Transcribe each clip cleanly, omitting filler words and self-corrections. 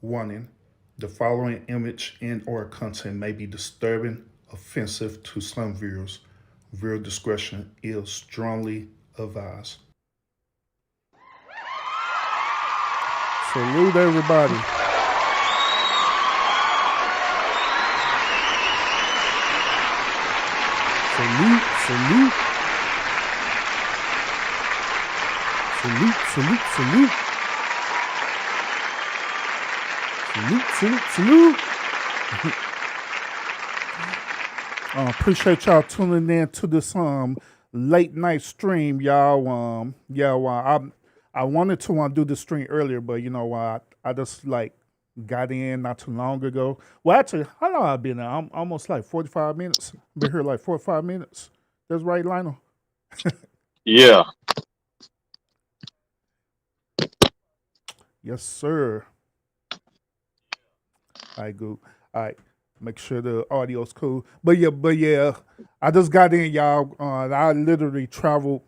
Warning: the following image and/or content may be disturbing, offensive to some viewers. Viewer discretion is strongly advised. Salute everybody. Salute, salute, salute, salute, salute, salute, salute, salute. Appreciate y'all tuning in to this late night stream, y'all. I wanted to do the stream earlier, but I just like got in not too long ago. Well, actually, how long I been there? I'm almost like 45 minutes. Been here like 45 minutes. That's right, Lionel. Yeah, Yes, sir. All right, good. All right, make sure the audio's cool. But yeah, I just got in, y'all. I literally traveled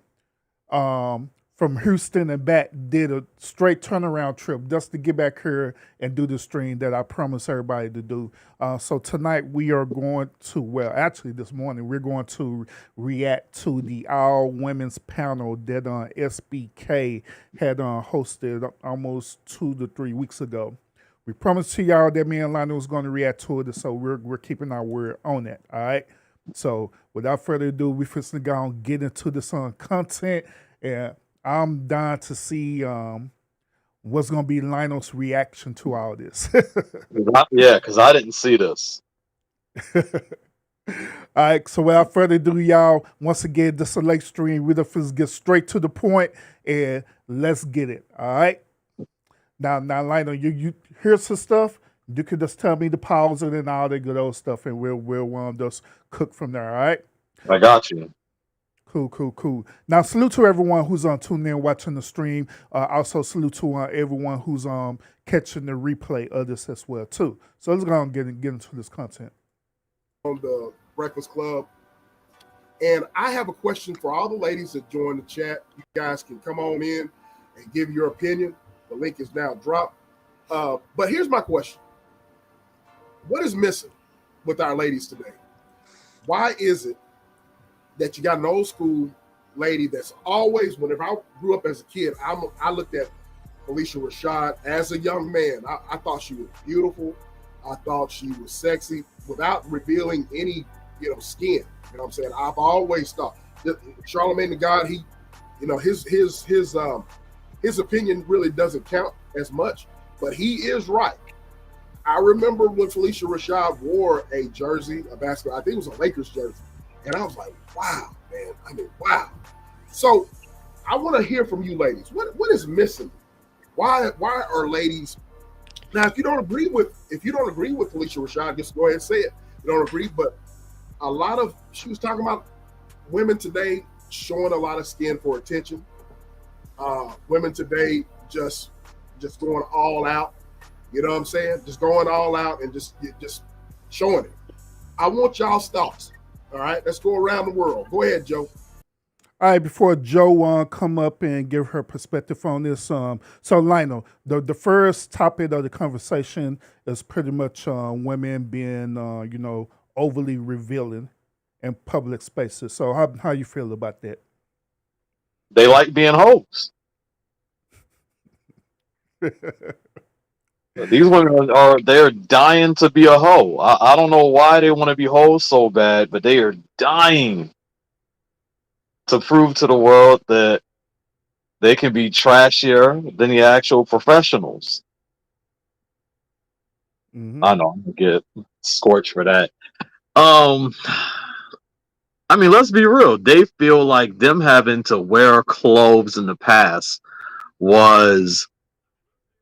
from Houston and back, did a straight turnaround trip just to get back here and do the stream that I promised everybody to do. So tonight we are going to, well, actually this morning we're going to react to the all women's panel that SBK had hosted almost 2 to 3 weeks ago. We promised to y'all that me and Lionel was going to react to it, so we're keeping our word on that. All right. So without further ado, we finna go and get into this content, and I'm dying to see what's gonna be Lionel's reaction to all this. yeah, because I didn't see this. All right, so without further ado, y'all, once again, this is a late stream. We're just get straight to the point and let's get it. All right. Now, Lionel, you here's some stuff. You can just tell me to pause it and all that good old stuff, and we'll just cook from there. All right. I got you. Cool, cool, cool. Now, salute to everyone who's on tuning in, watching the stream. Also, salute to everyone who's catching the replay of this as well too. So let's go and get into this content. On the Breakfast Club. And I have a question for all the ladies that join the chat. You guys can come on in and give your opinion. The link is now dropped. But here's my question. What is missing with our ladies today? Why is it that you got an old school lady that's always, whenever I grew up as a kid, I looked at Felicia Rashad as a young man. I thought she was beautiful. I thought she was sexy without revealing any, skin. You know what I'm saying? I've always thought that Charlamagne the God, he, his opinion really doesn't count as much, but he is right. I remember when Felicia Rashad wore a jersey, a basketball, I think it was a Lakers jersey. And I was like, wow, man. I mean, wow. So I want to hear from you ladies. What is missing? Why are ladies now? If you don't agree with Felicia Rashad, just go ahead and say it. You don't agree, but she was talking about women today showing a lot of skin for attention. Women today just going all out. You know what I'm saying? Just going all out and just showing it. I want y'all's thoughts. All right, let's go around the world. Go ahead, Joe. All right, before Joe come up and give her perspective on this, so Lionel, the first topic of the conversation is pretty much women being, overly revealing in public spaces. So how you feel about that? They like being hoes. These women they're dying to be a hoe. I don't know why they want to be hoes so bad, but they are dying to prove to the world that they can be trashier than the actual professionals. Mm-hmm. I know I'm gonna get scorched for that. Um, I mean, let's be real. They feel like them having to wear clothes in the past was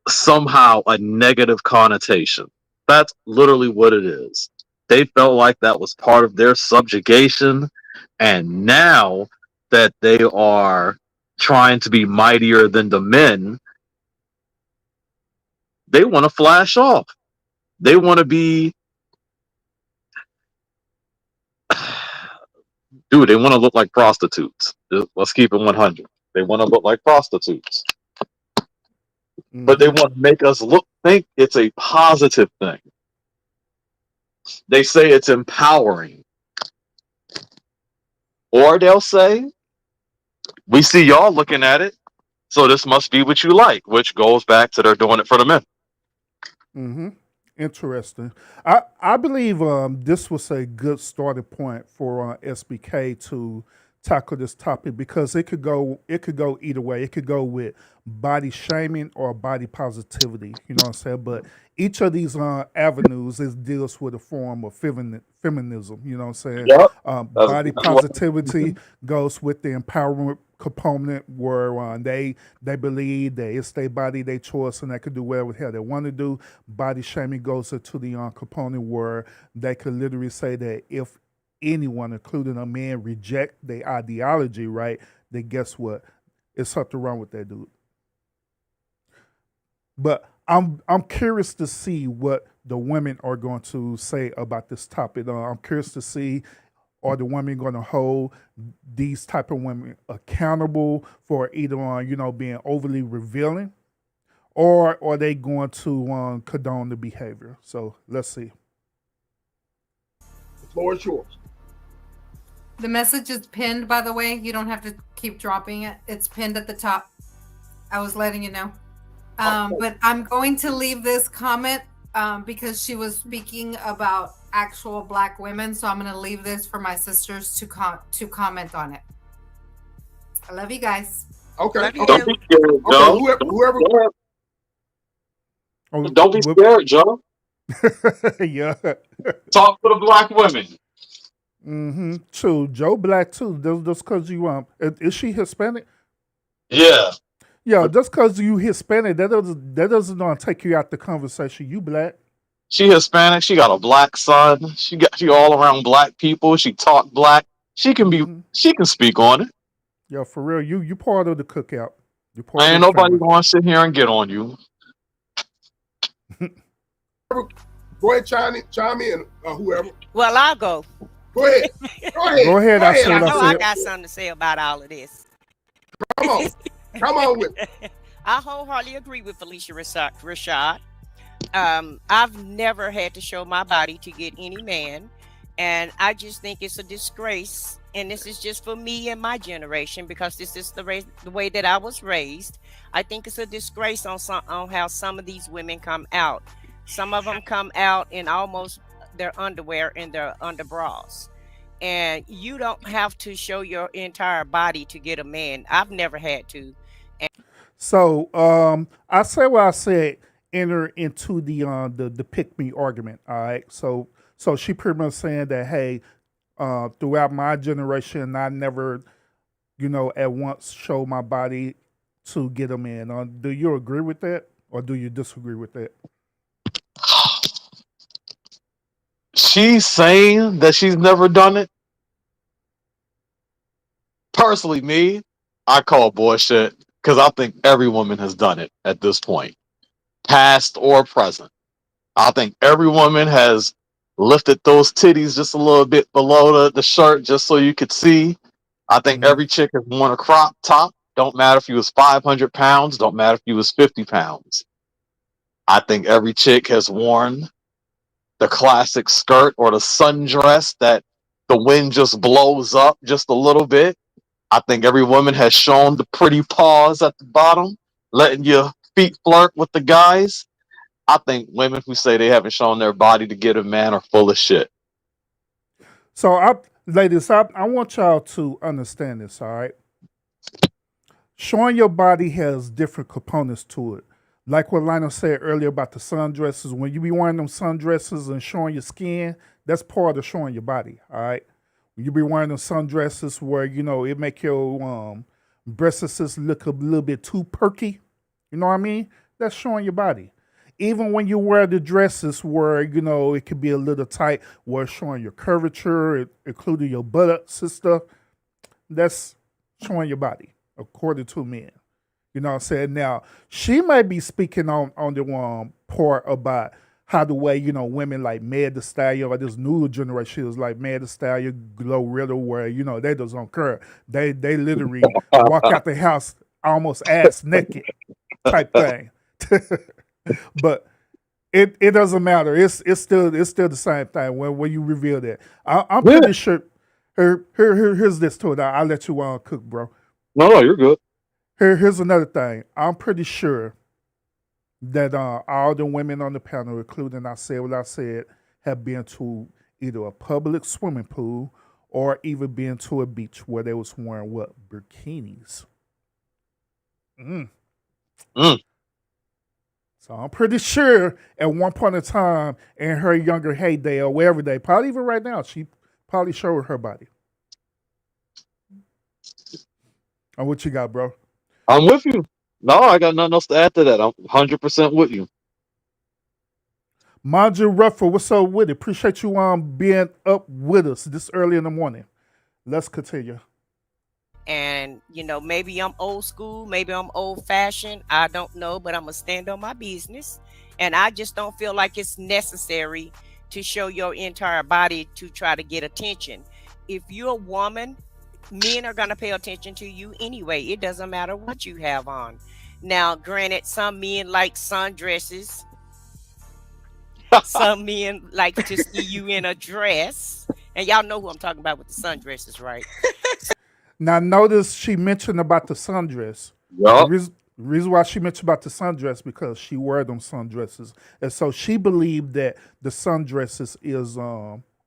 somehow a negative connotation. That's literally what it is. They felt like that was part of their subjugation, and now that they are trying to be mightier than the men, they want to flash off. They want to be, dude, they want to look like prostitutes. Let's keep it 100. They want to look like prostitutes. but they Mm-hmm. want to make us think it's a positive thing. They say it's empowering, or they'll say, "We see y'all looking at it, so this must be what you like," which goes back to they're doing it for the men. Mm-hmm. Interesting. I believe this was a good starting point for SBK to tackle this topic because it could go either way. It could go with body shaming or body positivity. You know what I'm saying? But each of these avenues is deals with a form of feminism. You know what I'm saying? Yep, that's Body exactly what. positivity goes with the empowerment component where they believe that it's their body, their choice, and they can do whatever the hell they want to do. Body shaming goes into the component where they could literally say that if anyone, including a man, reject their ideology, right, then guess what? It's something wrong with that dude. But I'm curious to see what the women are going to say about this topic. I'm curious to see, are the women going to hold these type of women accountable for either being overly revealing, or are they going to condone the behavior? So let's see. The floor is yours. The message is pinned, by the way. You don't have to keep dropping it. It's pinned at the top. I was letting you know. But I'm going to leave this comment because she was speaking about actual Black women. So I'm going to leave this for my sisters to comment on it. I love you guys. Okay. Love you. Don't be scared, Okay. Joe. Whoever. Oh, Don't be scared, Joe. yeah. Talk for the black women. Mm-hmm. True. Joe Black too. Just because you is she Hispanic? Yeah. Yeah, just because you Hispanic, that doesn't take you out the conversation. You Black. She Hispanic. She got a black son. She all around black people. She talk black. She can be. Mm-hmm. She can speak on it. Yeah, for real. You part of the cookout. You part Ain't of the nobody family. going to sit here and get on you. Go ahead, chime in, whoever. Well, I'll go. Go ahead. Go ahead. Go ahead. I said I what I know I said. got something to say about all of this. Come on. Come on with it. I wholeheartedly agree with Felicia Rashad. I've never had to show my body to get any man, and I just think it's a disgrace. And this is just for me and my generation because this is the way that I was raised. I think it's a disgrace on how some of these women come out. Some of them come out in almost their underwear and their underbras. And you don't have to show your entire body to get a man. I've never had to. So I say what I said. Enter into the pick me argument. All right. So she pretty much saying that hey, throughout my generation, I never at once show my body to get a man. Do you agree with that, or do you disagree with that? She's saying that she's never done it. Personally, me, I call bullshit because I think every woman has done it at this point, past or present. I think every woman has lifted those titties just a little bit below the shirt just so you could see. I think Mm-hmm. every chick has worn a crop top. Don't matter if you was 500 pounds. Don't matter if you was 50 pounds. I think every chick has worn the classic skirt or the sundress that the wind just blows up just a little bit. I think every woman has shown the pretty paws at the bottom, letting your feet flirt with the guys. I think women who say they haven't shown their body to get a man are full of shit. So ladies, I want y'all to understand this. All right. Showing your body has different components to it. Like what Lionel said earlier about the sundresses, when you be wearing them sundresses and showing your skin, that's part of showing your body. All right. When you be wearing them sundresses where it make your breasts look a little bit too perky, you know what I mean? That's showing your body. Even when you wear the dresses where it could be a little tight, where it's showing your curvature, including your buttocks and stuff, that's showing your body, according to men. You know what I'm saying? Now, she might be speaking on the part about how the way, women like Meg Thee Stallion or this new generation is like Meg Thee Stallion, Glow Riddle, where, they just don't care. They literally walk out the house almost ass naked type thing. But it doesn't matter. It's still the same thing when you reveal that. I'm Yeah. pretty sure. Here's this to it. I'll let you cook, bro. No, you're good. Here's another thing. I'm pretty sure that all the women on the panel, including I said what I said, have been to either a public swimming pool or even been to a beach where they was wearing what bikinis. Mm. Mm. So I'm pretty sure at one point in time in her younger heyday or wherever they, probably even right now, she probably showed her body. And what you got, bro? I'm with you. No, I got nothing else to add to that. I'm 100% with you. Manja Ruffle, what's up with it? Appreciate you being up with us this early in the morning. Let's continue. And maybe I'm old school, maybe I'm old fashioned, I don't know, but I'm gonna stand on my business. And I just don't feel like it's necessary to show your entire body to try to get attention. If you're a woman, men are gonna pay attention to you anyway. It doesn't matter what you have on. Now, granted, some men like sundresses, some men like to see you in a dress, and y'all know who I'm talking about with the sundresses, right? Now, notice she mentioned about the sundress. The Yup. reason why she mentioned about the sundress because she wore them sundresses, and so she believed that the sundresses is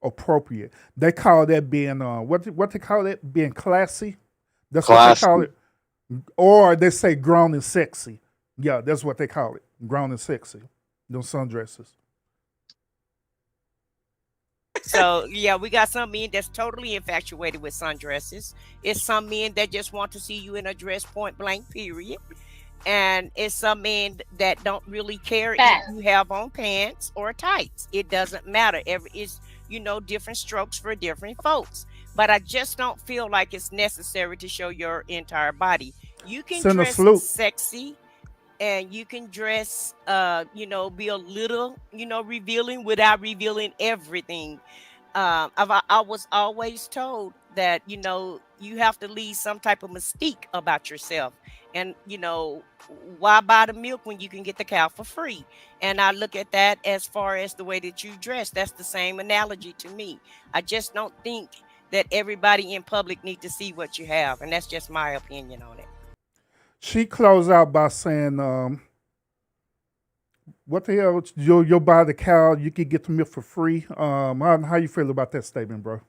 appropriate. They call that being what they call it, being classy. That's what they call Classy. it, or they say grown and sexy. Yeah, that's what they call it, grown and sexy. Those sundresses. So yeah, we got some men that's totally infatuated with sundresses. It's some men that just want to see you in a dress, point blank, period. And it's some men that don't really care if Facts. you have on pants or tights. It doesn't matter. Every it's different strokes for different folks. But I just don't feel like it's necessary to show your entire body. You can Send a dress salute. sexy and you can dress be a little revealing without revealing everything. I was always told that you have to leave some type of mystique about yourself, and why buy the milk when you can get the cow for free? And I look at that as far as the way that you dress. That's the same analogy to me. I just don't think that everybody in public need to see what you have, and that's just my opinion on it. She closed out by saying, "What the hell? You'll buy the cow. You could get the milk for free." How you feel about that statement, bro?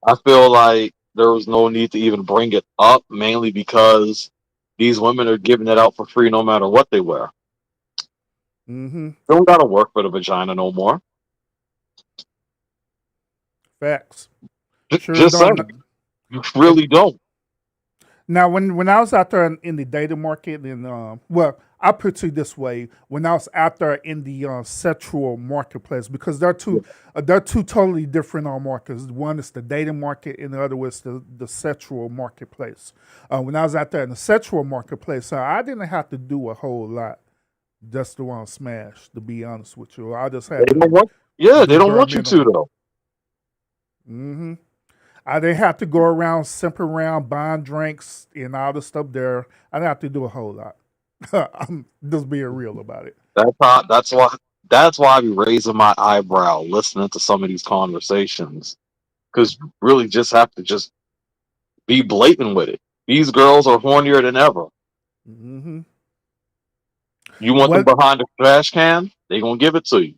I feel like there was no need to even bring it up, mainly because these women are giving it out for free no matter what they wear. Mm-hmm. They don't gotta work for the vagina no more. Facts. Sure Just don't. saying. You really don't. Now, when I was out there in the data market, and well, I put it to you this way: when I was out there in the sexual marketplace, because they're two totally different markets. One is the data market, and the other was the sexual marketplace. When I was out there in the sexual marketplace, I didn't have to do a whole lot just to want to smash. To be honest with you, I just had They to don't want, yeah, do they don't bare want you to minimum. though. Mm-hmm. I didn't have to go around, simp around, buying drinks and all the stuff there. I didn't have to do a whole lot. I'm just being real about it. That's why I be raising my eyebrow listening to some of these conversations. Because really just have to just be blatant with it. These girls are hornier than ever. Hmm. You want them What? behind the trash can? They gonna give it to you.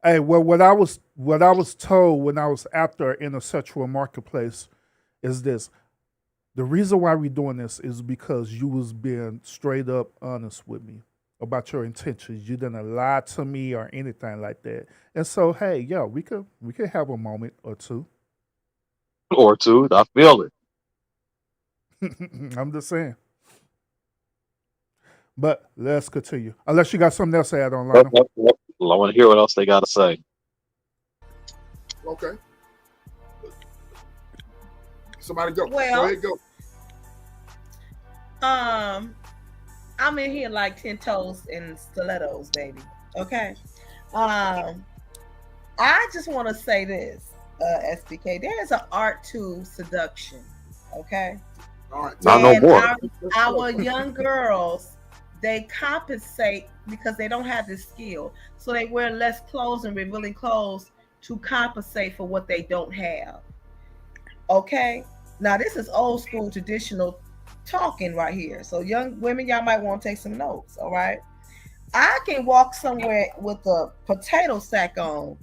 Hey, well, what I was told when I was out there in a sexual marketplace is this: the reason why we're doing this is because you was being straight up honest with me about your intentions. You didn't lie to me or anything like that. And so, hey, yeah, we could have a moment or two. Or two. I feel it. I'm just saying. But let's continue. Unless you got something else to add on, Yep, Lionel. yep, yep. I want to hear what else they got to say. Okay. Somebody go. Go Well, ahead, go. I'm in here like 10 toes and stilettos, baby. Okay. Um, I just want to say this, SBK. There is an art to seduction. Okay. All right. Not no And more. our young girls they compensate because they don't have the skill. So they wear less clothes and revealing clothes to compensate for what they don't have. Okay. Now this is old school traditional talking right here. So young women, y'all might want to take some notes. All right. I can walk somewhere with a potato sack on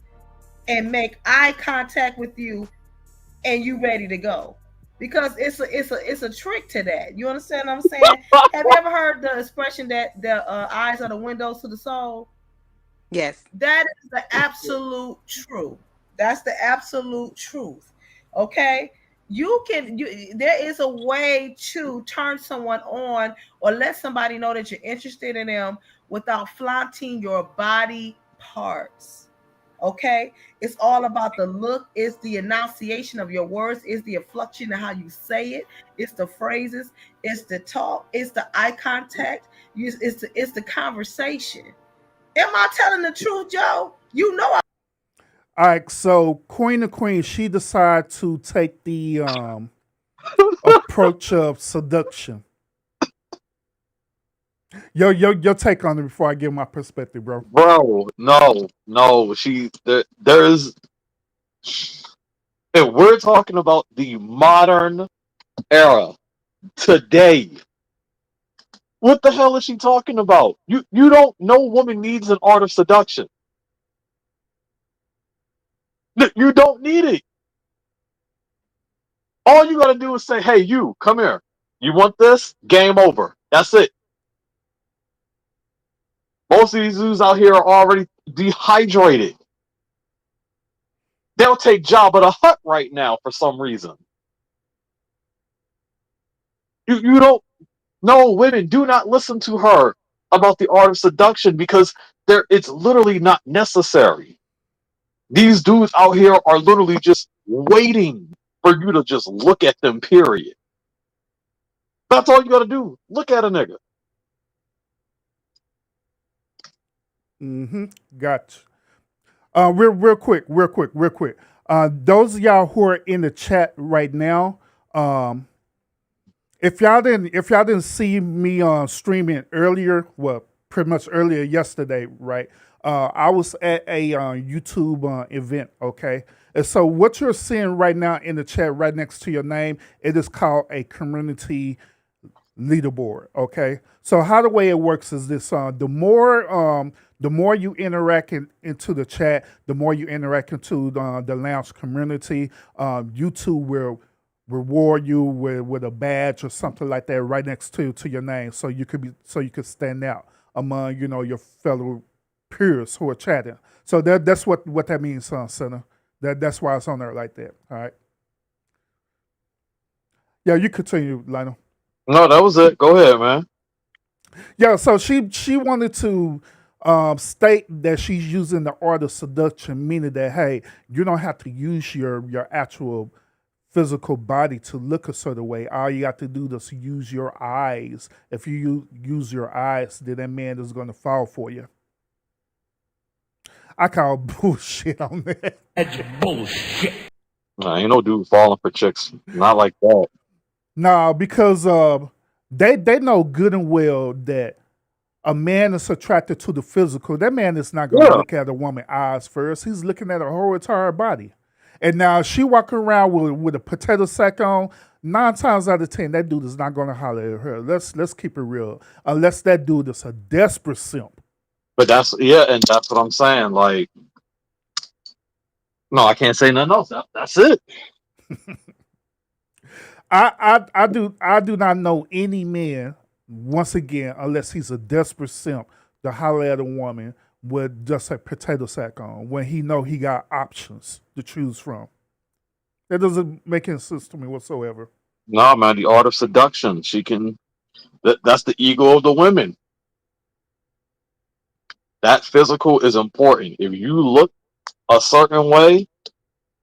and make eye contact with you and you ready to go. Because it's a trick to that. You understand what I'm saying? Have you ever heard the expression that the eyes are the windows to the soul? Yes. That is the absolute truth. That's the absolute truth. Okay? There is a way to turn someone on or let somebody know that you're interested in them without flaunting your body parts. Okay? It's all about the look, it's the enunciation of your words, it's the inflection of how you say it, it's the phrases, it's the talk, it's the eye contact, it's the conversation. Am I telling the truth, Joe? You know I. All right, so Queen of Queens, she decided to take the approach of seduction. Your take on it before I give my perspective, bro. Bro, no. There's if we're talking about the modern era today, what the hell is she talking about? You don't. No woman needs an art of seduction. You don't need it. All you gotta do is say, "Hey, you, come here. You want this? Game over. That's it." Most of these dudes out here are already dehydrated. They'll take Jabba the Hutt right now for some reason. You don't. No, women, do not listen to her about the art of seduction because it's literally not necessary. These dudes out here are literally just waiting for you to just look at them, period. That's all you gotta do. Look at a nigga. Mm-hmm. Gotcha. Real quick. Those of y'all who are in the chat right now, if y'all didn't see me on streaming earlier, well, pretty much earlier yesterday, right? I was at a YouTube event, okay? And so what you're seeing right now in the chat, right next to your name, it is called a community leaderboard. Okay, so how the way it works is this: the more you interact into the chat, the more you interact into the lounge community. YouTube will reward you with a badge or something like that right next to your name, so you could stand out among your fellow peers who are chatting. So that's what that means, Center. That's why it's on there like that. All right. Yeah, you continue, Lionel. No, that was it. Go ahead, man. Yeah, so she wanted to state that she's using the art of seduction, meaning that hey, you don't have to use your actual physical body to look a certain way. All you got to do is use your eyes. If you use your eyes, then that man is going to fall for you. I call bullshit on that. That's bullshit. Nah, ain't no dude falling for chicks. Not like that. No, because they know good and well that a man is attracted to the physical. That man is not going to Yeah. look at a woman's eyes first. He's looking at her whole entire body. And now she walking around with a potato sack on. 9 times out of 10, that dude is not going to holler at her. Let's keep it real. Unless that dude is a desperate simp. But that's what I'm saying. Like, no, I can't say nothing else. That's it. I do not know any man, once again, unless he's a desperate simp, to holler at a woman with just a potato sack on when he know he got options to choose from. That doesn't make any sense to me whatsoever. No, man, the art of seduction. She can. That's the ego of the women. That physical is important. If you look a certain way,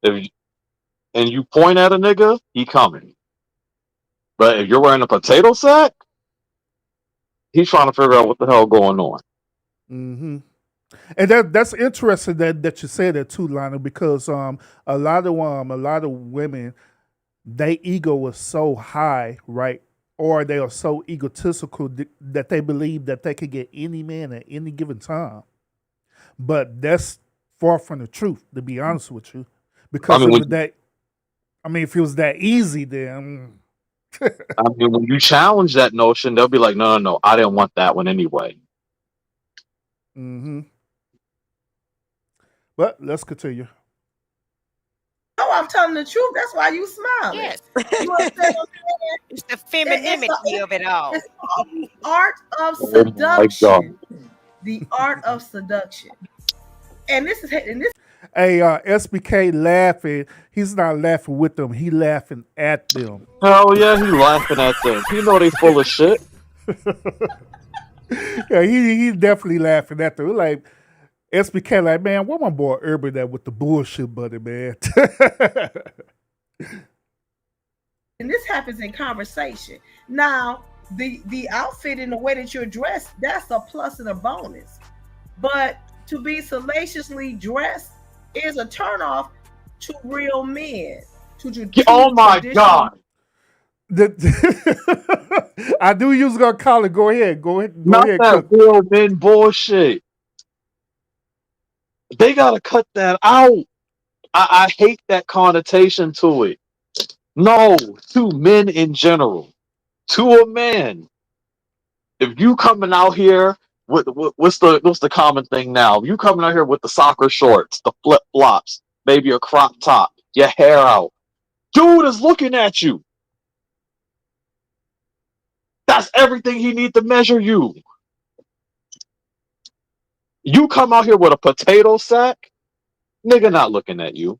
if and you point at a nigga, he coming. But if you're wearing a potato sack, he's trying to figure out what the hell going on. Hmm. And that's interesting that you say that too, Lionel, because a lot of women, their ego is so high, right? or they are so egotistical that they believe that they could get any man at any given time. But that's far from the truth, to be honest with you. I Because mean, if when it that, I mean, if it was that easy, then when you challenge that notion, they'll be like, no, no, no, I didn't want that one anyway. mm-hmm. But let's continue. No, I'm telling the truth. That's why you smiling. Yes. You understand what I'm saying? It's the femininity of it all. It's the art of Oh my God. seduction. The art of seduction. And this. Hey, SBK laughing. He's not laughing with them. He laughing at them. Hell yeah, he laughing at them. He know they full of shit. Yeah, he's definitely laughing at them. Like SBK, like, man, where my boy Urban at with the bullshit, buddy, man? And this happens in conversation. Now, the outfit and the way that you're dressed, that's a plus and a bonus. But to be salaciously dressed is a turnoff to real men. Oh my God. I knew you was gonna call it. Go ahead. Go ahead. Not that real men bullshit. They gotta cut that out. I hate that connotation to it. No, to men in general. To a man. If you coming out here with what's the common thing now? If you coming out here with the soccer shorts, the flip flops, maybe a crop top, your hair out, dude is looking at you. That's everything he needs to measure you. You come out here with a potato sack, nigga not looking at you.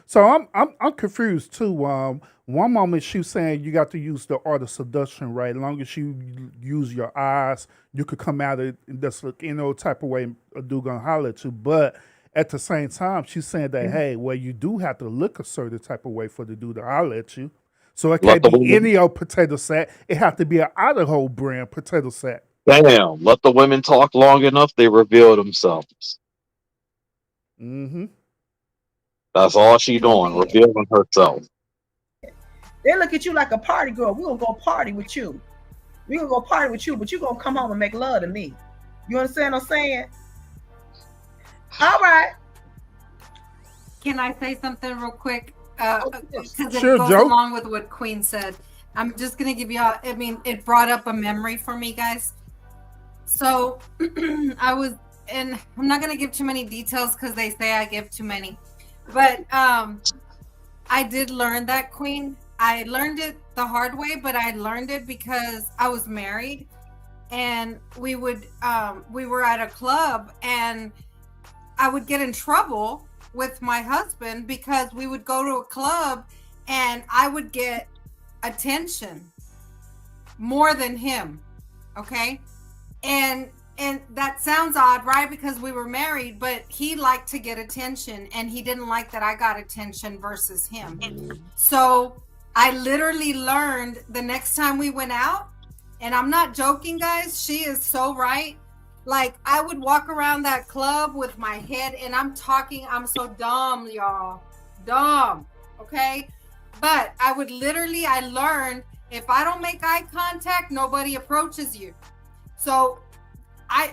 So I'm confused too. One moment she was saying you got to use the art of seduction, right? As long as you use your eyes, you could come out of this look type of way a dude gonna holler at you. But at the same time, she's saying that hey, well, you do have to look a certain type of way for the dude to holler at you. So it can't be any old potato sack. It have to be an Idaho brand potato sack. Damn, let the women talk long enough, they reveal themselves. Mm-hmm. That's all she doing, revealing herself. They look at you like a party girl. We're gonna go party with you. We're gonna go party with you, but you're gonna come home and make love to me. You understand what I'm saying? All right. Can I say something real quick? Because it Sure, goes Joe. along with what Queen said. I'm just gonna give you all. I mean, it brought up a memory for me, guys. So I was, and I'm not gonna give too many details because they say I give too many. But I did learn that, Queen. I learned it the hard way, but I learned it because I was married, and we were at a club, and I would get in trouble with my husband because we would go to a club, and I would get attention more than him. Okay, and that sounds odd, right? Because we were married, but he liked to get attention, and he didn't like that I got attention versus him. So I literally learned the next time we went out, and I'm not joking, guys, she is so right. Like, I would walk around that club with my head, and I'm so dumb, y'all. Dumb, okay? But I learned if I don't make eye contact, nobody approaches you. So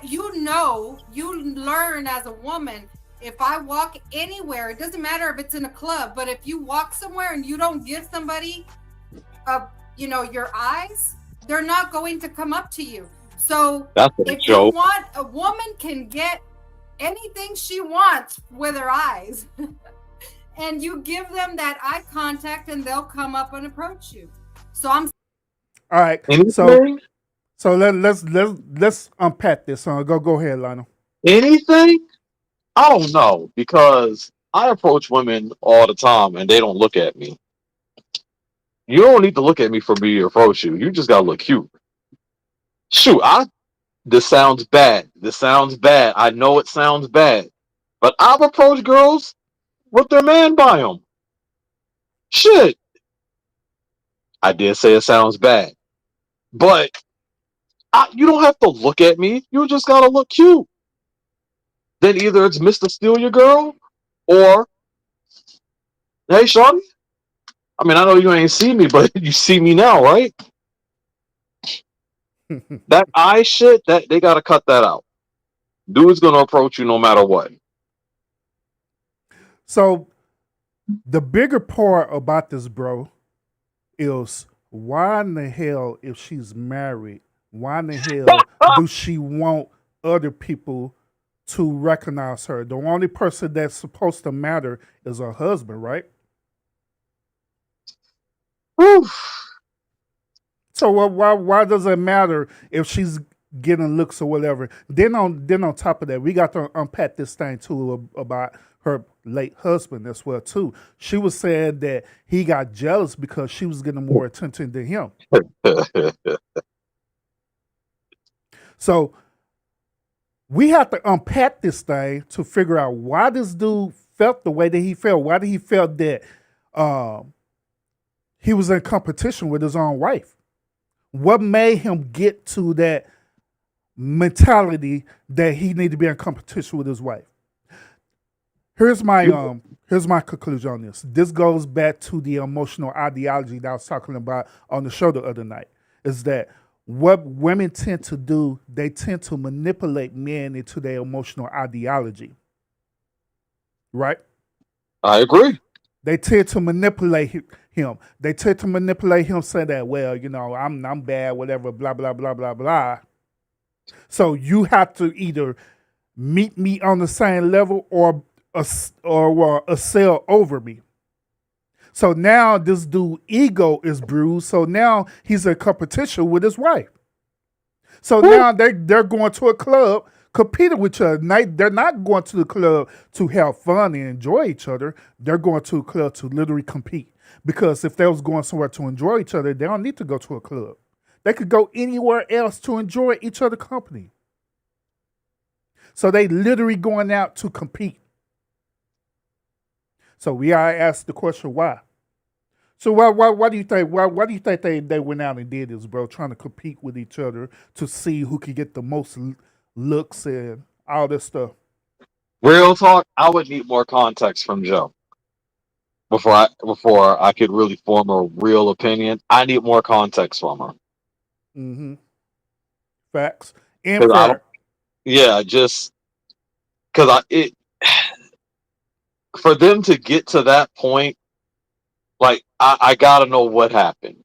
you learn as a woman, if I walk anywhere, it doesn't matter if it's in a club, but if you walk somewhere and you don't give somebody your eyes, they're not going to come up to you. So if you want, a woman can get anything she wants with her eyes. And you give them that eye contact and they'll come up and approach you. So I'm all right. Anything? So let's unpack this. Go ahead, Lionel. Anything? I don't know, because I approach women all the time and they don't look at me. You don't need to look at me for me to approach you. You just gotta look cute. Shoot, this sounds bad. I know it sounds bad. But I've approached girls with their man by them. Shit. I did say it sounds bad. But you don't have to look at me. You just gotta look cute. Then either it's Mr. Steal Your Girl or, hey, shorty, I mean, I know you ain't see me, but you see me now, right? That eye shit, that they gotta cut that out. Dude's gonna approach you no matter what. So the bigger part about this, bro, is why in the hell, if she's married, why in the hell do she want other people to recognize her? The only person that's supposed to matter is her husband, right? Whew. So why does it matter if she's getting looks or whatever? Then on top of that, we got to unpack this thing too about her late husband as well too. She was saying that he got jealous because she was getting more attention than him. So we have to unpack this thing to figure out why this dude felt the way that he felt. Why did he felt that he was in competition with his own wife? What made him get to that mentality that he need to be in competition with his wife? Here's my conclusion on this. This goes back to the emotional ideology that I was talking about on the show the other night. Is that what women tend to do? They tend to manipulate men into their emotional ideology. Right? I agree. They tend to manipulate him. They tend to manipulate him, saying that, well, I'm bad, whatever, blah blah blah blah blah. So you have to either meet me on the same level or excel over me. So now this dude ego is bruised. So now he's in competition with his wife. So now they're going to a club competing with each other. They're not going to the club to have fun and enjoy each other. They're going to a club to literally compete. Because if they was going somewhere to enjoy each other, they don't need to go to a club. They could go anywhere else to enjoy each other's company. So they literally going out to compete. So we gotta ask the question why. So why do you think why do you think they went out and did this, bro? Trying to compete with each other to see who could get the most looks and all this stuff. Real talk, I would need more context from Joe before I could really form a real opinion. I need more context from her. Mm-hmm. Facts and 'Cause I don't, fair. yeah, just because for them to get to that point, like I gotta know what happened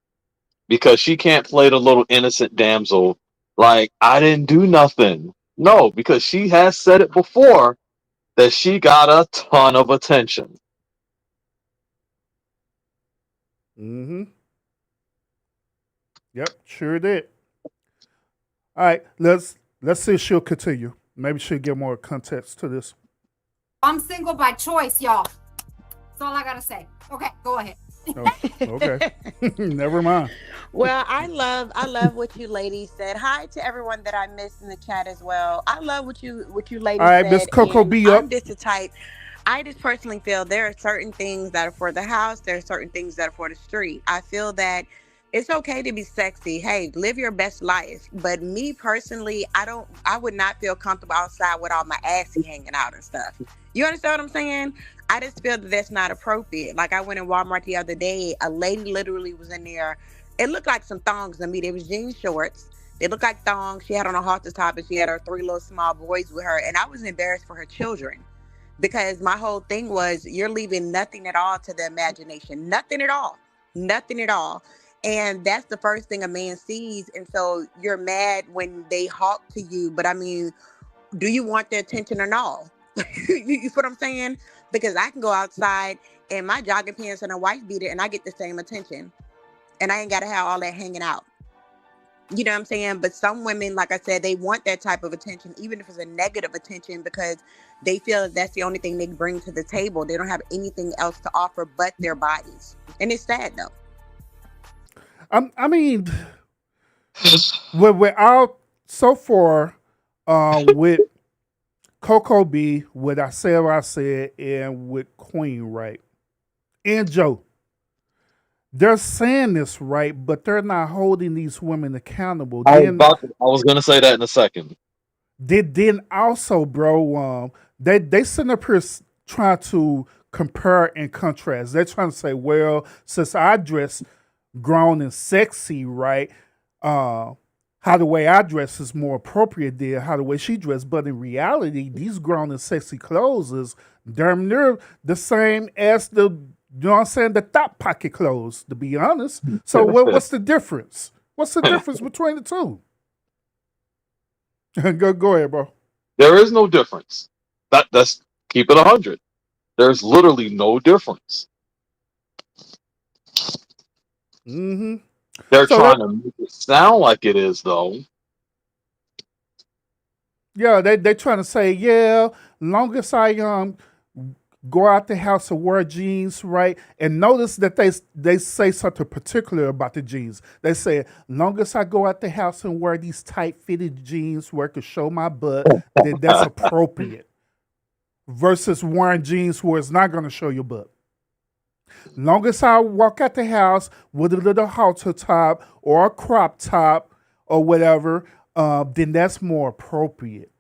because she can't play the little innocent damsel like I didn't do nothing. No, because she has said it before that she got a ton of attention. Mm-hmm. Yep, sure did. All right, let's see if she'll continue. Maybe she'll get more context to this. I'm single by choice, y'all. That's all I gotta say. Okay, go ahead. Oh, okay. Never mind. Well, I love what you ladies said. Hi to everyone that I missed in the chat as well. I love what you ladies All right, said. Miss Coco And B up. I'm just the type. I just personally feel there are certain things that are for the house. There are certain things that are for the street. I feel that it's okay to be sexy. Hey, live your best life. But me personally, I would not feel comfortable outside with all my assy hanging out and stuff. You understand what I'm saying? I just feel that that's not appropriate. Like I went in Walmart the other day, a lady literally was in there. It looked like some thongs to me. They was jean shorts. They looked like thongs. She had on a halter top and she had her 3 little small boys with her. And I was embarrassed for her children because my whole thing was you're leaving nothing at all to the imagination. Nothing at all. Nothing at all. And that's the first thing a man sees. And so you're mad when they hawk to you. But I mean, do you want their attention or not? You feel what I'm saying? Because I can go outside in my jogging pants and a wife beater and I get the same attention. And I ain't got to have all that hanging out. You know what I'm saying? But some women, like I said, they want that type of attention, even if it's a negative attention, because they feel that that's the only thing they bring to the table. They don't have anything else to offer but their bodies. And it's sad, though. I mean, we're out so far with Coco B, what I said, and with Queen, right? And Joe. They're saying this right, but they're not holding these women accountable. I was gonna say that in a second. Then also, bro, they sitting up here trying to compare and contrast. They're trying to say, well, since I dress grown and sexy, right? How the way I dress is more appropriate than how the way she dressed. But in reality, these grown and sexy clothes is damn near the same as the, you know what I'm saying, the top pocket clothes, to be honest. So what's the difference? What's the difference between the two? Go ahead, bro. There is no difference. That's keep it 100. There's literally no difference. Mm-hmm. They're So trying to make it sound like it is, though. yeah, they trying to say, yeah, long as I go out the house and wear jeans, right? And notice that they say something particular about the jeans. They say, long as I go out the house and wear these tight fitted jeans where I can show my butt, then that's appropriate. Versus wearing jeans where it's not gonna show your butt. Long as I walk out the house with a little halter top or a crop top or whatever, then that's more appropriate.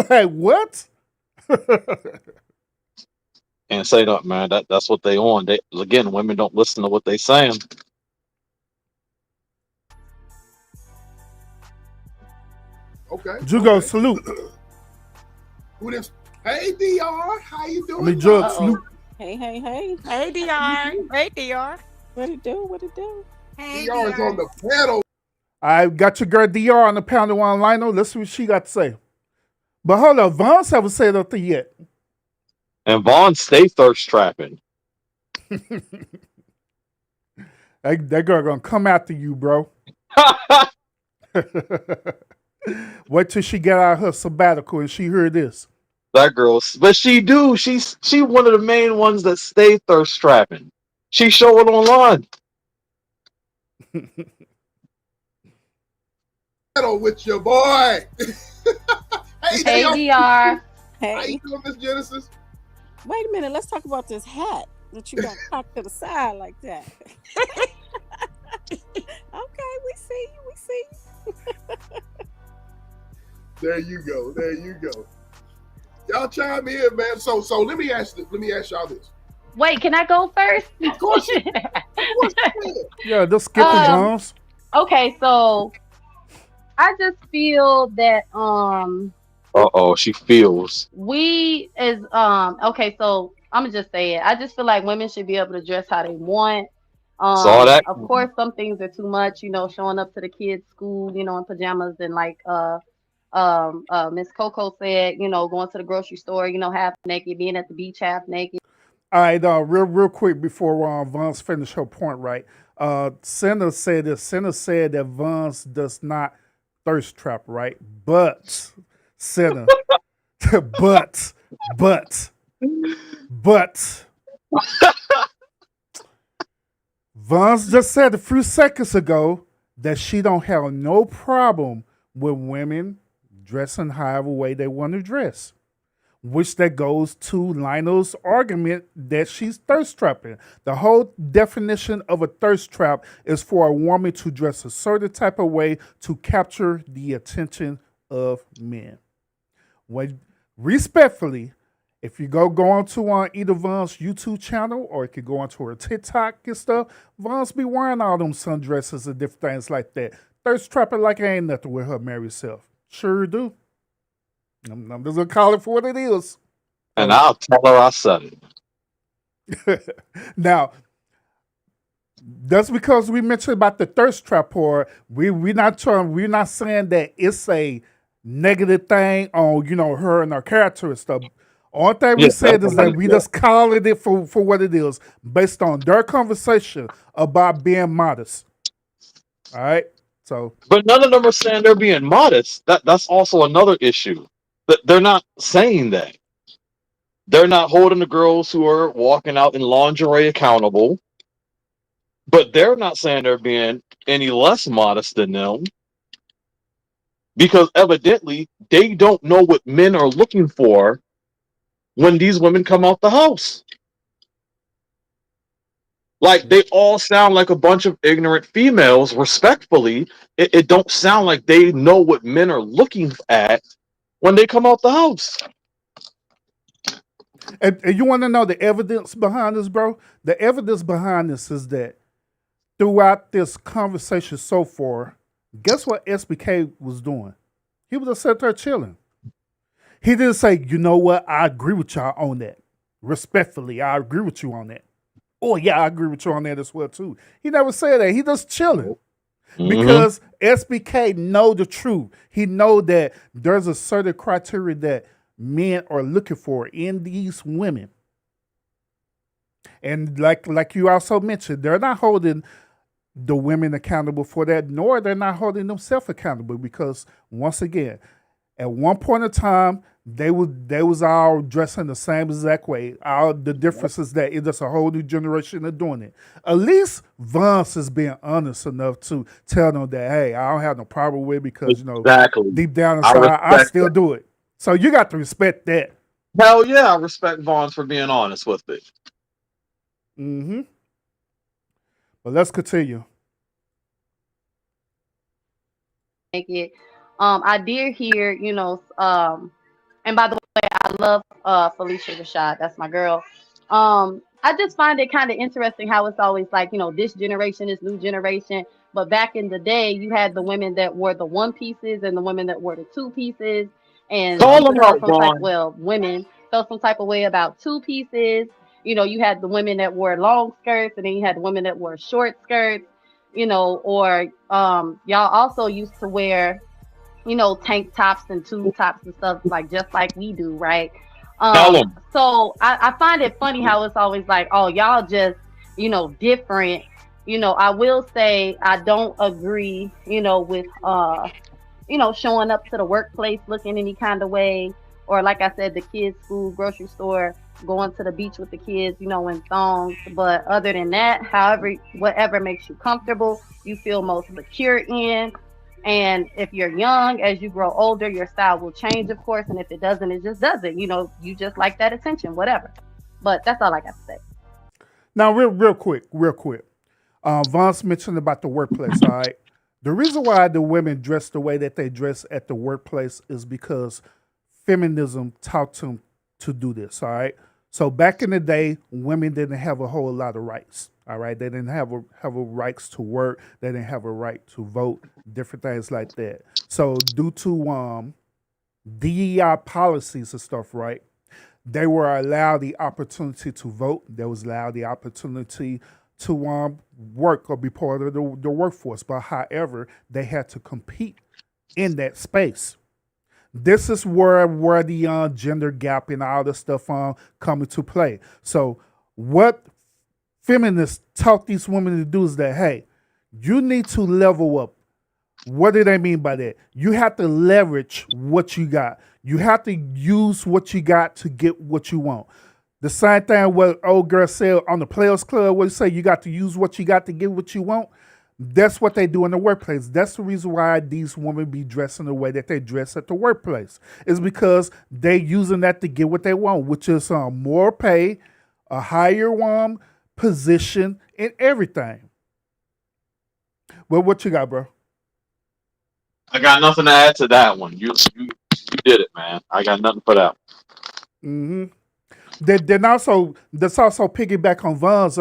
Like what? And say that, man. That's what they on. They again, women don't listen to what they saying. Okay. Jugo, okay. salute. Who this? Hey, Dr. How you I doing? mean, Jug, love? salute. Hey, hey, hey. Hey, Dr. Hey, DR. What it do? What it do? Hey, Dr. is DR. on the pedal. I got your girl DR on the pound of one Lionel. Let's see what she got to say. But hold up, Von's haven't said nothing yet. And Vaughn stay thirst trapping. That girl gonna come after you, bro. Wait till she get out of her sabbatical and she hear this. That girl, but she do. She one of the main ones that stay thirst trapping. She show it online. Pedal with your boy. Hey, Hey, Dr. Dr. How Hey, you doing, Miss Genesis? wait a minute. Let's talk about this hat that you got cocked to the side like that. Okay, we see you. We see you. There you go. There you go. Y'all chime in, man. So let me ask y'all this. Wait, can I go first? Of course you can. Yeah, just skip the Vons. Okay, so I just feel that She feels. we as okay, so I'm gonna just say it. I just feel like women should be able to dress how they want. Saw that. Of course, some things are too much. You know, showing up to the kids' school, you know, in pajamas and like Miss Coco said, you know, going to the grocery store, you know, half naked, being at the beach half naked. All right, real quick before Vons finish her point, right? Senna said this. Senna said that Vons does not thirst trap, right? But Senna, but Vons just said a few seconds ago that she don't have no problem with women dressing however way they want to dress. Which that goes to Lionel's argument that she's thirst trapping. The whole definition of a thirst trap is for a woman to dress a certain type of way to capture the attention of men. When respectfully, if you go on to either Von's YouTube channel or you could go onto her TikTok and stuff, Von's be wearing all them sundresses and different things like that. Thirst trapping like I ain't nothing with her married self. Sure do. I'm just gonna call it for what it is. And I'll tell her I said it. Now, that's because we mentioned about the thirst trap, or we're not saying that it's a negative thing on her and her character and stuff. All thing we said is that we just calling it for what it is, based on their conversation about being modest. All right, so. But none of them are saying they're being modest. That's also another issue. They're not saying that. They're not holding the girls who are walking out in lingerie accountable. But they're not saying they're being any less modest than them. Because evidently, they don't know what men are looking for when these women come out the house. Like, they all sound like a bunch of ignorant females, respectfully. It don't sound like they know what men are looking at when they come out the house. And you want to know the evidence behind this, bro? The evidence behind this is that throughout this conversation so far, guess what SBK was doing? He was just sitting there chilling. He didn't say, you know what, I agree with y'all on that. Respectfully, I agree with you on that. Oh yeah, I agree with you on that as well too. He never said that. He just chilling. Because SBK know the truth. He know that there's a certain criteria that men are looking for in these women. And like you also mentioned, they're not holding the women accountable for that, nor they're not holding themselves accountable because once again, at one point in time, they was all dressing the same exact way. All the difference is that it's just a whole new generation of doing it. At least Vance is being honest enough to tell them that, hey, I don't have no problem with it because Exactly. deep down I inside, I respect still that. do it. So you got to respect that. Hell yeah, I respect Vaughn for being honest with it. Mm-hmm. But let's continue. Make it. I did hear, and by the way, I love Felicia Rashad. That's my girl. I just find it kind of interesting how it's always like, this generation, this new generation. But back in the day, you had the women that wore the one pieces and the women that wore the two pieces. And Call people him felt out, some type, Vaughn. well, women felt some type of way about two pieces. You had the women that wore long skirts, and then you had the women that wore short skirts, or y'all also used to wear tank tops and tube tops and stuff like just like we do, right? Tell him. So I find it funny how it's always like, oh, y'all just, different. I will say I don't agree, with showing up to the workplace looking any kind of way, or like I said, the kids' school, grocery store, going to the beach with the kids, in thongs. But other than that, whatever makes you comfortable, you feel most secure in. And if you're young, as you grow older, your style will change, of course. And if it doesn't, it just doesn't. You just like that attention, whatever. But that's all I got to say. Now, real quick. Vance mentioned about the workplace, all right? The reason why the women dress the way that they dress at the workplace is because feminism taught them to do this, all right? So back in the day, women didn't have a whole lot of rights, all right? They didn't have a rights to work. They didn't have a right to vote, different things like that. So due to DEI policies and stuff, right? They were allowed the opportunity to vote. They was allowed the opportunity to work or be part of the workforce. But however, they had to compete in that space. This is where the gender gap and all this stuff come into play. So what feminists taught these women to do is that, hey, you need to level up. What do they mean by that? You have to leverage what you got. You have to use what you got to get what you want. The same thing what old girl said on the Players Club, where you say you got to use what you got to get what you want. That's what they do in the workplace. That's the reason why these women be dressing the way that they dress at the workplace. Is because they using that to get what they want, which is more pay, a higher position, and everything. Well, what you got, bro? I got nothing to add to that one. You did it, man. I got nothing for that. Mm-hmm. Then also that's also piggyback on Vaughn's.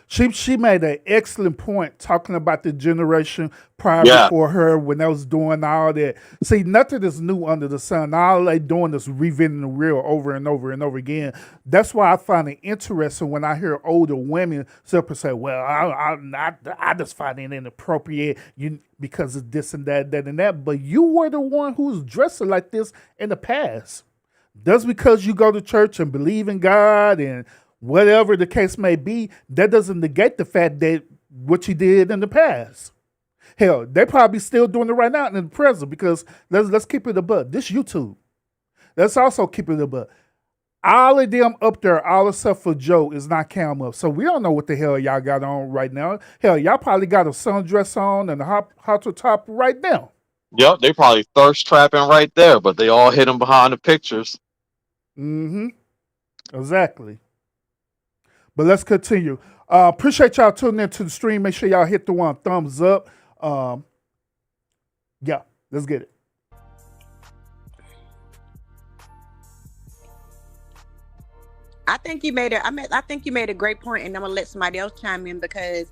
She made an excellent point talking about the generation prior before her when they was doing all that. See, nothing is new under the sun. All they doing is reinventing the wheel over and over and over again. That's why I find it interesting when I hear older women sit up and say, "Well, I just find it inappropriate because of this and that, and that." But you were the one who was dressing like this in the past. Just because you go to church and believe in God and whatever the case may be, that doesn't negate the fact that what you did in the past. Hell, they probably still doing it right now in the present because let's keep it a buck. This YouTube. Let's also keep it a buck. All of them up there, all except for Joe, is not cam up. So we don't know what the hell y'all got on right now. Hell, y'all probably got a sundress on and a hot to top right now. Yep, they probably thirst trapping right there, but they all hidden behind the pictures. Mm-hmm. Exactly. But let's continue. Appreciate y'all tuning into the stream. Make sure y'all hit the one thumbs up. Yeah, let's get it. I think you made I think you made a great point, and I'm gonna let somebody else chime in because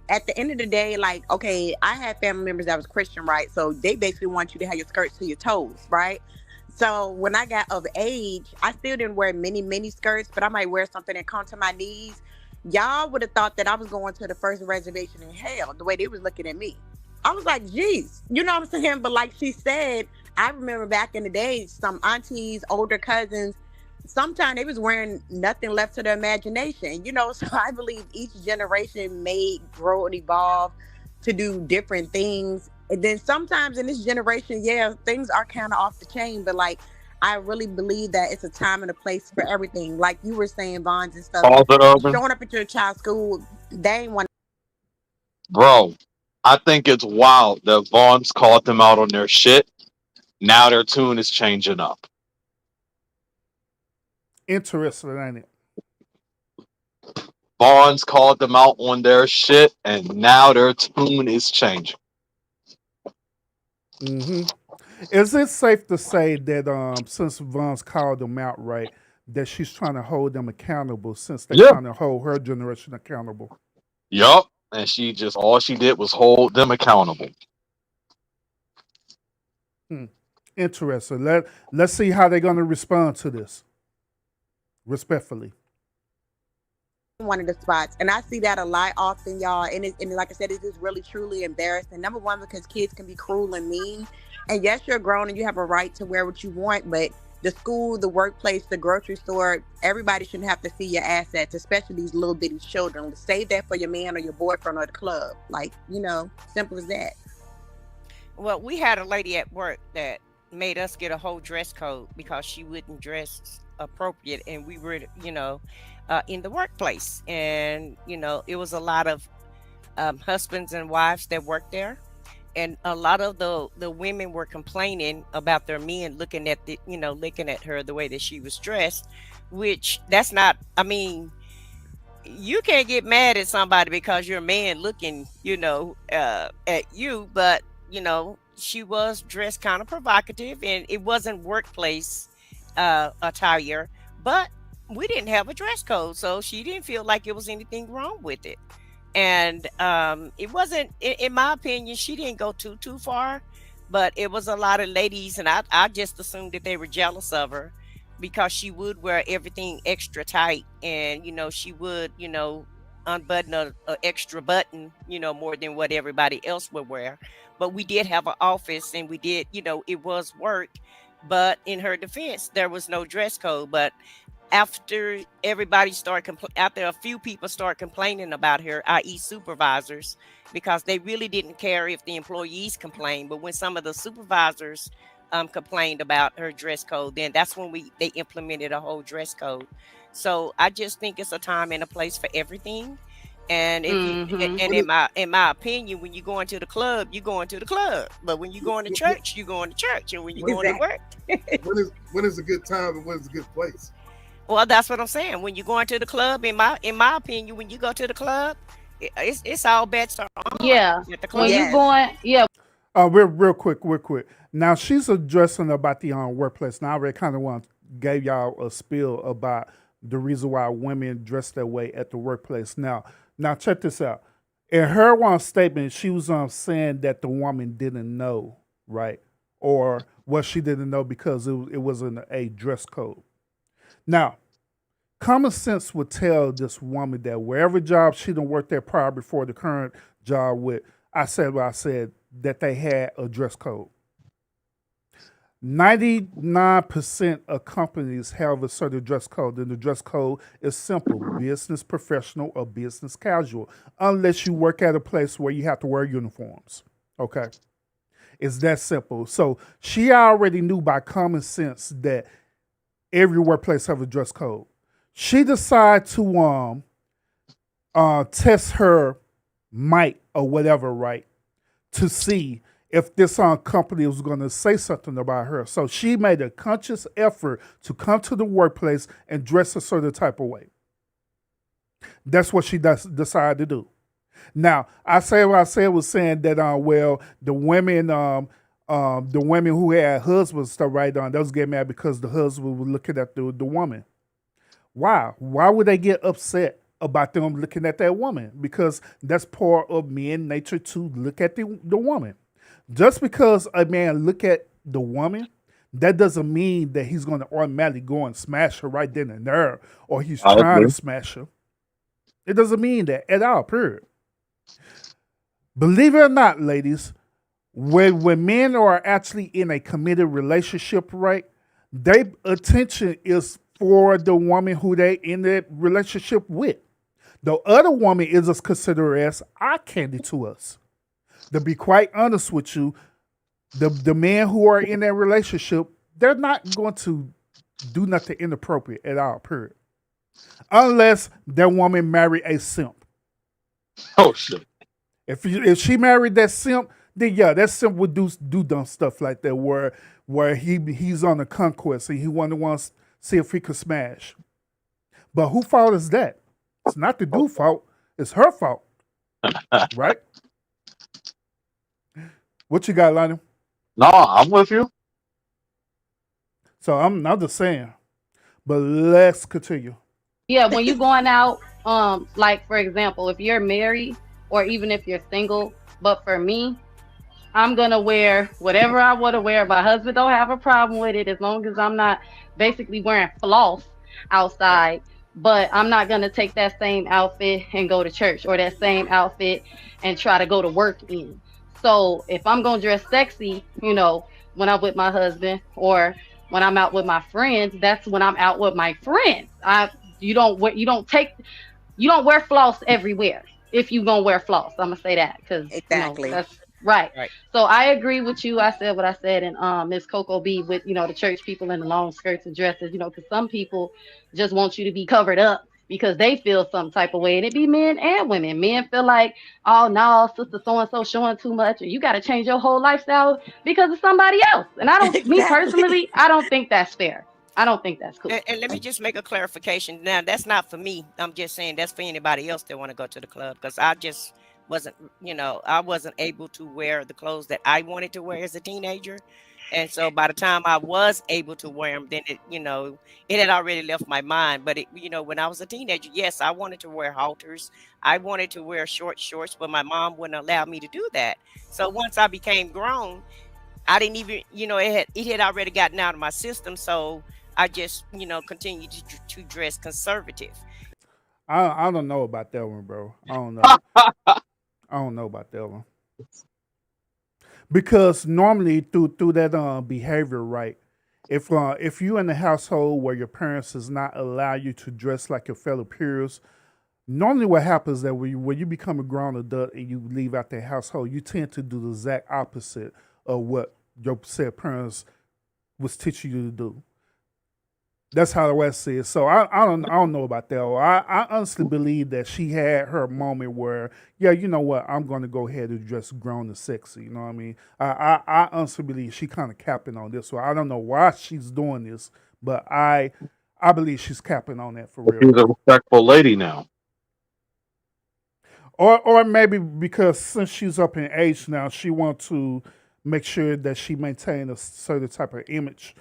at the end of the day, like, okay, I had family members that was Christian, right? So they basically want you to have your skirts to your toes, right? So when I got of age, I still didn't wear mini skirts, but I might wear something that come to my knees. Y'all would have thought that I was going to the first reservation in hell, the way they was looking at me. I was like, geez, you know what I'm saying? But like she said, I remember back in the days, some aunties, older cousins, sometimes they was wearing nothing left to their imagination, you know. So I believe each generation may grow and evolve to do different things. And then sometimes in this generation, yeah, things are kind of off the chain, but like I really believe that it's a time and a place for everything. Like you were saying, bonds and stuff. Pause it, Urban. Showing up at your child's school, they ain't want. Bro, I think it's wild that Vaughn's called them out on their shit. Now their tune is changing up. Interesting, ain't it? Vaughn's called them out on their shit, and now their tune is changing. Hmm. Is it safe to say that since Vaughn's called them out, right, that she's trying to hold them accountable since they're Yeah. trying to hold her generation accountable? Yup. And she just, all she did was hold them accountable. Interesting. Let's see how they're going to respond to this. Respectfully. One of the spots, and I see that a lot often, y'all. And like I said, it is really truly embarrassing. Number one, because kids can be cruel and mean. And yes, you're grown and you have a right to wear what you want, but the school, the workplace, the grocery store, everybody shouldn't have to see your assets, especially these little bitty children. Save that for your man or your boyfriend or the club. Like, you know, simple as that. Well, we had a lady at work that made us get a whole dress code because she wouldn't dress appropriate, and we were, in the workplace, and it was a lot of husbands and wives that worked there, and a lot of the women were complaining about their men looking at looking at her the way that she was dressed, which that's not. I mean, you can't get mad at somebody because your man looking, at you, but she was dressed kind of provocative, and it wasn't workplace attire, but we didn't have a dress code, so she didn't feel like it was anything wrong with it. And it wasn't, in my opinion, she didn't go too far, but it was a lot of ladies, and I just assumed that they were jealous of her because she would wear everything extra tight, and she would unbutton a extra button, more than what everybody else would wear. But we did have an office, and we did, it was work. But in her defense, there was no dress code. But after after a few people start complaining about her, i.e. supervisors, because they really didn't care if the employees complained, but when some of the supervisors complained about her dress code, then that's when they implemented a whole dress code. So I just think it's a time and a place for everything. And if you, and in my opinion, when you go into the club, you go into the club. But when you go into church, you go into church. And when you go into work, when is a good time and when is a good place? Well, that's what I'm saying. When you go into the club, in my opinion, when you go to the club, it's all bets are on. Yeah. At the club. When you going, yeah. Real quick. Now she's addressing about the workplace. Now I already kind of gave y'all a spiel about the reason why women dress that way at the workplace. Now check this out. In her one statement, she was saying that the woman didn't know, right? Or she didn't know because it wasn't a dress code. Now, common sense would tell this woman that wherever job she done worked at prior before the current job with, I said that they had a dress code. 99% of companies have a certain dress code, and the dress code is simple: business professional or business casual, unless you work at a place where you have to wear uniforms. Okay? It's that simple. So she already knew by common sense that every workplace have a dress code. She decided to test her might or whatever, right, to see if this company was going to say something about her. So she made a conscious effort to come to the workplace and dress a certain type of way. That's what she decided to do. Now, I say what I said was saying that, the women who had husbands stuff right on, those get mad because the husband was looking at the woman. Why? Why would they get upset about them looking at that woman? Because that's part of men nature to look at the woman. Just because a man look at the woman, that doesn't mean that he's going to automatically go and smash her right then and there, or he's I trying to agree. smash her. It doesn't mean that at all. Period. Believe it or not, ladies, when men are actually in a committed relationship, right, their attention is for the woman who they in that relationship with. The other woman is just considered as eye candy to us. To be quite honest with you, the men who are in that relationship, they're not going to do nothing inappropriate at all. Period. Unless that woman marry a simp. Oh shit. If she married that simp, then yeah, that simp would do dumb stuff like that where he's on a conquest and he wants to see if he could smash. But who fault is that? It's not the dude fault. It's her fault, right? What you got, Lionel? No, I'm with you. So I'm not just saying. But let's continue. Yeah, when you going out, like for example, if you're married or even if you're single, but for me, I'm gonna wear whatever I want to wear. My husband don't have a problem with it as long as I'm not basically wearing floss outside. But I'm not gonna take that same outfit and go to church, or that same outfit and try to go to work in. So if I'm gonna dress sexy, when I'm with my husband or when I'm out with my friends, that's when I'm out with my friends. I you don't wear- you don't wear floss everywhere. If you gonna wear floss, I'm gonna say that because Exactly. that's right. Right. So I agree with you. I said what I said, and Miss Coco B with the church people in the long skirts and dresses. Because some people just want you to be covered up because they feel some type of way, and it be men and women. Men feel like, oh no, sister so and so showing too much, and you got to change your whole lifestyle because of somebody else. And I don't, me Exactly. personally, I don't think that's fair. I don't think that's cool. And let me just make a clarification. Now, that's not for me. I'm just saying that's for anybody else that want to go to the club because I just wasn't, I wasn't able to wear the clothes that I wanted to wear as a teenager. And so by the time I was able to wear them, then it had already left my mind. But when I was a teenager, yes, I wanted to wear halters. I wanted to wear short shorts, but my mom wouldn't allow me to do that. So once I became grown, I didn't even, it had already gotten out of my system. So I just, continued to dress conservative. I don't know about that one, bro. I don't know. I don't know about that one. Because normally through that behavior, right? If you in a household where your parents does not allow you to dress like your fellow peers, normally what happens is that when you become a grown adult and you leave out that household, you tend to do the exact opposite of what your said parents was teaching you to do. That's how the West says. So I don't know about that. I honestly believe that she had her moment where, yeah, you know what, I'm going to go ahead and dress grown and sexy. You know what I mean? I honestly believe she kind of capping on this. So I don't know why she's doing this, but I believe she's capping on that for real. She's a respectful lady now. Or maybe because since she's up in age now, she wants to make sure that she maintain a certain type of image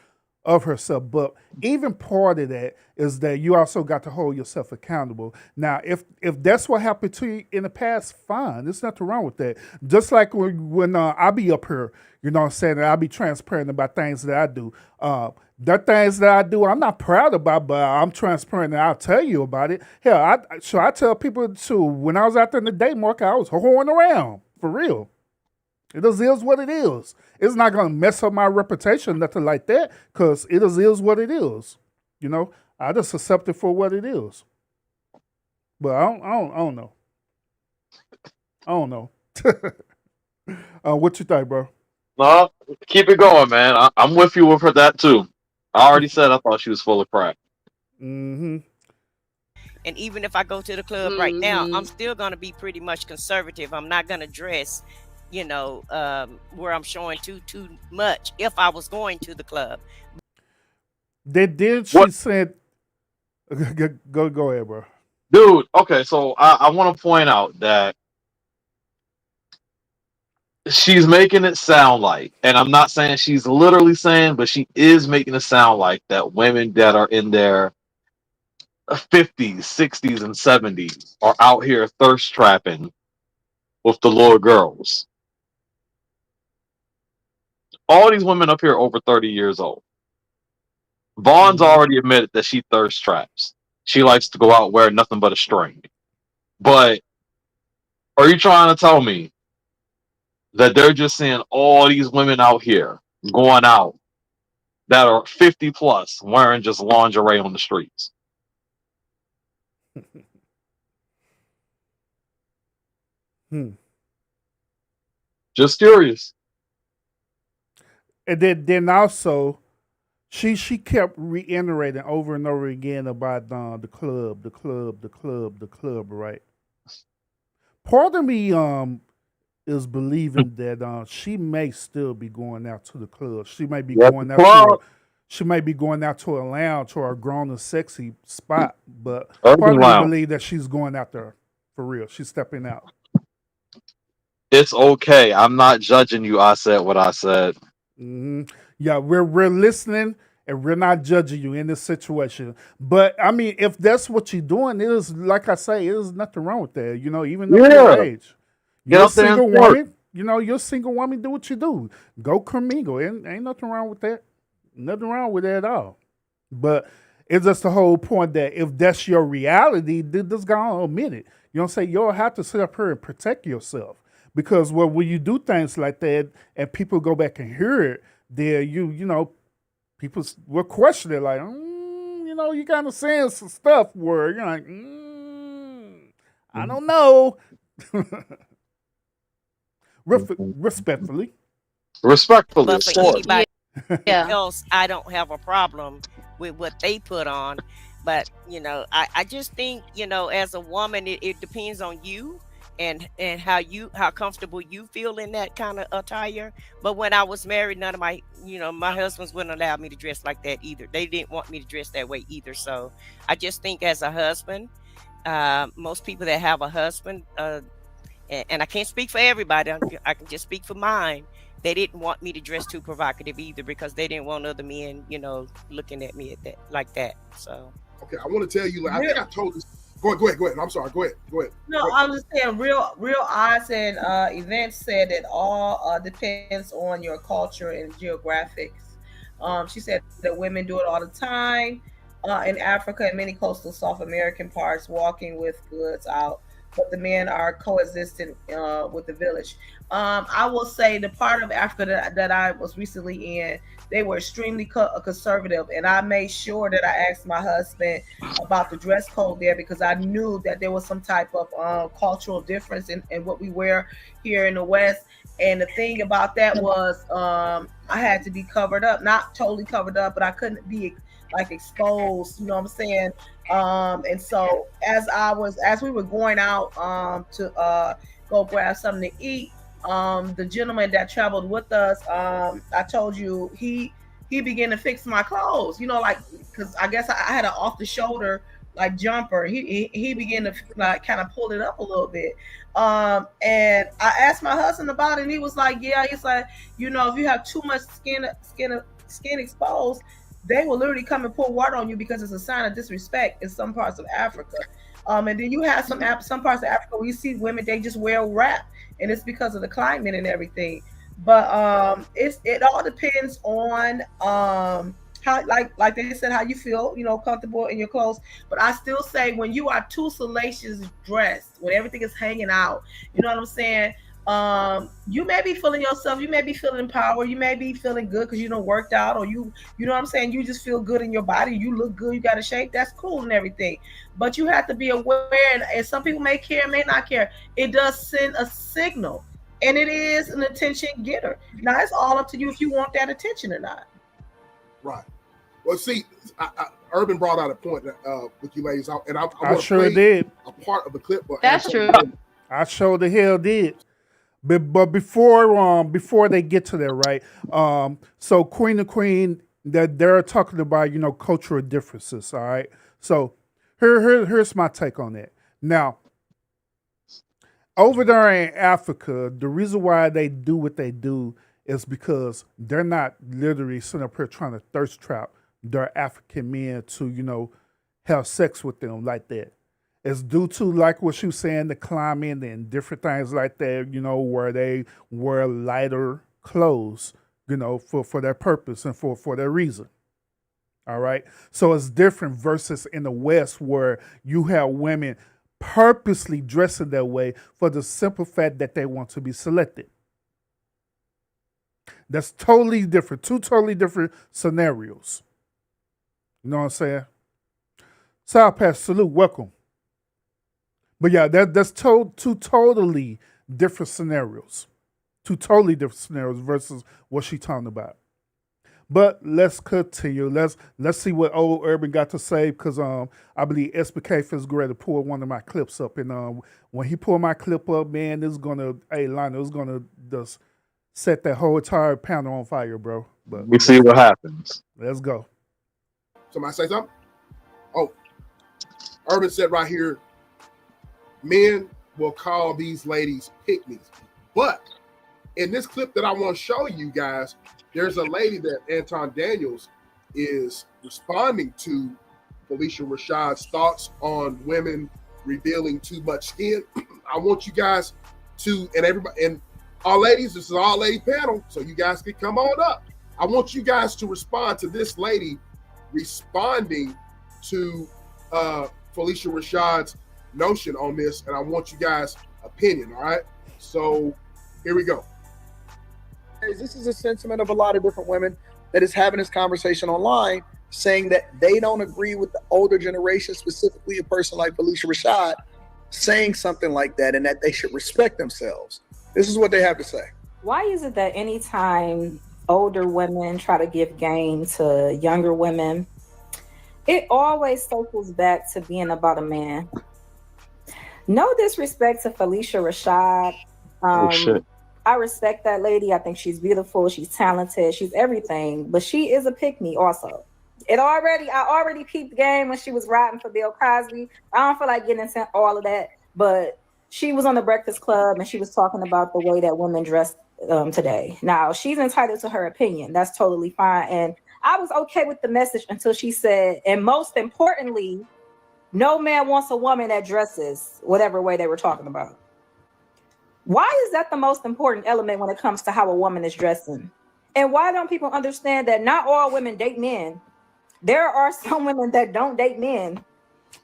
of herself. But even part of that is that you also got to hold yourself accountable. Now, if that's what happened to you in the past, fine. There's nothing wrong with that. Just like when I be up here, you know what I'm saying, and I be transparent about things that I do. There are things that I do I'm not proud about, but I'm transparent and I'll tell you about it. Hell, I tell people too, when I was out there in the day market, I was hoeing around, for real. It just is what it is. It's not gonna mess up my reputation, nothing like that, because it just is what it is. You know, I just accept it for what it is. But I don't know. I don't know. What you think, bro? No, keep it going, man. I'm with you with her that too. I already said I thought she was full of crap. Mm-hmm. And even if I go to the club right now, I'm Hmm. still going to be pretty much conservative. I'm not going to dress, where I'm showing too much if I was going to the club. Then she What, said, go ahead, bro. dude? Okay, so I want to point out that she's making it sound like, and I'm not saying she's literally saying, but she is making it sound like that women that are in their 50s, 60s, and 70s are out here thirst trapping with the little girls. All these women up here are over 30 years old. Vaughn's Mm-hmm. already admitted that she thirst traps. She likes to go out wearing nothing but a string. But are you trying to tell me that they're just seeing all these women out here going out that are 50 plus wearing just lingerie on the streets? Hmm. Just curious. And then also she kept reiterating over and over again about the club, the club, the club, the club, right? Part of me is believing that she may still be going out to the club. She may be Yes, the going out to a club, she may be going out to a lounge or a grown and sexy spot, but part Urban of me Lounge. believe that she's going out there for real. She's stepping out. It's okay. I'm not judging you. I said what I said. Hmm. Yeah, we're listening and we're not judging you in this situation. But I mean, if that's what you're doing, it is like I say, it is nothing wrong with that. You know, even up your Yeah. age, Get you're a up there and single twerk. woman. You know, you're a single woman. Do what you do. Go commingle. Ain't nothing wrong with that. Nothing wrong with that at all. But it's just the whole point that if that's your reality, then just go on admit it. You don't say you'll have to sit up here and protect yourself. Because when you do things like that and people go back and hear it, then you know, people will question it like, you know, you kind of saying some stuff where you're like, I don't know. Respectfully. Respectfully, But of for course. anybody Yeah. else, I don't have a problem with what they put on. But I just think, as a woman, it depends on you and how comfortable you feel in that kind of attire. But when I was married, none of my husbands wouldn't allow me to dress like that either. They didn't want me to dress that way either. So I just think as a husband, most people that have a husband, and I can't speak for everybody. I can just speak for mine. They didn't want me to dress too provocative either because they didn't want other men, looking at me at that like that. So Okay, I want to tell you. Like, I Real, think I told this. Go ahead. I'm sorry. Go ahead. no, Go ahead. I'm just saying real odds and events said that all depends on your culture and geographics. She said that women do it all the time in Africa and many coastal South American parts, walking with goods out, but the men are coexisting with the village. I will say the part of Africa that I was recently in, they were extremely conservative, and I made sure that I asked my husband about the dress code there because I knew that there was some type of cultural difference in what we wear here in the West. And the thing about that was I had to be covered up, not totally covered up, but I couldn't be like exposed, you know what I'm saying? And so as we were going out to go grab something to eat, the gentleman that traveled with us, I told you he began to fix my clothes, like because I guess I had an off the shoulder like jumper. He began to like kind of pull it up a little bit. And I asked my husband about it, and he was like, "Yeah." He's like, if you have too much skin exposed, they will literally come and pour water on you because it's a sign of disrespect in some parts of Africa. And then you have some parts of Africa where you see women, they just wear wrap, and it's because of the climate and everything. But it all depends on how, like they said, how you feel, comfortable in your clothes. But I still say when you are too salacious dressed, when everything is hanging out, you know what I'm saying? You may be feeling yourself, you may be feeling empowered, you may be feeling good because you don't worked out, or you know what I'm saying, you just feel good in your body, you look good, you got a shape, that's cool and everything. But you have to be aware, and some people may care, may not care. It does send a signal, and it is an attention getter. Now it's all up to you if you want that attention or not. Right. Well, see, Urban brought out a point with you ladies, and I I want to sure play did. a part of the clip. But That's true. I sure the hell did. But before they get to there, right? So Queen of Queen, that they're talking about, cultural differences. All right. So here's my take on that. Now, over there in Africa, the reason why they do what they do is because they're not literally sitting up here trying to thirst trap their African men to, have sex with them like that. It's due to, like what you saying, the climate and different things like that, where they wear lighter clothes, for their purpose and for their reason. All right. So it's different versus in the West where you have women purposely dressing that way for the simple fact that they want to be selected. That's totally different. Two totally different scenarios. You know what I'm saying? South Pass, salute, welcome. But yeah, that's two totally different scenarios. Two totally different scenarios versus what she talking about. But let's continue. Let's see what old Urban got to say because I believe SBK feels great to pull one of my clips up, and when he pull my clip up, man, Lionel, it's gonna just set that whole entire panel on fire, bro. But We see what happens. let's go. Somebody say something? Oh, Urban said right here, men will call these ladies pick-me's. But in this clip that I want to show you guys, there's a lady that Anton Daniels is responding to Felicia Rashad's thoughts on women revealing too much skin. I want you guys to, and everybody, and all ladies, this is an all lady panel, so you guys can come on up. I want you guys to respond to this lady responding to Felicia Rashad's notion on this, and I want you guys' opinion, all right? So here we go. This is a sentiment of a lot of different women that is having this conversation online, saying that they don't agree with the older generation, specifically a person like Felicia Rashad, saying something like that, and that they should respect themselves. This is what they have to say. Why is it that anytime older women try to give game to younger women, it always circles back to being about a man? No disrespect to Felicia Rashad. Shit. I respect that lady. I think she's beautiful. She's talented. She's everything. But she is a pick-me also. I already peeped the game when she was riding for Bill Cosby. I don't feel like getting into all of that. But she was on the Breakfast Club and she was talking about the way that women dress today. Now, she's entitled to her opinion. That's totally fine. And I was okay with the message until she said, and most importantly, no man wants a woman that dresses whatever way they were talking about. Why is that the most important element when it comes to how a woman is dressing? And why don't people understand that not all women date men? There are some women that don't date men.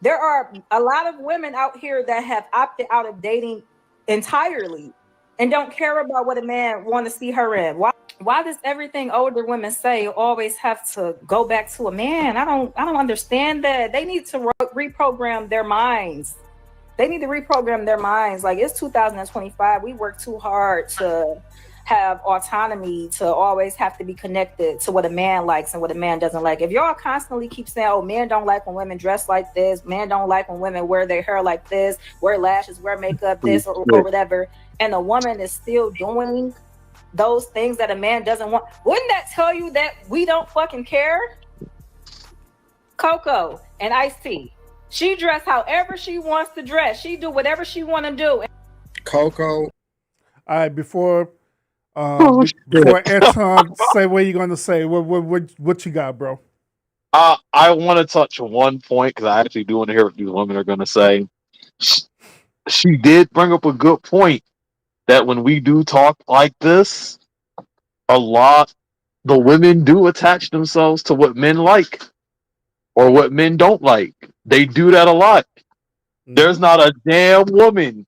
There are a lot of women out here that have opted out of dating entirely and don't care about what a man want to see her in. Why does everything older women say always have to go back to a man? I don't understand that. They need to reprogram their minds. They need to reprogram their minds. Like, it's 2025. We work too hard to have autonomy, to always have to be connected to what a man likes and what a man doesn't like. If y'all constantly keep saying, oh, men don't like when women dress like this, men don't like when women wear their hair like this, wear lashes, wear makeup, this or whatever, and a woman is still doing those things that a man doesn't want, wouldn't that tell you that we don't fucking care? Coco and Ice-T, she dress however she wants to dress. She do whatever she want to do. Coco. All right, before Anton say what you're gonna say, what you got, bro? I want to touch on one point because I actually do want to hear what these women are going to say. She did bring up a good point that when we do talk like this, a lot the women do attach themselves to what men like or what men don't like. They do that a lot. There's not a damn woman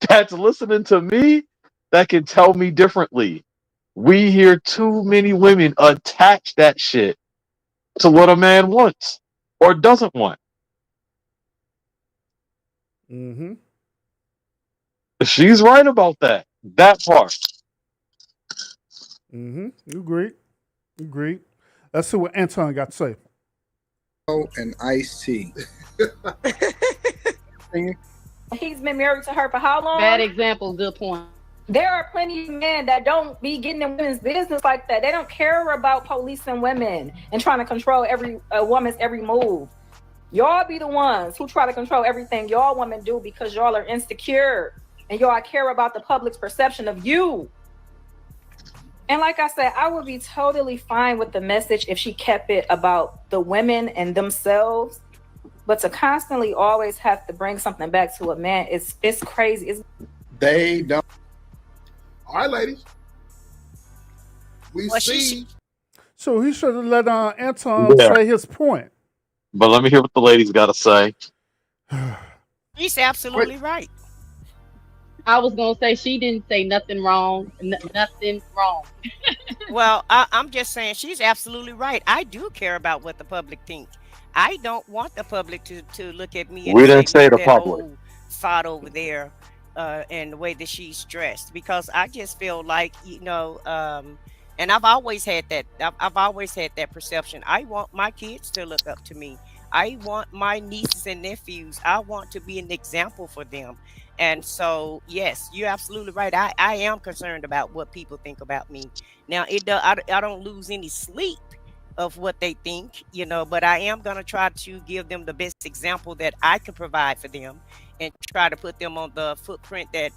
that's listening to me that can tell me differently. We hear too many women attach that shit to what a man wants or doesn't want. Mm-hmm. She's right about that. That part. Mm-hmm. You agree. Let's see what Anton got to say. And Ice-T. He's been married to her for how long? Bad example, good point. There are plenty of men that don't be getting in women's business like that. They don't care about policing women and trying to control a woman's every move. Y'all be the ones who try to control everything y'all women do because y'all are insecure and y'all care about the public's perception of you. And like I said, I would be totally fine with the message if she kept it about the women and themselves But to constantly always have to bring something back to a man, it's crazy. They don't. All right, ladies. We Well, see. So he should have let Anton Yeah, say his point. but let me hear what the ladies got to say. she's Wait, absolutely right. I was gonna say she didn't say nothing wrong. Nothing wrong. Well, I'm just saying she's absolutely right. I do care about what the public think. I don't want the public to look at me and We to say, didn't look say at the that public. old thought over there, and the way that she's dressed. Because I just feel like, and I've always had that perception. I want my kids to look up to me. I want my nieces and nephews. I want to be an example for them. And so, yes, you're absolutely right. I am concerned about what people think about me. Now, I don't lose any sleep of what they think, but I am going to try to give them the best example that I can provide for them, and try to put them on the footprint that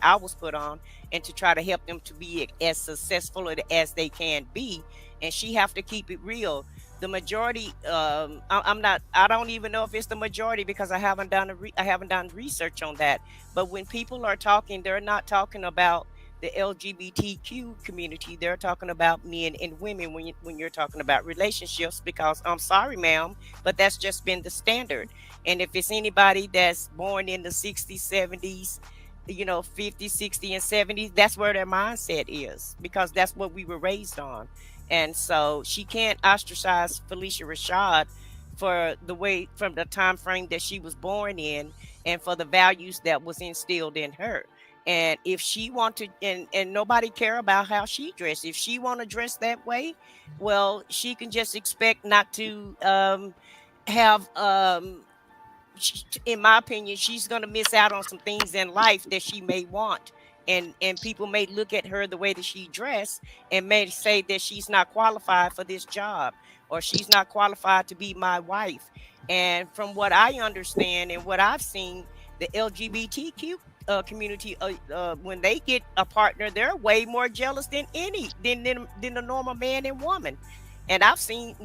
I was put on, and to try to help them to be as successful as they can be. And she have to keep it real. The majority, I don't even know if it's the majority, because I haven't done research on that. But when people are talking, they're not talking about the LGBTQ community. They're talking about men and women when you're talking about relationships, because I'm sorry, ma'am, but that's just been the standard. And if it's anybody that's born in the 60s, 70s, 50, 60, and 70s, that's where their mindset is, because that's what we were raised on. And so she can't ostracize Felicia Rashad for the way, from the time frame that she was born in, and for the values that was instilled in her. And if she want to, and nobody care about how she dressed, if she want to dress that way, well, she can just expect not to have in my opinion, she's going to miss out on some things in life that she may want. And people may look at her the way that she dressed, and may say that she's not qualified for this job, or she's not qualified to be my wife. And from what I understand and what I've seen, the LGBTQ community, when they get a partner, they're way more jealous than a normal man and woman. And I've seen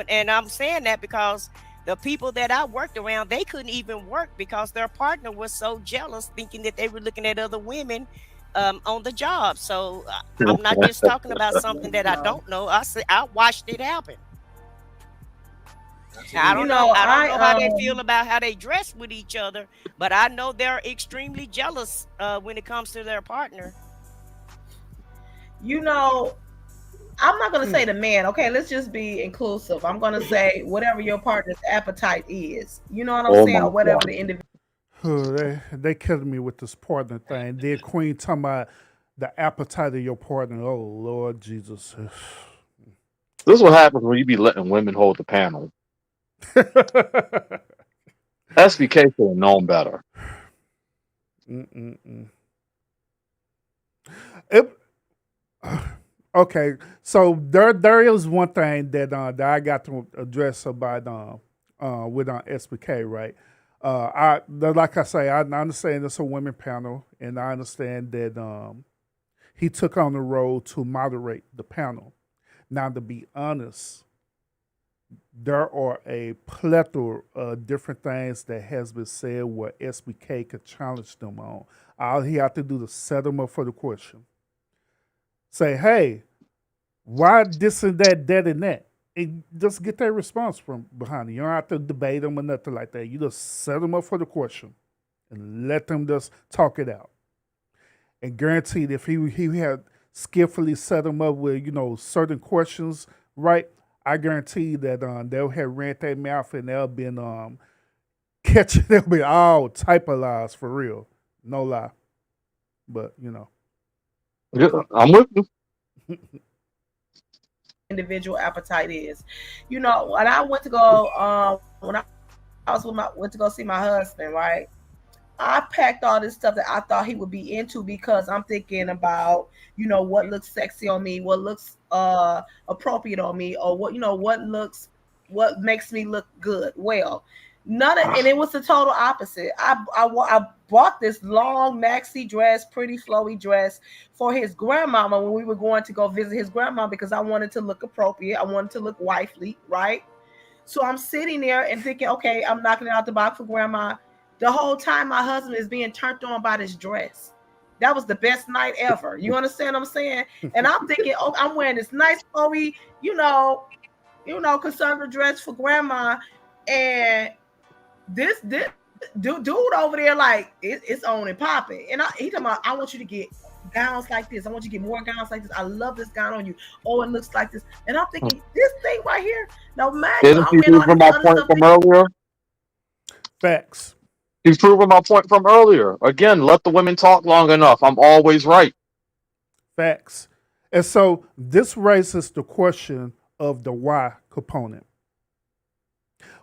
and I'm saying that because the people that I worked around, they couldn't even work because their partner was so jealous, thinking that they were looking at other women on the job. So I'm not just talking about something that I don't know. I watched it happen. Now, I don't know. I don't know how they feel about how they dress with each other, but I know they're extremely jealous when it comes to their partner. I'm not going to say the man. Okay, let's just be inclusive. I'm going to say whatever your partner's appetite is. You know what I'm saying? Or whatever the individual. They killing me with this partner thing. Dear Queen talking about the appetite of your partner. Oh, Lord Jesus. This is what happens when you be letting women hold the panel. SBK should have known better. Okay, so there is one thing that I got to address about with SBK, right? Like I say, I understand it's a women panel, and I understand that he took on the role to moderate the panel. Now, to be honest, there are a plethora of different things that has been said where SBK could challenge them on. All he have to do is set them up for the question. Say, hey, why this and that, and that? And just get that response from behind it. You don't have to debate them or nothing like that. You just set them up for the question and let them just talk it out. And guaranteed, if he had skillfully set them up with certain questions, right? I guarantee that they'll have ran their mouth and they'll been catching. They'll be all type of lies for real, no lie. But I'm with you. Individual appetite is. When I went to go when I went to go see my husband, right? I packed all this stuff that I thought he would be into, because I'm thinking about, what looks sexy on me, what looks appropriate on me, or what makes me look good. Well, and it was the total opposite. I bought this long maxi dress, pretty flowy dress for his grandmama when we were going to go visit his grandma, because I wanted to look appropriate. I wanted to look wifely, right? So I'm sitting there and thinking, okay, I'm knocking it out the box for grandma. The whole time my husband is being turned on by this dress. That was the best night ever. You understand what I'm saying? And I'm thinking, oh, I'm wearing this nice flowy, conservative dress for grandma, and this dude over there like it's on and popping. And he talking about, I want you to get gowns like this. I want you to get more gowns like this. I love this gown on you. Oh, it looks like this. And I'm thinking, this thing right here. Now, mind you, Didn't I'm he wearing all prove this my other point stuff. from earlier? Facts. He's proving my point from earlier. Again, let the women talk long enough. I'm always right. Facts. And so this raises the question of the why component.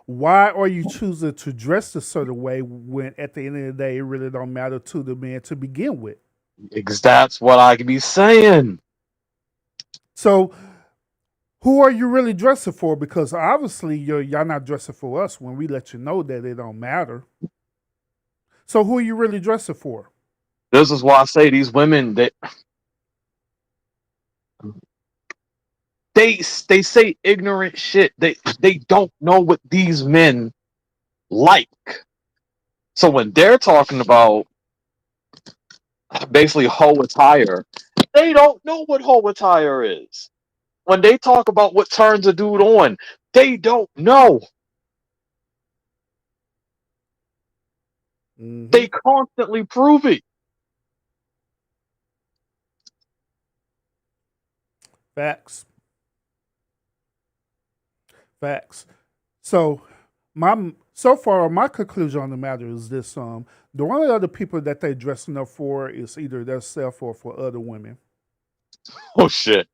Why are you choosing to dress a certain way when at the end of the day it really don't matter to the man to begin with? That's what I could be saying. So who are you really dressing for? Because obviously y'all not dressing for us when we let you know that it don't matter. So who are you really dressing for? This is why I say these women they say ignorant shit. They don't know what these men like. So when they're talking about basically hoe attire, they don't know what hoe attire is. When they talk about what turns a dude on, they don't know. Mm-hmm. They constantly prove it. Facts. Facts. So so far my conclusion on the matter is this: the only other people that they dressing up for is either themselves or for other women. Oh shit.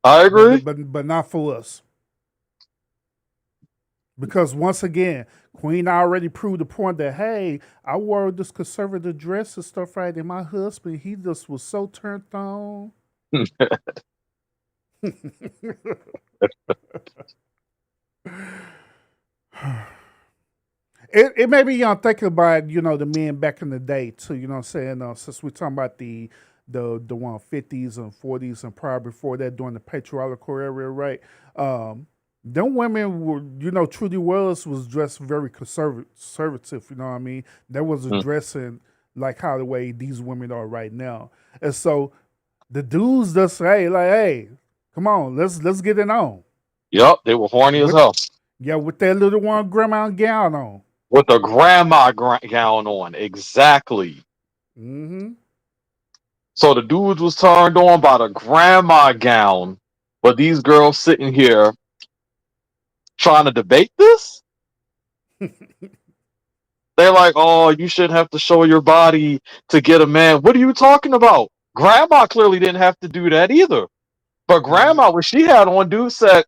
I agree. But not for us. Because once again, Queen already proved the point that hey, I wore this conservative dress and stuff right, and my husband, he just was so turned on. It made me thinking about the men back in the day too. You know what I'm saying? Since we're talking about the 150s and 40s and prior before that during the patriarchal era, right? Them women were, Trudy Wells was dressed very conservative. You know what I mean? That wasn't dressing like how the way these women are right now. And so the dudes just say like, hey, come on, let's get it on. Yup, they were horny as With hell. yeah, with that little one grandma gown on. With a grandma gown on. Exactly. Mm-hmm. So the dudes was turned on by the grandma gown, but these girls sitting here trying to debate this? They're like, oh, you shouldn't have to show your body to get a man. What are you talking about? Grandma clearly didn't have to do that either. But grandma, when she had on, dude said,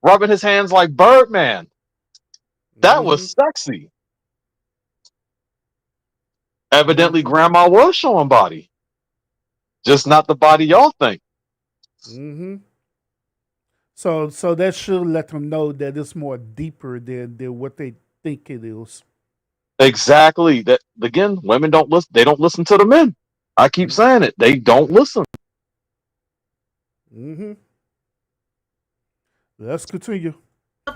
rubbing his hands like Birdman. That Mm-hmm. was sexy. Evidently, grandma was showing body. Just not the body y'all think. Mm-hmm. So that should let them know that it's more deeper than what they think it is. Exactly. That again, women don't listen. They don't listen to the men. I keep saying it. They don't listen. Mm-hmm. Let's continue.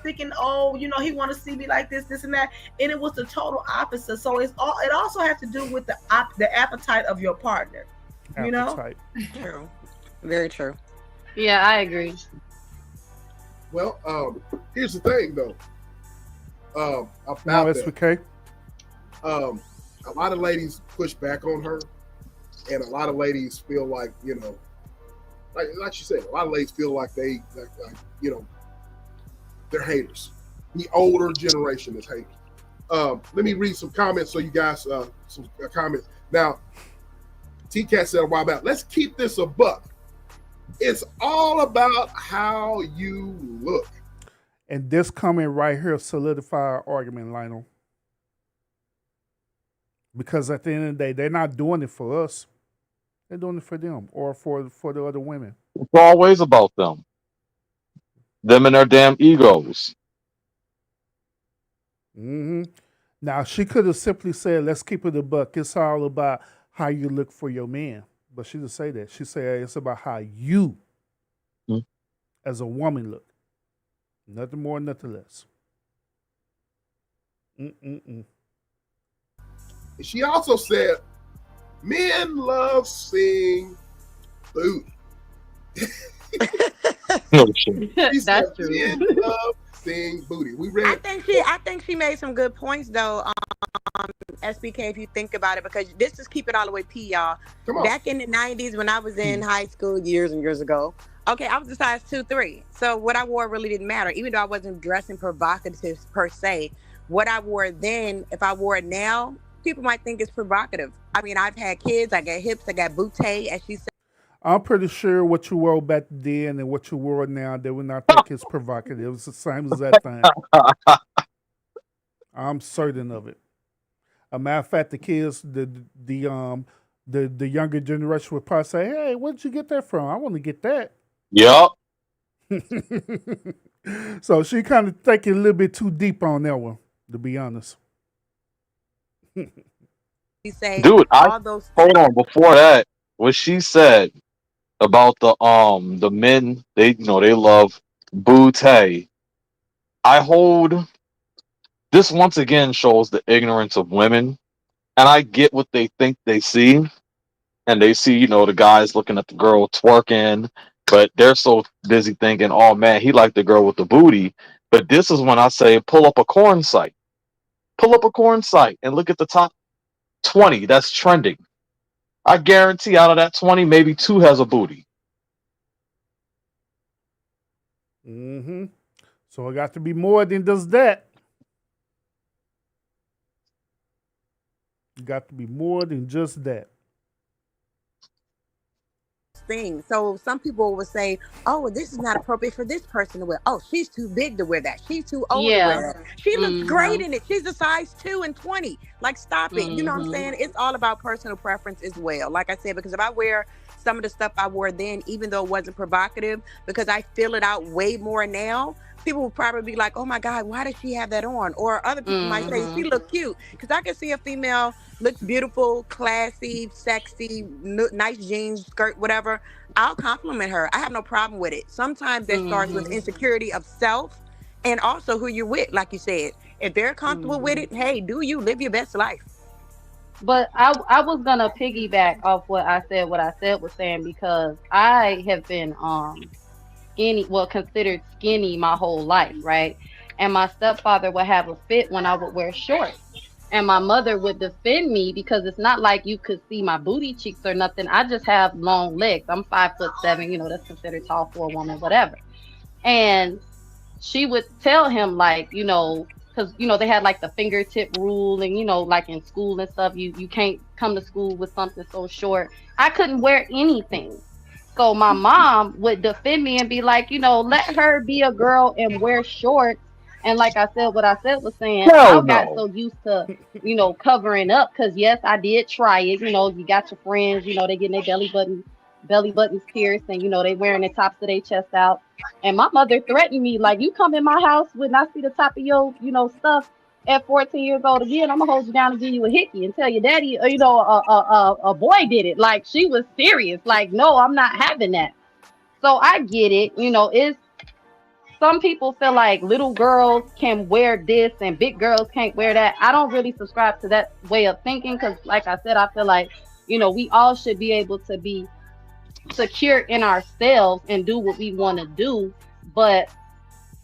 Thinking, oh, he want to see me like this and that, and it was the total opposite. So it also has to do with the appetite of your partner. Appetite. True. Very true. Yeah, I agree. Well, here's the thing though. About Now, that, SBK. a lot of ladies push back on her, and a lot of ladies feel like like you said, a lot of ladies feel like they they're haters. The older generation is haters. Let me read some comments so you guys some comments. Now, T-Cat said a while back, let's keep this a buck. It's all about how you look. And this comment right here solidify our argument, Lionel. Because at the end of the day, they're not doing it for us. They're doing it for them or for the other women. It's always about them. Them and their damn egos. Mm-hmm. Now, she could have simply said, let's keep it a buck. It's all about how you look for your man. But she didn't say that. She said it's about how you, Mm. as a woman, look. Nothing more, nothing less. Mm-mm-mm. She also said, men love seeing booty. No shit. She said, That's true. men love seeing booty. We read. I think she made some good points though. SBK, if you think about it, because this is keep it all the way P, y'all. Come on. Back in the 90s when I was in high school years and years ago, okay, I was a size 2'3". So what I wore really didn't matter, even though I wasn't dressing provocative per se. What I wore then, if I wore it now, people might think it's provocative. I mean, I've had kids, I got hips, I got bootay, as she said. I'm pretty sure what you wore back then and what you wore now, they would not think it's provocative. It's the same as that thing. I'm certain of it. A matter of fact, the kids, the younger generation would probably say, "Hey, where'd you get that from? I want to get that." Yup. So she kind of thinking a little bit too deep on that one, to be honest. She say Dude, all those hold on. Before that, what she said about the men, they love bootay. I hold this once again shows the ignorance of women, and I get what they think they see, and they see the guys looking at the girl twerking, but they're so busy thinking, oh man, he liked the girl with the booty. But this is when I say pull up a corn site, and look at the top 20 that's trending. I guarantee out of that 20, maybe two has a booty. Mm-hmm. So it got to be more than just that. It got to be more than just that. thing. So some people would say, "Oh, well, this is not appropriate for this person to wear. Oh, she's too big to wear that. She's too old to Yeah. wear that. She looks great Mhm. in it. She's a size 2 and 20. Like, stop it. You know what I'm Mhm. saying? It's all about personal preference as well. Like I said, because if I wear some of the stuff I wore then, even though it wasn't provocative, because I feel it out way more now, people will probably be like, "Oh my God, why does she have that on?" Or other people might say, "She Mhm. look cute," because I can see a female looks beautiful, classy, sexy, nice jeans, skirt, whatever. I'll compliment her. I have no problem with it. Sometimes that starts with Mhm. insecurity of self and also who you're with, like you said. If they're comfortable with Mhm. it, hey, do you live your best life? But I was gonna piggyback off what I said was saying because I have been skinny, well, considered skinny my whole life, right? And my stepfather would have a fit when I would wear shorts. And my mother would defend me because it's not like you could see my booty cheeks or nothing. I just have long legs. I'm 5'7", that's considered tall for a woman, whatever. And she would tell him like, because they had like the fingertip rule, and like in school and stuff, you can't come to school with something so short. I couldn't wear anything. So my mom would defend me and be like, let her be a girl and wear shorts. And like I said, what I said was saying, Hell I got no. so used to, covering up because yes, I did try it. You got your friends, they getting their belly buttons pierced, and they wearing the tops of their chest out. And my mother threatened me, like, you come in my house when I see the top of your, stuff at 14 years old again, I'm gonna hold you down and give you a hickey and tell your daddy, a boy did it. Like, she was serious. Like, no, I'm not having that. So I get it. It's some people feel like little girls can wear this and big girls can't wear that. I don't really subscribe to that way of thinking because, like I said, I feel like, we all should be able to be secure in ourselves and do what we want to do. But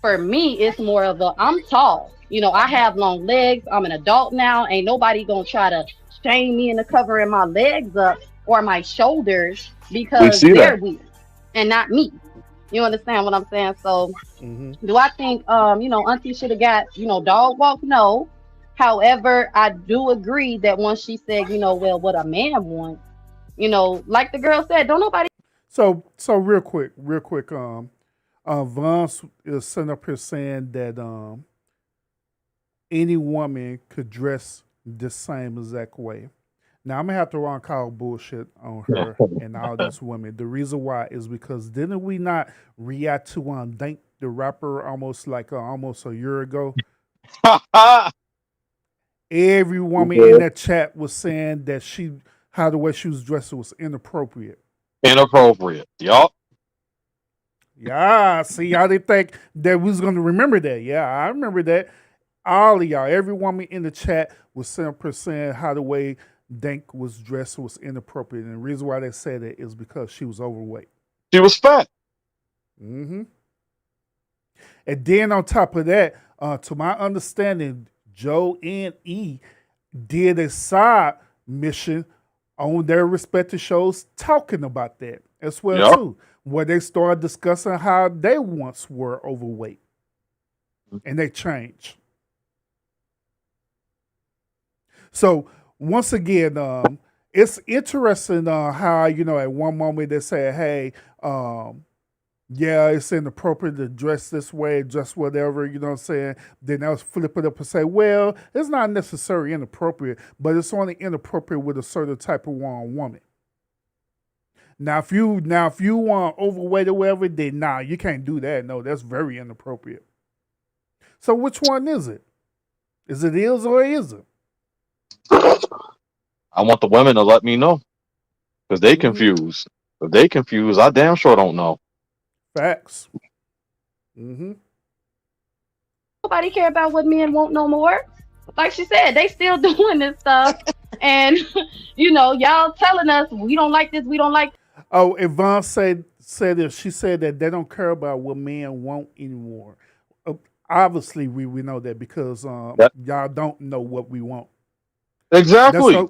for me, it's more of a I'm tall. I have long legs. I'm an adult now. Ain't nobody gonna try to shame me into covering my legs up or my shoulders We because see that. they're weird and not me. You understand what I'm saying? So Mm-hmm. do I think Auntie should have got, dog walk? No. However, I do agree that once she said, well, what a man wants, like the girl said, don't nobody. So real quick, Vance is sitting up here saying that any woman could dress the same exact way. Now I'm gonna have to run call bullshit on her and all these women. The reason why is because didn't we not react to Dank the rapper almost a year ago? Every woman in that chat was saying that how the way she was dressed was inappropriate. Inappropriate. Yup. Yeah, see, I didn't think that we was gonna remember that. Yeah, I remember that. All of y'all, every woman in the chat was 7% how the way Dank was dressed was inappropriate. And the reason why they said it is because she was overweight. She was fat. Hmm. And then on top of that, to my understanding, Joe and E did a side mission on their respective shows talking about that as well Yep. too, where they started discussing how they once were overweight and they changed. So once again, it's interesting how at one moment they say, "Hey, yeah, it's inappropriate to dress this way, dress whatever," you know what I'm saying? Then they'll flip it up and say, "Well, it's not necessarily inappropriate, but it's only inappropriate with a certain type of woman." Now if you want overweight or whatever, then nah, you can't do that. No, that's very inappropriate. So which one is it? Is it is or isn't? I want the women to let me know because they Mm-hmm. confused. If they confused, I damn sure don't know. Facts. Mm-hmm. Nobody care about what men want no more. Like she said, they still doing this stuff, and y'all telling us we don't like this, we don't like. Oh, Yvonne said that she said that they don't care about what men want anymore. Uh, Obviously, we know that because That, y'all don't know what we want. That's exactly. the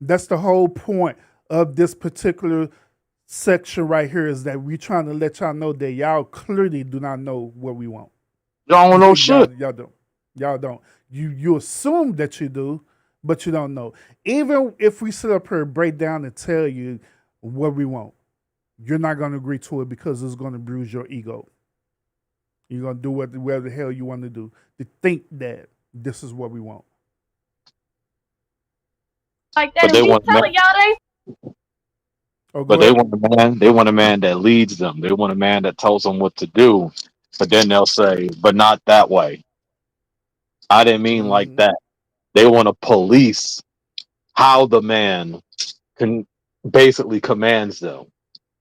that's the whole point of this particular section right here is that we trying to let y'all know that y'all clearly do not know what we want. Y'all don't know shit. y'all don't. Y'all don't. You assume that you do, but you don't know. Even if we sit up here and break down and tell you what we want, you're not going to agree to it because it's going to bruise your ego. You're going to do whatever the hell you want to do to think that this is what we want. Like that, But and they we want a man. telling y'all they. Oh, But go they ahead. want a man. They want a man that leads them. They want a man that tells them what to do. But then they'll say, "But not that way. I didn't mean like Mm-hmm. that." They want to police how the man can basically commands them.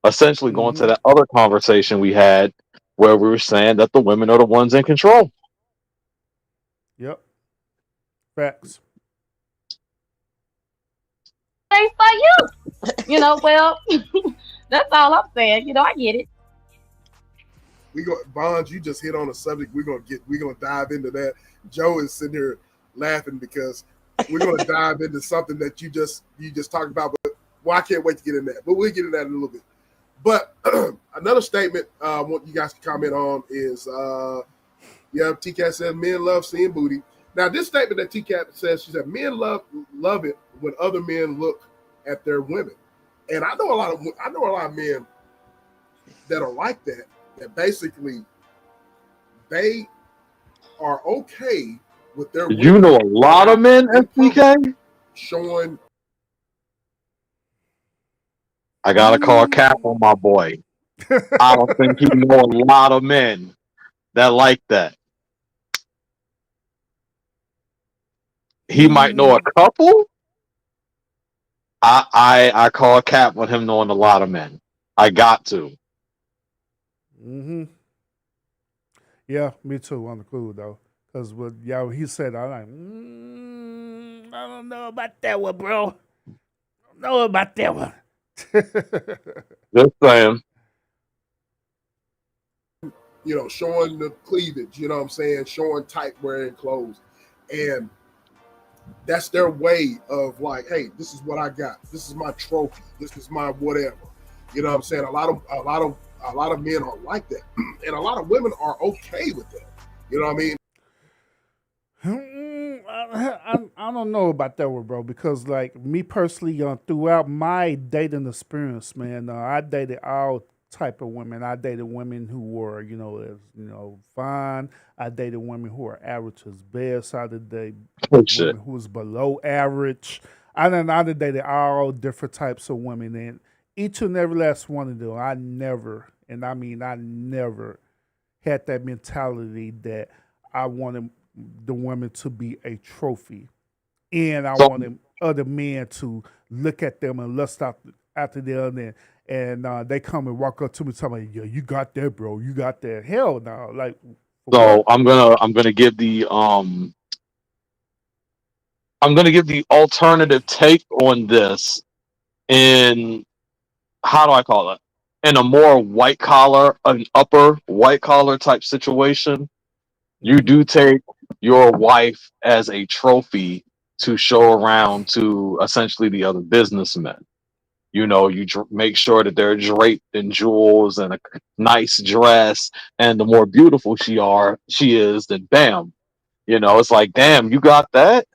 Essentially, going to Mm-hmm. that other conversation we had where we were saying that the women are the ones in control. Yep. Facts. Ain't for you. Well, that's all I'm saying. I get it. We go Bonds, you just hit on a subject we're gonna dive into that. Joe is sitting here laughing because we're gonna dive into something that you just talked about, but I can't wait to get in that. But we'll get in that in a little bit. But another statement I want you guys to comment on is TCAT says men love seeing booty. Now this statement that TCAT says, she said men love it when other men look at their women. And I know a lot of men that are like that, that basically they are okay with their You women know a going lot of out men, in public SBK. showing. I gotta call cap on my boy. I don't think he know a lot of men that like that. He might know a couple. I call cap on him knowing a lot of men. I got to. Mm-hmm. Yeah, me too on the cool though. Because what he said, I'm like, I don't know about that one, bro. I don't know about that one. Just saying. Showing the cleavage, you know what I'm saying, showing tight wearing clothes. And that's their way of like, hey, this is what I got. This is my trophy. This is my whatever. You know what I'm saying? A lot of men are like that. And a lot of women are okay with that. You know what I mean? I don't know about that one, bro. Because like me personally, throughout my dating experience, man, I dated all type of women. I dated women who were, fine. I dated women who were average as best. I dated Oh shit. women who was below average. I done dated all different types of women, and each and every last one of them, I never, and I mean I never, had that mentality that I wanted the women to be a trophy, and I So wanted other men to look at them and lust after them, and they come and walk up to me, tell me, "Yeah, you got that, bro. You got that." Hell no, like for So what? I'm gonna give the alternative take on this in, how do I call it? In a more white collar, an upper white collar type situation, you Mm-hmm. do take your wife as a trophy to show around to essentially the other businessmen. You know, you make sure that they're draped in jewels and a nice dress, and the more beautiful she is, then bam, it's like, damn, you got that,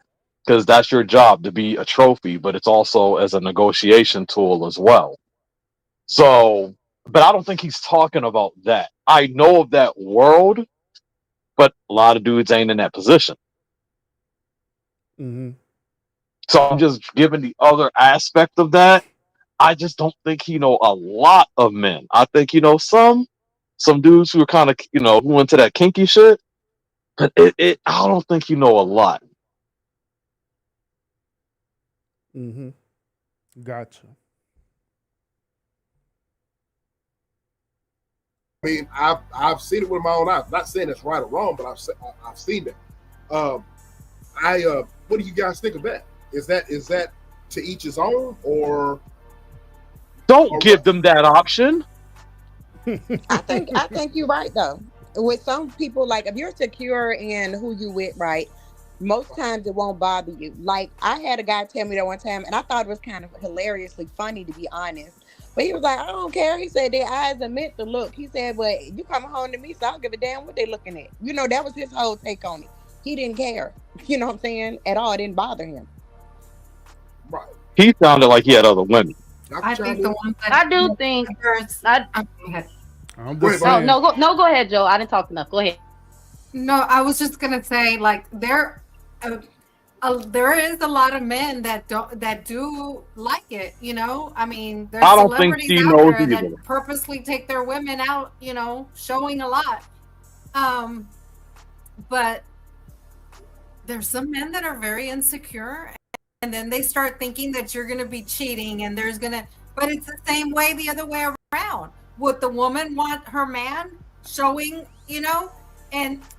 because that's your job, to be a trophy, but it's also as a negotiation tool as well. So, but I don't think he's talking about that. I know of that world, but a lot of dudes ain't in that position. Mm-hmm. So I'm just giving the other aspect of that. I just don't think he know a lot of men. I think some dudes who are kind of who into that kinky shit. But I don't think you know a lot. Mm-hmm. Gotcha. I mean, I've seen it with my own eyes. Not saying it's right or wrong, but I've seen that. Um, what do you guys think of that? Is that to each his own, or Don't give what? them that option. I think you're right though. With some people, like if you're secure in who you with, right? Most times it won't bother you. Like I had a guy tell me that one time, and I thought it was kind of hilariously funny to be honest. But he was like, I don't care. He said their eyes are meant to look. He said, but you come home to me, so I don't give a damn what they looking at. That was his whole take on it. He didn't care. You know what I'm saying? At all. It didn't bother him. Right. He sounded like he had other women. I think the ones that I do think I go ahead. I'm Go just ahead, no saying. go ahead, Joe. I didn't talk enough. Go ahead. No, I was just gonna say like there is a lot of men that do like it. I mean, there's I don't think celebrities she out knows there either. that purposely take their women out. Showing a lot. Um, but there's some men that are very insecure, and then they start thinking that you're going to be cheating, and but it's the same way the other way around. Would the woman want her man showing,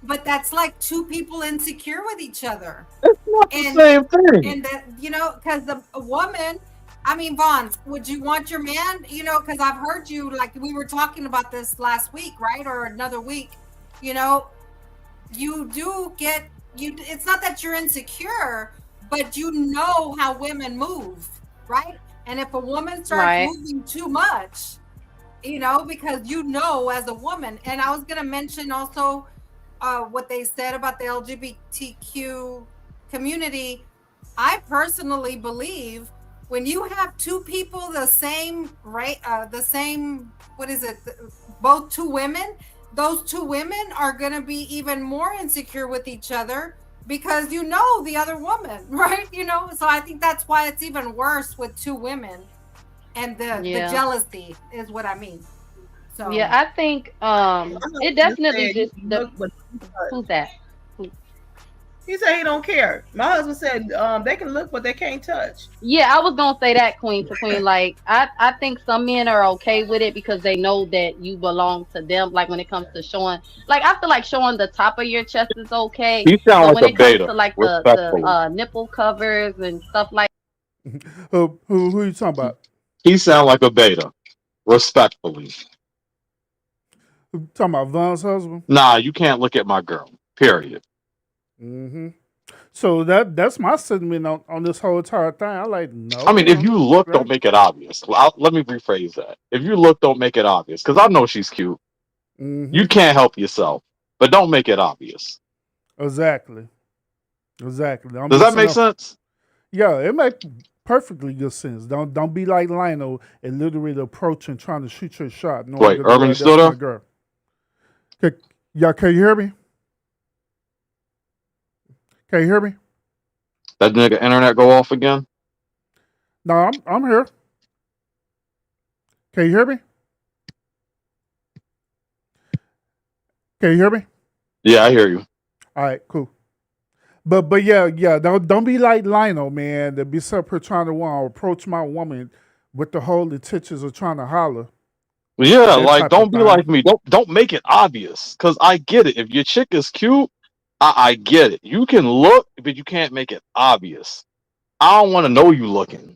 but that's like two people insecure with each other. It's not the And same thing. and that, because a woman, I mean, Vaughn, would you want your man, because I've heard you, like we were talking about this last week, right? Or another week, you know, you do get it's not that you're insecure, but you know how women move, right? And if a woman starts Right. moving too much, because as a woman, and I was going to mention also what they said about the LGBTQ community. I personally believe when you have two people the same, right, the same, what is it, both two women, those two women are going to be even more insecure with each other because the other woman, right? So I think that's why it's even worse with two women, and the Yeah. jealousy is what I mean. Yeah, So I think My it husband definitely said you just can the look, but who's that? Who- he said he don't care. My husband said they can look, but they can't touch. Yeah, I was gonna say that, Queen to Queen. Like I think some men are okay with it because they know that you belong to them. Like when it comes to showing, like I feel like showing the top of your chest is okay, He sound but like when a it comes beta, to like the respectfully. nipple covers and stuff like Who you talking about? He sound like a beta, respectfully. Who talking about Von's husband? Nah, you can't look at my girl. Period. Mm-hmm. So that's my sentiment on this whole entire thing. I like I mean, no, if you look, don't make it obvious. Let me rephrase that. If you look, don't make it obvious. Because I know she's cute. Mm-hmm. You can't help yourself, but don't make it obvious. Exactly. I'm Does that just make saying. sense? Yeah, it makes perfectly good sense. Don't be like Lionel and literally approaching trying to shoot your shot, knowing Wait, good and Urban, well you still that's my there? girl. Can you hear me? Can you hear me? That nigga internet go off again? No, I'm here. Can you hear me? Can you hear me? Yeah, I hear you. All right, cool. But yeah, don't be like Lionel, man. To be up here trying to approach my woman with the whole intentions of trying to holler, Yeah, that like type of don't be like thing. me. Don't make it obvious. Cause I get it. If your chick is cute, I get it. You can look, but you can't make it obvious. I don't want to know you looking.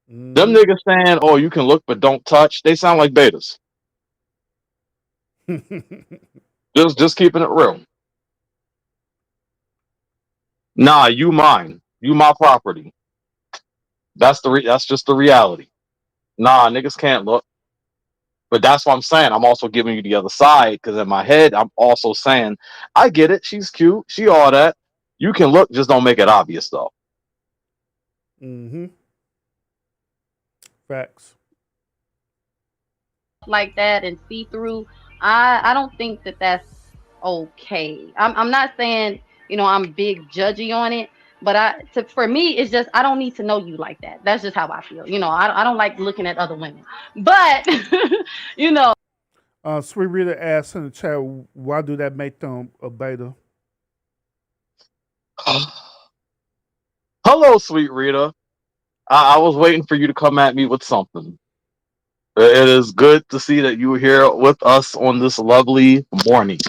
Them Mm-hmm. niggas saying, "Oh, you can look but don't touch." They sound like betas. Just keeping it real. Nah, you mine. You my property. That's just the reality. Nah, niggas can't look. But that's what I'm saying. I'm also giving you the other side because in my head, I'm also saying, I get it. She's cute. She all that. You can look, just don't make it obvious though. Mm-hmm. Facts. Like that and see through. I don't think that that's okay. I'm not saying I'm big judgy on it, but for me it's just I don't need to know you like that. That's just how I feel. I don't like looking at other women, but you know. Sweet Rita asked in the chat, why do that make them a beta? Hello, sweet Rita. I was waiting for you to come at me with something. It is good to see that you are here with us on this lovely morning.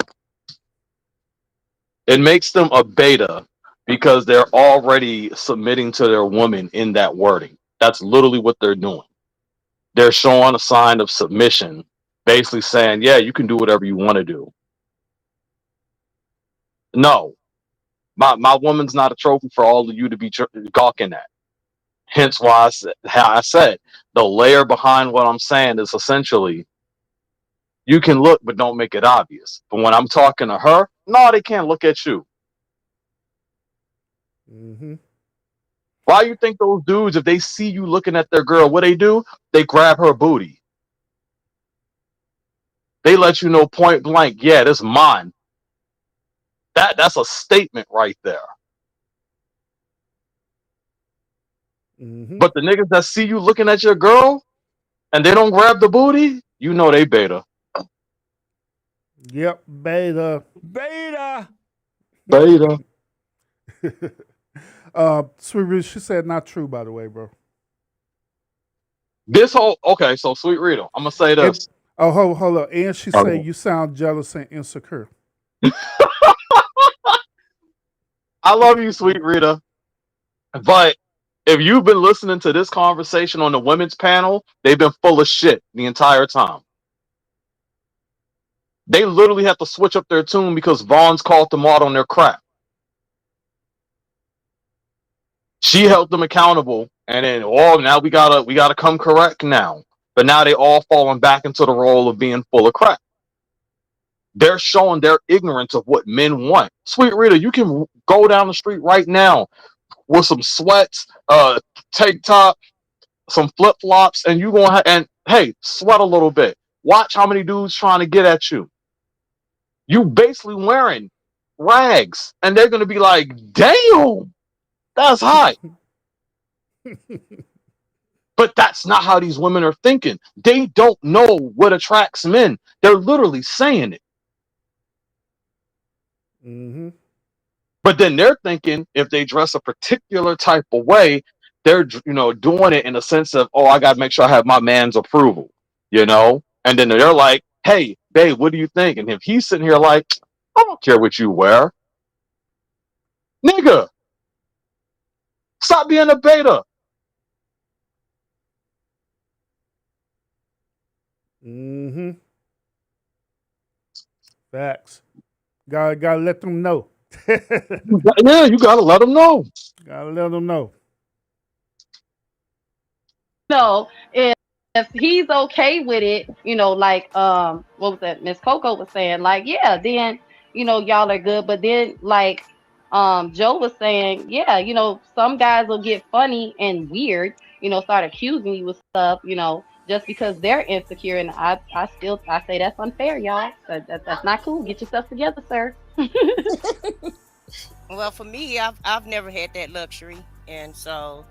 It makes them a beta because they're already submitting to their woman in that wording. That's literally what they're doing. They're showing a sign of submission, basically saying, yeah, you can do whatever you want to do. No, my woman's not a trophy for all of you to be gawking at. Hence why how I said the layer behind what I'm saying is essentially you can look, but don't make it obvious. But when I'm talking to her, no, they can't look at you. Mm-hmm. Why you think those dudes, if they see you looking at their girl, what they do? They grab her booty. They let you know point blank, yeah, this is mine. That's a statement right there. Mm-hmm. But the niggas that see you looking at your girl and they don't grab the booty, you know they beta. Yep, beta. Beta. Beta. Sweet Rita, she said not true, by the way, bro. This whole okay, so sweet Rita, I'm gonna say And, this. hold up. And she said Okay. you sound jealous and insecure. I love you, sweet Rita. But if you've been listening to this conversation on the women's panel, they've been full of shit the entire time. They literally have to switch up their tune because Vaughn's called them out on their crap. She held them accountable, and then now we gotta come correct now. But now they all falling back into the role of being full of crap. They're showing their ignorance of what men want. Sweet Rita, you can go down the street right now with some sweats, tank top, some flip flops, and you gonna and hey, sweat a little bit. Watch how many dudes trying to get at you. You basically wearing rags, and they're gonna be like, "Damn, that's hot." But that's not how these women are thinking. They don't know what attracts men. They're literally saying it. Mm-hmm. But then they're thinking if they dress a particular type of way, they're doing it in a sense of, oh, I got to make sure I have my man's approval, And then they're like, hey, babe, what do you think? And if he's sitting here like, I don't care what you wear, nigga, stop being a beta. Mm-hmm. Facts. Gotta let them know. Yeah, you gotta let them know. Gotta let them know. No, if he's okay with it, like what was that Miss Coco was saying, like, yeah, then y'all are good. But then like Joe was saying, yeah, some guys will get funny and weird, start accusing you of stuff, just because they're insecure. And I say that's unfair, y'all. That's not cool. Get yourself together, sir. Well, for me, I've never had that luxury, and so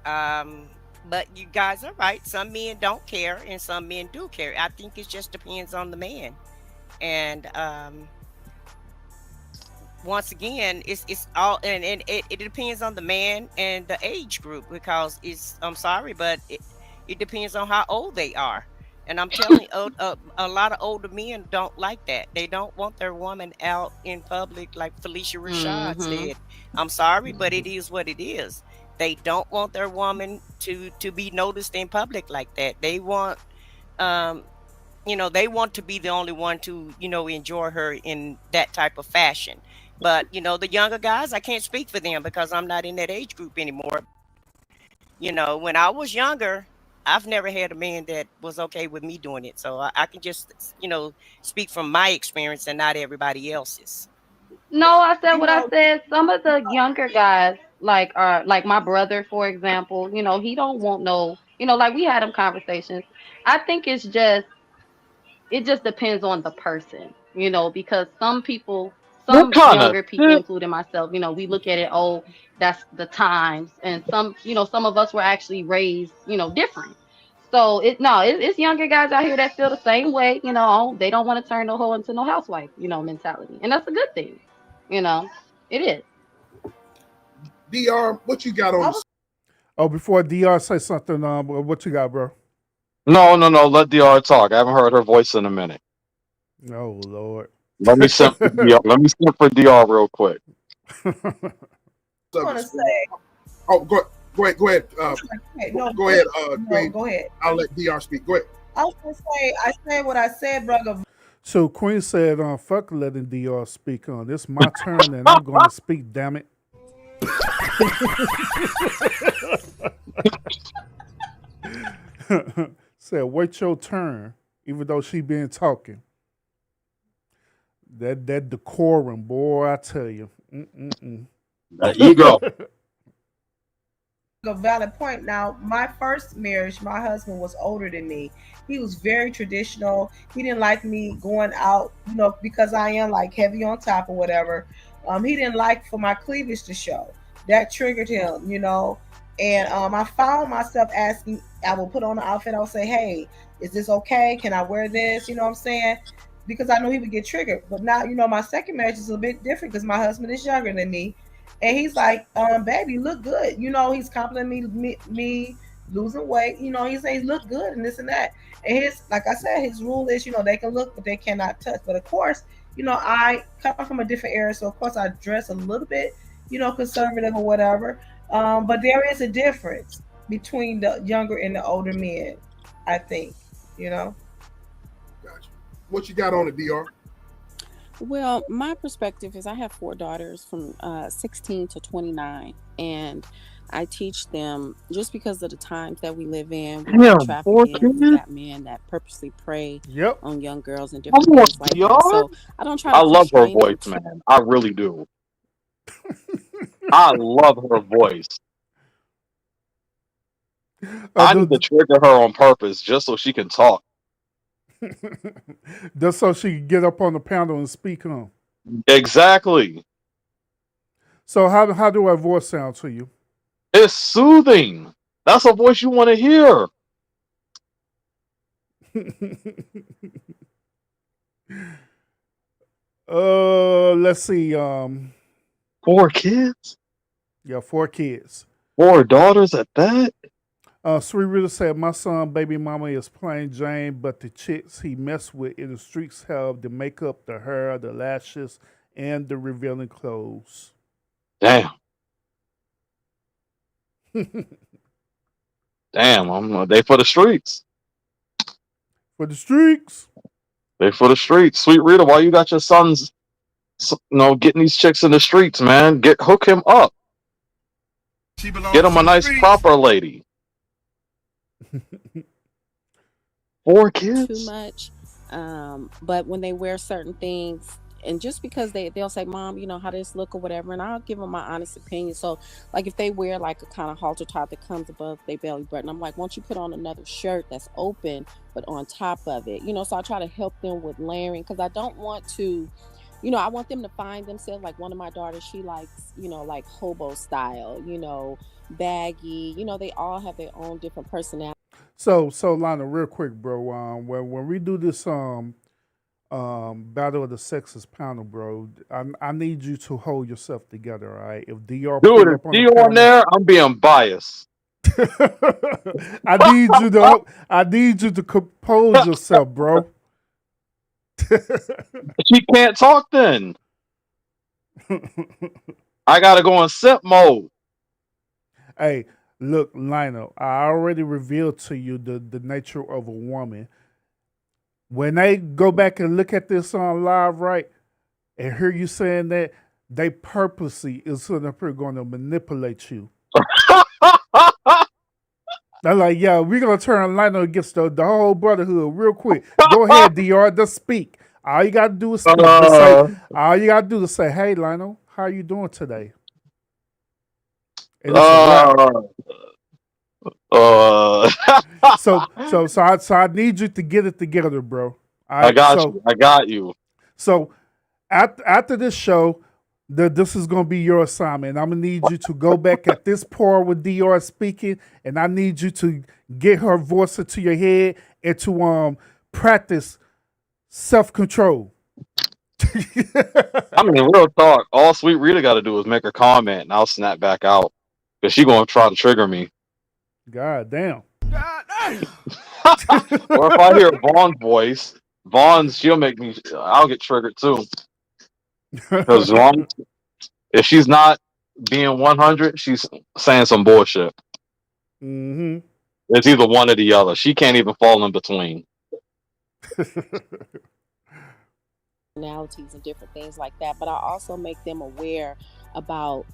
but you guys are right. Some men don't care, and some men do care. I think it just depends on the man, and once again, it's all, and it depends on the man and the age group, because I'm sorry, but it depends on how old they are. And I'm telling you, a lot of older men don't like that. They don't want their woman out in public, like Felicia Rashad Mm-hmm. said. I'm sorry, but it is what it is. They don't want their woman to be noticed in public like that. They want, um, they want to be the only one to, enjoy her in that type of fashion. But, the younger guys, I can't speak for them because I'm not in that age group anymore. When I was younger, I've never had a man that was okay with me doing it. So I can just, speak from my experience and not everybody else's. No, I said You what I know, said. Some of the younger guys, like my brother, for example, he don't want no, like we had them conversations. I think it just depends on the person, because some people, What some kind of younger people, shit? including myself, we look at it, oh, that's the times, and some of us were actually raised, different. So it's younger guys out here that feel the same way, oh, they don't want to turn the hoe into no housewife, mentality, and that's a good thing, you know, it is. Dr. What you got on I the? was Oh, before Dr. say something, what you got, bro? No, no, no. Let DR talk. I haven't heard her voice in a minute. Oh Lord. Let me send for DR. Let me send for DR real quick. want to say, Oh, go ahead. okay, no, Go ahead, no, Queen. go ahead. I'll let Dr. speak. Go ahead. I was gonna say, I said what I said, brother. So Queen said, fuck letting Dr. speak on. It's my turn and I'm gonna speak, damn it. Said, wait your turn, even though she been talking. That decorum, boy, I tell you. Mm-mm-mm. Ego. A valid point. Now, my first marriage, my husband was older than me. He was very traditional. He didn't like me going out, because I am like heavy on top or whatever. He didn't like for my cleavage to show. That triggered him. And I found myself asking. I will put on the outfit. I will say, "Hey, is this okay? Can I wear this?" You know what I'm saying? Because I knew he would get triggered. But now, my second marriage is a bit different because my husband is younger than me, and he's like, baby, you look good. He's complimenting me losing weight. He says look good and this and that. And like I said, his rule is, they can look, but they cannot touch. But of course, I come from a different era, so of course I dress a little bit, conservative or whatever. But there is a difference between the younger and the older men, I think, you know. Gotcha. What you got on it, Dr. Well, my perspective is I have four daughters from 16 to 29, and I teach them just because of the times that we live in. We got Damn, 4 kids. trafficking, we got men that purposely prey Yep. on young girls and Come different on, things like that. DR. So I don't try I to love her constrain them voice, to. man. I really do. I love her voice. I need to trigger her on purpose just so she can talk. Just so she can get up on the panel and speak on. Exactly. So how do her voice sound to you? It's soothing. That's a voice you want to hear. Let's see. 4 kids? Yeah, 4 kids. 4 daughters at that? Sweet Rita said, my son, baby mama is plain Jane, but the chicks he messed with in the streets have the makeup, the hair, the lashes, and the revealing clothes. Damn. Damn, they for the streets. For the streets. They for the streets. Sweet Rita, why you got your sons, getting these chicks in the streets, man? Hook him up. Get him a nice proper lady. 4 kids? Too much. But when they wear certain things, and just because they'll say, Mom, how does this look or whatever, and I'll give them my honest opinion. So like if they wear like a kind of halter top that comes above their belly button, I'm like, won't you put on another shirt that's open but on top of it? So I try to help them with layering, because I don't want to, I want them to find themselves. Like one of my daughters, she likes, like hobo style, baggy, they all have their own different personality. So Lionel, real quick, bro. When we do this Battle of the Sexes panel, bro. I need you to hold yourself together, all right? If DR Dude, pull if up on the Dio on panel, there, I'm being biased. I need you to compose yourself, bro. She can't talk then. I gotta go in sip mode. Hey, look, Lionel, I already revealed to you the nature of a woman. When they go back and look at this on live, right, and hear you saying that, they purposely is sitting up here going to manipulate you. They're like, yeah, we're gonna turn Lionel against the whole brotherhood real quick. Go ahead, DR, just speak. All you gotta do is speak. Just say, all you gotta do is say, hey, Lionel, how you doing today? And it's a wrap. uh, uh, So I need you to get it together, bro. All I right. got you. I got you. So after this show, this is gonna be your assignment. I'm gonna need you to go back at this part with DR speaking, and I need you to get her voice into your head and to practice self-control. I mean, real talk. All Sweet Rita got to do is make a comment, and I'll snap back out because she gonna try to trigger me. God damn. Or if I hear Vaughn's voice, she'll make me. I'll get triggered too. Because if she's not being 100, she's saying some bullshit. Mm-hmm. It's either one or the other. She can't even fall in between. Personalities and different things like that, but I also make them aware about,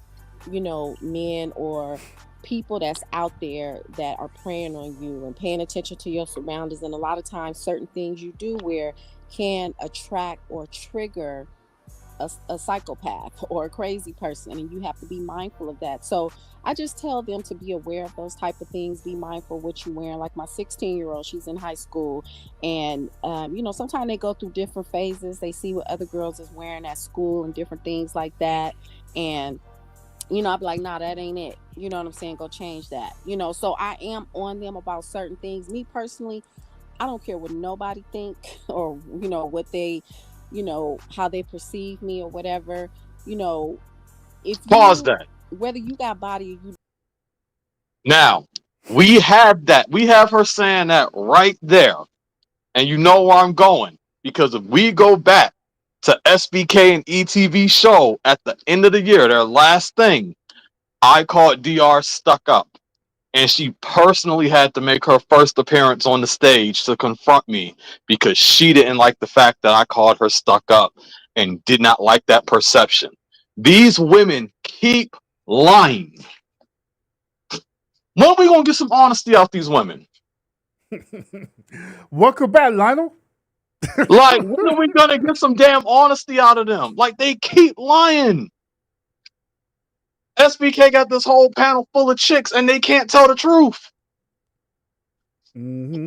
men or people that's out there that are preying on you and paying attention to your surroundings. And a lot of times certain things you do where can attract or trigger a psychopath or a crazy person, and you have to be mindful of that. So I just tell them to be aware of those type of things, be mindful of what you're wearing. Like my 16-year-old, she's in high school, and sometimes they go through different phases. They see what other girls is wearing at school and different things like that, and I'll be like, nah, that ain't it. You know what I'm saying? Go change that. So I am on them about certain things. Me personally, I don't care what nobody think or what they, how they perceive me or whatever. If Pause you, that. whether you got body or you. Now, we have that. We have her saying that right there. And you know where I'm going. Because if we go back to SBK and ETV show at the end of the year, their last thing, I called DR stuck up. And she personally had to make her first appearance on the stage to confront me because she didn't like the fact that I called her stuck up and did not like that perception. These women keep lying. When are we gonna get some honesty out these women? Welcome back, Lionel. Like, when are we gonna get some damn honesty out of them? Like, they keep lying. SBK got this whole panel full of chicks and they can't tell the truth. Mm-hmm.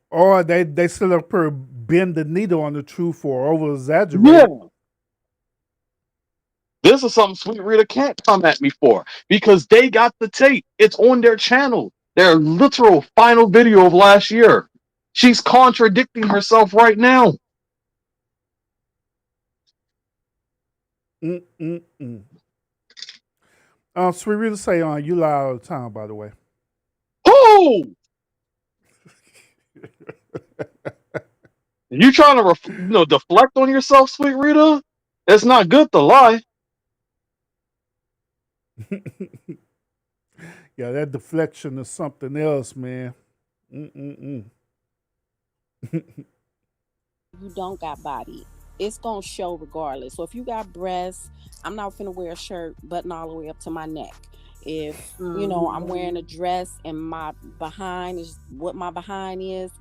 Or they still up here bend the needle on the truth or over exaggerate. Yeah. This is something Sweet Rita can't come at me for because they got the tape. It's on their channel. Their literal final video of last year. She's contradicting herself right now. Sweet Rita say, you lie all the time, by the way. Who? You trying to deflect on yourself, Sweet Rita? It's not good to lie. Yeah, that deflection is something else, man. You don't got body, it's gonna show regardless. So if you got breasts, I'm not gonna wear a shirt button all the way up to my neck. If I'm wearing a dress and my behind is what my behind is,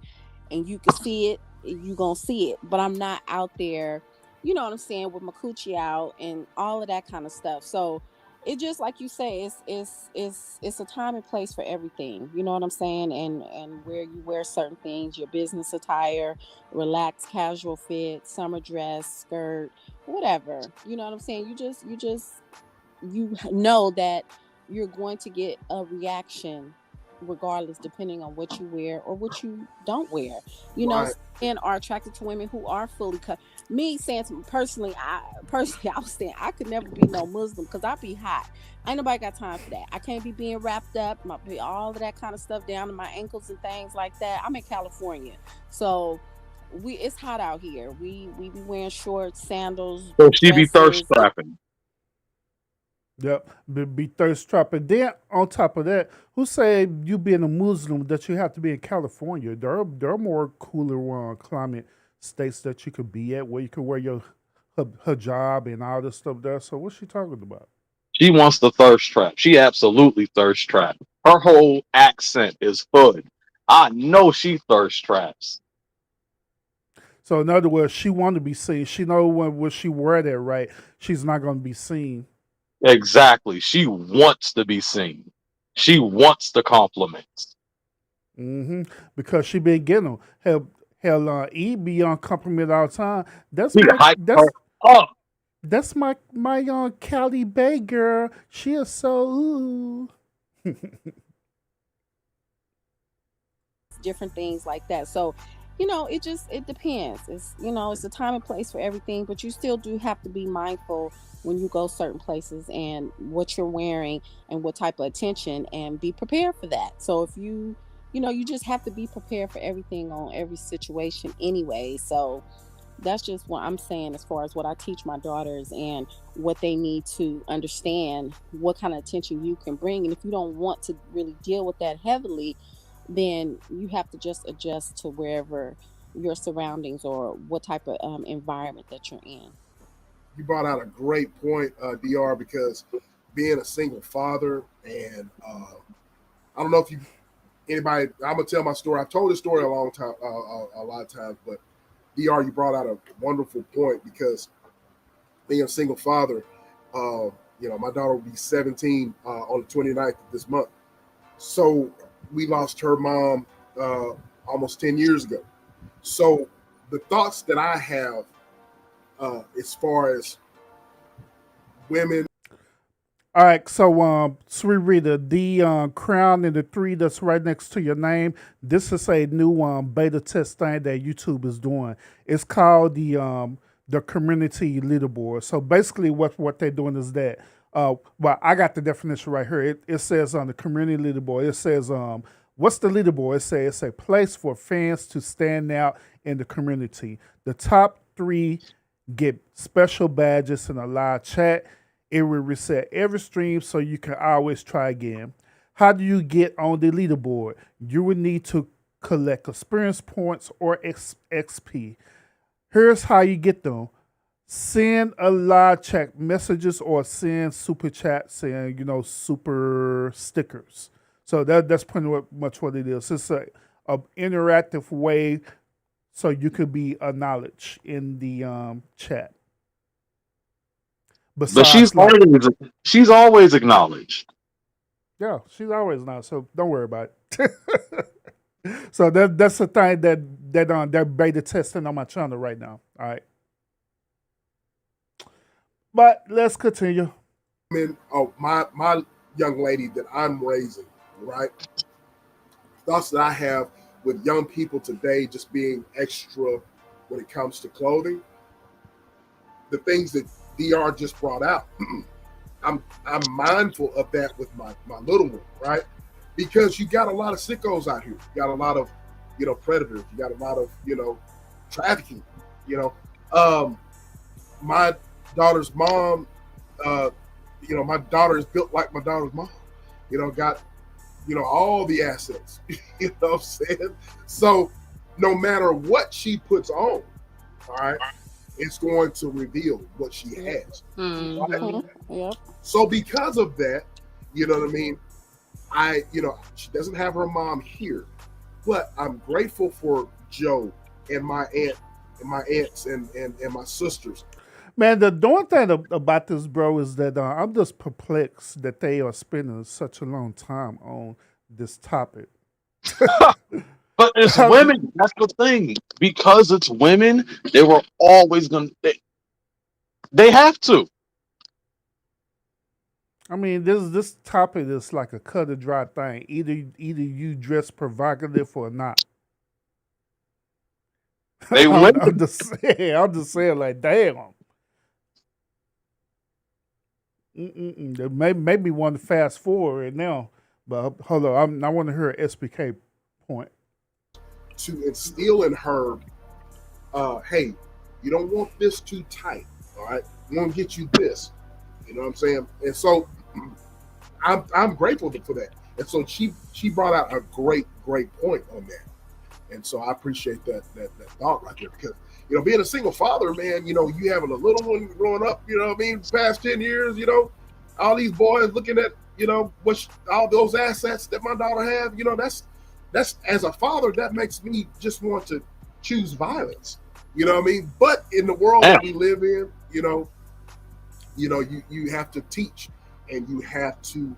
and you can see it, you gonna see it. But I'm not out there, you know what I'm saying, with my coochie out and all of that kind of stuff. So it just like you say, it's a time and place for everything. You know what I'm saying? And where you wear certain things, your business attire, relaxed, casual fit, summer dress, skirt, whatever. You know what I'm saying? You know that you're going to get a reaction regardless, depending on what you wear or what you don't wear. You know, Right. some men are attracted to women who are fully cut. Me saying personally, I was saying I could never be no Muslim because I be hot. Ain't nobody got time for that. I can't be being wrapped up, all of that kind of stuff down to my ankles and things like that. I'm in California, so it's hot out here. We be wearing shorts, sandals, So she be thirst dresses. trapping. Yep, be thirst trapping. Then on top of that, who said you being a Muslim that you have to be in California? There are more cooler climate states that you could be at where you can wear your hijab and all this stuff there. So what's she talking about? She wants the thirst trap. She absolutely thirst trapped. Her whole accent is hood. I know she thirst traps. So in other words, she want to be seen. She know when she wear that right, she's not going to be seen. Exactly. She wants to be seen. She wants the compliments. Because she been getting them. E be on compliment all the time. That's She my hyped her up. that's my Cali Bay girl. She is so ooh. Different things like that. So, it depends. It's a time and place for everything, but you still do have to be mindful when you go certain places and what you're wearing and what type of attention, and be prepared for that. So if you just have to be prepared for everything on every situation anyway. So that's just what I'm saying as far as what I teach my daughters and what they need to understand, what kind of attention you can bring. And if you don't want to really deal with that heavily, then you have to just adjust to wherever your surroundings or what type of environment that you're in. You brought out a great point, Dr. Because being a single father, and I don't know if you anybody. I'm gonna tell my story. I've told this story a long time, a lot of times, but Dr. You brought out a wonderful point because being a single father, my daughter will be 17 on the 29th of this month. So we lost her mom almost 10 years ago. So the thoughts that I have as far as women. All right, so sweet reader, the crown and the three that's right next to your name. This is a new beta test thing that YouTube is doing. It's called the community leaderboard. So basically, what they're doing is that. Well, I got the definition right here. It says on the community leaderboard. It says what's the leaderboard? It says it's a place for fans to stand out in the community. The top three get special badges in a live chat. It will reset every stream so you can always try again. How do you get on the leaderboard? You will need to collect experience points or XP. Here's how you get them. Send a live chat messages or send super chat saying, super stickers. So that's pretty much what it is. It's a interactive way so you could be acknowledged in the chat. But Besides, she's always acknowledged. yeah, she's always not. So don't worry about it. So that's the thing that they're beta testing on my channel right now. All right, but let's continue. My young lady that I'm raising, right? Thoughts that I have with young people today, just being extra when it comes to clothing. The things that Dr. just brought out. I'm mindful of that with my little one, right? Because you got a lot of sickos out here. You got a lot of, predators. You got a lot of, trafficking. My daughter's mom, my daughter is built like my daughter's mom. Got, all the assets. You know what I'm saying? So no matter what she puts on, all right, it's going to reveal what she has. Right? Yep. So because of that, you know what I mean? She doesn't have her mom here, but I'm grateful for Joe and my aunts and my sisters. Man, the one thing about this, bro, is that I'm just perplexed that they are spending such a long time on this topic. But it's women. That's the thing. Because it's women, they were always going to. They have to. I mean, this topic is like a cut and dry thing. Either you dress provocative or not. They I'm, women. I'm just saying. I'm just saying. Like, damn. They made me want to fast forward right now. But hold on, I want to hear SBK point. To instill in her, hey, you don't want this too tight. All right, we want to get you this. You know what I'm saying? And so I'm grateful for that. And so she brought out a great point on that. And so I appreciate that thought right there because being a single father, man, you having a little one growing up, what I mean, past 10 years, all these boys looking at, all those assets that my daughter have, that's as a father, that makes me just want to choose violence. You know what I mean? But in the world that we live in, you have to teach and you have to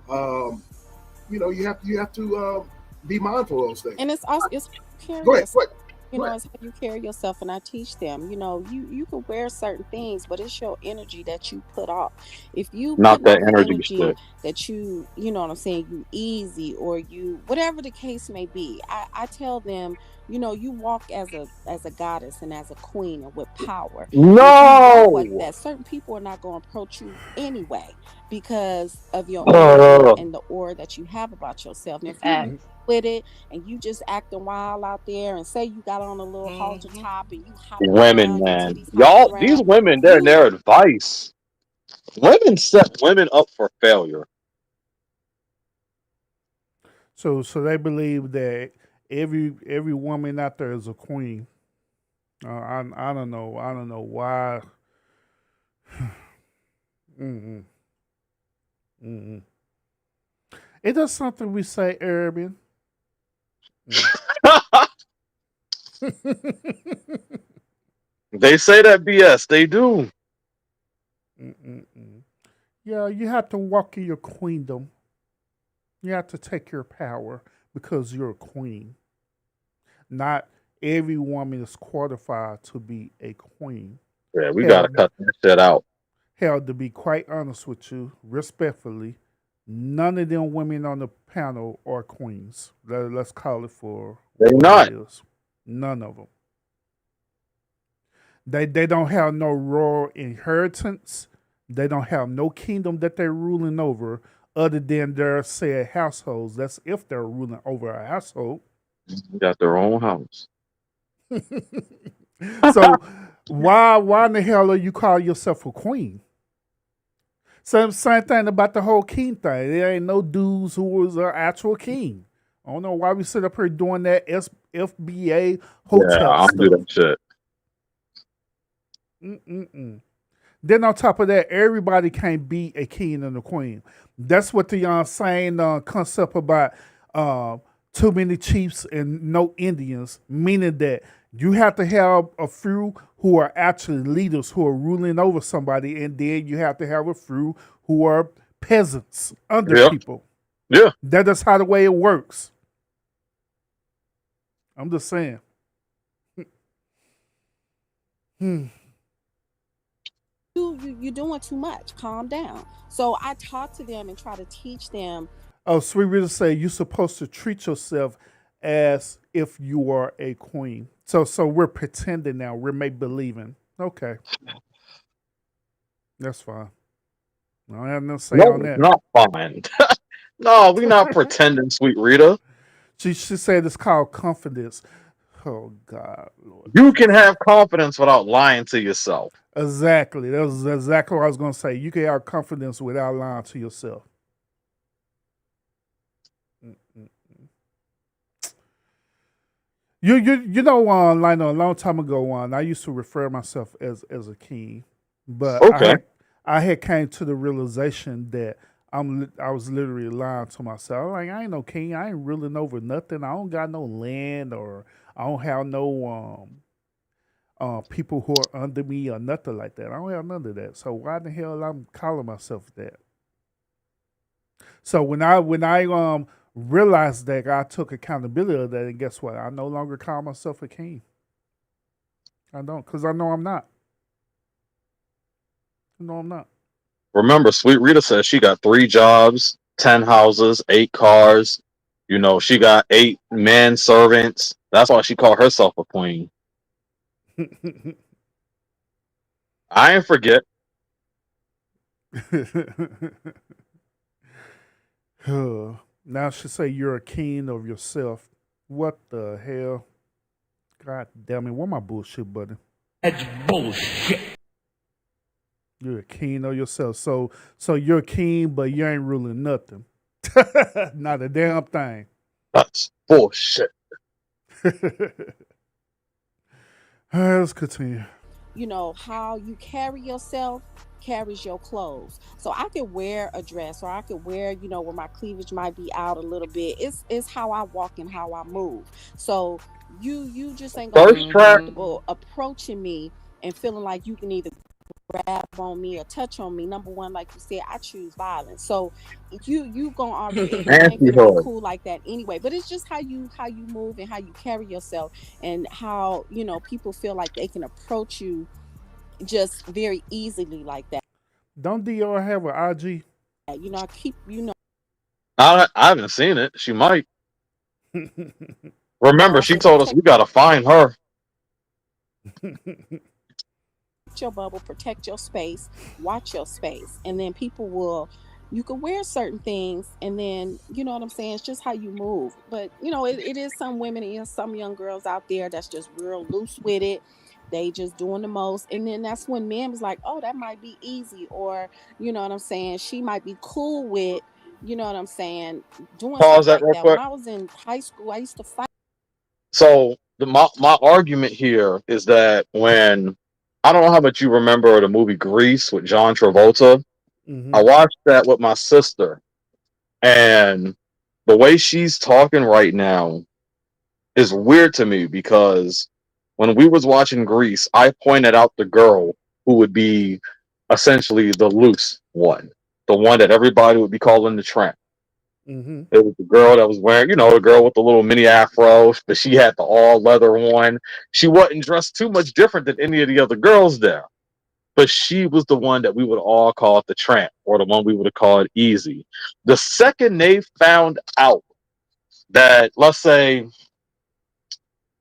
you have to be mindful of those things. And it's also it's carry Go ahead. yourself. It's how you carry yourself, and I teach them. You can wear certain things, but it's your energy that you put off. If you Not put that off the energy energy shit. that you know what I'm saying, you easy or you whatever the case may be, I tell them, you walk as a goddess and as a queen and with power. And if you walk like No. that, certain people are not going to approach you anyway because of your energy and the aura that you have about yourself. And if you Facts. with it and you just acting wild out there and say you got on a little halter Mhm. top and you hopping Women, around, your man. titties hopping Y'all, these around, women, their you advice. Women set women up for failure. So they believe that every woman out there is a queen. I don't know. I don't know why. Mm-mm, mm-mm. It does something we say, Urban. They say that BS. They do. Mm-mm-mm. Yeah, you have to walk in your queendom. You have to take your power because you're a queen. Not every woman is qualified to be a queen. Yeah, we gotta Hell, cut that shit out. hell, to be quite honest with you, respectfully, none of them women on the panel are queens. Let's call it for They what it not. is. None of them. They don't have no royal inheritance. They don't have no kingdom that they're ruling over other than their said households. That's if they're ruling over a household. Got their own house. So why in the hell are you calling yourself a queen? Same thing about the whole king thing. There ain't no dudes who was an actual king. I don't know why we sit up here doing that FBA Yeah, hotel I do stuff. that shit. Mm-mm-mm. Then on top of that, everybody can't be a king and a queen. That's what the saying concept about uh, too many chiefs and no Indians, meaning that you have to have a few who are actually leaders who are ruling over somebody, and then you have to have a few who are peasants under Yeah, people. yeah. That is how the way it works. I'm just saying. Hmm. you're doing too much. Calm down. So I talk to them and try to teach them. Oh, Sweet Rita say you're supposed to treat yourself as if you are a queen. So we're pretending now. We're make believing. Okay, that's fine. I don't have nothing to say on No, it's that. not fine. No, we not pretending, sweet Rita. She said it's called confidence. Oh God, Lord You can Jesus. have confidence without lying to yourself. Exactly. That was exactly what I was gonna say. You can have confidence without lying to yourself. Mm-mm. You know, Lionel, a long time ago, I used to refer myself as a king, but Okay. I had came to the realization that I was literally lying to myself. Like I ain't no king. I ain't ruling over nothing. I don't got no land or I don't have no people who are under me or nothing like that. I don't have none of that. So why the hell I'm calling myself that? So when I realized that, I took accountability of that, and guess what? I no longer call myself a king. I don't, because I know I'm not. I know I'm not. Remember, Sweet Rita says she got 3 jobs, 10 houses, 8 cars. You know, she got 8 men servants. That's why she called herself a queen. I ain't forget. Now she say you're a king of yourself. What the hell? God damn it! Where my bullshit button? That's bullshit. You're a king of yourself. So you're a king, but you ain't ruling nothing. Not a damn thing. That's bullshit. Let's continue. You know, how you carry yourself carries your clothes. So I could wear a dress, or I could wear, you know, where my cleavage might be out a little bit. It's how I walk and how I move. So you just ain't gonna First be track. comfortable approaching me and feeling like you can either grab on me or touch on me. Number one, like you said, I choose violence. So you gonna already, it ain't gonna be Anti-hood. cool like that anyway. But it's just how you move and how you carry yourself, and how, you know, people feel like they can approach you just very easily like that. Don't Dior have an IG? You know, I keep, you know, I haven't seen it. She might. I Remember, she say told us protect we gotta find her. your bubble, protect your space, watch your space, and then people will. You can wear certain things, and then, you know what I'm saying. It's just how you move. But you know, it is some women and some young girls out there that's just real loose with it. They just doing the most, and then that's when men was like, "Oh, that might be easy," or you know what I'm saying. She might be cool with, you know what I'm saying, doing Pause stuff that like real that. When quick. I was in high school, I used to fight. So my argument here is that when I don't know how much you remember the movie Grease with John Travolta. I Mm-hmm. watched that with my sister, and the way she's talking right now is weird to me because when we was watching Grease, I pointed out the girl who would be essentially the loose one, the one that everybody would be calling the tramp. Mm-hmm. It was the girl that was wearing, you know, the girl with the little mini afro, but she had the all leather one. She wasn't dressed too much different than any of the other girls there, but she was the one that we would all call the tramp, or the one we would have called easy. The second they found out that, let's say,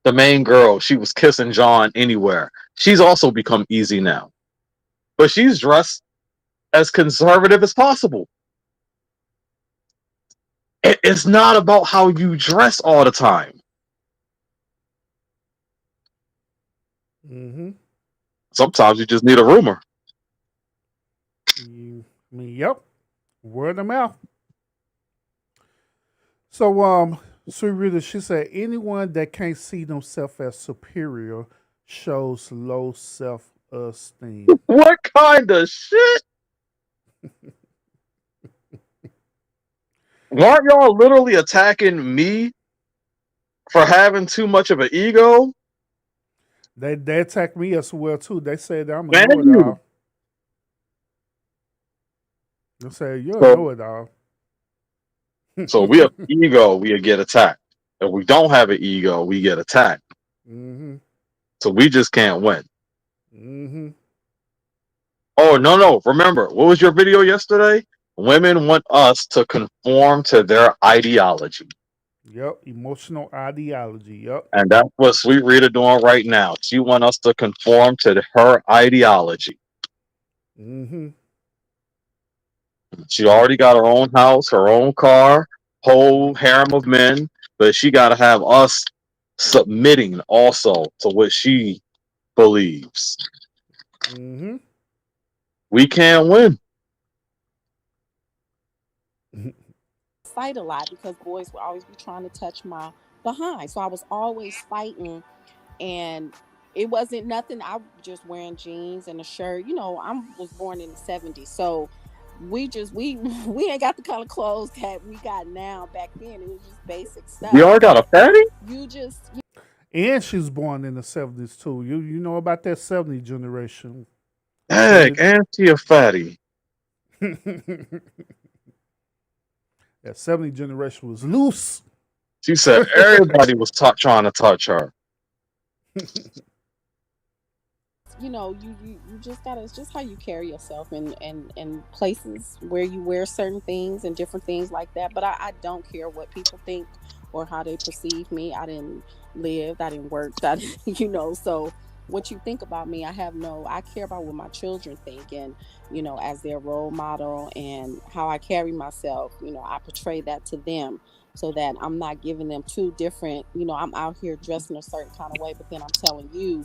the main girl, she was kissing John anywhere, she's also become easy now. But she's dressed as conservative as possible. It's not about how you dress all the time. Mm-hmm. Sometimes you just need a rumor. I mean, yep. Word of mouth. So, Sweet Rita, she said anyone that can't see themselves as superior shows low self-esteem. What kind of shit? Aren't y'all literally attacking me for having too much of an ego? They attack me as well too. They say that I'm a Man, you. know-it-all. They say you're a So, know-it-all. so we have ego, we get attacked. If we don't have an ego, we get attacked. Mm-hmm. So we just can't win. Mm-hmm. Oh, no, no. Remember, what was your video yesterday? Women want us to conform to their ideology. Yep. Emotional ideology. Yep. And that's what Sweet Rita doing right now. She want us to conform to her ideology. Mm-hmm. She already got her own house, her own car, whole harem of men, but she got to have us submitting also to what she believes. Mm-hmm. We can't win. Fight a lot because boys would always be trying to touch my behind. So I was always fighting, and it wasn't nothing. I was just wearing jeans and a shirt. You know, I was born in the '70s, so we ain't got the kind of clothes that we got now. Back then, it was just basic We stuff. all got a But fatty? you just And she was born in the 70s too. You know about that 70 generation. 70 Heck, and she a fatty. that 70 generation was loose. She said everybody was trying to touch her. you just gotta, it's just how you carry yourself and places where you wear certain things and different things like that. But I don't care what people think or how they perceive me. I didn't live, I didn't work, I didn't, so what you think about me, I care about what my children think, and as their role model and how I carry myself, I portray that to them, so that I'm not giving them two different, I'm out here dressing a certain kind of way, but then I'm telling you,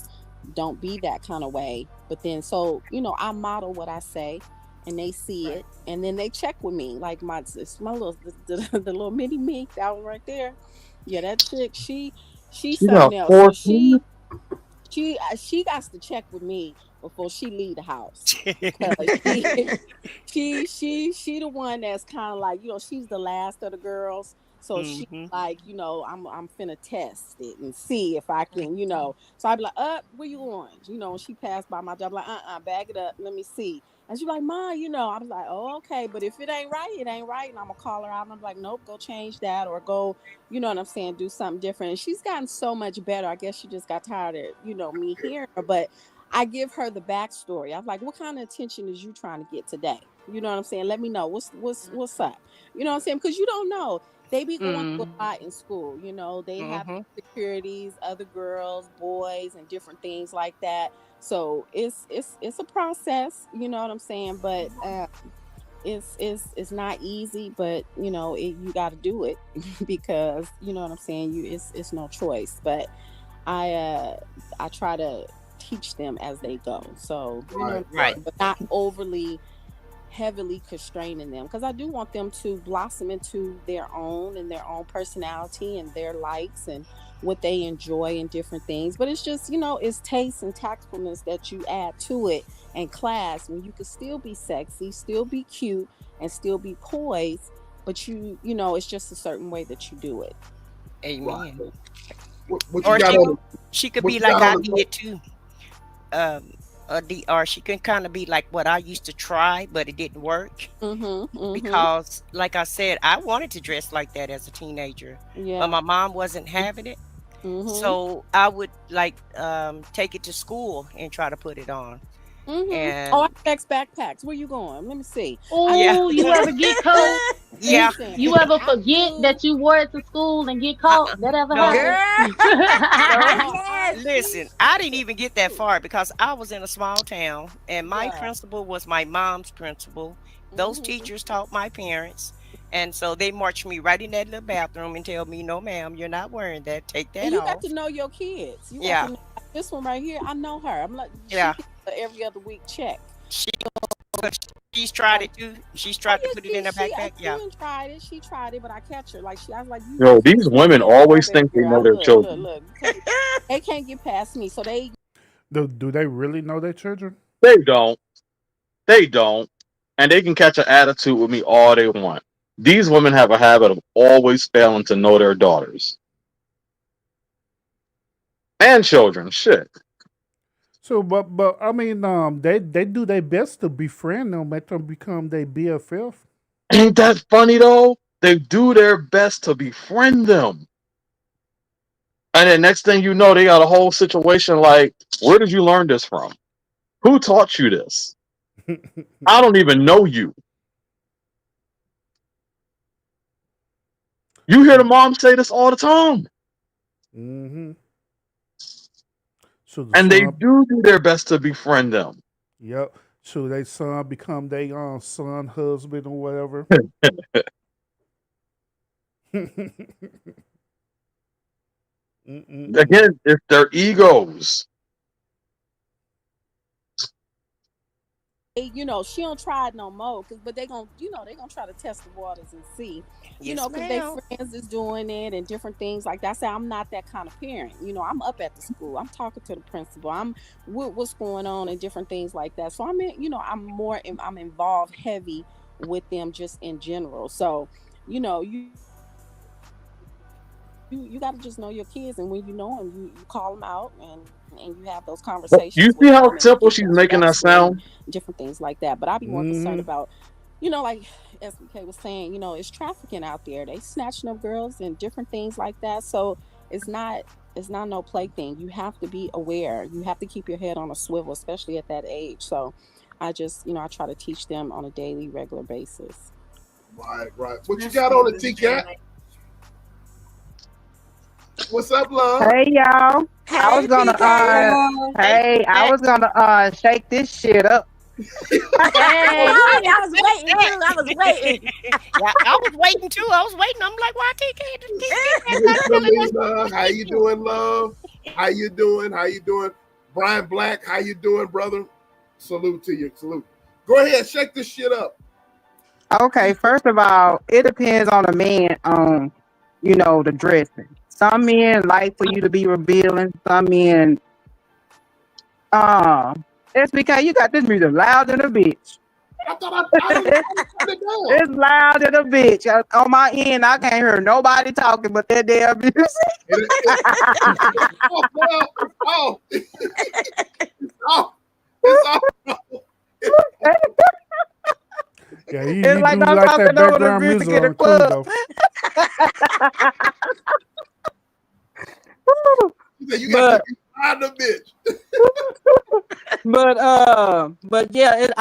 don't be that kind of way. But then, so, I model what I say, and they see Right. it, and then they check with me. Like it's my little, the little mini me, that one right there. Yeah, that chick, she's She got something else. So 14. she got to check with me before she leave the house, because she the one that's kind of like, she's the last of the girls, so she Hmm. like, I'm finna test it and see if I can, so I'd be like, where you going, when she passed by my job, like, bag it up, let me see. And she's like, Ma, I was like, oh, okay, but if it ain't right, it ain't right. And I'm gonna call her out, and I'm like, nope, go change that, or go, you know what I'm saying, do something different. And she's gotten so much better. I guess she just got tired of, me hearing her. But I give her the backstory. I was like, what kind of attention is you trying to get today? You know what I'm saying? Let me know. What's up? You know what I'm saying? Because you don't know. They be going through a lot in school. They have Hmm. insecurities, other girls, boys, and different things like that. So it's a process. You know what I'm saying? But it's not easy, but you got to do it because you know what I'm saying. It's no choice. But I uh I try to teach them as they go. So you know what Right, I'm right. Right. saying, but not overly heavily constraining them, because I do want them to blossom into their own and their own personality and their likes and what they enjoy and different things. But it's just, it's taste and tactfulness that you add to it, and class, when you can still be sexy, still be cute, and still be poised, but it's just a certain way that you do it. Right. Amen. What you Or got she on? she could What be you got like I on the? did too. Or she can kind of be like what I used to try, but it didn't work Mm-hmm. Mm-hmm. because, like I said, I wanted to dress like that as a teenager, but Yeah. my mom wasn't having it. Mm-hmm. So I would like take it to school and try to put it on. Mm-hmm. Oh, I And text backpacks. Where you going? Let me see. I yeah, Oh, you ever get caught? yeah. You ever I forget do. that you wore it to school and get caught? Uh-uh. That ever No, happened? Girl, no. I she Listen, I didn't even get that far because I was in a small town and my yeah. principal was my mom's principal. Those Mm-hmm. teachers taught my parents. And so they marched me right in that little bathroom and tell me, no, ma'am, you're not wearing that. Take And that you got off. to know your kids. You got to Yeah. know, like, this one right here. I know her. I'm like, she Yeah. gets a every other week check. She, 'cause she's tried Like, it too. She's oh tried to yeah, put it in her backpack. she Yeah. done tried it. She tried it, but I catch her. Like, I was like, Yo, you these women stand tall, always baby think they girl. I know their children. look. They can't get past me. So they Do they really know their children? They don't. They don't. And they can catch an attitude with me all they want. These women have a habit of always failing to know their daughters and children. Shit. So, but I mean, they do their best to befriend them, make them become their BFF. Ain't that funny though? They do their best to befriend them. And then next thing you know, they got a whole situation like, where did you learn this from? Who taught you this? I don't even know you. You hear the mom say this all the time. Mm-hmm. So the And they son, do their best to befriend them. yep. So they son become their son husband or whatever. Mm-mm-mm. Again, it's their egos. she don't try it no more, but they gonna try to test the waters and see, Yes, because they ma'am. friends is doing it and different things like that. I say I'm not that kind of parent. I'm up at the school, I'm talking to the principal, I'm what's going on and different things like that. So I'm involved heavy with them just in general. So you got to just know your kids, and when you know them, you call them out, and you have those You conversations with see how them, and you simple give she's them the making that backstory and sound? different things like that. But I'd be more concerned Mm-hmm. about, like SBK was saying, it's trafficking out there. They snatching up girls and different things like that. So it's not. It's not no plaything. You have to be aware. You have to keep your head on a swivel, especially at that age. So I just, I try to teach them on a daily, regular basis. Right. What you got on the T-Cat? What's up, love? Hey y'all. I Hey, was gonna PK. I was gonna shake this shit up. Come Hey, on, I was waiting too. I was waiting. Yeah, I was waiting too. I was waiting. I'm like, why TK Miss not telling us what Selena, to how you do? doing, love? How you doing? Brian Black, how you doing, brother? Salute to you. Salute. Go ahead, shake this shit up. Okay, first of all, it depends on the man on, the dressing. Some men like for you to be revealing. Some men, uh, SBK, you got this music loud than a bitch. I thought I don't turn it down. It's loud than a bitch. On my end, I can't hear nobody talking but that damn music. Oh, it's off. Yeah, he It's like do I'm like that talking over the background music music in the on too, club. though. You got to be behind the bitch. But yeah, it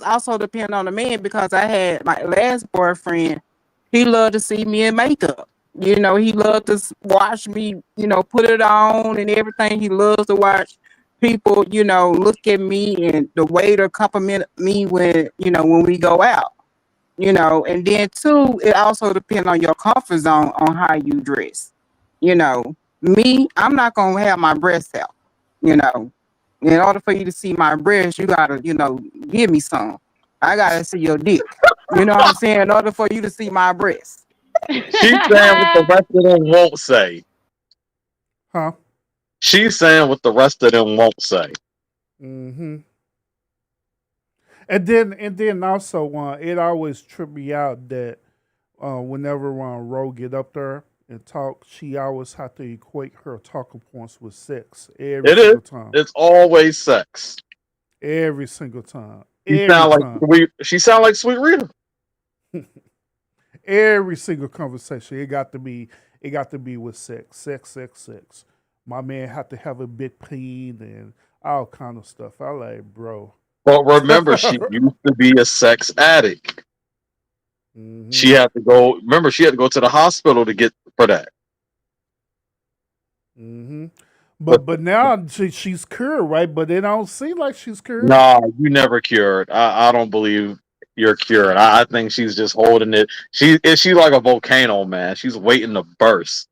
also depend on the man because I had my last boyfriend. He loved to see me in makeup. He loved to watch me. Put it on and everything. He loves to watch people. Look at me and the waiter compliment me when we go out. And then two, it also depends on your comfort zone on how you dress. Me, I'm not gonna have my breasts out. You know, in order for you to see my breasts, you gotta, give me some. I gotta see your dick. You know what I'm saying? In order for you to see my breasts. She's saying what the rest of them won't say. Huh? She's saying what the rest of them won't say. Mm-hmm. And then also, it always tripped me out that whenever Ro get up there and talk, she always have to equate her talking points with sex every It is. single time. It's always sex. Every single time. She Every sound like time. She sound like Sweet Rita. Every single conversation. It got to be with sex. Sex. My man had to have a big peen and all kind of stuff. I like, bro. But remember, she used to be a sex addict. Mm-hmm. She had to go. Remember, she had to go to the hospital to get for that. Mm-hmm. But now she's cured, right? But it don't seem like she's cured. Nah, you never cured. I don't believe you're cured. I think she's just holding it. She's like a volcano, man. She's waiting to burst.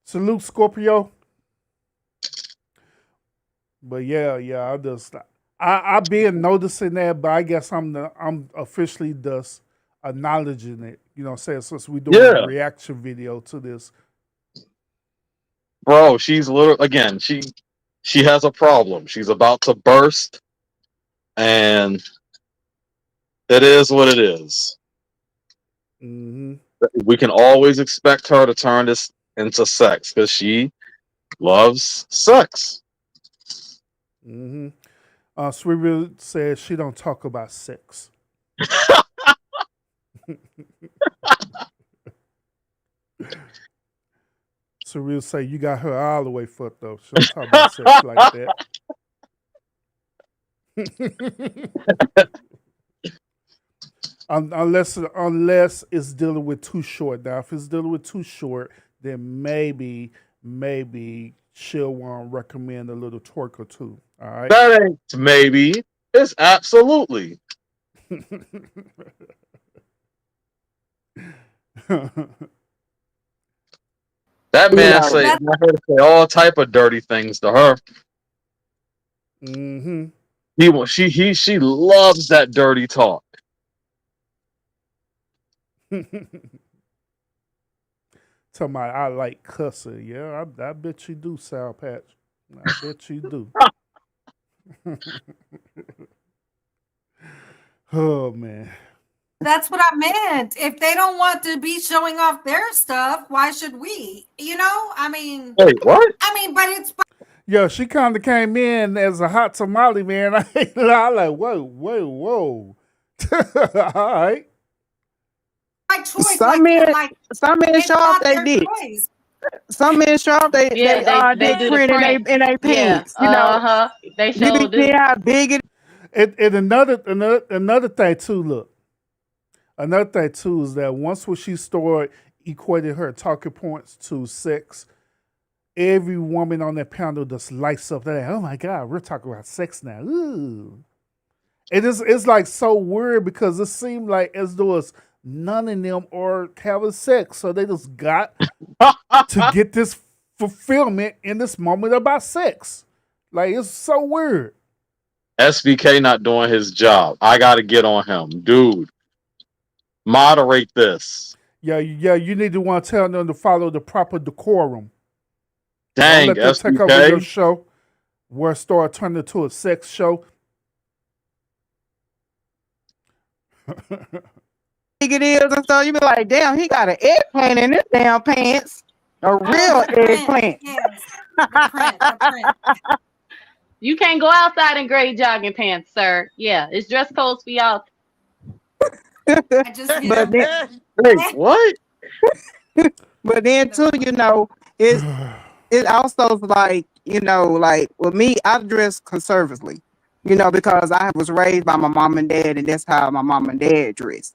Salute, Scorpio. But yeah, I've been noticing that, but I guess I'm officially just acknowledging it. You know what I'm saying? Since we're doing a reaction video to this. Bro, she's literally again, she has a problem. She's about to burst, and it is what it is. Mm-hmm. We can always expect her to turn this into sex because she loves sex. Mm-hmm. Sweetie says she don't talk about sex. Surreal say you got her all the way fucked up. She don't talk about sex like that. Unless it's dealing with too short. Now, if it's dealing with too short, then maybe she'll want to recommend a little twerk or two. All right. That ain't maybe. It's absolutely. That man say I heard her say all type of dirty things to her. Mm-hmm. She loves that dirty talk. Tell my I like cussing. Yeah, I bet you do, Sour Patch. I bet you do. Oh man. That's what I meant. If they don't want to be showing off their stuff, why should we? I mean. Wait, what? I mean, but it's. Yeah, she kind of came in as a hot tamale, man. I like, whoa. All right. by choice, Some men, some men it's show off not they their dicks. choice. Some men show off Yeah, they dick do the print print. in they Yeah, pants. You know, they you sure be seeing do. how big it. And another thing too. Look, another thing too is that once when she started equating her talking points to sex, every woman on that panel just lights up. They're like, "Oh my god, we're talking about sex now." Ooh. It's like so weird because it seemed like as though it's none of them are having sex, so they just got to get this fulfillment in this moment about sex. Like it's so weird. SBK not doing his job. I got to get on him, dude. Moderate this. Yeah, you need to want to tell them to follow the proper decorum. Don't Dang, let them take over your SBK. show where it start turning into a sex show. Big it is and stuff. You be like, damn, he got an eggplant in his damn pants. A real eggplant. Yes, the print. You can't go outside in gray jogging pants, sir. Yeah, it's dress codes for y'all. I just But then, Wait, what? but then too, you know, it also like, you know, like with me, I dress conservatively, you know, because I was raised by my mom and dad, and that's how my mom and dad dress.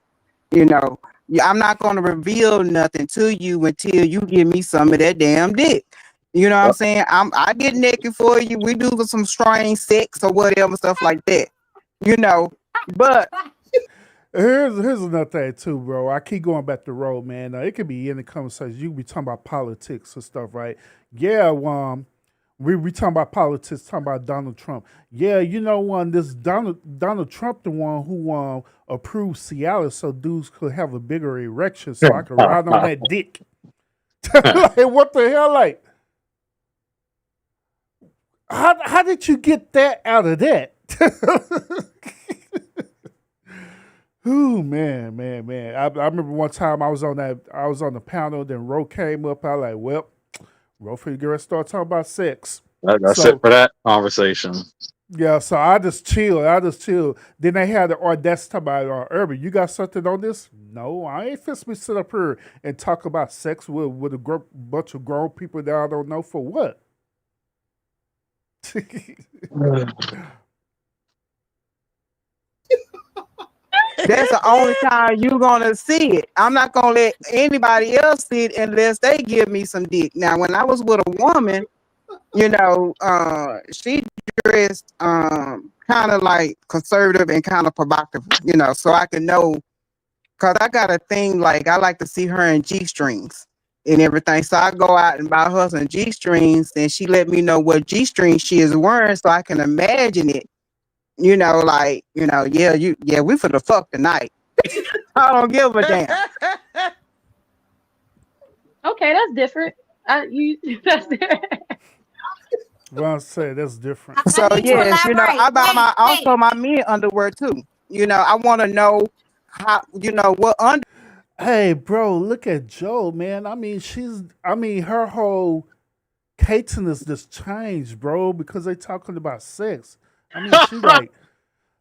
You know, yeah, I'm not going to reveal nothing to you until you give me some of that damn dick. You know what I'm saying? I get naked for you. We do some strange sex or whatever, stuff like that. You know, but Here's another thing too, bro. I keep going back to road, man. It could be any conversation. You can be talking about politics and stuff, right? Yeah, we talking about politics, talking about Donald Trump. Yeah, you know, this Donald Trump, the one who approved Cialis so dudes could have a bigger erection, so I could ride on that dick. Like, what the hell? Like, how did you get that out of that? Ooh, man. I remember one time I was on the panel, then Ro came up. I like, well, Ro figure start talking about sex. That's it for that conversation. Yeah, so I just chill. Then they had the audacity to talk about Urban. You got something on this? No, I ain't fist me sit up here and talk about sex with a bunch of grown people that I don't know for what. that's the only time you gonna see it. I'm not gonna let anybody else see it unless they give me some dick. Now, when I was with a woman, you know, she dressed kind of like conservative and kind of provocative, you know, so I can know, cause I got a thing like I like to see her in G-strings and everything. So I go out and buy her some G-strings, and she let me know what G-strings she is wearing, so I can imagine it. You know, like, you know, we for the fuck tonight. I don't give a damn. Okay, that's different. That's different. Well, I say that's different. So yes, you know, I buy also my men underwear too. You know, I want to know how, you know, what under. Hey, bro, look at Joe, man. I mean, her whole catenness just changed, bro, because they talking about sex. I mean, she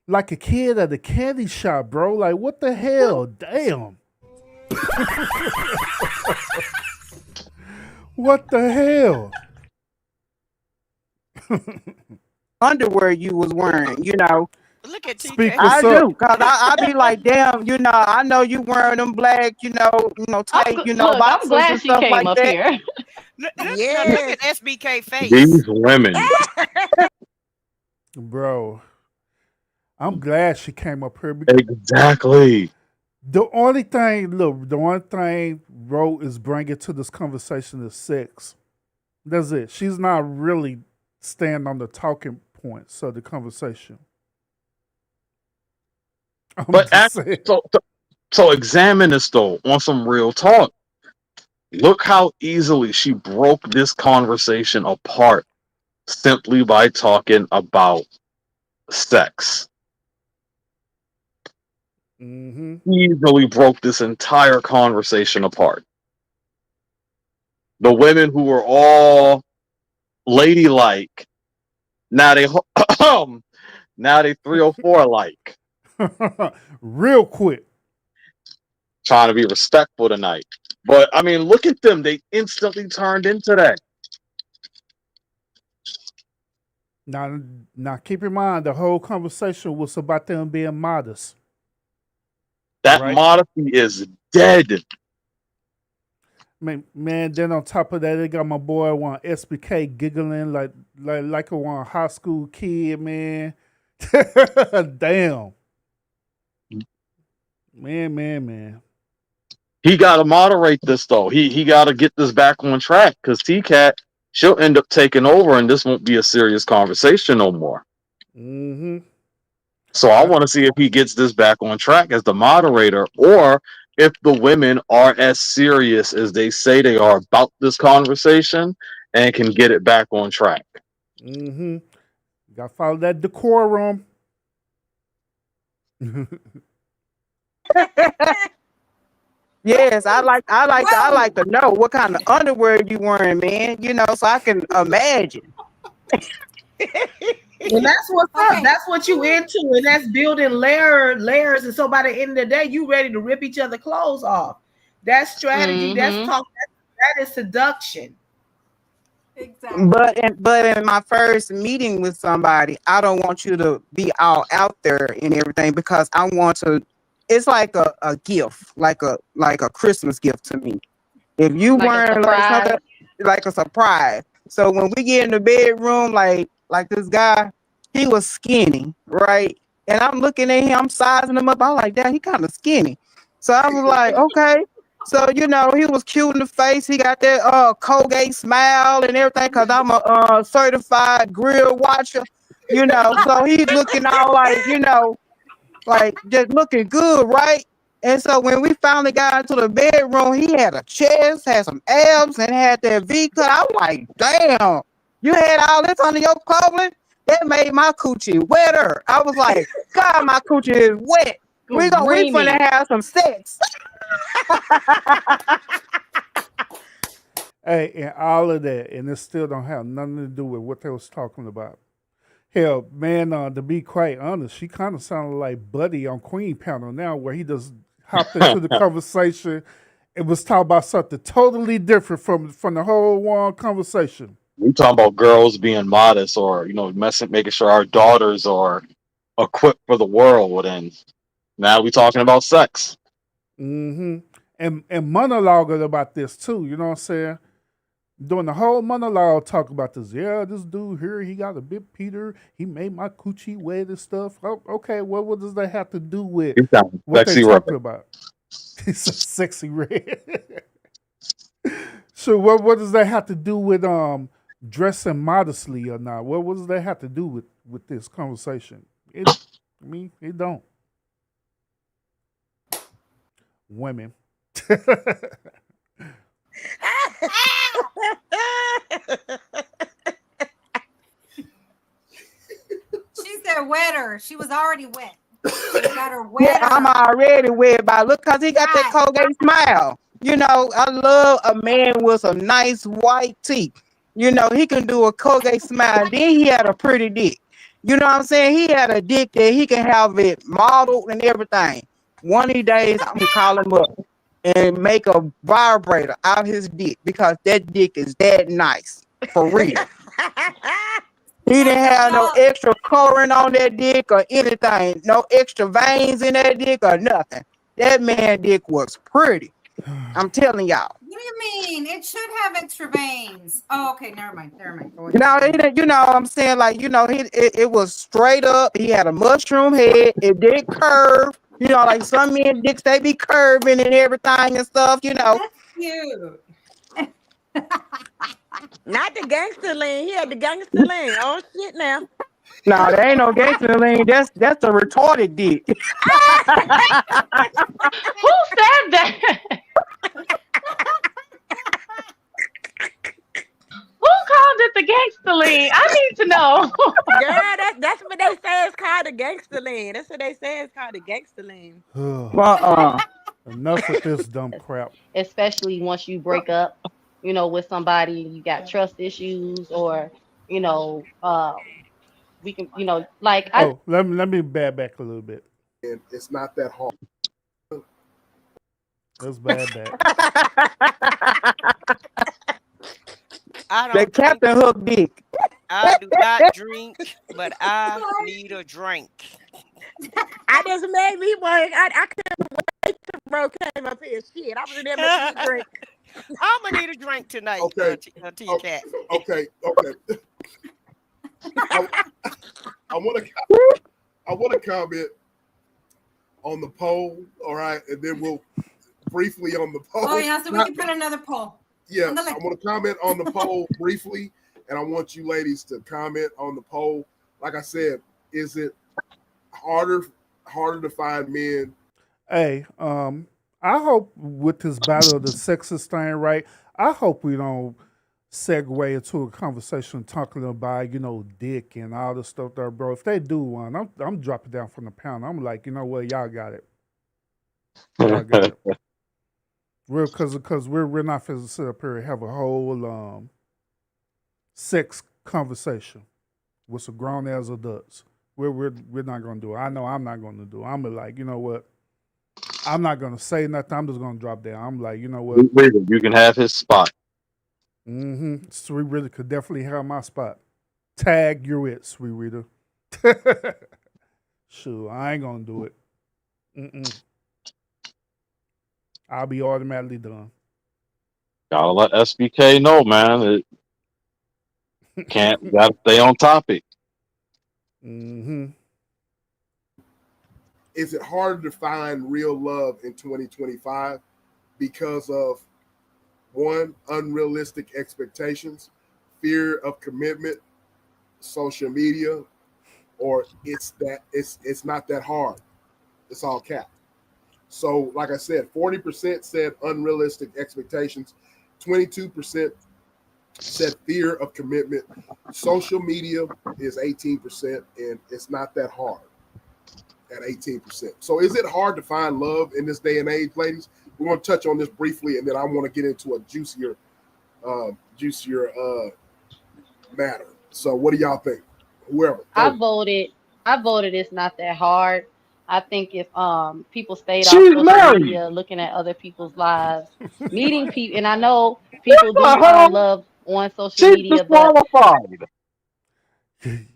like a kid at a candy shop, bro. Like, what the hell? Damn. What the hell? Underwear you was wearing, you know. Look at Speak TK. what's I up. do, cause I be like, damn, you know, I know you wearing them black, you know, tight, you know, Look, I'm boxers glad and she stuff came like up that. here. Look at Yes. SBK face. These women. Bro, I'm glad she came up here because Exactly. the only thing Ro is bringing to this conversation is sex. That's it. She's not really staying on the talking points of the conversation. I'm But just saying. so examine this though on some real talk. Look how easily she broke this conversation apart simply by talking about sex. Easily broke this entire conversation apart. The women who were all ladylike, now they now they 304 like. Real quick. trying to be respectful tonight. But I mean, look at them. They instantly turned into that. Now, now keep in mind the whole conversation was about them being modest, That right? modesty is dead. Man, then on top of that, they got my boy one SBK giggling like a one high school kid, man. Damn, man. He got to moderate this though. He got to get this back on track because T Cat she'll end up taking over, and this won't be a serious conversation no more. Mm-hmm. So I want to see if he gets this back on track as the moderator, or if the women are as serious as they say they are about this conversation and can get it back on track. Mm-hmm. Got to follow that decorum. Yes, I like to know what kind of underwear you wearing, man. You know, so I can imagine. And that's what's up. That's what you into, and that's building layers. And so by the end of the day, you ready to rip each other clothes off. That's strategy. That's talk. That is seduction. Exactly. But in my first meeting with somebody, I don't want you to be all out there and everything because I want to. It's like a gift, like a Christmas gift to me. If you Like a weren't like something surprise. like a surprise. So when we get in the bedroom, like this guy, he was skinny, right? And I'm looking at him, I'm sizing him up. I'm like, "Dad, he kind of skinny." So I was like, okay. So you know, he was cute in the face. He got that Colgate smile and everything. Cause I'm a certified grill watcher, you know. So he's looking all like, you know, like just looking good, right? And so when we finally got into the bedroom, he had a chest, had some abs, and had that V cut. I'm like, damn, you had all this under your clothing? That made my coochie wetter. I was like, God, my coochie is wet. We finna Screaming. have some sex. Hey, and all of that, and it still don't have nothing to do with what they was talking about. Hell, man, to be quite honest, she kind of sounded like Buddy on Queen Panel now, where he just hopped into the conversation and was talking about something totally different from the whole one conversation. We talking about girls being modest, or making sure our daughters are equipped for the world, and now we talking about sex. Mm-hmm. And monologuing about this too, you know what I'm saying? Doing the whole monologue talk about this. Yeah, this dude here, he got a big Peter. He made my coochie wet and stuff. Oh, okay, well, what does that have to do with You sound what they sexy, right? talking about? He's a sexy red. So what does that have to do with dressing modestly or not? What does that have to do with this conversation? It don't. Women. She said wetter. She was already wet. She got her Yeah, wetter. I'm already wet by look because he got that Right. Colgate smile. You know, I love a man with some nice white teeth. You know, he can do a Colgate smile. Then he had a pretty dick. You know what I'm saying? He had a dick that he can have it modeled and everything. One of these days, I'm gonna call him up and make a vibrator out his dick because that dick is that nice for real. He didn't have no extra coloring on that dick or anything. No extra veins in that dick or nothing. That man dick was pretty. I'm telling y'all. What do you mean? It should have extra veins. Oh, okay. Never mind. Go ahead. You know, you know what I'm saying? Like, you know, it was straight up. He had a mushroom head. It did curve. You know, like some men dicks, they be curving and everything and stuff, you know. That's cute. Not the gangster lean. He had the gangster lean. Oh shit now. No, there ain't no gangster lean. That's a retarded dick. Who said that? Who called it the gangster lean? I need to know. Girl, that's what they say it's called the gangster lean. That's what they say it's called the gangster lean. Enough with this dumb crap. Especially once you break up, you know, with somebody, you got trust issues, or you know, we can, you know, like I. Oh, let me back a little bit. And it's not that hard. That's bad back. I That don't drink. Captain Hook dick. I do not drink, but I need a drink. I just made me work. I couldn't wait till bro came up here. Shit, I was in there making me drink. I'm gonna need a drink tonight, Okay. T Cat. Okay. I, I want to I want to comment on the poll. All right, and then we'll briefly on the poll. Oh yeah, so we can put another poll. Yeah, I want to comment on the poll briefly, and I want you ladies to comment on the poll. Like I said, is it harder to find men? Hey, I hope with this battle of the sexist thing, right? I hope we don't segue into a conversation talking about, dick and all this stuff there, bro. If they do one, I'm dropping down from the pound. I'm like, you know what, y'all got it. Y'all got it. Because we're not finna sit up here and have a whole sex conversation with some grown ass adults. We're not gonna do it. I know I'm not gonna do it. I'm like, you know what? I'm not gonna say nothing. I'm just gonna drop down. I'm like, you know what? You can have his spot. Sweet Rita could definitely have my spot. Tag, you're it, Sweet Rita. Sure, I ain't gonna do it. I'll be automatically done. Gotta let SBK know, man. It gotta stay on topic. Is it harder to find real love in 2025 because of one, unrealistic expectations, fear of commitment, social media, or it's not that hard? It's all cap. So, like I said, 40% said unrealistic expectations, 22% said fear of commitment. Social media is 18%, and it's not that hard at 18%. So, is it hard to find love in this day and age, ladies? We're going to touch on this briefly, and then I want to get into a juicier matter. So, what do y'all think? Whoever. I voted it's not that hard. I think if people stayed off social media, looking at other people's lives, meeting people, and I know people do find love on social media, but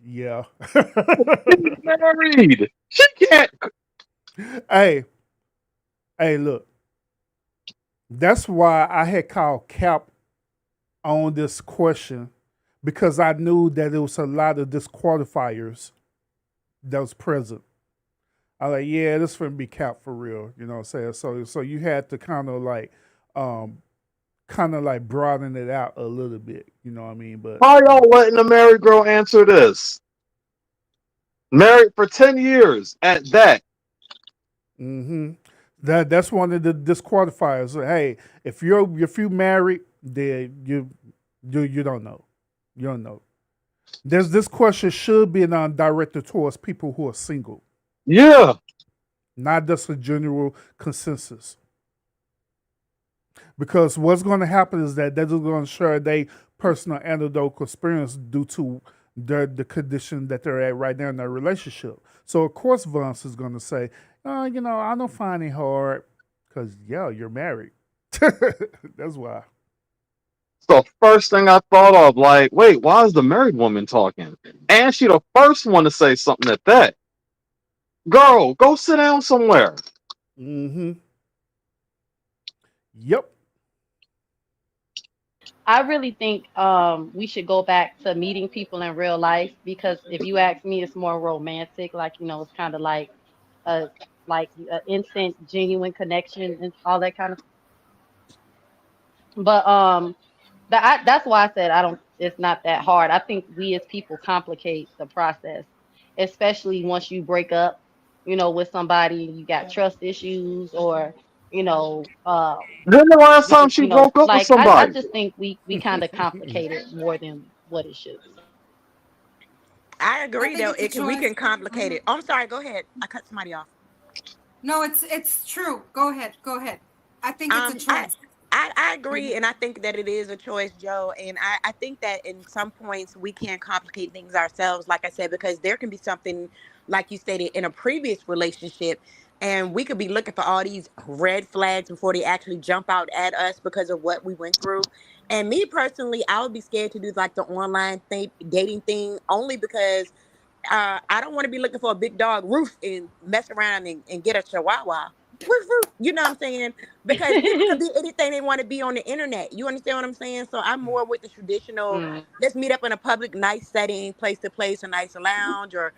Yeah. She's married. She can't. Hey, look. That's why I had called Cap on this question, because I knew that there was a lot of disqualifiers that was present. I like, yeah, this finna be Cap for real. You know what I'm saying? So you had to kind of like broaden it out a little bit. You know what I mean? But How y'all letting a married girl answer this? Married for 10 years at that. That's one of the disqualifiers. Hey, if you married, then you don't know. You don't know. This question should be directed towards people who are single. Yeah. Not just a general consensus. Because what's going to happen is that they're just going to share their personal anecdotal experience due to the condition that they're at right now in their relationship. So of course Vance is going to say, I don't find it hard because you're married. That's why. So first thing I thought of, like, wait, why is the married woman talking? And she the first one to say something at that. Girl, go sit down somewhere. Yep. I really think we should go back to meeting people in real life, because if you ask me, it's more romantic. Like, it's kind of like a instant, genuine connection and all that kind of. But that's why I said I don't. It's not that hard. I think we as people complicate the process, especially once you break up, with somebody. You got trust issues, or When the last time she broke up with like I somebody? just think we kind of complicate it more than what it should be. I agree, though. We can choice. complicate it. Oh, I'm sorry. Go ahead. I cut somebody off. No, it's true. Go ahead. I think it's a choice. I agree, and I think that it is a choice, Joe. And I think that in some points we can complicate things ourselves, like I said, because there can be something, like you stated, in a previous relationship And we could be looking for all these red flags before they actually jump out at us because of what we went through. And me personally, I would be scared to do like the online thing, dating thing, only because I don't want to be looking for a big dog roof and mess around and get a chihuahua. Woof, woof. You know what I'm saying? Because people can be anything they want to be on the internet. You understand what I'm saying? So I'm more with the traditional, Mm. let's meet up in a public, nice setting, place to place, a nice lounge or,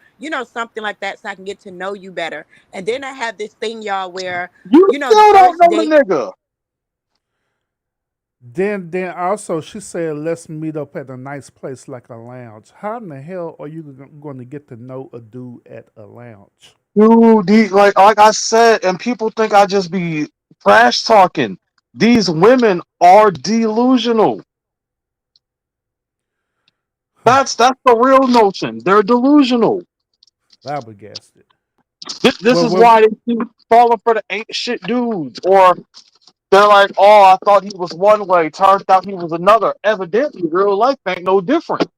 something like that so I can get to know you better. And then I have this thing, y'all, where, You the still don't first know the date. nigga. Then also she said, let's meet up at a nice place like a lounge. How in the hell are you going to get to know a dude at a lounge? Dude, like I said, and people think I just be trash talking. These women are delusional. That's the real notion. They're delusional. Flabbergasted. This Well, is well, why they keep falling for the ain't shit dudes. Or they're like, oh, I thought he was one way, turned out he was another. Evidently, real life ain't no different.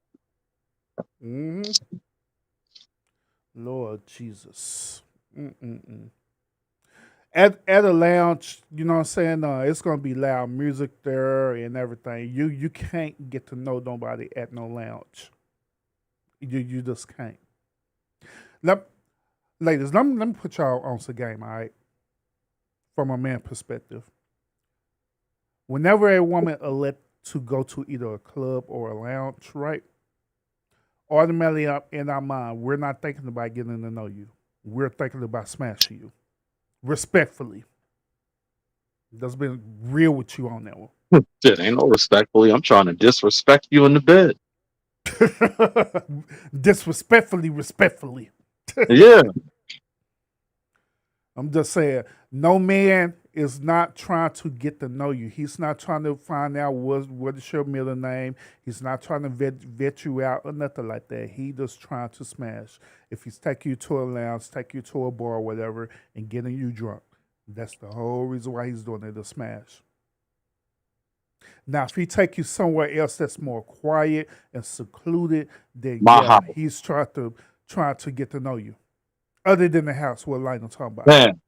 hmm Lord Jesus. Mm-mm-mm. At a lounge, you know what I'm saying? It's gonna be loud music there and everything. You can't get to know nobody at no lounge. You just can't. Let, ladies, let me put y'all on some game, all right? From a man perspective. Whenever a woman elect to go to either a club or a lounge, right? Automatically up in our mind, we're not thinking about getting to know you. We're thinking about smashing you. Respectfully. That's been real with you on that one. Shit, ain't no respectfully. I'm trying to disrespect you in the bed. Disrespectfully, respectfully. Yeah. I'm just saying, no man is not trying to get to know you. He's not trying to find out what is your middle name. He's not trying to vet you out or nothing like that. He just trying to smash. If he's taking you to a lounge, take you to a bar or whatever, and getting you drunk, that's the whole reason why he's doing it, to smash. Now, if he take you somewhere else that's more quiet and secluded, then My yeah, house. he's trying to get to know you. Other than the house, what Lionel talking about? Man.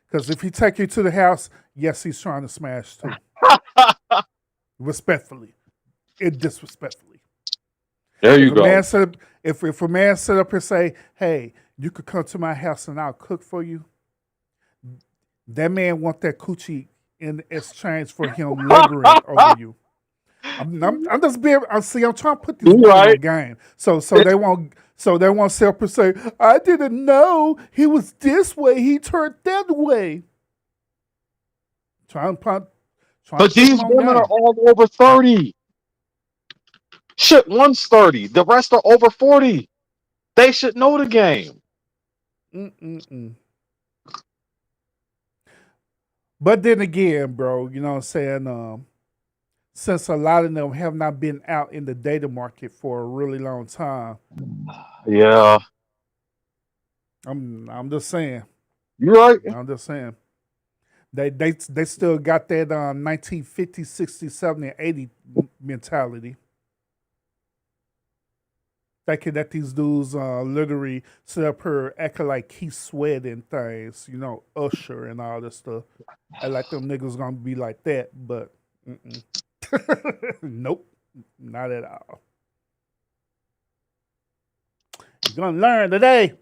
Because if he take you to the house, yes, he's trying to smash too. Respectfully, it disrespectfully. There If you a go. man set up, if a man set up and say, "Hey, you could come to my house and I'll cook for you," that man want that coochie in exchange for him lingering over you. I'm just being. I'm trying to put these You women right. on game, so they won't self and say, "I didn't know he was this way. He turned that way." Trying to put, trying to But put them these on women are game. all over 30. Shit, one's 30. The rest are over 40. They should know the game. Mm-mm-mm. But then again, bro, you know what I'm saying? Since a lot of them have not been out in the data market for a really long time, Yeah. I'm just saying. You right. I'm just saying. They still got that 1950, 60, 70, and 80 mentality. Thinking that these dudes literally sit up here acting like Keith Sweat and things, Usher and all this stuff. And like them niggas gonna be like that, but mm-mm. Nope, not at all. You're gonna learn today.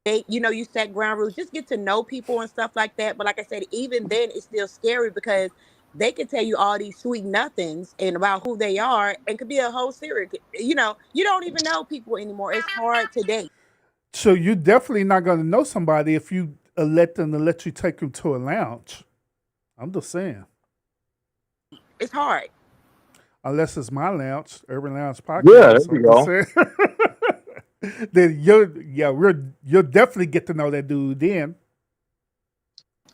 They, you set ground rules, just get to know people and stuff like that. But like I said, even then, it's still scary because they can tell you all these sweet nothings and about who they are, and could be a whole series. You don't even know people anymore. It's hard to date. So you're definitely not gonna know somebody if you let them to let you take them to a lounge. I'm just saying. It's hard. Unless it's my lounge, Urban Lounge Yeah, there Podcast. you I'm just go. saying. Then you'll definitely get to know that dude then.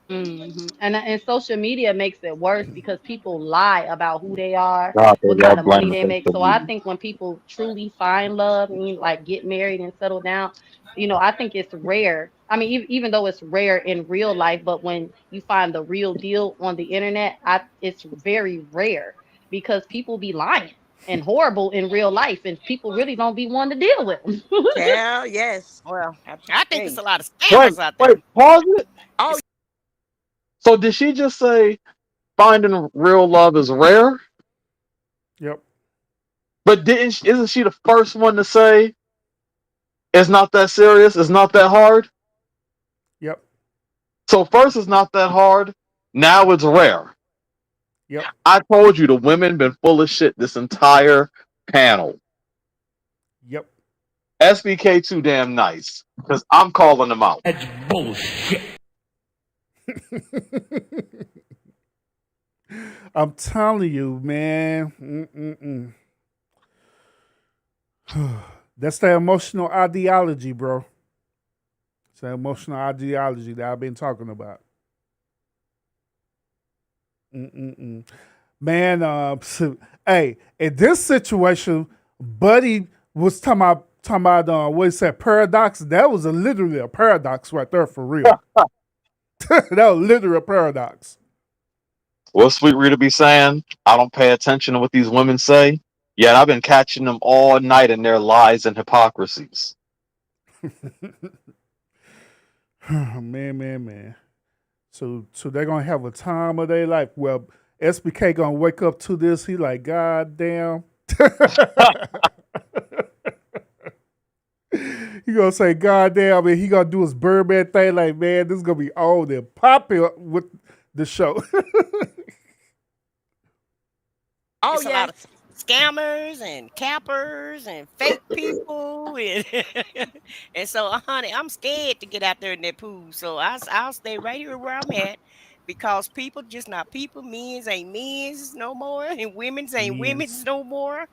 And social media makes it worse because people lie about who they are, God, they what love kind of money blaming they make. social So I media. think when people truly find love and like get married and settle down, I think it's rare. I mean, even though it's rare in real life, but when you find the real deal on the internet, it's very rare because people be lying. and horrible in real life, and people really don't be wanting to deal with them. Hell yes. Well, I think it's Hey. a lot of Wait, scammers out wait, there. pause it. Oh, So did she just say finding real love is rare? Yep. But isn't she the first one to say it's not that serious, it's not that hard? Yep. So first it's not that hard, now it's rare. Yep. I told you the women been full of shit this entire panel. Yep. SBK too damn nice because I'm calling them out. That's bullshit. I'm telling you, man. That's the emotional ideology, bro. It's the emotional ideology that I've been talking about. Man, hey, in this situation, Buddy was talking about what he said, paradox. That was literally a paradox right there for real. That was literally a paradox. What Sweet Rita be saying? I don't pay attention to what these women say. Yet I've been catching them all night in their lies and hypocrisies. Man. So they're gonna have a time of their life. Well, SBK gonna wake up to this. He like, God damn. He gonna say, God damn, and he gonna do his Birdman thing like, man, this is gonna be old and popping with the show. oh It's a yeah. lot of scammers and cappers and fake people, and and so, honey, I'm scared to get out there in that pool. So I'll stay right here where I'm at because people just not people. Men's ain't men's no more, and women's ain't women's Means. no more.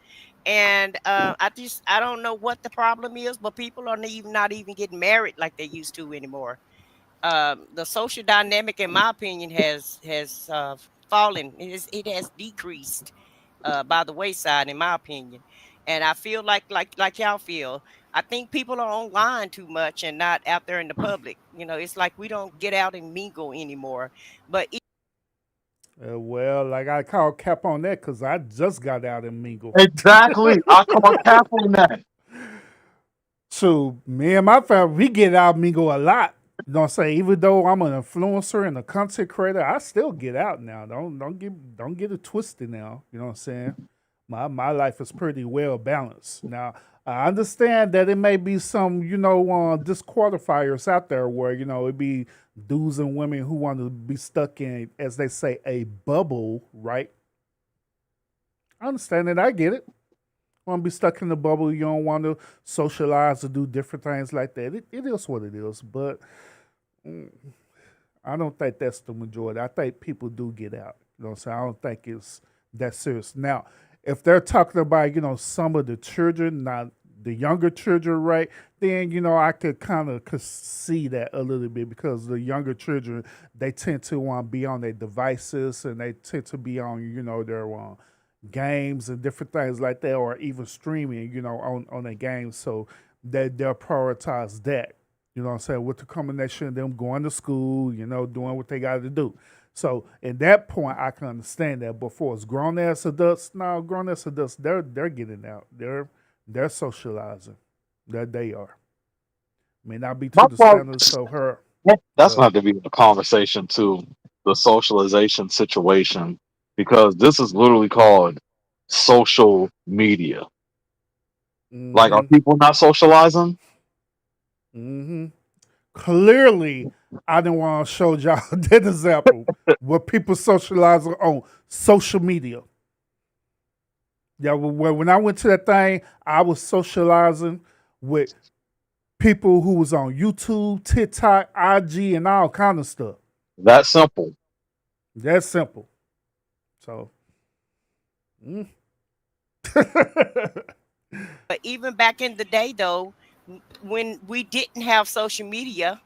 And I don't know what the problem is, but people are not even getting married like they used to anymore. The social dynamic, in my opinion, has fallen. It has decreased by the wayside, in my opinion. And I feel like y'all feel. I think people are online too much and not out there in the public. It's like we don't get out and mingle anymore. But Well, like I call cap on that because I just got out and mingle. Exactly. I call cap on that. So me and my family, we get out and mingle a lot. You know what I'm saying? Even though I'm an influencer and a content creator, I still get out now. Don't get it twisted now. You know what I'm saying? My life is pretty well balanced. Now I understand that it may be some, disqualifiers out there where, it be dudes and women who want to be stuck in, as they say, a bubble, right? I understand it. I get it. Want to be stuck in the bubble. You don't want to socialize or do different things like that. It is what it is. But I don't think that's the majority. I think people do get out. You know what I'm saying? I don't think it's that serious. Now, if they're talking about, some of the children, not the younger children, right, then, I could kind of see that a little bit because the younger children, they tend to want to be on their devices and they tend to be on, their games and different things like that, or even streaming, on their games. So they'll prioritize that. You know what I'm saying? With the combination of them going to school, doing what they got to do. So at that point, I can understand that. But for us grown ass adults, no, grown ass adults, they're getting out. They're socializing. That they are. May not be My to the fault. standards of her. That's But going to have to be a conversation too, the socialization situation, because this is literally called social media. Like, are mm-hmm, people not socializing? mm-hmm. Clearly, I didn't want to show y'all that example where people socializing on social media. Yeah, when I went to that thing, I was socializing with people who was on YouTube, TikTok, IG, and all kind of stuff. That simple. That's simple. So, mm. But even back in the day, though, when we didn't have social media,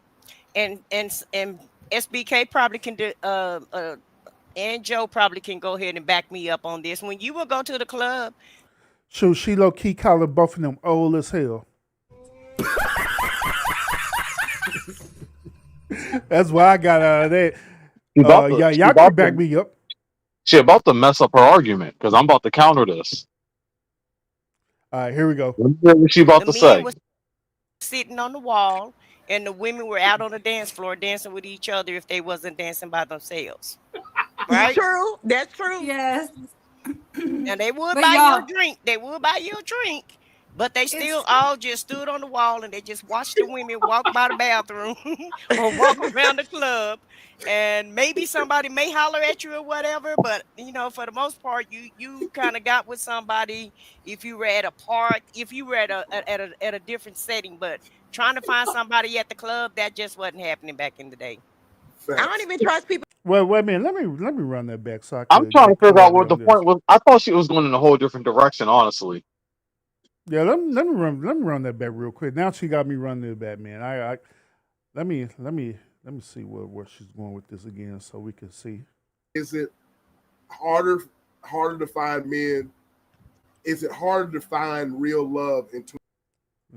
and SBK probably can do, and Joe probably can go ahead and back me up on this. When you would go to the club, Shoot, she low key calling both of them old as hell. That's what I got out of that. Y'all can back me up. She about to mess up her argument because I'm about to counter this. All right, here we go. Let me hear what she about The to men say. was sitting on the wall, and the women were out on the dance floor dancing with each other if they wasn't dancing by themselves. Right? True. That's true. Yes. And they would But buy you a y'all, drink. They would buy you a drink. But they still it's all just stood on the wall and they just watched the women walk by the bathroom or walk around the club. And maybe somebody may holler at you or whatever, but for the most part, you kind of got with somebody if you were at a park, if you were at a different setting. But trying to find somebody at the club, that just wasn't happening back in the day. I don't Facts. even trust people. Well, wait a minute. Let me run that back so I I'm could trying to get figure out clarity what the on this. point was. I thought she was going in a whole different direction, honestly. Yeah, let me run that back real quick. Now she got me running it back, man. I let me see where she's going with this again so we can see. Is it harder harder to find men? Is it harder to find real love in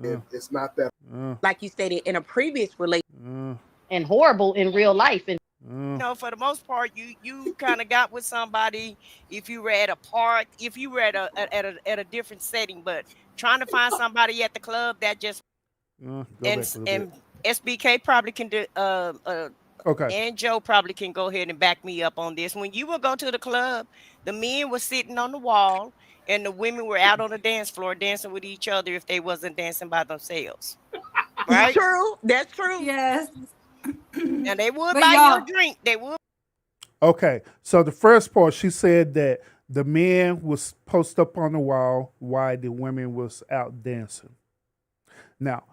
Uh, it's not that uh, Like you stated in a previous relationship. uh, And horrible in real life. And uh. For the most part, you kind of got with somebody if you were at a park, if you were at a different setting. But trying to find somebody at the club, that just Go back a little bit. and SBK probably can do. Okay. And Joe probably can go ahead and back me up on this. When you would go to the club, the men were sitting on the wall, and the women were out on the dance floor dancing with each other if they wasn't dancing by themselves. Right? True. That's true. yes. And they would But buy you a y'all, drink. They would. Okay. So the first part, she said that the men was posted up on the wall while the women was out dancing. Now,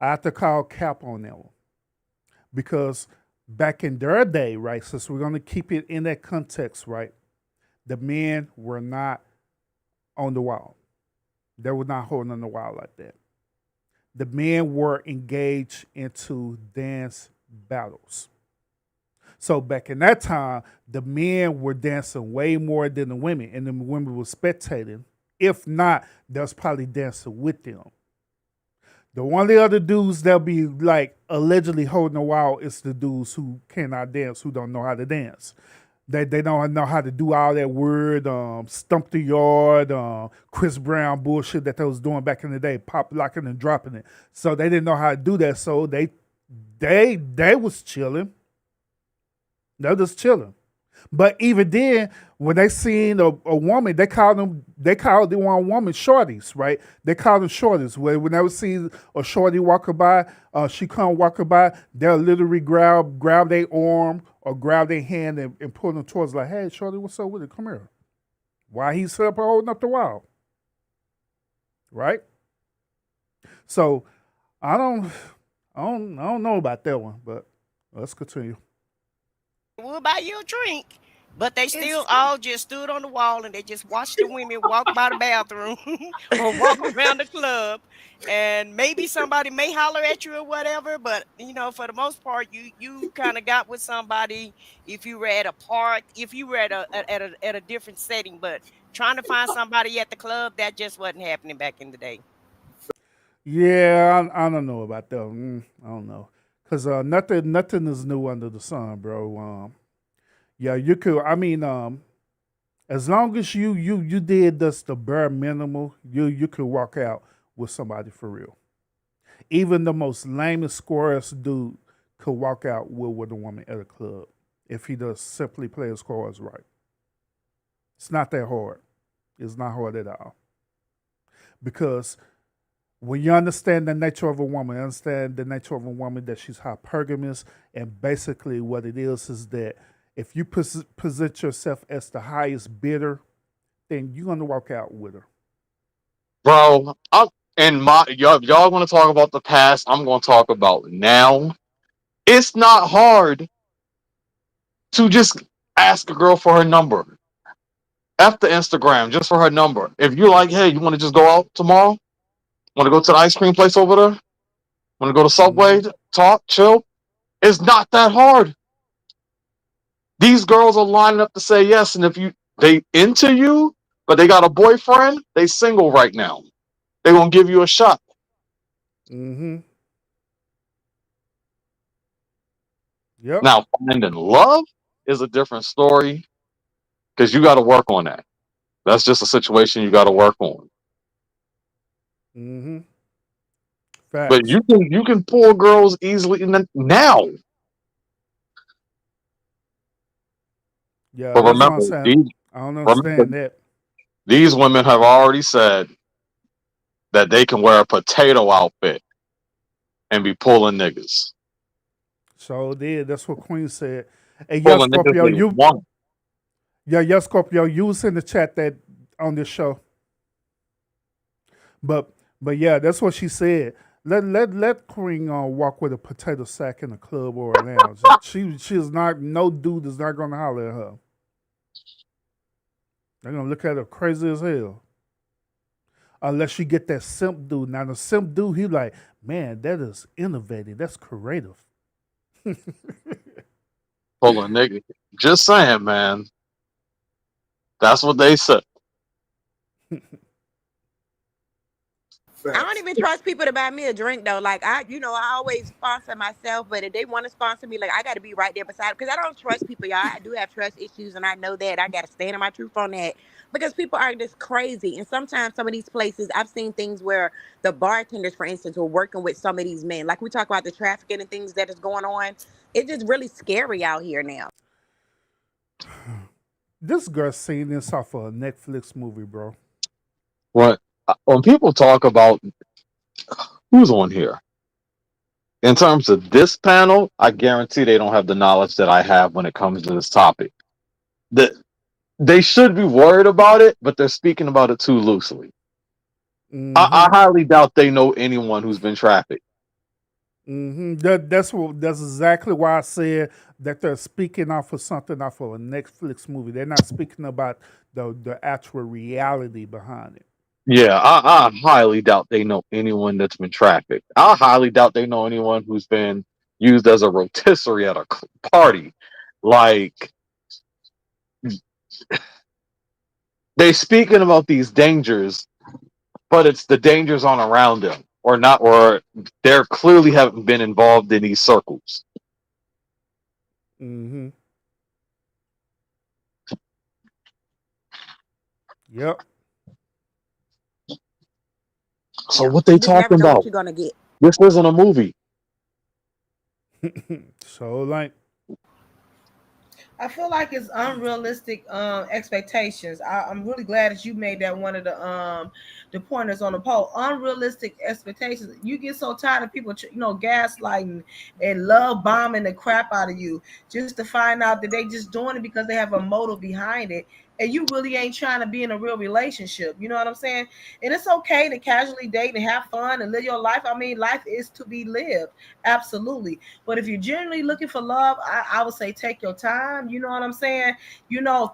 I have to call cap on that one because back in their day, right? Since we're gonna keep it in that context, right? The men were not on the wall. They were not holding on the wall like that. The men were engaged into dance battles. So back in that time, the men were dancing way more than the women, and the women were spectating. If not, they was probably dancing with them. The only other dudes that'll be like allegedly holding the wall is the dudes who cannot dance, who don't know how to dance. They don't know how to do all that word, stump the yard, Chris Brown bullshit that they was doing back in the day, pop locking and dropping it. So they didn't know how to do that. So they was chilling. They was just chilling. But even then, when they seen a woman, they called the one woman shorties, right? They called them shorties. When they would see a shorty walking by, she come walking by, they'll literally grab their arm or grab their hand and pull them towards like, hey, shorty, what's up with it? Come here. Why he's up holding up the wall, right? So I don't know about that one, but let's continue. Would buy you a drink. But they still it's all just stood on the wall and they just watched the women walk by the bathroom or walk around the club. And maybe somebody may holler at you or whatever, but for the most part, you kind of got with somebody if you were at a park, if you were at a different setting. But trying to find somebody at the club, that just wasn't happening back in the day. Yeah, I don't know about that. I don't know, cause nothing is new under the sun, bro. Yeah, you could. I mean, as long as you did just the bare minimal, you could walk out with somebody for real. Even the most lamest, squarest dude could walk out with a woman at a club if he does simply play his cards right. It's not that hard. It's not hard at all because when you understand the nature of a woman, understand the nature of a woman that she's hypergamous, and basically what it is that if you present yourself as the highest bidder, then you're gonna walk out with her. Bro, y'all want to talk about the past. I'm going to talk about now. It's not hard to just ask a girl for her number. F the Instagram, just for her number. If you're like, hey, you want to just go out tomorrow? Want to go to the ice cream place over there? Want to go to Subway? Hmm. Talk, chill? It's not that hard. These girls are lining up to say yes, and if they into you, but they got a boyfriend, they single right now. They gonna give you a shot. Hmm. Yep. Now, finding love is a different story because you got to work on that. That's just a situation you got to work on. Mm-hmm. But Facts. you can pull girls easily now. Yeah, But that's what I'm remember, saying. I don't remember understand that. these women have already said that they can wear a potato outfit and be pulling niggas. So that's what Queen said. And yeah, Pulling niggas Scorpio, they want. yeah, Scorpio, you was in the chat that on this show. But yeah, that's what she said. Let Queen walk with a potato sack in a club or a lounge. She is not, no dude is not gonna holler at her. They're gonna look at her crazy as hell. Unless you get that simp dude. Now the simp dude, he like, man, that is innovative. That's creative. Pulling niggas. Just saying, man. That's what they said. I don't Facts. even trust people to buy me a drink though. Like I always sponsor myself, but if they want to sponsor me, like I got to be right there beside them because I don't trust people, y'all. I do have trust issues, and I know that I got to stand in my truth on that because people are just crazy. And sometimes some of these places, I've seen things where the bartenders, for instance, were working with some of these men. Like we talk about the trafficking and things that is going on. It's just really scary out here now. This girl seen this off of a Netflix movie, bro. When people talk about who's on here, in terms of this panel, I guarantee they don't have the knowledge that I have when it comes to this topic. That they should be worried about it, but they're speaking about it too loosely. Mm-hmm. I highly doubt they know anyone who's been trafficked. Mm-hmm. That's exactly why I said that they're speaking off of something off of a Netflix movie. They're not speaking about the actual reality behind it. Yeah, I highly doubt they know anyone that's been trafficked. I highly doubt they know anyone who's been used as a rotisserie at a party. Like, they speaking about these dangers, but it's the dangers on around them, or not, or they're clearly haven't been involved in these circles. Mm-hmm. Yep. So Yeah, what they you just never talking know what about? you're gonna get. This isn't a movie. So like, I feel like it's unrealistic expectations. I'm really glad that you made that one of the pointers on the poll. Unrealistic expectations. You get so tired of people, gaslighting and love bombing the crap out of you just to find out that they just doing it because they have a motive behind it, and you really ain't trying to be in a real relationship. You know what I'm saying? And it's okay to casually date and have fun and live your life. I mean, life is to be lived, absolutely. But if you're genuinely looking for love, I would say take your time. You know what I'm saying?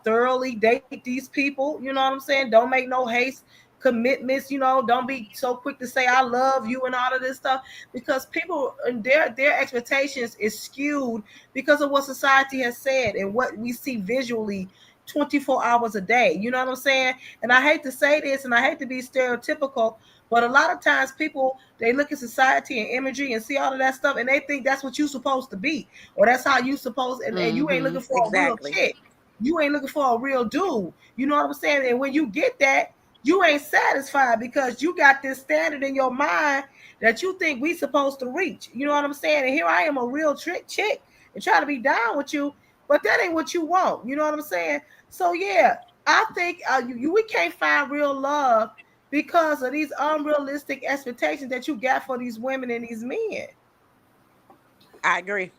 Thoroughly date these people. You know what I'm saying? Don't make no haste commitments. Don't be so quick to say I love you and all of this stuff, because people and their expectations is skewed because of what society has said and what we see visually 24 hours a day. You know what I'm saying? And I hate to say this and I hate to be stereotypical, but a lot of times people, they look at society and imagery and see all of that stuff and they think that's what you're supposed to be, or that's how you supposed, and you ain't looking for a real Exactly. chick. You ain't looking for a real dude. You know what I'm saying? And when you get that, you ain't satisfied because you got this standard in your mind that you think we supposed to reach. You know what I'm saying? And here I am, a real trick chick, and try to be down with you, but that ain't what you want. You know what I'm saying? So yeah, I think we can't find real love because of these unrealistic expectations that you got for these women and these men. I agree.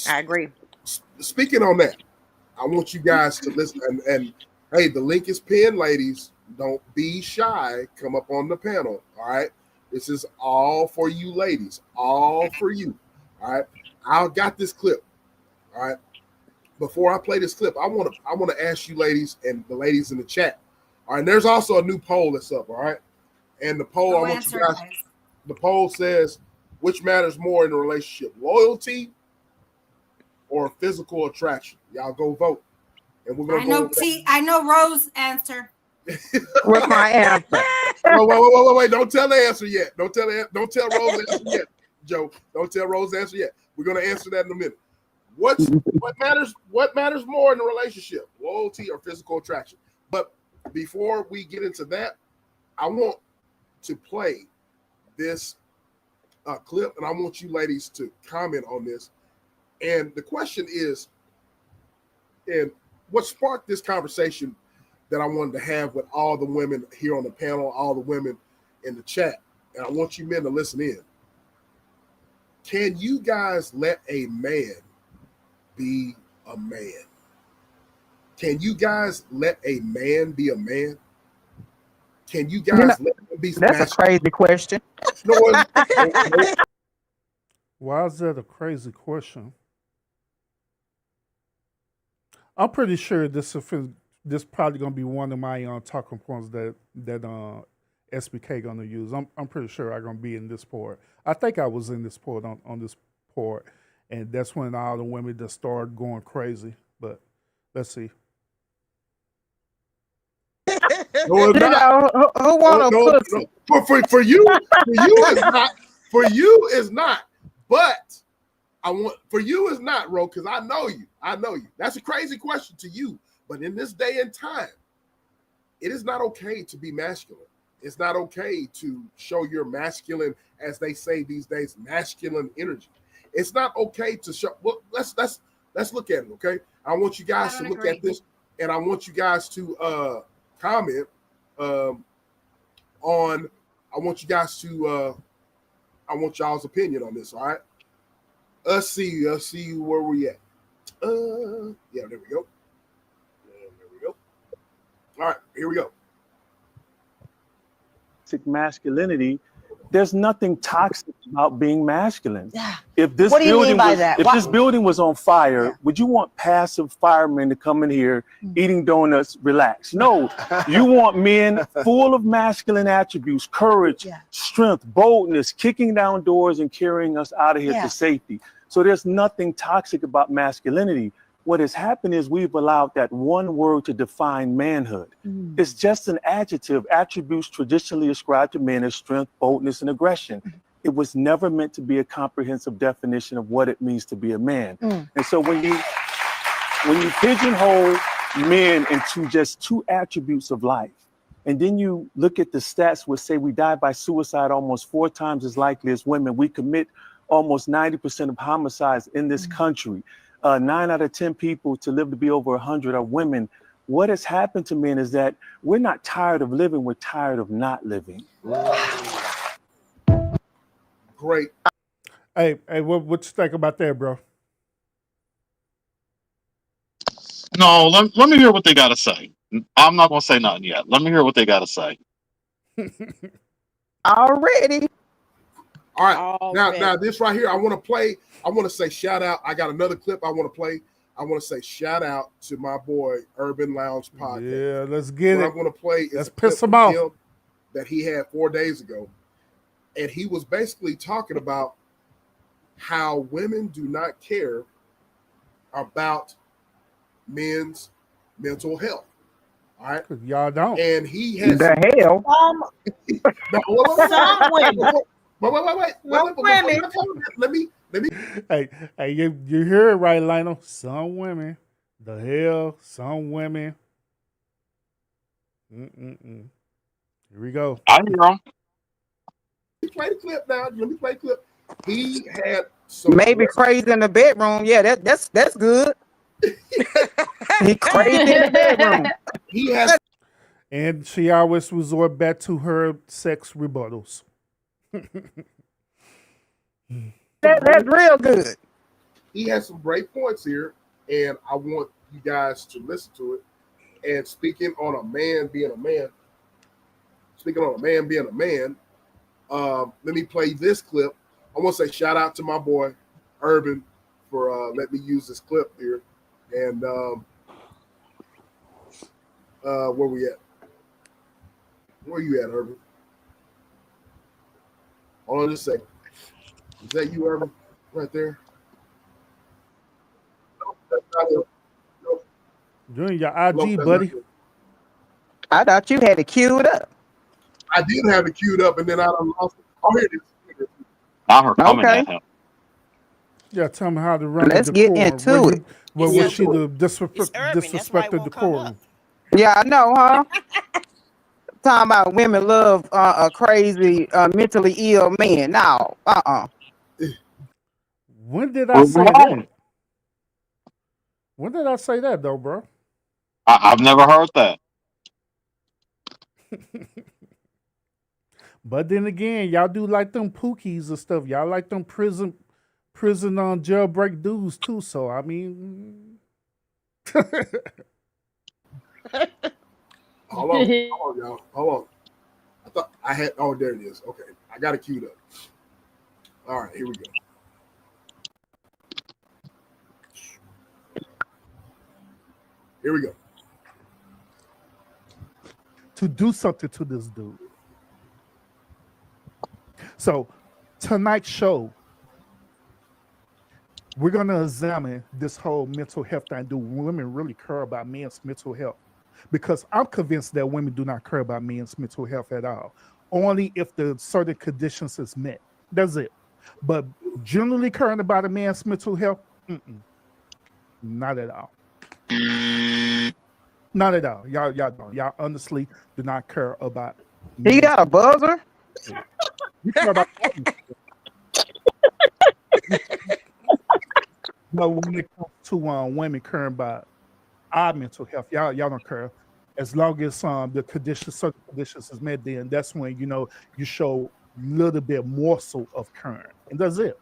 I agree. Speaking on that, I want you guys to listen. And hey, the link is pinned, ladies. Don't be shy. Come up on the panel. All right. This is all for you, ladies. All for you. All right. I got this clip. All right. Before I play this clip, I want to ask you, ladies, and the ladies in the chat. All right. And there's also a new poll that's up. All right. And the poll, I want you guys. The poll says, which matters more in a relationship, loyalty or physical attraction? Y'all go vote. And we're gonna go. I know Rose answer. What's my answer? Wait! Don't tell the answer yet. Don't tell Rose answer yet, Joe. Don't tell Rose answer yet. We're gonna answer that in a minute. What matters more in a relationship, loyalty or physical attraction? But before we get into that, I want to play this clip, and I want you ladies to comment on this. And the question is, and what sparked this conversation that I wanted to have with all the women here on the panel, all the women in the chat, and I want you men to listen in. Can you guys let a man be a man? Can you guys let a man be a man? Can you guys let him be That's a crazy question. No, Why is that a crazy question? I'm pretty sure this probably gonna be one of my talking points that SBK gonna use. I'm pretty sure I'm gonna be in this port. I think I was in this port on this port, and that's when all the women just started going crazy. But let's see. No, it's not. Who want a pussy? For you is not. For you is not. But for you is not, Ro, because I know you. I know you. That's a crazy question to you. But in this day and time, it is not okay to be masculine. It's not okay to show your masculine, as they say these days, masculine energy. It's not okay to show. Well, let's look at it. Okay, I want you guys to look at this, and I want you guys to comment on. I want you guys to. I want y'all's opinion on this. All right. Let's see where we at. Yeah, there we go. All right, here we go. Masculinity, there's nothing toxic about being masculine. Yeah. If this What do you building mean by was, that? if this building was on fire, would you want passive firemen to come in here eating donuts, relax? No, you want men full of masculine attributes, courage, strength, boldness, kicking down doors and carrying us out of here to safety. So there's nothing toxic about masculinity. What has happened is we've allowed that one word to define manhood. It's just an adjective, attributes traditionally ascribed to men as strength, boldness, and aggression. It was never meant to be a comprehensive definition of what it means to be a man. And so when you pigeonhole men into just two attributes of life, and then you look at the stats which say we die by suicide almost 4 times as likely as women, we commit almost 90% of homicides in this country. 9 out of 10 people to live to be over 100 are women. What has happened to men is that we're not tired of living, we're tired of not living. Great. Hey, what you think about that, bro? No, let me hear what they got to say. I'm not going to say nothing yet. Let me hear what they got to say. Already. All right. Now this right here, I want to play. I want to say shout out. I got another clip I want to play. I want to say shout out to my boy Urban Lounge Podcast. Yeah, let's get it. I'm going to play is let's piss him off. That he had 4 days ago, and he was basically talking about how women do not care about men's mental health. All right, y'all don't. And he has the hell. Some women. Wait. Let me. Hey, you hear it right, Lionel? Some women. The hell, some women. Here we go. I hear him. Play the clip now. Let me play the clip. He had some maybe crazy in the bedroom. Yeah, that's good. He crazy in the bedroom. He has, and she always resort back to her sex rebuttals. That's real good. He has some great points here, and I want you guys to listen to it. And speaking on a man being a man, let me play this clip. I want to say shout out to my boy Urban for letting me use this clip here. And where we at? Where you at, Urban? Hold on just a second. Is that you, Urban? Right there? No, that's not him. No. Doing your IG, buddy. I thought you had it queued up. I did have it queued up, and then I lost it. Oh, here it is. I heard coming at him. Yeah, tell me how to run Let's the get decorum. into it. Was she the disrespect the decorum? Yeah, I know, huh? talking about women love a crazy, mentally ill man. No, When did I say that? When did I say that though, bro? I've never heard that. But then again, y'all do like them pookies and stuff. Y'all like them prison on jailbreak dudes too. So I mean, Hold on, y'all. Hold on. I thought I had. Oh, there it is. Okay, I got it queued up. All right, here we go. Here we go. to do something to this dude. So tonight's show, we're gonna examine this whole mental health thing. Do women really care about men's mental health? Because I'm convinced that women do not care about men's mental health at all. Only if the certain conditions is met. That's it. But generally caring about a man's mental health, not at all. Not at all. Y'all don't. Y'all honestly do not care about. He got a buzzer. You care about. But when it comes to women caring about our mental health, y'all don't care. As long as the conditions, certain conditions is met, then that's when you show a little bit more so of caring, and that's it.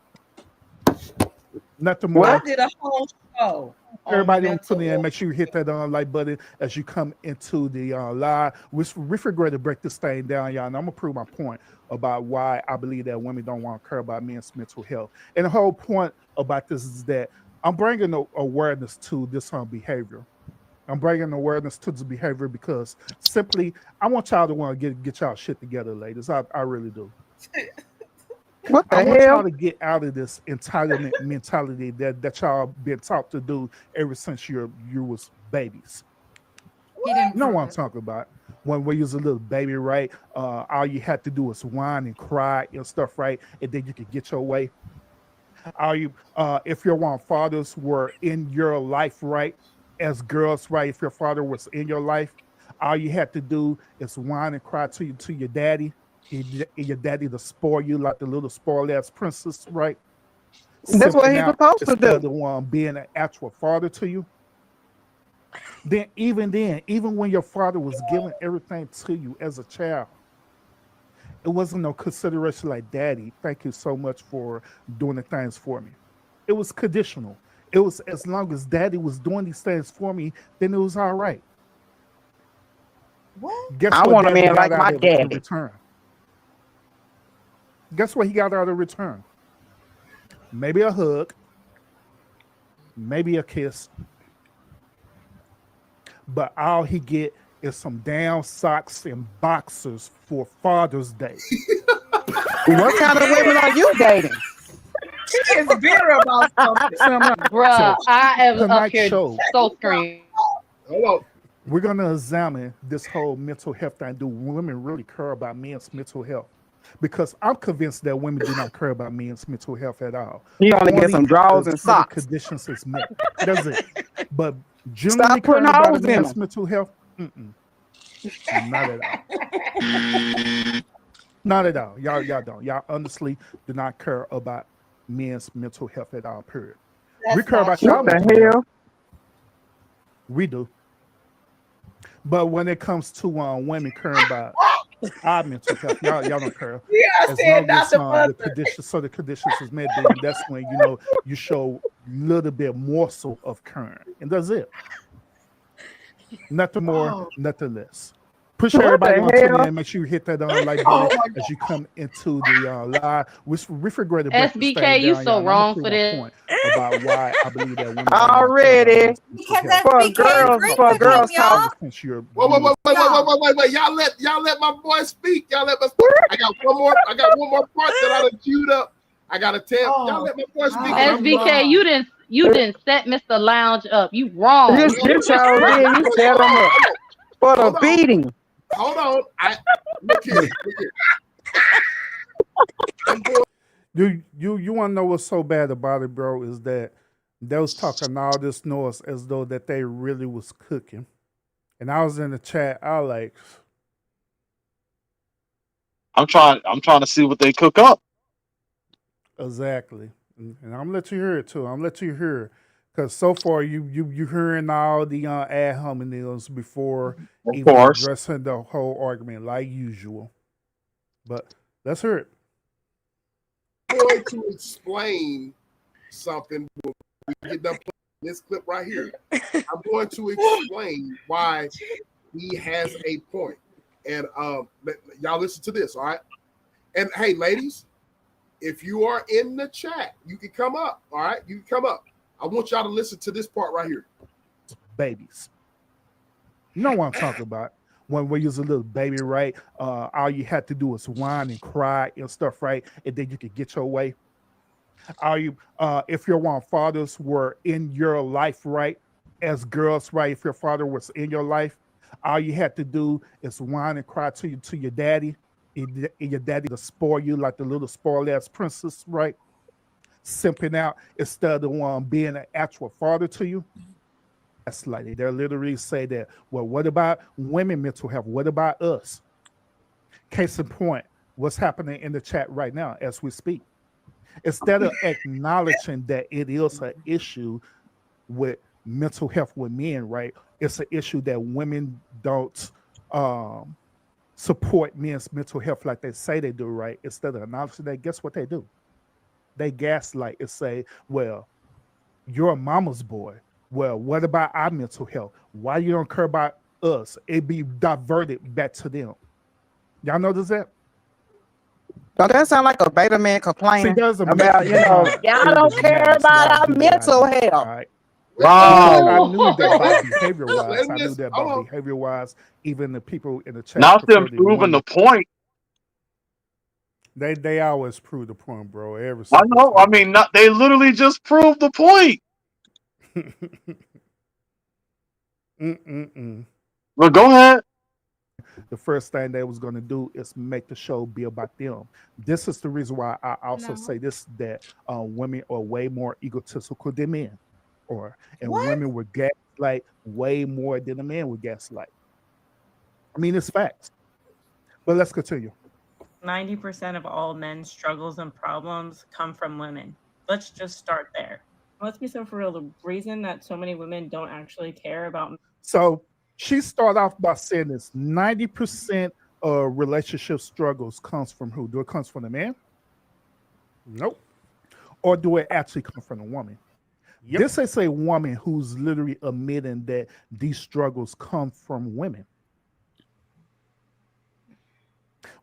Nothing more. I did a whole show. Everybody on tune in. Make sure you hit that like button as you come into the live. We're ready to break this thing down, y'all. And I'm gonna prove my point about why I believe that women don't want to care about men's mental health. And the whole point about this is that I'm bringing awareness to this behavior. I'm bringing awareness to this behavior because simply I want y'all to want to get y'all shit together, ladies. I really do. What the I want hell? y'all to get out of this entitlement mentality that y'all been taught to do ever since you was babies. He didn't You know prove what I'm it. talking about. When we was a little baby, right? All you had to do was whine and cry and stuff, right? And then you could get your way. If your fathers were in your life, right? As girls, right? If your father was in your life, all you had to do is whine and cry to your daddy. Your daddy to spoil you like the little spoiled ass princess, right? That's Simply what he's now, supposed to instead do. of being an actual father to you, then, even when your father was giving everything to you as a child, it wasn't no consideration like, Daddy, thank you so much for doing the things for me. It was conditional. It was as long as Daddy was doing these things for me, then it was all right. What? Guess I what want a Daddy man got like out my of it in daddy. return? Guess what he got out of return? Maybe a hug, maybe a kiss, but all he get is some down socks and boxers for Father's Day. What kind of women are you dating? She is bitter about something. See, I'm not. Bruh, So I am up tonight's here show, so screaming. Hold on. we're gonna examine this whole mental health thing. Do women really care about men's mental health? Because I'm convinced that women do not care about men's mental health at all. You only get Only some if drawers the and certain socks. conditions is met. That's it. But generally Stop putting caring about a holes in man's them. mental health, not at all. Not at all. Y'all don't. Y'all honestly do not care about men's mental health at all. Period. We That's care not about y'all What true. mental the health. hell? We do. But when it comes to women caring about our mental health, y'all don't care. Yeah, I As said long as not the the buzzer. conditions is met, then that's when you show a little bit more so of caring, and that's it. Nothing more, Oh, nothing less. Appreciate What everybody on the tuning hell? in. Make sure you hit that like oh button my as God. you come into the live. We regret to break this thing SBK, you down, y'all. so And I'm gonna wrong prove for my this. point about why I believe that women don't want to care about Already men's mental Because health. for SBK We've girls agreed talked for with him, about girls this y'all. talk. ever since Wait, you was wait. Y'all let my boy speak. Y'all let my speak. I got one more part that I done queued up. I gotta tell y'all Oh, let my boy speak, and I'm oh done. SBK, God. you didn't set Mr. Lounge up. You wrong. You sure did. You set them up for the Hold on. beating. Hold on. Look here. I'm going. you want to know what's so bad about it, bro? Is that they was talking all this noise as though that they really was cooking, and I was in the chat. I was like, I'm trying to see what they cook up. Exactly. And I'm gonna let you hear it too. I'm gonna let you hear it. Cause so far you hearing all the ad hominems before Of even course. addressing the whole argument like usual. But let's hear it. I'm going to explain something when we get done playing this clip right here. I'm going to explain why he has a point. And y'all listen to this, all right? And hey, ladies, if you are in the chat, you can come up, all right? You can come up. I want y'all to listen to this part right here. Babies. You know what I'm talking about. When we was a little baby, right? All you had to do was whine and cry and stuff, right? And then you could get your way. Are you if your one fathers were in your life, right? As girls, right? If your father was in your life, all you had to do is whine and cry to your daddy, and your daddy to spoil you like the little spoiled ass princess, right? Simping out instead of being an actual father to you. That's like they literally say that. Well, what about women mental health? What about us? Case in point, what's happening in the chat right now as we speak? Instead of acknowledging that it is an issue with mental health with men, right? It's an issue that women don't support men's mental health like they say they do, right? Instead of acknowledging that, guess what they do? They gaslight and say, well, you're a mama's boy. Well, what about our mental health? Why you don't care about us? It be diverted back to them. Y'all notice that? Don't that sound like a beta man See, complaining there's a about, method behind y'all all don't the care madness about why I our do what I mental do. All health. right. Because I Wow. knew that by Wait, behavior wise, let I me knew listen. that by Hold on. behavior wise, even the people in the chat Not them prefer the proving the women. point. They always prove the point, bro, every I single know. I time. mean, not, they literally just proved the point. Mm-mm-mm. Well, go ahead. The first thing they was gonna do is make the show be about them. This is the reason why I also No. say this that women are way more egotistical than men, and What? women would gaslight way more than a man would gaslight. I mean, it's facts. But let's continue. 90% of all men's struggles and problems come from women. Let's just start there. Let's be so for real. The reason that so many women don't actually care about So she started off by saying this 90% of relationship struggles comes from who? Do it comes from the man? Nope. Or do it actually come from a woman? This is a woman who's literally admitting that these struggles come from women.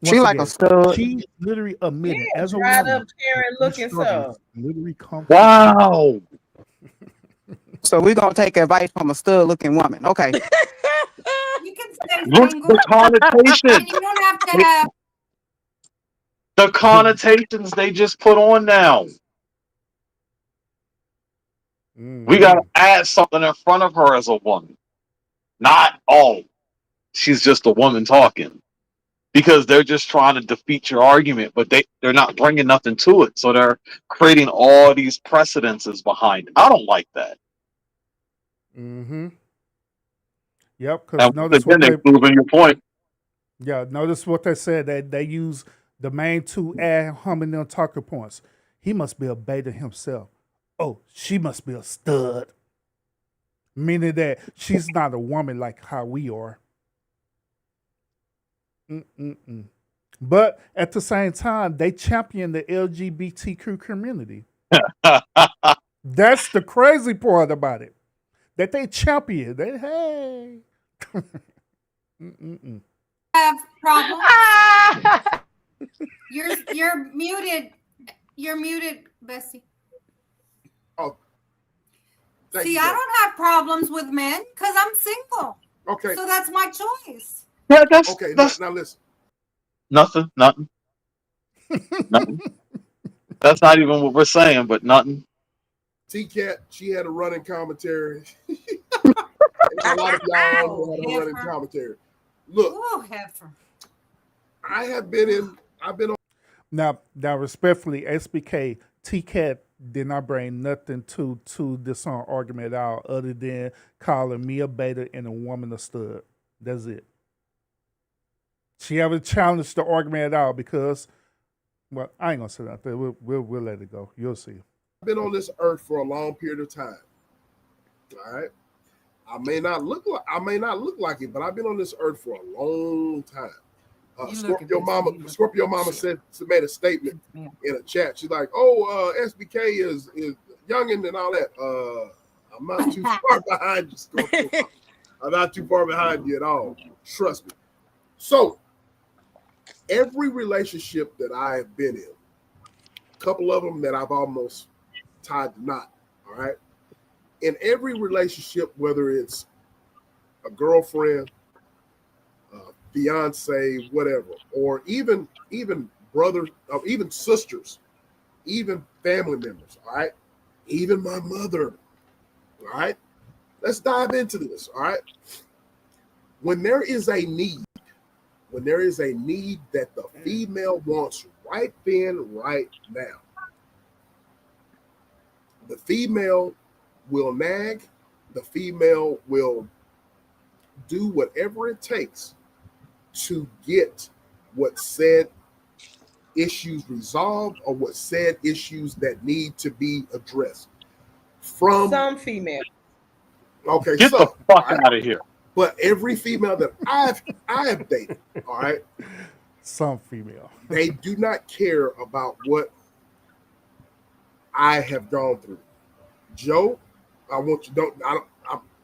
She Once like a again, stud. she's literally admitting Yeah, as a dried woman up, that Karen these looking struggles so. literally come from women. Wow. So we're gonna take advice from a stud looking woman. Okay. You can stay Look single, the connotation. and you don't have to have. The connotations they just put on now. We got to Mhm. add something in front of her as a woman. Not, oh, she's just a woman talking. Because they're just trying to defeat your argument, but they're not bringing nothing to it. So they're creating all these precedences behind it. I don't like that. Mm-hmm. Yep. Because And once notice again, what they they proving your point. notice what they said. They use the main two ad hominem talking points. He must be a beta himself. Oh, she must be a stud. Meaning that she's not a woman like how we are. Mm-mm-mm. But at the same time, they champion the LGBTQ community. That's the crazy part about it. That they champion. They hey. Mm-mm-mm. Have problems. You're muted. You're muted, Bessie. Oh, thank See, you, I Bessie. don't have problems with men because I'm single. Okay. So that's my choice. Yeah, Okay. that's Now listen. nothing. That's not even what we're saying, but nothing. T-Cat, she had a running commentary. A lot of y'all had a running commentary. Look, I've been on. Now, respectfully, SBK, T-Cat did not bring nothing to this argument at all other than calling me a beta and a woman a stud. That's it. she haven't challenged the argument at all because, well, I ain't gonna say that. We'll let it go. You'll see. I've been on this earth for a long period of time. All right. I may not look like it, but I've been on this earth for a long time. Scorpio Mama said made a statement in a chat. She's like, "Oh, SBK is youngin' and all that." I'm not too far behind you, Scorpio. I'm not too far behind you at all. Trust me. So, every relationship that I have been in, a couple of them that I've almost tied the knot. All right. In every relationship, whether it's a girlfriend, fiance, whatever, or even brothers, even sisters, even family members, all right, even my mother, all right. Let's dive into this, all right. When there is a need that the female wants right then, right now, the female will nag, the female will do whatever it takes to get what said issues resolved or what said issues that need to be addressed. From some female. Okay, Get the fuck out of here. But every female that I have dated, all right, some female, they do not care about what I have gone through. Joe, I want you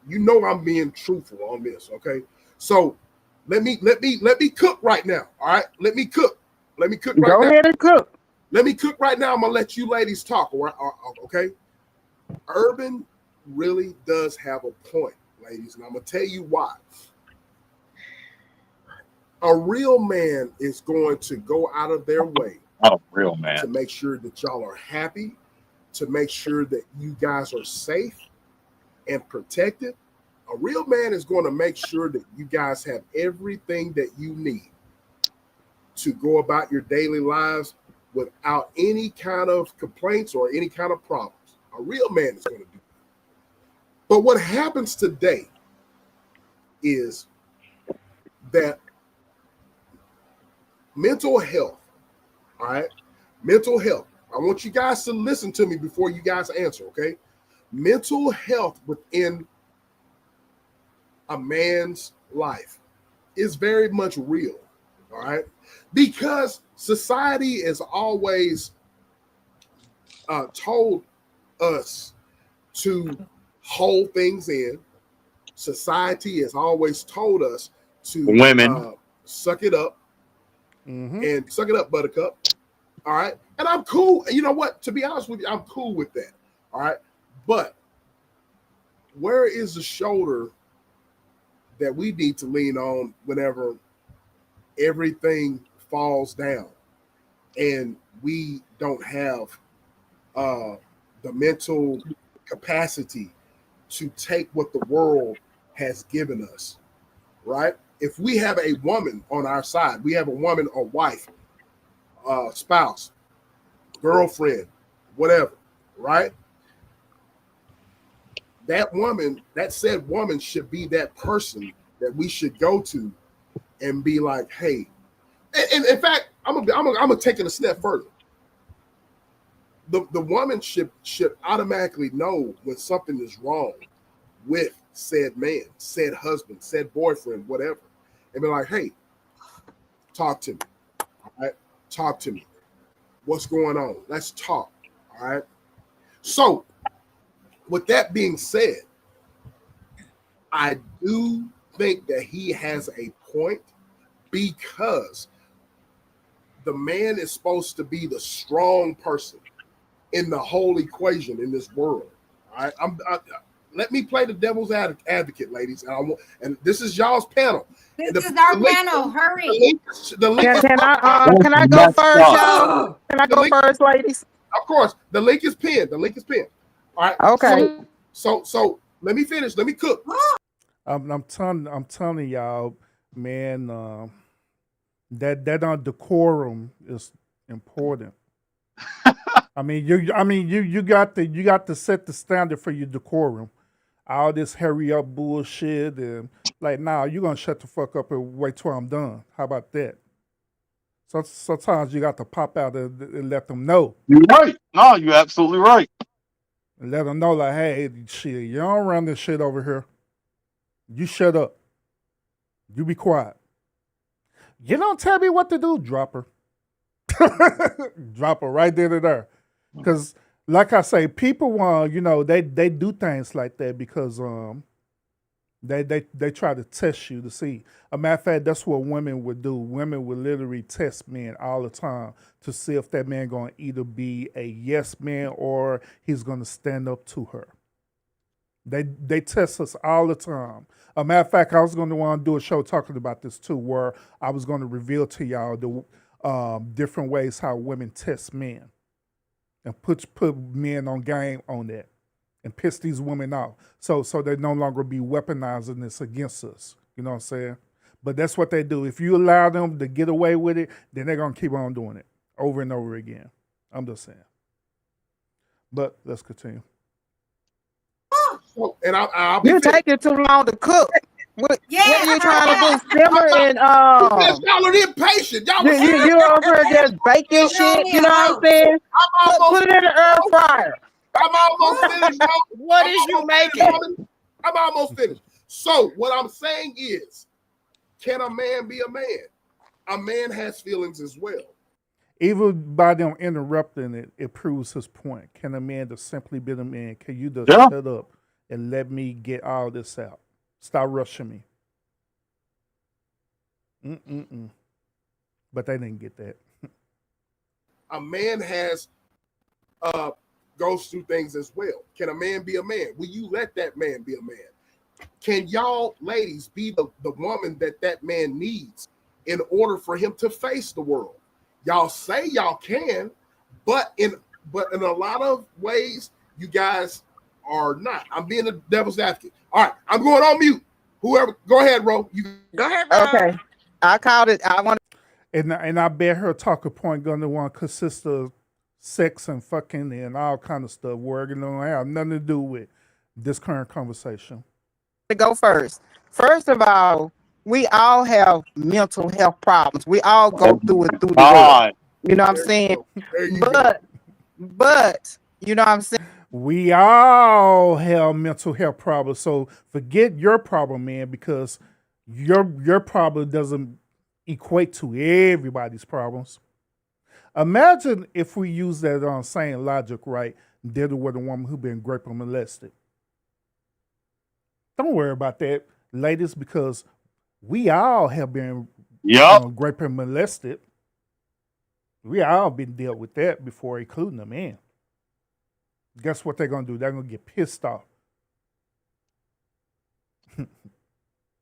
you know I'm being truthful on this, okay? So let me cook right now. All right. Let me cook right now. Go ahead and cook. Let me cook right now. I'm gonna let you ladies talk. All right, okay. Urban really does have a point, ladies, and I'm gonna tell you why. A real man is going to go out of their way to make sure that y'all are happy, to make sure that you guys are safe and protected. A real man is going to make sure that you guys have everything that you need to go about your daily lives without any kind of complaints or any kind of problems. A real man is going to do that. But what happens today is that mental health, all right? Mental health. I want you guys to listen to me before you guys answer, okay? Mental health within a man's life is very much real, all right? Because society is always told us to hold things in. Society has always told us to suck it up and suck it up, buttercup. All right. And I'm cool. You know what? To be honest with you, I'm cool with that. All right. But where is the shoulder that we need to lean on whenever everything falls down and we don't have the mental capacity to take what the world has given us, right? If we have a woman on our side, we have a woman or wife, spouse, girlfriend, whatever, right? That said woman should be that person that we should go to and be like, hey, and in fact, I'm gonna take it a step further. The woman should automatically know when something is wrong with said man, said husband, said boyfriend, whatever, and be like, hey, talk to me. All right, talk to me. What's going on? Let's talk. All right. So, with that being said, I do think that he has a point because the man is supposed to be the strong person in the whole equation in this world. All right. Let me play the devil's advocate, ladies. And this is y'all's panel. This is our panel. Hurry. Can I go first, y'all? Can I go first, ladies? Of course. The link is pinned. All right. Okay. So let me finish. Let me cook. I'm telling y'all, man, that decorum is important. I mean, you got to set the standard for your decorum. all this hurry up bullshit and like, nah, you gonna shut the fuck up and wait till I'm done. How about that? So sometimes you got to pop out and let them know. You're right. No, you're absolutely right. And let them know, like, hey, shit, you don't run this shit over here. You shut up. You be quiet. You don't tell me what to do, drop her. Drop her right there and there. Because, like I say, people want, they do things like that because they try to test you to see. A matter of fact, that's what women would do. Women would literally test men all the time to see if that man going to either be a yes man or he's going to stand up to her. They test us all the time. A matter of fact, I was going to want to do a show talking about this too, where I was going to reveal to y'all the different ways how women test men and put men on game on that and piss these women off. So they no longer be weaponizing this against us. You know what I'm saying? But that's what they do. If you allow them to get away with it, then they're going to keep on doing it over and over again. I'm just saying. But let's continue. And I'll You taking too long to cook. What are you trying to do? Simmer and y'all are impatient. Y'all you over here just baking shit. You know what I'm saying? Put it in the air fryer. I'm almost finished. What is you making? I'm almost finished. So what I'm saying is, can a man be a man? A man has feelings as well. Even by them interrupting it, it proves his point. Can a man just simply be a man? Can you just shut up and let me get all this out? Stop rushing me. But they didn't get that. A man has goes through things as well. Can a man be a man? Will you let that man be a man? Can y'all ladies be the woman that man needs in order for him to face the world? Y'all say y'all can, but in a lot of ways, you guys are not. I'm being a devil's advocate. All right, I'm going on mute. Whoever, go ahead, Ro. You go ahead, Ro. Okay, I called it. I want. And I bet her talking point gonna want to consist of sex and fucking and all kind of stuff. Where it don't have nothing to do with this current conversation. To go first. First of all, we all have mental health problems. We all go through it through the world. You know what I'm saying? But you know what I'm saying? We all have mental health problems. So forget your problem, man, because your problem doesn't equate to everybody's problems. Imagine if we use that same logic, right? Dealing with a woman who been raped or molested. Don't worry about that, ladies, because we all have been raped and molested. We all been dealt with that before, including the man. Guess what they're gonna do? They're gonna get pissed off.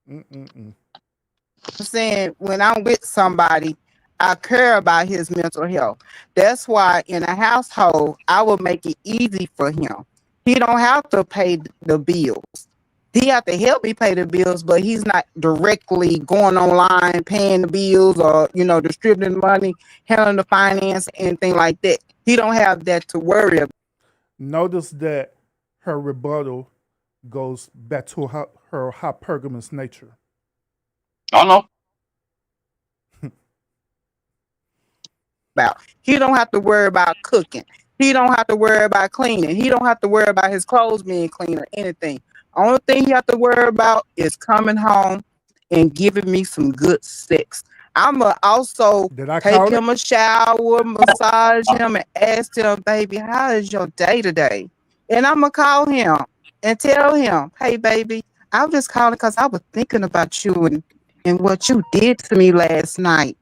I'm saying when I'm with somebody, I care about his mental health. That's why in a household, I will make it easy for him. He don't have to pay the bills. He have to help me pay the bills, but he's not directly going online paying the bills or distributing money, handling the finance, anything like that. He don't have that to worry about. Notice that her rebuttal goes back to her hypergamous nature. I know. He don't have to worry about cooking. He don't have to worry about cleaning. He don't have to worry about his clothes being clean or anything. Only thing he have to worry about is coming home and giving me some good sex. I'ma also take him a shower, massage him, and ask him, baby, how is your day today? And I'ma call him and tell him, hey, baby, I was just calling because I was thinking about you and what you did to me last night.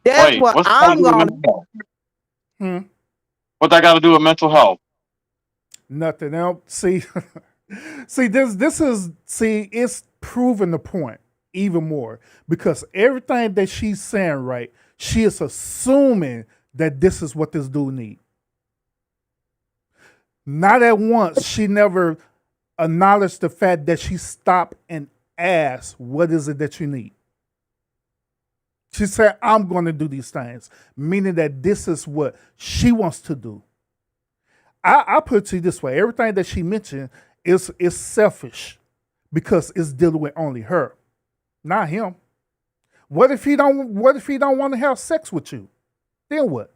That's what I'm going to. What that got to do with mental health? Nothing else. See, it's proving the point even more because everything that she's saying, right, she is assuming that this is what this dude needs. Not at once, she never acknowledged the fact that she stopped and asked, what is it that you need? She said, I'm going to do these things, meaning that this is what she wants to do. I put it to you this way. Everything that she mentioned it's selfish because it's dealing with only her, not him. What if he don't want to have sex with you? Then what?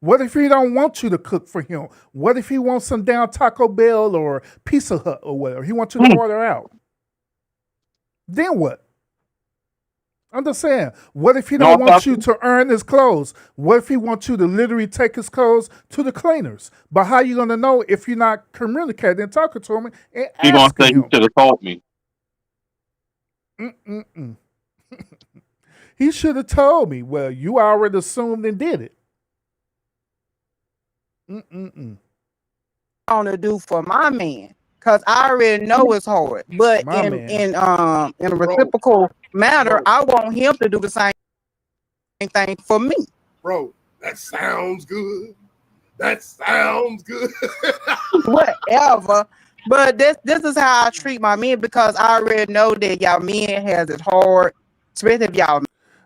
What if he don't want you to cook for him? What if he wants some down Taco Bell or Pizza Hut or whatever? He wants you to order out. Then what? I'm just saying. What if he don't want you to earn his clothes? What if he wants you to literally take his clothes to the cleaners? But how you gonna know if you're not communicating and talking to him and He gonna say asking you him? should have told me. Mm-mm-mm. He should have told me. Well, you already assumed and did it. Mm-mm-mm. To do for my man, because I already know it's hard. But My in man. in a Bro, reciprocal manner, bro, I want him to do the same thing for me. bro, that sounds good. That sounds good. Whatever. But this is how I treat my men, because I already know that y'all men has it hard, especially if y'all.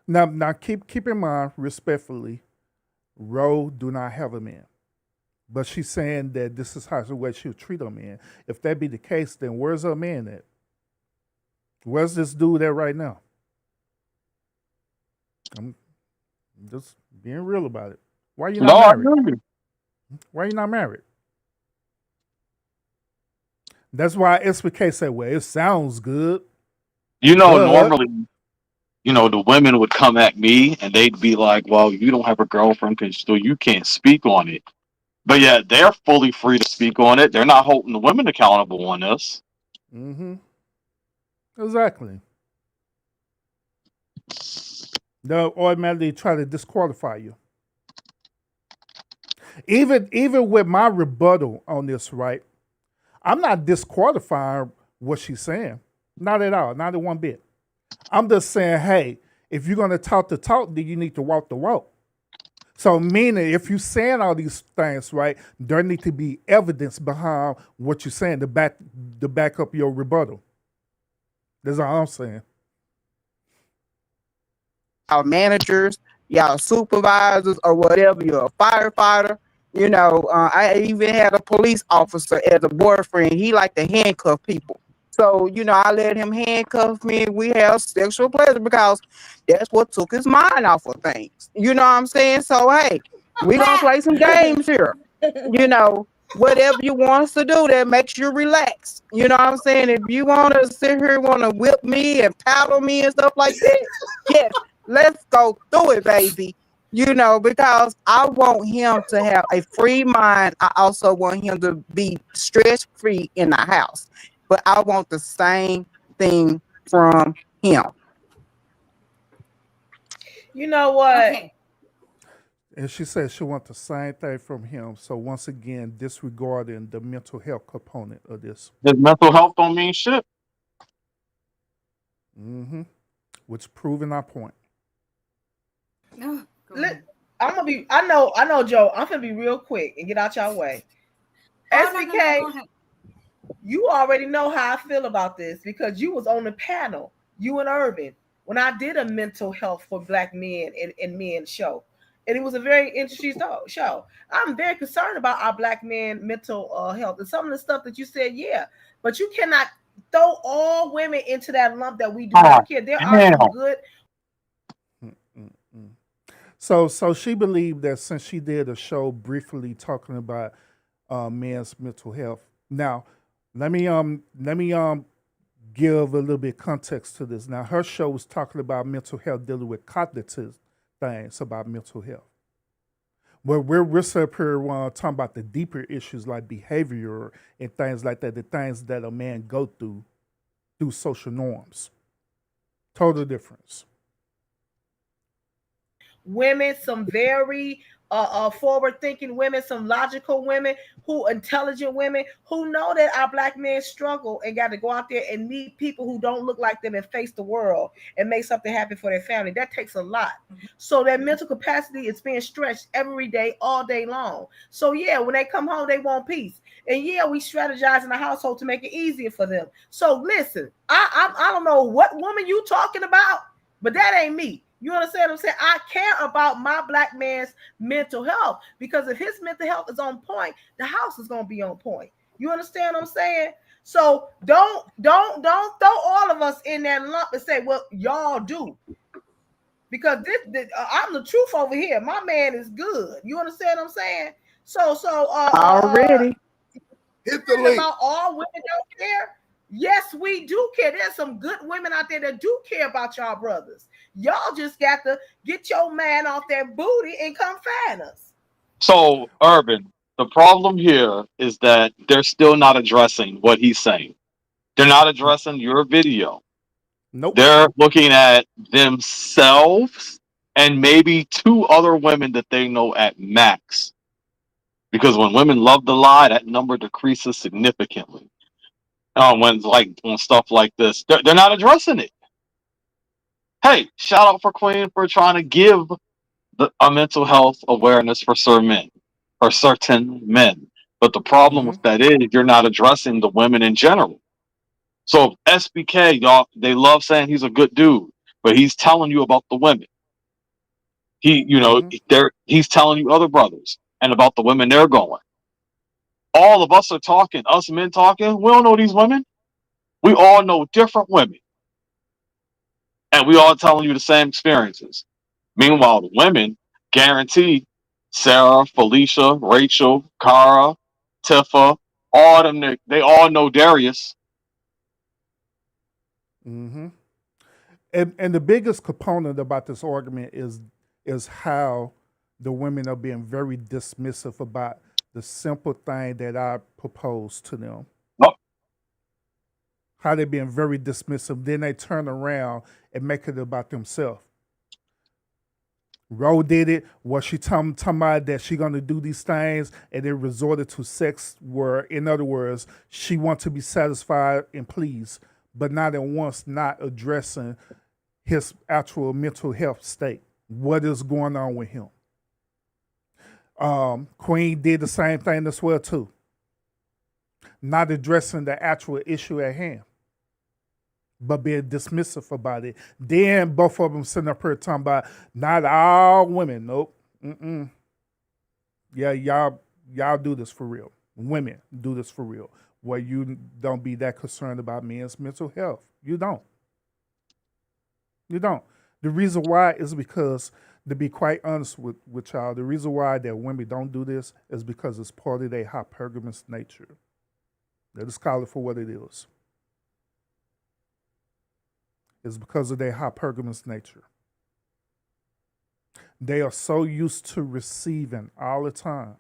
Now keep in mind, respectfully, Ro do not have a man. But she's saying that this is how the way she'll treat a man. If that be the case, then where's her man at? Where's this dude at right now? I'm just being real about it. Why you not Lord, married? Why you not married? That's why SBK said, well, it sounds good. you know, But normally, the women would come at me and they'd be like, "Well, you don't have a girlfriend, so you can't speak on it." But yeah, they're fully free to speak on it. They're not holding the women accountable on this. mm-hmm. Exactly. They'll automatically try to disqualify you. Even with my rebuttal on this, right? I'm not disqualifying what she's saying. Not at all. Not in one bit. I'm just saying, hey, if you're gonna talk the talk, then you need to walk the walk. So meaning if you're saying all these things, right, there need to be evidence behind what you're saying to back up your rebuttal. That's all I'm saying. Y'all managers, y'all supervisors, or whatever. You're a firefighter. I even had a police officer as a boyfriend. He liked to handcuff people. So, I let him handcuff me. We have sexual pleasure because that's what took his mind off of things. You know what I'm saying? So, hey, we gonna play some games here. Whatever you want us to do that makes you relax. You know what I'm saying? If you want to sit here, want to whip me and paddle me and stuff like that, yes, let's go through it, baby. Because I want him to have a free mind. I also want him to be stress free in the house. But I want the same thing from him. You know what? Okay. And she said she wants the same thing from him. So once again, disregarding the mental health component of this. His mental health don't mean shit. Mm-hmm. Which proving our point. No, I'm gonna be. I know, Joe. I'm gonna be real quick and get out y'all way. SBK, go ahead. you already know how I feel about this because you was on the panel, you and Urban, when I did a mental health for Black men and men show. And it was a very interesting show. I'm very concerned about our Black men mental health and some of the stuff that you said, yeah. But you cannot throw all women into that lump that we do not care. There are some good. So she believed that since she did a show briefly talking about men's mental health. Now, let me give a little bit of context to this. Now, her show was talking about mental health, dealing with cognitive things about mental health. Well, we're up here talking about the deeper issues like behavior and things like that, the things that a man go through social norms. Total difference. Women, some very forward-thinking women, some logical women, intelligent women who know that our Black men struggle and got to go out there and meet people who don't look like them and face the world and make something happen for their family. That takes a lot. So that mental capacity is being stretched every day, all day long. So yeah, when they come home, they want peace. And yeah, we strategize in the household to make it easier for them. So listen, I don't know what woman you talking about, but that ain't me. You understand what I'm saying? I care about my Black man's mental health because if his mental health is on point, the house is going to be on point. You understand what I'm saying? So don't throw all of us in that lump and say, well, y'all do. Because I'm the truth over here. My man is good. You understand what I'm saying? So Already. Hit the link. about all women don't care. Yes, we do care. There's some good women out there that do care about y'all brothers. Y'all just got to get your man off that booty and come find us. So, Urban, the problem here is that they're still not addressing what he's saying. They're not addressing your video. Nope. They're looking at themselves and maybe two other women that they know at max. Because when women love to lie, that number decreases significantly. When stuff like this, they're not addressing it. Hey, shout out for Queen for trying to give a mental health awareness for certain men. But the problem with that is you're not addressing the women in general. So SBK, y'all, they love saying he's a good dude, but he's telling you about the women. He's telling you other brothers and about the women they're going. All of us are talking, us men talking. We don't know these women. We all know different women, and we all telling you the same experiences. Meanwhile, the women guarantee Sarah, Felicia, Rachel, Cara, Tifa, all them they all know Darius. Mm-hmm. And the biggest component about this argument is how the women are being very dismissive about the simple thing that I proposed to them. Oh. How they're being very dismissive. Then they turn around and make it about themselves. Ro did it. Was she talking about that she gonna do these things and then resorted to sex? Where, in other words, she wants to be satisfied and pleased, but not at once not addressing his actual mental health state. What is going on with him? Queen did the same thing as well too. Not addressing the actual issue at hand, but being dismissive about it. Then both of them sitting up here talking about not all women. Nope. Mm-mm. Yeah, y'all do this for real. Women do this for real. Where you don't be that concerned about men's mental health. You don't. You don't. The reason why is because, to be quite honest with y'all, the reason why that women don't do this is because it's part of their hypergamous nature. Let us call it for what it is. It's because of their hypergamous nature. They are so used to receiving all the time.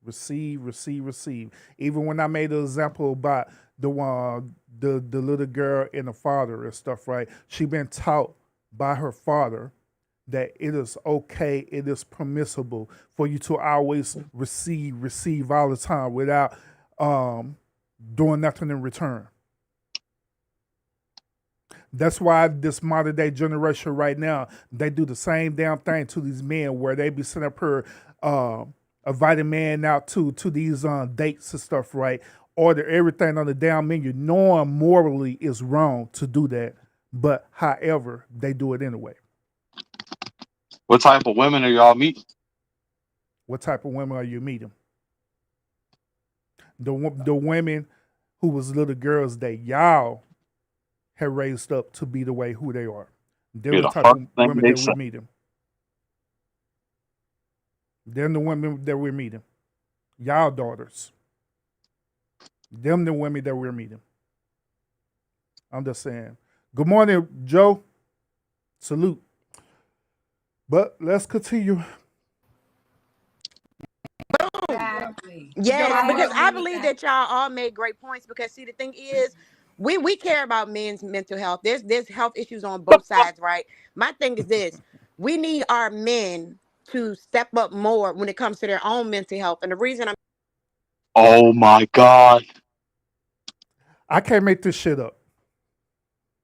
Receive, receive, receive. Even when I made an example about the little girl and the father and stuff, right? She been taught by her father that it is okay, it is permissible for you to always receive all the time without doing nothing in return. That's why this modern day generation right now, they do the same damn thing to these men where they be sitting up here inviting men out to these dates and stuff, right? Order everything on the damn menu, knowing morally is wrong to do that. But however, they do it anyway. What type of women are y'all meeting? What type of women are you meeting? The women who was little girls that y'all had raised up to be the way who they are. They're the type of women that we're meeting. They're the women that we're meeting. Y'all daughters. Them the women that we're meeting. I'm just saying. Good morning, Joe. Salute. But let's continue. Exactly. Yes, because I believe that y'all all made great points. Because see, the thing is, we care about men's mental health. There's health issues on both sides, right? My thing is this: we need our men to step up more when it comes to their own mental health. And the reason I'm Oh my God. I can't make this shit up.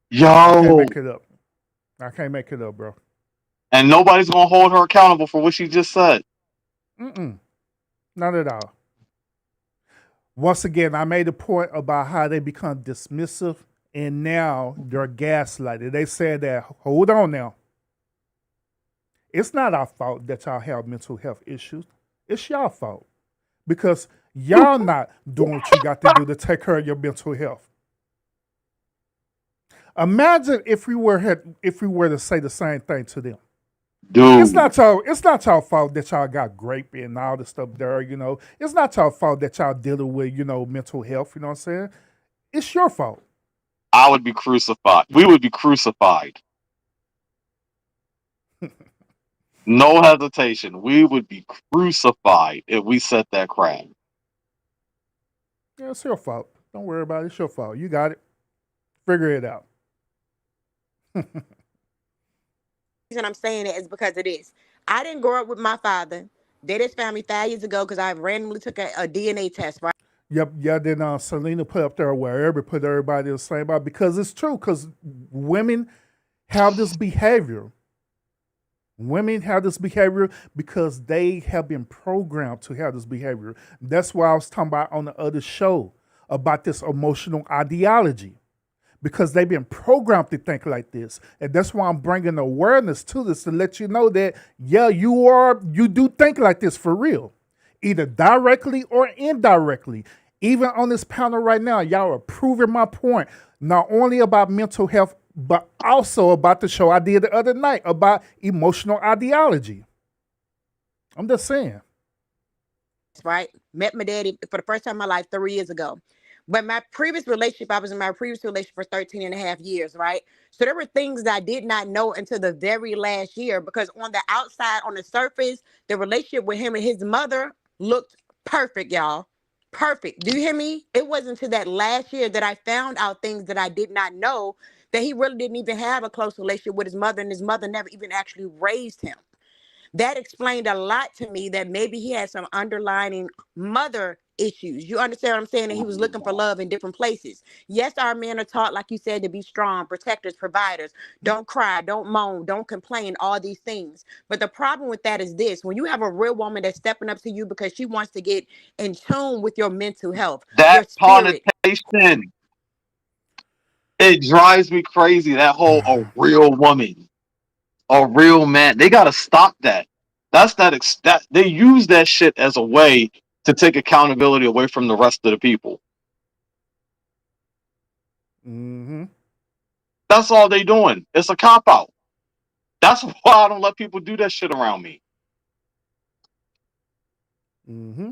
Yo. I can't make it up. I can't make it up, bro. And nobody's gonna hold her accountable for what she just said. Mm-mm. Not at all. Once again, I made a point about how they become dismissive and now they're gaslighted. They said that, hold on now. It's not our fault that y'all have mental health issues. It's y'all fault. Because Y'all not doing what you got to do to take care of your mental health. Imagine if we were to say the same thing to them. It's Dude, not y'all fault that y'all got grape and all this stuff there, It's not y'all fault that y'all dealing with, mental health, you know what I'm saying? It's your fault. I would be crucified. We would be crucified. No hesitation. We would be crucified if we set that crap. Yeah, it's your fault. Don't worry about it. It's your fault. You got it. Figure it out. reason I'm saying it is because of this. I didn't grow up with my father. Did his family 5 years ago because I randomly took a DNA test, right? Yep, yeah, then Selena put up there where put everybody the same about because it's true, because women have this behavior. Women have this behavior because they have been programmed to have this behavior. That's why I was talking about on the other show about this emotional ideology. Because they've been programmed to think like this. And that's why I'm bringing awareness to this to let you know that, yeah, you do think like this for real, either directly or indirectly. Even on this panel right now, y'all are proving my point, not only about mental health, but also about the show I did the other night about emotional ideology. I'm just saying. Right? Met my daddy for the first time in my life 3 years ago. But my previous relationship, I was in my previous relationship for 13 and a half years, right? So there were things that I did not know until the very last year because on the outside, on the surface, the relationship with him and his mother looked perfect, y'all. Perfect. Do you hear me? It wasn't until that last year that I found out things that I did not know, that he really didn't even have a close relationship with his mother, and his mother never even actually raised him. That explained a lot to me that maybe he had some underlying mother issues. You understand what I'm saying? And he was looking for love in different places. Yes, our men are taught, like you said, to be strong, protectors, providers. Don't cry, don't moan, don't complain, all these things. But the problem with that is this: when you have a real woman that's stepping up to you because she wants to get in tune with your mental health, your That spirit. connotation, it drives me crazy. That whole a real woman, a real man. They gotta stop that. That they use that shit as a way to take accountability away from the rest of the people. Mm-hmm. That's all they doing. It's a cop out. That's why I don't let people do that shit around me. Mm-hmm.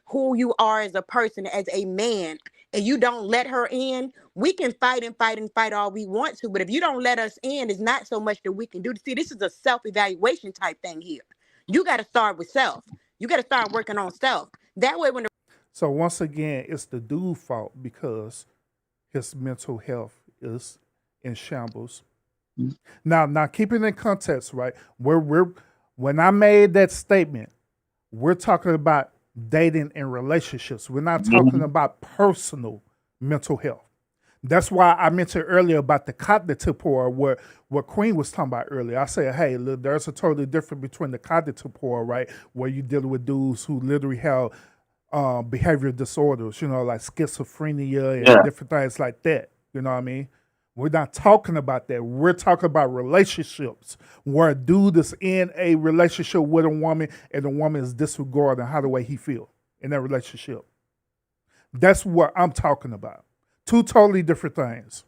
Who you are as a person, as a man, and you don't let her in, we can fight and fight and fight all we want to. But if you don't let us in, it's not so much that we can do. See, this is a self-evaluation type thing here. You got to start with self. You got to start working on self. That way, when the So once again, it's the dude's fault because his mental health is in shambles. Now, keeping in context, right? When I made that statement, we're talking about dating and relationships. We're not talking about personal mental health. That's why I mentioned earlier about the cognitive poor, what Queen was talking about earlier. I said, hey, look, there's a totally difference between the cognitive poor, right, where you're dealing with dudes who literally have behavioral disorders, like schizophrenia and Yeah. different things like that. You know what I mean? We're not talking about that. We're talking about relationships where a dude is in a relationship with a woman and the woman is disregarding how the way he feel in that relationship. That's what I'm talking about. Two totally different things.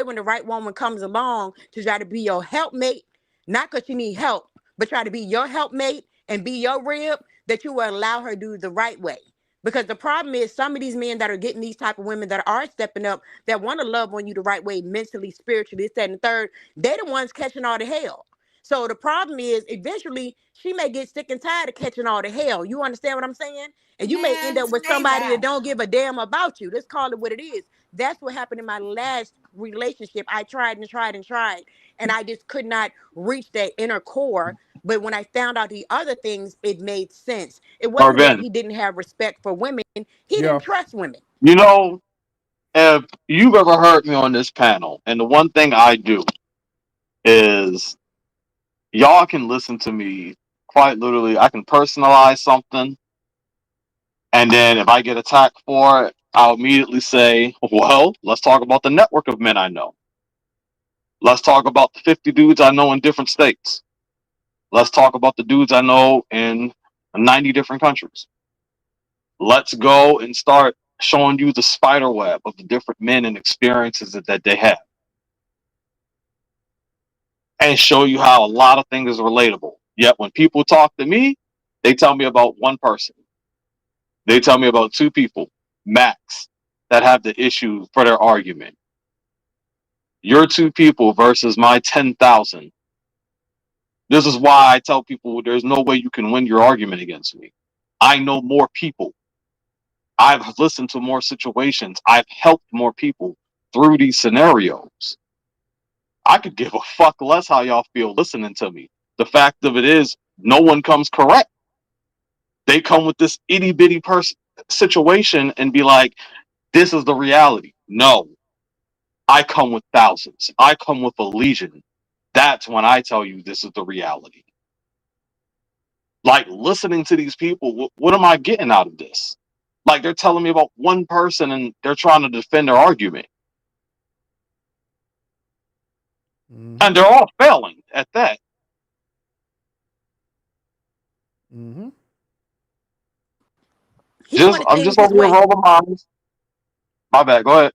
when the right woman comes along to try to be your helpmate, not because you need help, but try to be your helpmate and be your rib, that you will allow her to do the right way. Because the problem is some of these men that are getting these type of women that are stepping up, that want to love on you the right way, mentally, spiritually, this, that, and the third, they're the ones catching all the hell. So the problem is eventually she may get sick and tired of catching all the hell. You understand what I'm saying? And you may end Man, up with say somebody that that. don't give a damn about you. Let's call it what it is. That's what happened in my last relationship. I tried and tried and tried, and I just could not reach that inner core. But when I found out the other things, it made sense. It wasn't that Marvin, he didn't have respect for women, he Yeah. didn't trust women. you know, if you've ever heard me on this panel, and the one thing I do is y'all can listen to me quite literally. I can personalize something, and then if I get attacked for it, I'll immediately say, well, let's talk about the network of men I know. Let's talk about the 50 dudes I know in different states. Let's talk about the dudes I know in in 90 different countries. Let's go and start showing you the spider web of the different men and experiences that they have, and show you how a lot of things is relatable. Yet when people talk to me, they tell me about one person. They tell me about two people, max, that have the issue for their argument. Your two people versus my 10,000. This is why I tell people there's no way you can win your argument against me. I know more people. I've listened to more situations. I've helped more people through these scenarios. I could give a fuck less how y'all feel listening to me. The fact of it is, no one comes correct. They come with this itty bitty situation and be like, this is the reality. No, I come with thousands. I come with a legion. That's when I tell you this is the reality. Like, listening to these people, what am I getting out of this? Like, they're telling me about one person and they're trying to defend their argument. Mm-hmm. And they're all failing at that. Mm-hmm. I'm just over here rolling my eyes. My bad. Go ahead.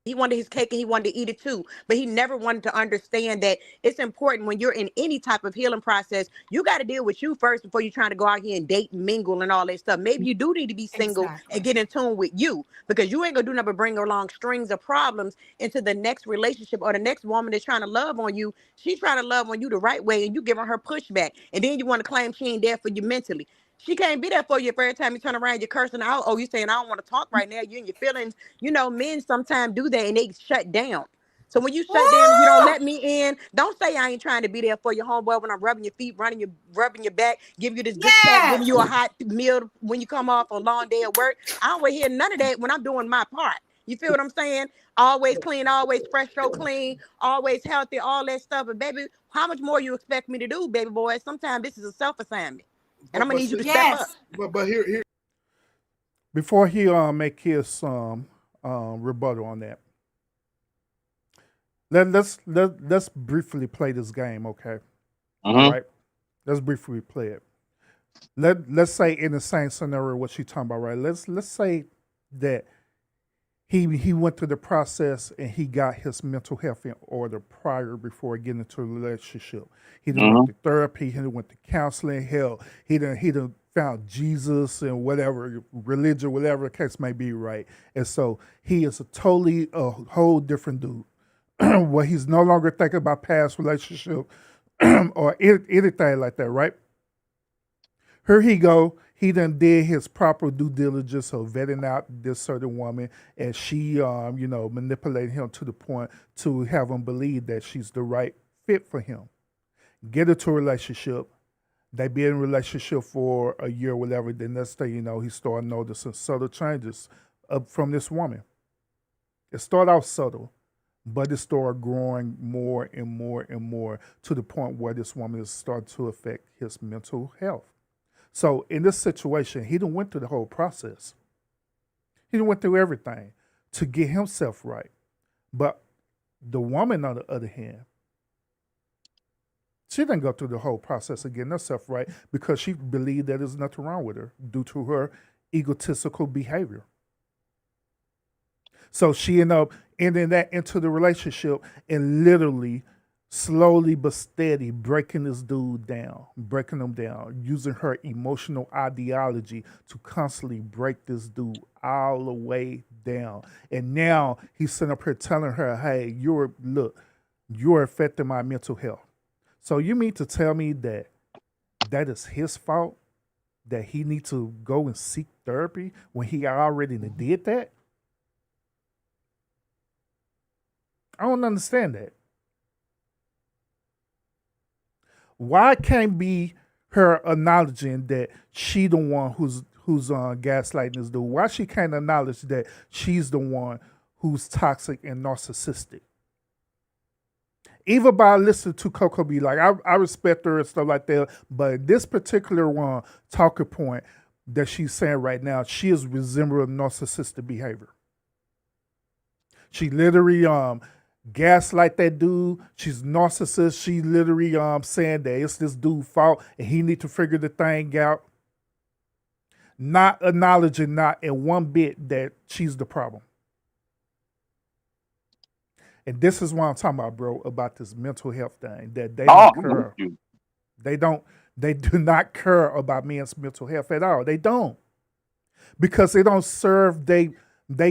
He wanted his cake and he wanted to eat it too. But he never wanted to understand that it's important when you're in any type of healing process, you got to deal with you first before you're trying to go out here and date and mingle and all that stuff. Maybe you do need to be single and get in tune with you, because you ain't gonna do nothing but bring along strings of problems into the next relationship, or the next woman that's trying to love on you. She's trying to love on you the right way and you giving her pushback. And then you want to claim she ain't there for you mentally. She can't be there for you if every time you turn around, you're cursing out. Oh, you saying, I don't want to talk right now. You and your feelings. You know, men sometimes do that and they shut down. So when you shut down and you don't let me in, don't say I ain't trying to be there for your homeboy when I'm rubbing your feet, rubbing your back, give you this good chat, giving you a hot meal when you come off a long day at work. I don't want to hear none of that when I'm doing my part. You feel what I'm saying? Always clean, always fresh, so clean, always healthy, all that stuff. But baby, how much more you expect me to do, baby boy? Sometimes this is a self-assignment. And I'm gonna need you to step up. But here, before he make his rebuttal on that, let's briefly play this game, okay? All right, let's briefly play it. Let's say in the same scenario what she talking about, right? Let's say that he went through the process and he got his mental health in order prior before getting into a relationship. He done went to therapy, he done went to counseling, hell, he done found Jesus and whatever, religion, whatever the case may be, right? And so he is a whole different dude. Where he's no longer thinking about past relationship or anything like that, right? Here he go. He done did his proper due diligence of vetting out this certain woman, and she, manipulated him to the point to have him believe that she's the right fit for him. Get into a relationship. They be in a relationship for a year, whatever. Then next thing you know, he started noticing subtle changes from this woman. It started out subtle, but it started growing more and more and more to the point where this woman is starting to affect his mental health. So in this situation, he done went through the whole process. He done went through everything to get himself right. But the woman, on the other hand, she didn't go through the whole process of getting herself right because she believed that there's nothing wrong with her due to her egotistical behavior. So she ended up ending that into the relationship and literally, slowly but steady, breaking this dude down, breaking him down, using her emotional ideology to constantly break this dude all the way down. And now he's sitting up here telling her, hey, you're affecting my mental health. So you mean to tell me that is his fault? That he needs to go and seek therapy when he already did that? I don't understand that. Why can't be her acknowledging that she the one who's gaslighting this dude? Why she can't acknowledge that she's the one who's toxic and narcissistic? Even by listening to Coco be like, I respect her and stuff like that, but this particular one talking point that she's saying right now, she is resembling narcissistic behavior. She literally gaslight that dude. She's narcissist. She literally saying that it's this dude's fault and he need to figure the thing out. not acknowledging not in one bit that she's the problem. And this is what I'm talking about, bro, about this mental health thing that they Oh, don't I'm with care. you. They don't. They do not care about men's mental health at all. They don't because they don't serve they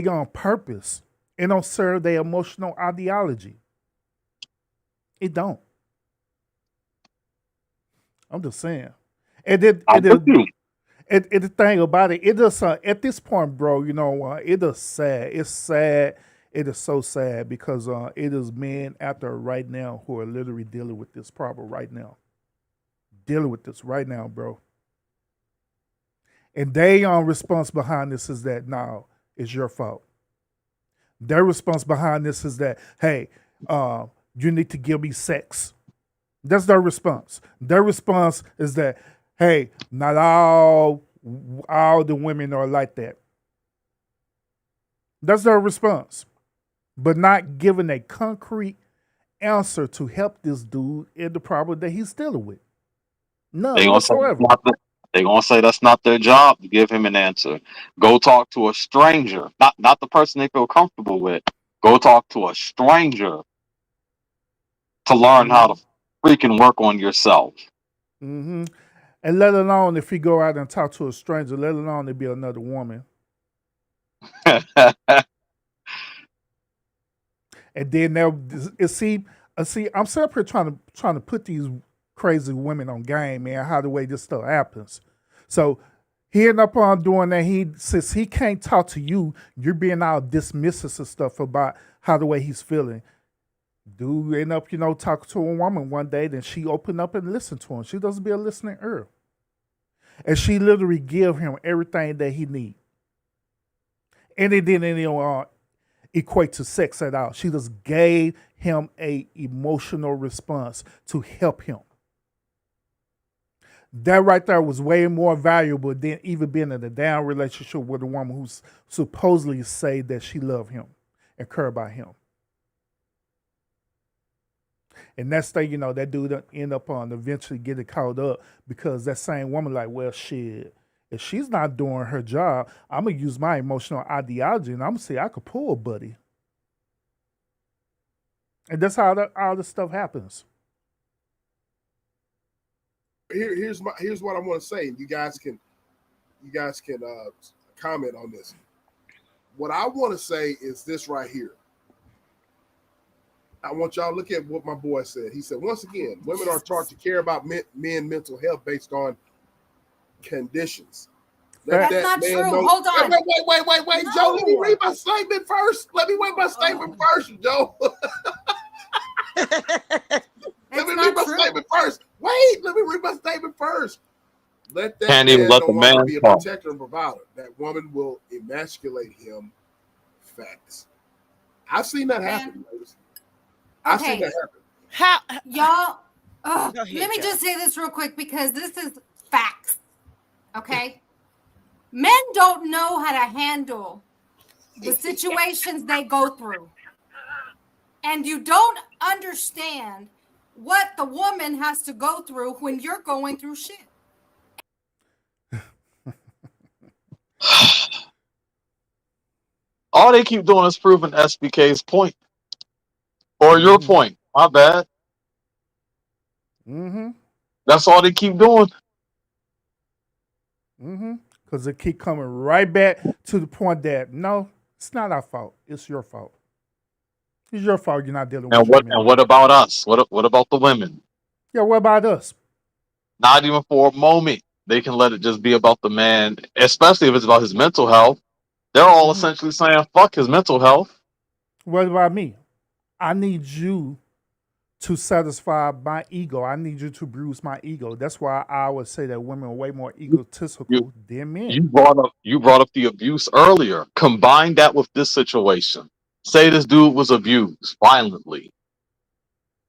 on purpose. It don't serve their emotional ideology. It don't. I'm just saying. And I'm with you. the thing about it, it is at this point, bro. You know, it is sad. It's sad. It is so sad because it is men out there right now who are literally dealing with this problem right now. Dealing with this right now, bro. And they response behind this is that no, it's your fault. Their response behind this is that hey, you need to give me sex. That's their response. Their response is that hey, not all the women are like that. That's their response, but not giving a concrete answer to help this dude in the problem that he's dealing with. They None gonna say that's whatsoever. not they gonna say that's not their job to give him an answer. Go talk to a stranger, not the person they feel comfortable with. Go talk to a stranger to learn how Mm-hmm. to freaking work on yourself. Mm-hmm. And let alone if he go out and talk to a stranger, let alone it be another woman. And then they'll see. I'm sitting up here trying to put these crazy women on game, man. How the way this stuff happens. So he ended up on doing that. Since he can't talk to you, you're being all dismissive and stuff about how the way he's feeling. Dude end up, talking to a woman one day, then she opened up and listened to him. She doesn't be a listening ear. And she literally give him everything that he need. And it didn't equate to sex at all. She just gave him a emotional response to help him. That right there was way more valuable than even being in a down relationship with a woman who's supposedly say that she love him and care about him. And that's thing, that dude end up on eventually getting caught up because that same woman like, well, shit, if she's not doing her job, I'm gonna use my emotional ideology and I'm gonna say I could pull a buddy. And that's how all this stuff happens. Here's what I want to say. You guys can comment on this. What I want to say is this right here. I want y'all to look at what my boy said. He said, once again, women are taught to care about men mental health based on conditions. That's not true. Hold on. Wait, No. Joe. Let me read my statement first. Let me read my statement first, Joe. Let me read my statement first. Wait, let me read my statement first. Let that Can't even man let no the longer man be a talk. protector and provider. That woman will emasculate him. Facts. I've seen that happen, ladies. I've seen that happen. How y'all? Go ahead, Let me Joe. just say this real quick because this is facts. Okay, men don't know how to handle the situations they go through, and you don't understand what the woman has to go through when you're going through shit. All they keep doing is proving SBK's point or your Mm-hmm. point. My bad. Mm-hmm. That's all they keep doing. Mm-hmm. Because it keep coming right back to the point that no, it's not our fault. It's your fault. It's your fault you're not dealing with your men. What about us? What about the women? Yeah, what about us? Not even for a moment. They can let it just be about the man, especially if it's about his mental health. They're all Mm-hmm. essentially saying, fuck his mental health. What about me? I need you to satisfy my ego. I need you to bruise my ego. That's why I would say that women are way more You egotistical than men. you brought up the abuse earlier. Combine that with this situation. Say this dude was abused violently,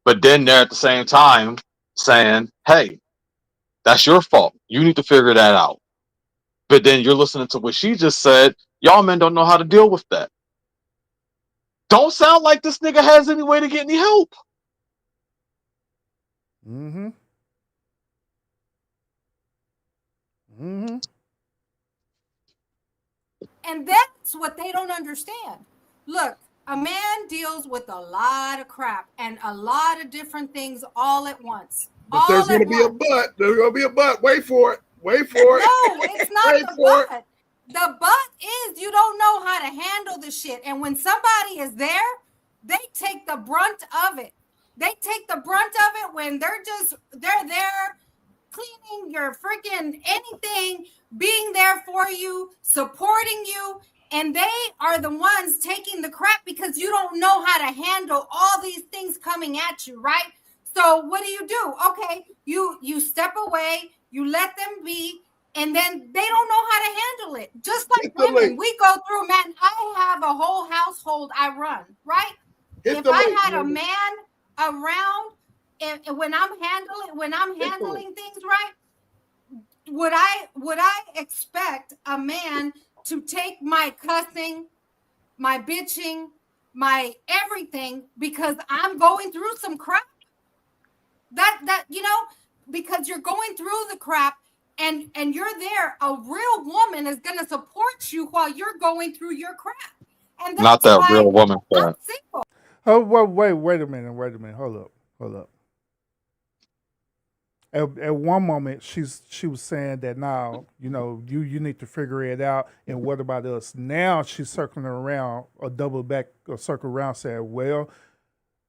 but then they're at the same time saying, hey, that's your fault. You need to figure that out. But then you're listening to what she just said. Y'all men don't know how to deal with that. Don't sound like this nigga has any way to get any help. Mm-hmm. Mm-hmm. And that's what they don't understand. Look, a man deals with a lot of crap and a lot of different things all at once. But there's going to be a but. There's going to be a but. Wait for it. Wait for it. No, it's not Wait the for but. The but is you don't know how to handle the shit. And when somebody is there, they take the brunt of it. They take the brunt of it when they're there cleaning your freaking anything, being there for you, supporting you. And they are the ones taking the crap because you don't know how to handle all these things coming at you, right? So what do? Okay, you step away, you let them be, and then they don't know how to handle it. Just like women, we go through, man. I have a whole household I run, right? If I had a man around, and when I'm handling things right, would I expect a man to take my cussing, my bitching, my everything because I'm going through some crap? That because you're going through the crap and you're there, a real woman is going to support you while you're going through your crap. And that's Not that why real woman I'm crap. single. Oh, wait a minute. Hold up. At one moment, she was saying that now, you need to figure it out. And what about us? Now she's circling around, or circle around, saying, well,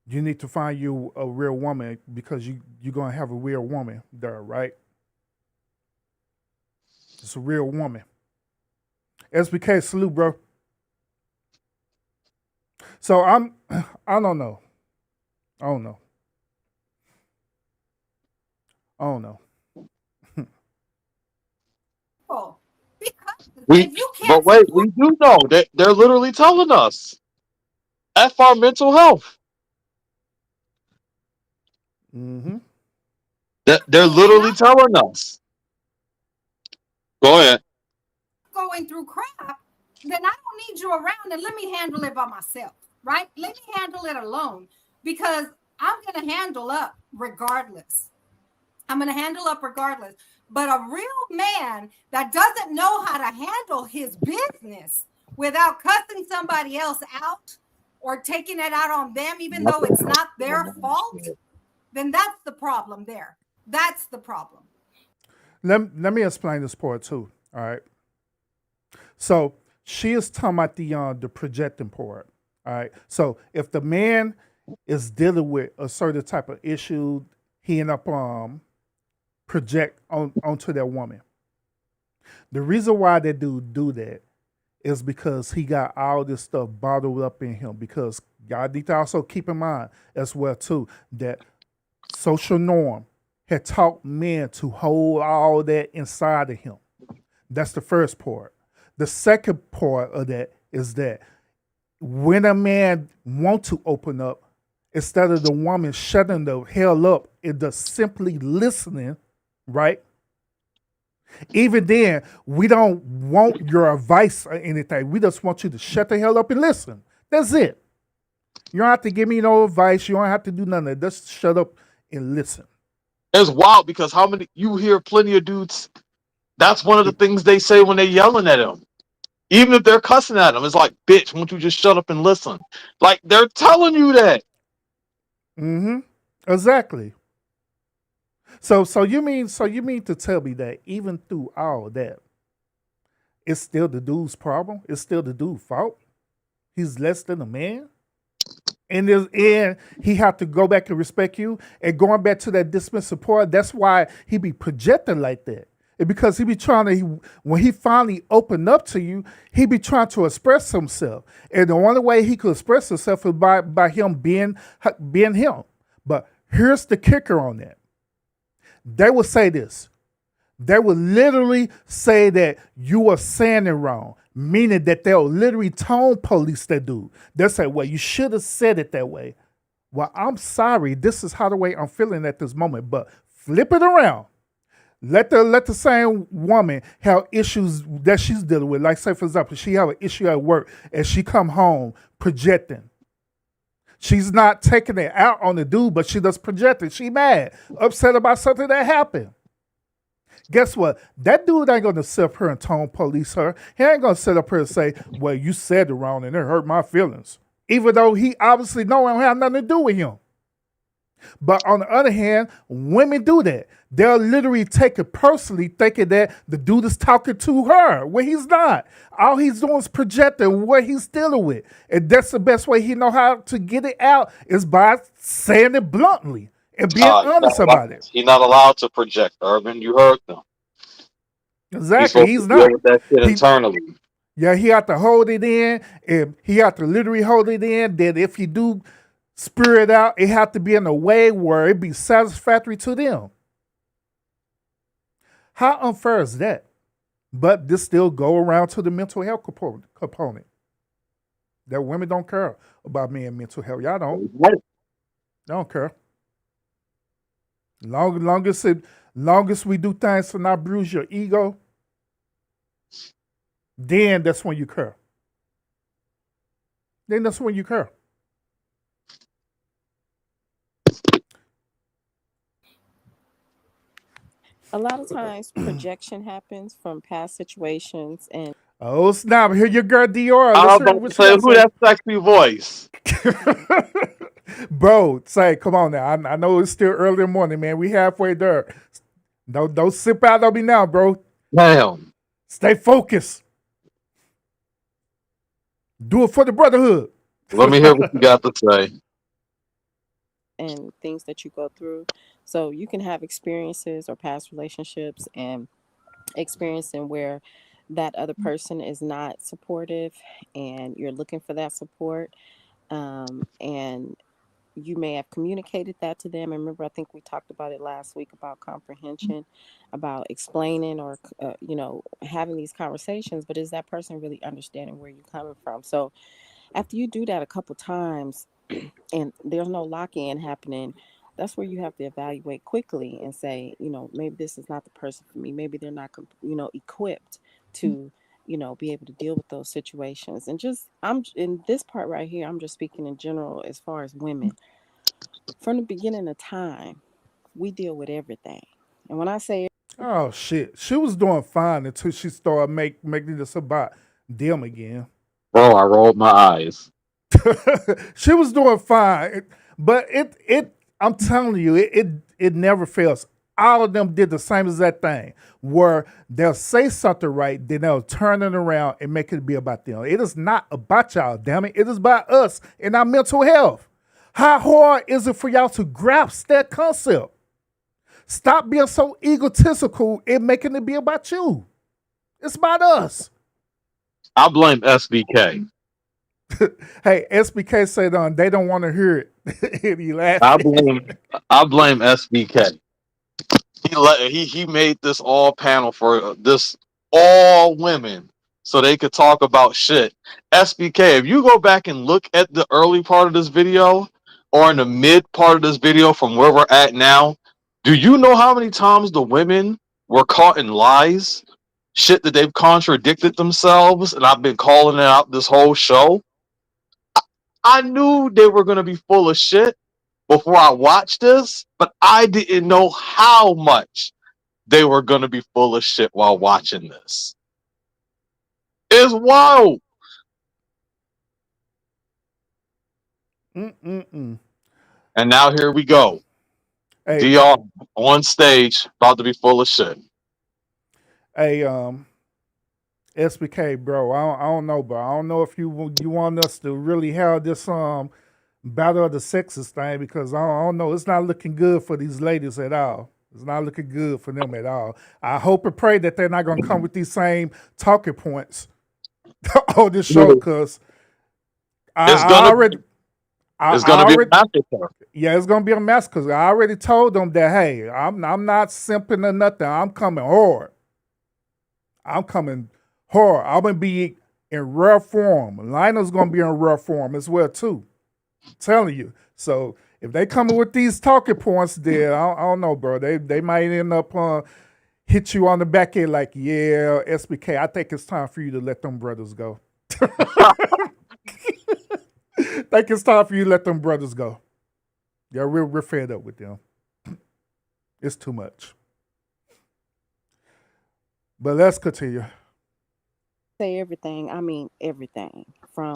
you need to find you a real woman because you're going to have a real woman there, right? It's a real woman. SBK, salute, bro. So I don't know. But wait, we do know that they're literally telling us F our mental health. Mm-hmm. They're literally telling us. Go ahead. Going through crap, then I don't need you around, and let me handle it by myself, right? Let me handle it alone because I'm going to handle up regardless. But a real man that doesn't know how to handle his business without cussing somebody else out or taking it out on them, even though it's not their fault, then that's the problem there. That's the problem. Let me explain this part too. All right. So she is talking about the projecting part. All right. So if the man is dealing with a certain type of issue, he end up project onto that woman. The reason why that dude do that is because he got all this stuff bottled up in him. Because y'all need to also keep in mind as well too that social norm had taught men to hold all that inside of him. That's the first part. The second part of that is that when a man wants to open up, instead of the woman shutting the hell up and just simply listening, right? Even then, we don't want your advice or anything. We just want you to shut the hell up and listen. That's it. You don't have to give me no advice. You don't have to do none of that. Just shut up and listen. It's wild because how many you hear plenty of dudes. That's one of the things they say when they're yelling at him. Even if they're cussing at him, it's like, bitch, won't you just shut up and listen? Like they're telling you that. Mm-hmm. Exactly. So you mean to tell me that even through all that, it's still the dude's problem? It's still the dude's fault? He's less than a man? And he have to go back and respect you. And going back to that dismissive part, that's why he be projecting like that. And because he be trying to, when he finally opened up to you, he be trying to express himself. And the only way he could express himself is by him being him. But here's the kicker on that. They will say this. They will literally say that you are saying it wrong, meaning that they'll literally tone police that dude. They'll say, well, you should have said it that way. Well, I'm sorry. This is how the way I'm feeling at this moment. But flip it around. Let the same woman have issues that she's dealing with. Like, say, for example, she have an issue at work and she come home projecting. She's not taking it out on the dude, but she does projecting. She mad, upset about something that happened. Guess what? That dude ain't gonna sit up here and tone police her. He ain't gonna sit up here and say, "Well, you said it wrong and it hurt my feelings," even though he obviously know it don't have nothing to do with him. But on the other hand, women do that. They'll literally take it personally, thinking that the dude is talking to her when he's not. All he's doing is projecting what he's dealing with. And that's the best way he know how to get it out is by saying it bluntly and being honest about it. He's not allowed to project, Urban. You heard them. He's Exactly. supposed He's to deal not. with that shit He, internally. yeah, he had to hold it in, and he had to literally hold it in. That if he do spew it out, it had to be in a way where it be satisfactory to them. How unfair is that? But this still go around to the mental health component. That women don't care about men mental health. Y'all don't. Right. Don't care. Longest we do things to not bruise your ego, then that's when you care. Then that's when you care. A lot of times projection happens from past situations and Oh snap! Here your girl Dior. I Let's was hear about what to she say, got to who say. that sexy voice? Bro, say, come on now. I know it's still early in the morning, man. We halfway there. Don't sip out on me now, bro. Damn. Stay focused. Do it for the brotherhood. Let me hear what you got to say. and things that you go through. So you can have experiences or past relationships and experiencing where that other person is not supportive and you're looking for that support. And you may have communicated that to them. And remember, I think we talked about it last week about comprehension, about explaining or, having these conversations. But is that person really understanding where you're coming from? So after you do that a couple times and there's no lock in happening, that's where you have to evaluate quickly and say, maybe this is not the person for me. Maybe they're not, equipped to, be able to deal with those situations. And just, I'm in this part right here, I'm just speaking in general as far as women. From the beginning of time, we deal with everything. And when I say, Oh shit. She was doing fine until she started making this about them again. Bro, I rolled my eyes. She was doing fine, but I'm telling you, it never fails. All of them did the same exact thing, where they'll say something right, then they'll turn it around and make it be about them. It is not about y'all, damn it. It is about us and our mental health. How hard is it for y'all to grasp that concept? Stop being so egotistical and making it be about you. It's about us. I blame SBK. Hey, SBK said they don't want to hear it. And he laughed. I blame SBK. He made this all panel for this all women so they could talk about shit. SBK, if you go back and look at the early part of this video or in the mid part of this video from where we're at now, do you know how many times the women were caught in lies? Shit that they've contradicted themselves, and I've been calling it out this whole show. I knew they were going to be full of shit before I watched this, but I didn't know how much they were going to be full of shit while watching this. It's wild. Mm-mm-mm. And now here we go. Hey, DR on stage, about to be full of shit. hey, SBK, bro. I don't know, bro. I don't know if you want us to really have this battle of the sexes thing because I don't know. It's not looking good for these ladies at all. It's not looking good for them at all. I hope and pray that they're not gonna come with these same talking points on this show because It's I gonna already. it's I gonna be a already, massacre. yeah, it's gonna be a mess because I already told them that hey, I'm not simping or nothing. I'm coming hard. I'm coming hard. I'm gonna be in rough form. Lionel's gonna be in rough form as well too. I'm telling you. So if they coming with these talking points, then I don't know, bro. They might end up hit you on the back end like, yeah, SBK. I think it's time for you to let them brothers go. I think it's time for you to let them brothers go. Yeah, we're fed up with them. It's too much. But let's continue. Say everything. I mean everything from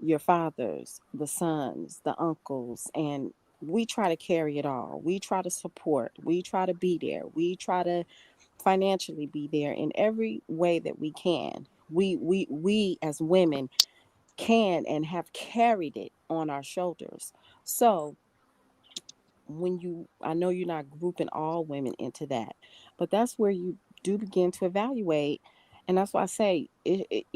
your fathers, the sons, the uncles, and we try to carry it all. We try to support. We try to be there. We try to financially be there in every way that we can. We as women can and have carried it on our shoulders. So when you, I know you're not grouping all women into that, but that's where you do begin to evaluate. And that's why I say it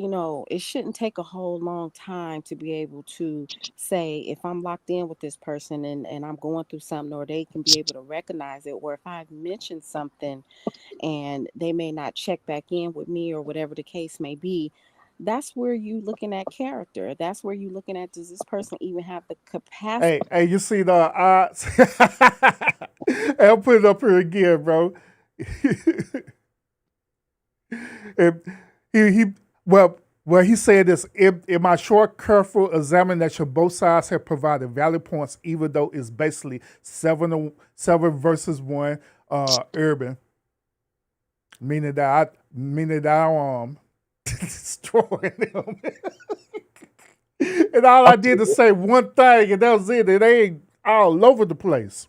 shouldn't take a whole long time to be able to say if I'm locked in with this person and I'm going through something, or they can be able to recognize it, or if I've mentioned something and they may not check back in with me, or whatever the case may be. That's where you looking at character. That's where you looking at, does this person even have the capacity? Hey, you see the odds? I'll put it up here again, bro. If he well, he said this. In my short, careful examination, both sides have provided valid points, even though it's basically seven versus one. Urban, meaning that I'm destroying them. And all I did is say one thing, and that was it. It ain't all over the place.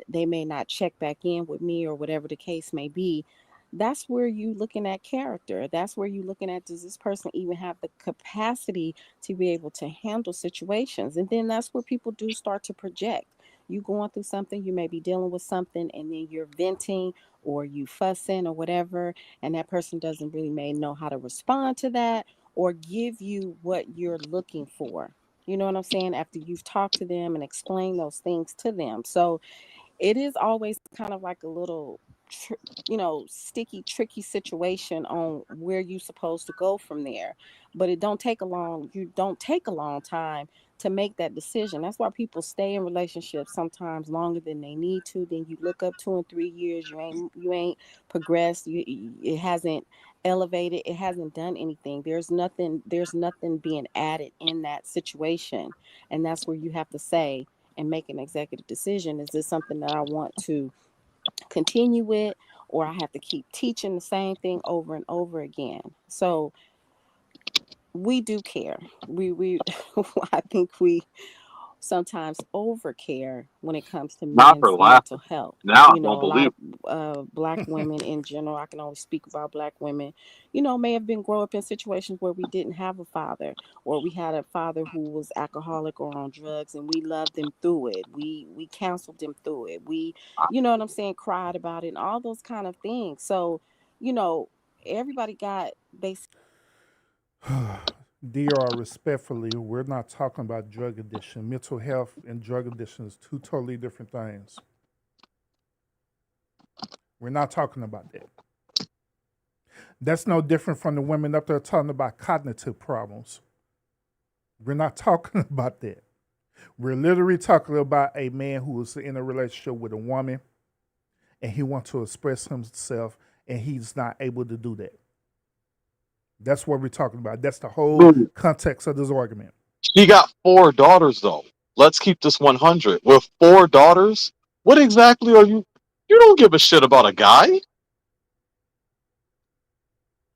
They may not check back in with me, or whatever the case may be. That's where you looking at character. That's where you looking at, does this person even have the capacity to be able to handle situations? And then that's where people do start to project. You going through something, you may be dealing with something, and then you're venting or you fussing or whatever, and that person doesn't really may know how to respond to that or give you what you're looking for. You know what I'm saying? After you've talked to them and explained those things to them. So it is always kind of like a little sticky, tricky situation on where you supposed to go from there. But it don't take a long you don't take a long time to make that decision. That's why people stay in relationships sometimes longer than they need to. Then you look up 2 and 3 years, you ain't progressed. It hasn't elevated, it hasn't done anything. There's nothing being added in that situation. And that's where you have to say and make an executive decision. Is this something that I want to continue with, or I have to keep teaching the same thing over and over again? So we do care. We I think we sometimes overcare when it comes to Not for men's mental laughing. health. Now I You don't know, a lot believe of black women in general, I can only speak about black women, may have been grow up in situations where we didn't have a father, or we had a father who was alcoholic or on drugs, and we loved them through it. We counseled them through it. We, you know what I'm saying, cried about it and all those kind of things. So, you know, everybody got they DR, respectfully, we're not talking about drug addiction. Mental health and drug addiction is two totally different things. We're not talking about that. That's no different from the women up there talking about cognitive problems. We're not talking about that. We're literally talking about a man who is in a relationship with a woman and he wants to express himself and he's not able to do that. That's what we're talking about. That's the whole it. context of this argument. She got 4 daughters, though. Let's keep this 100. With 4 daughters, what exactly are you? You don't give a shit about a guy. You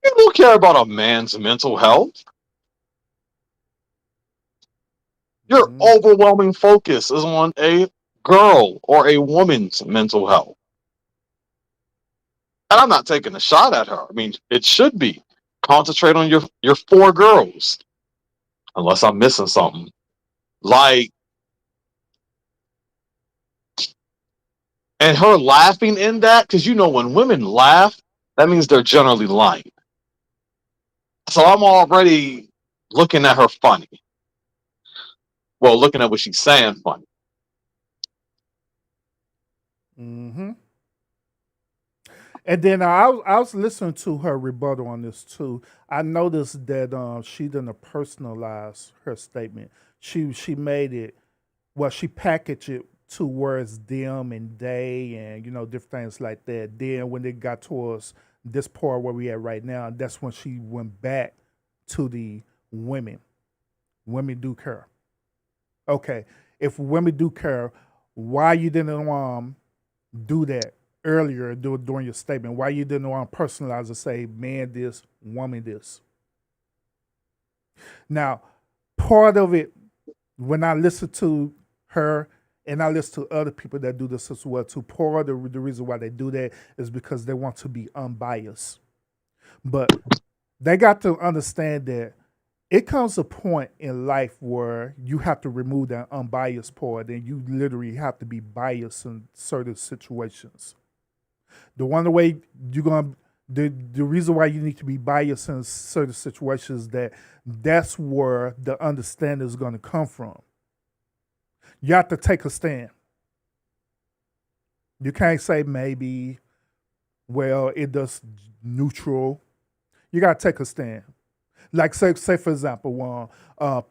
don't care about a man's mental health. Your Mm-hmm. overwhelming focus is on a girl or a woman's mental health. And I'm not taking a shot at her. I mean, it should be. Concentrate on your 4 girls, unless I'm missing something. Like, and her laughing in that, because when women laugh, that means they're generally lying. So I'm already looking at her funny. Well, looking at what she's saying funny. Mm-hmm. And then I was listening to her rebuttal on this too. I noticed that she didn't personalize her statement. She made it, well, she packaged it to words them and they and different things like that. Then when it got towards this part where we at right now, that's when she went back to the women. Women do care. Okay, if women do care, why you didn't do that earlier during your statement. Why you didn't want to personalize and say man this, woman this. Now, part of it, when I listen to her and I listen to other people that do this as well too, part of the reason why they do that is because they want to be unbiased. But they got to understand that it comes a point in life where you have to remove that unbiased part and you literally have to be biased in certain situations. The one way you're gonna the reason why you need to be biased in certain situations is that's where the understanding is gonna come from. You have to take a stand. You can't say maybe, well, it does neutral. You gotta take a stand. Like say for example,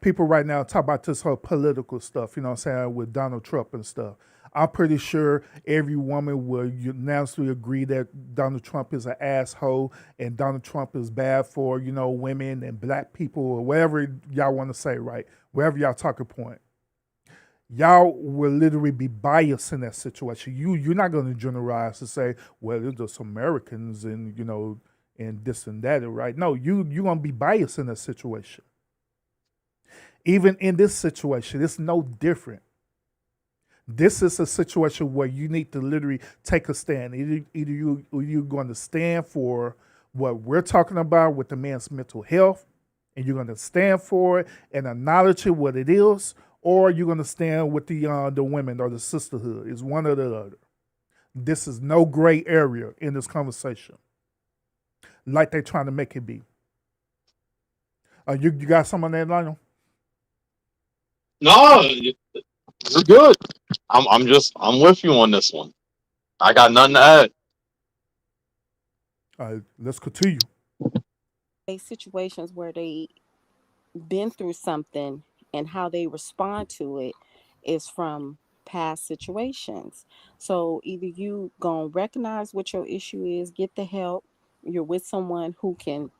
people right now talk about this whole political stuff, you know what I'm saying, with Donald Trump and stuff. I'm pretty sure every woman will unanimously agree that Donald Trump is an asshole and Donald Trump is bad for, women and black people or whatever y'all want to say, right? Wherever y'all talking point. Y'all will literally be biased in that situation. You're not going to generalize to say, well, it's just Americans and, and this and that, right? No, you're going to be biased in that situation. Even in this situation, it's no different. This is a situation where you need to literally take a stand. Either you're going to stand for what we're talking about with the man's mental health, and you're going to stand for it and acknowledge it what it is, or you're going to stand with the women or the sisterhood. It's one or the other. This is no gray area in this conversation, like they're trying to make it be. You got some on that, Lionel? No, you're good. I'm with you on this one. I got nothing to add. All right, let's continue. Situations where they been through something and how they respond to it is from past situations. So either you gonna recognize what your issue is, get the help, you're with someone who can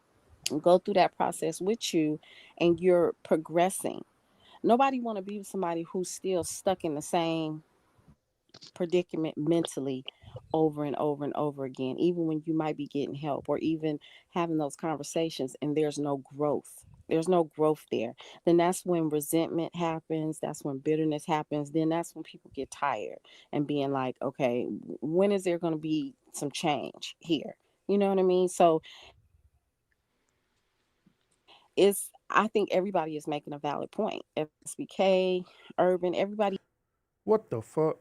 go through that process with you, and you're progressing. Nobody want to be with somebody who's still stuck in the same predicament mentally over and over and over again, even when you might be getting help or even having those conversations and there's no growth there. Then that's when resentment happens, that's when bitterness happens, then that's when people get tired and being like, okay, when is there going to be some change here? You know what I mean? So I think everybody is making a valid point. SBK, Urban, everybody. What the fuck?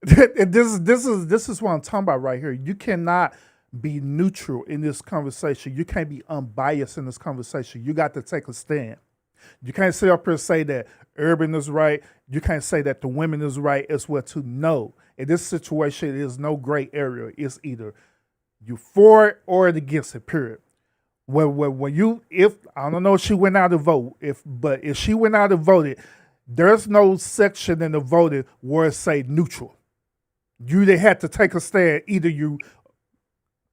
This is what I'm talking about right here. You cannot be neutral in this conversation. You can't be unbiased in this conversation. You got to take a stand. You can't sit up here and say that Urban is right. You can't say that the women is right as well too. No. In this situation, it is no gray area. It's either you for it or against it, period. If I don't know if she went out to vote, but if she went out and voted, there's no section in the voting where it say neutral. You they had to take a stand. Either you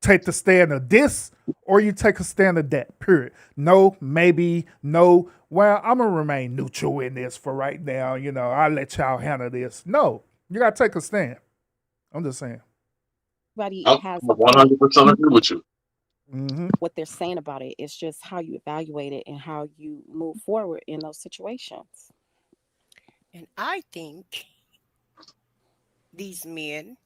take the stand of this or you take a stand of that, period. No, maybe, no. Well, I'm going to remain neutral in this for right now. I'll let y'all handle this. No, you got to take a stand. I'm just saying. Everybody has 100% agree with you. What they're saying about it. It's just how you evaluate it and how you move forward in those situations. And I think these men,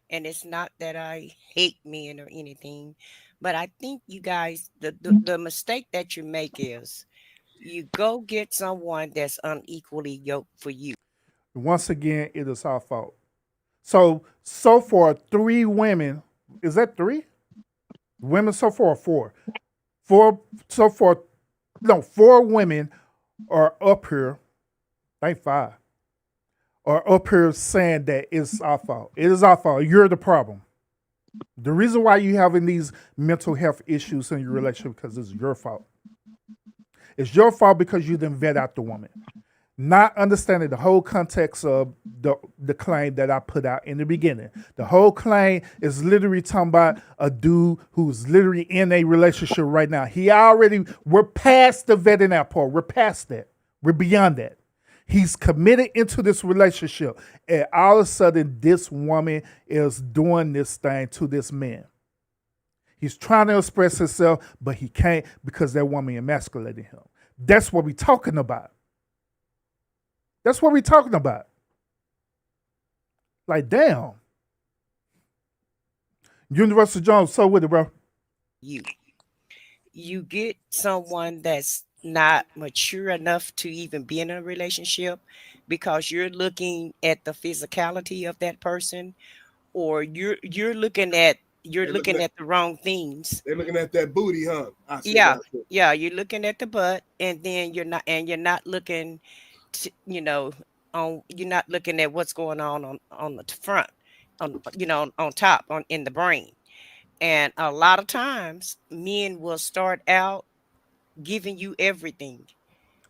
and it's not that I hate men or anything, but I think you guys, the mistake that you make is you go get someone that's unequally yoked for you. Once again, it is our fault. So far, 3 women, is that 3? Women so far, 4. 4 so far, no, 4 women are up here, I think 5, are up here saying that it's our fault. It is our fault. You're the problem. The reason why you're having these mental health issues in your relationship because it's your fault. It's your fault because you didn't vet out the woman. Not understanding the whole context of the claim that I put out in the beginning. The whole claim is literally talking about a dude who's literally in a relationship right now. We're past the vetting out part. We're past that. We're beyond that. He's committed into this relationship, and all of a sudden, this woman is doing this thing to this man. He's trying to express himself, but he can't because that woman emasculated him. That's what we're talking about. That's what we're talking about. Like, damn. Universal Jones, so with it, bro. You get someone that's not mature enough to even be in a relationship because you're looking at the physicality of that person, or you're looking at the wrong things. They're looking at that booty, huh? I see Yeah, that shit. yeah, you're looking at the butt, and then you're not looking to, you're not looking at what's going on the front, on top, on in the brain. And a lot of times men will start out giving you everything.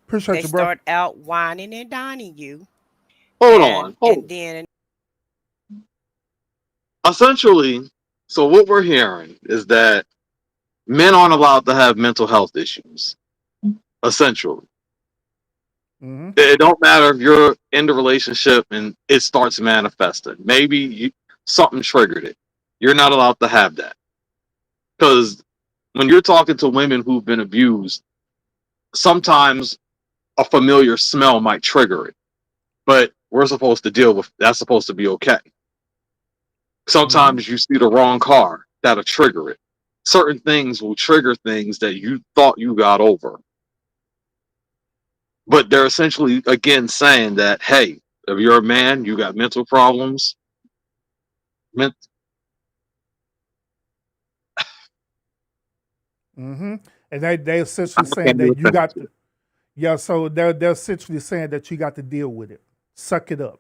Appreciate They you, bro. start out whining and dining you, Hold on. and then Essentially, so what we're hearing is that men aren't allowed to have mental health issues. Essentially, Mm-hmm. it don't matter if you're in the relationship and it starts manifesting. Maybe something triggered it. You're not allowed to have that because when you're talking to women who've been abused, sometimes a familiar smell might trigger it, but we're supposed to deal with that's supposed to be okay. Mm-hmm. Sometimes you see the wrong car, that'll trigger it. Certain things will trigger things that you thought you got over. But they're essentially, again, saying that, hey, if you're a man, you got mental problems. Men- Mm-hmm. And they I essentially saying can't even that you finish got to, it. yeah, so they're essentially saying that you got to deal with it. Suck it up.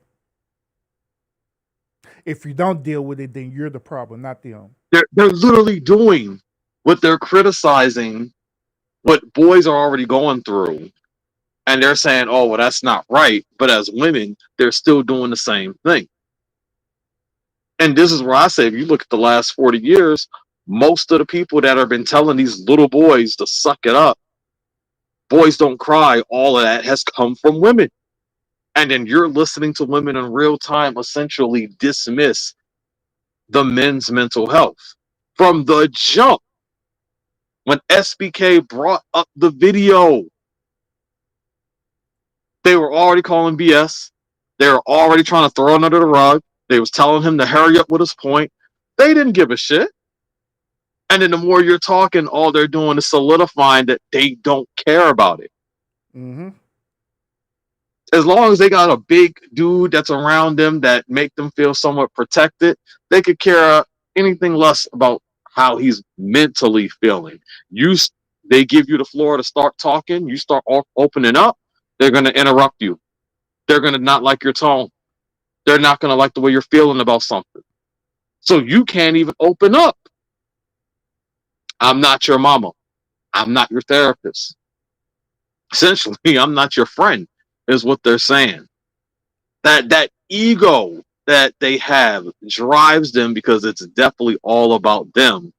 If you don't deal with it, then you're the problem, not them. They're literally doing what they're criticizing, what boys are already going through. And they're saying, oh, well, that's not right. But as women, they're still doing the same thing. And this is where I say, if you look at the last 40 years, most of the people that have been telling these little boys to suck it up, boys don't cry, all of that has come from women. And then you're listening to women in real time essentially dismiss the men's mental health. From the jump, when SBK brought up the video, they were already calling BS. They were already trying to throw it under the rug. They was telling him to hurry up with his point. They didn't give a shit. And then the more you're talking, all they're doing is solidifying that they don't care about it. Mm-hmm. As long as they got a big dude that's around them that make them feel somewhat protected, they could care anything less about how he's mentally feeling. You, they give you the floor to start talking. You start opening up. They're going to interrupt you. They're going to not like your tone. They're not going to like the way you're feeling about something. So you can't even open up. I'm not your mama. I'm not your therapist. Essentially, I'm not your friend, is what they're saying. That ego that they have drives them because it's definitely all about them.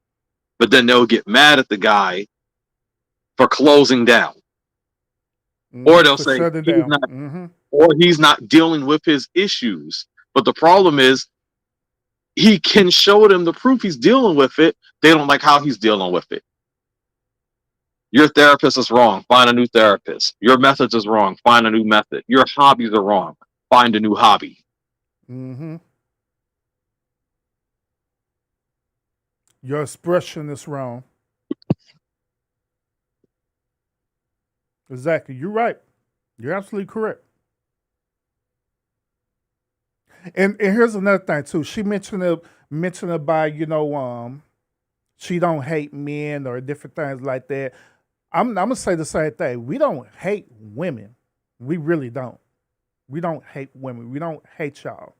But then they'll get mad at the guy for closing down. Or Mm-hmm. they'll For say shutting he's down. not Mm-hmm. or he's not dealing with his issues. But the problem is he can show them the proof he's dealing with it. They don't like how he's dealing with it. Your therapist is wrong. Find a new therapist. Your methods is wrong. Find a new method. Your hobbies are wrong. Find a new hobby. Mm-hmm. Your expression is wrong. Exactly. You're right. You're absolutely correct. And here's another thing too. She mentioned about, she don't hate men or different things like that. I'm gonna say the same thing. We don't hate women. We really don't. We don't hate women. We don't hate y'all.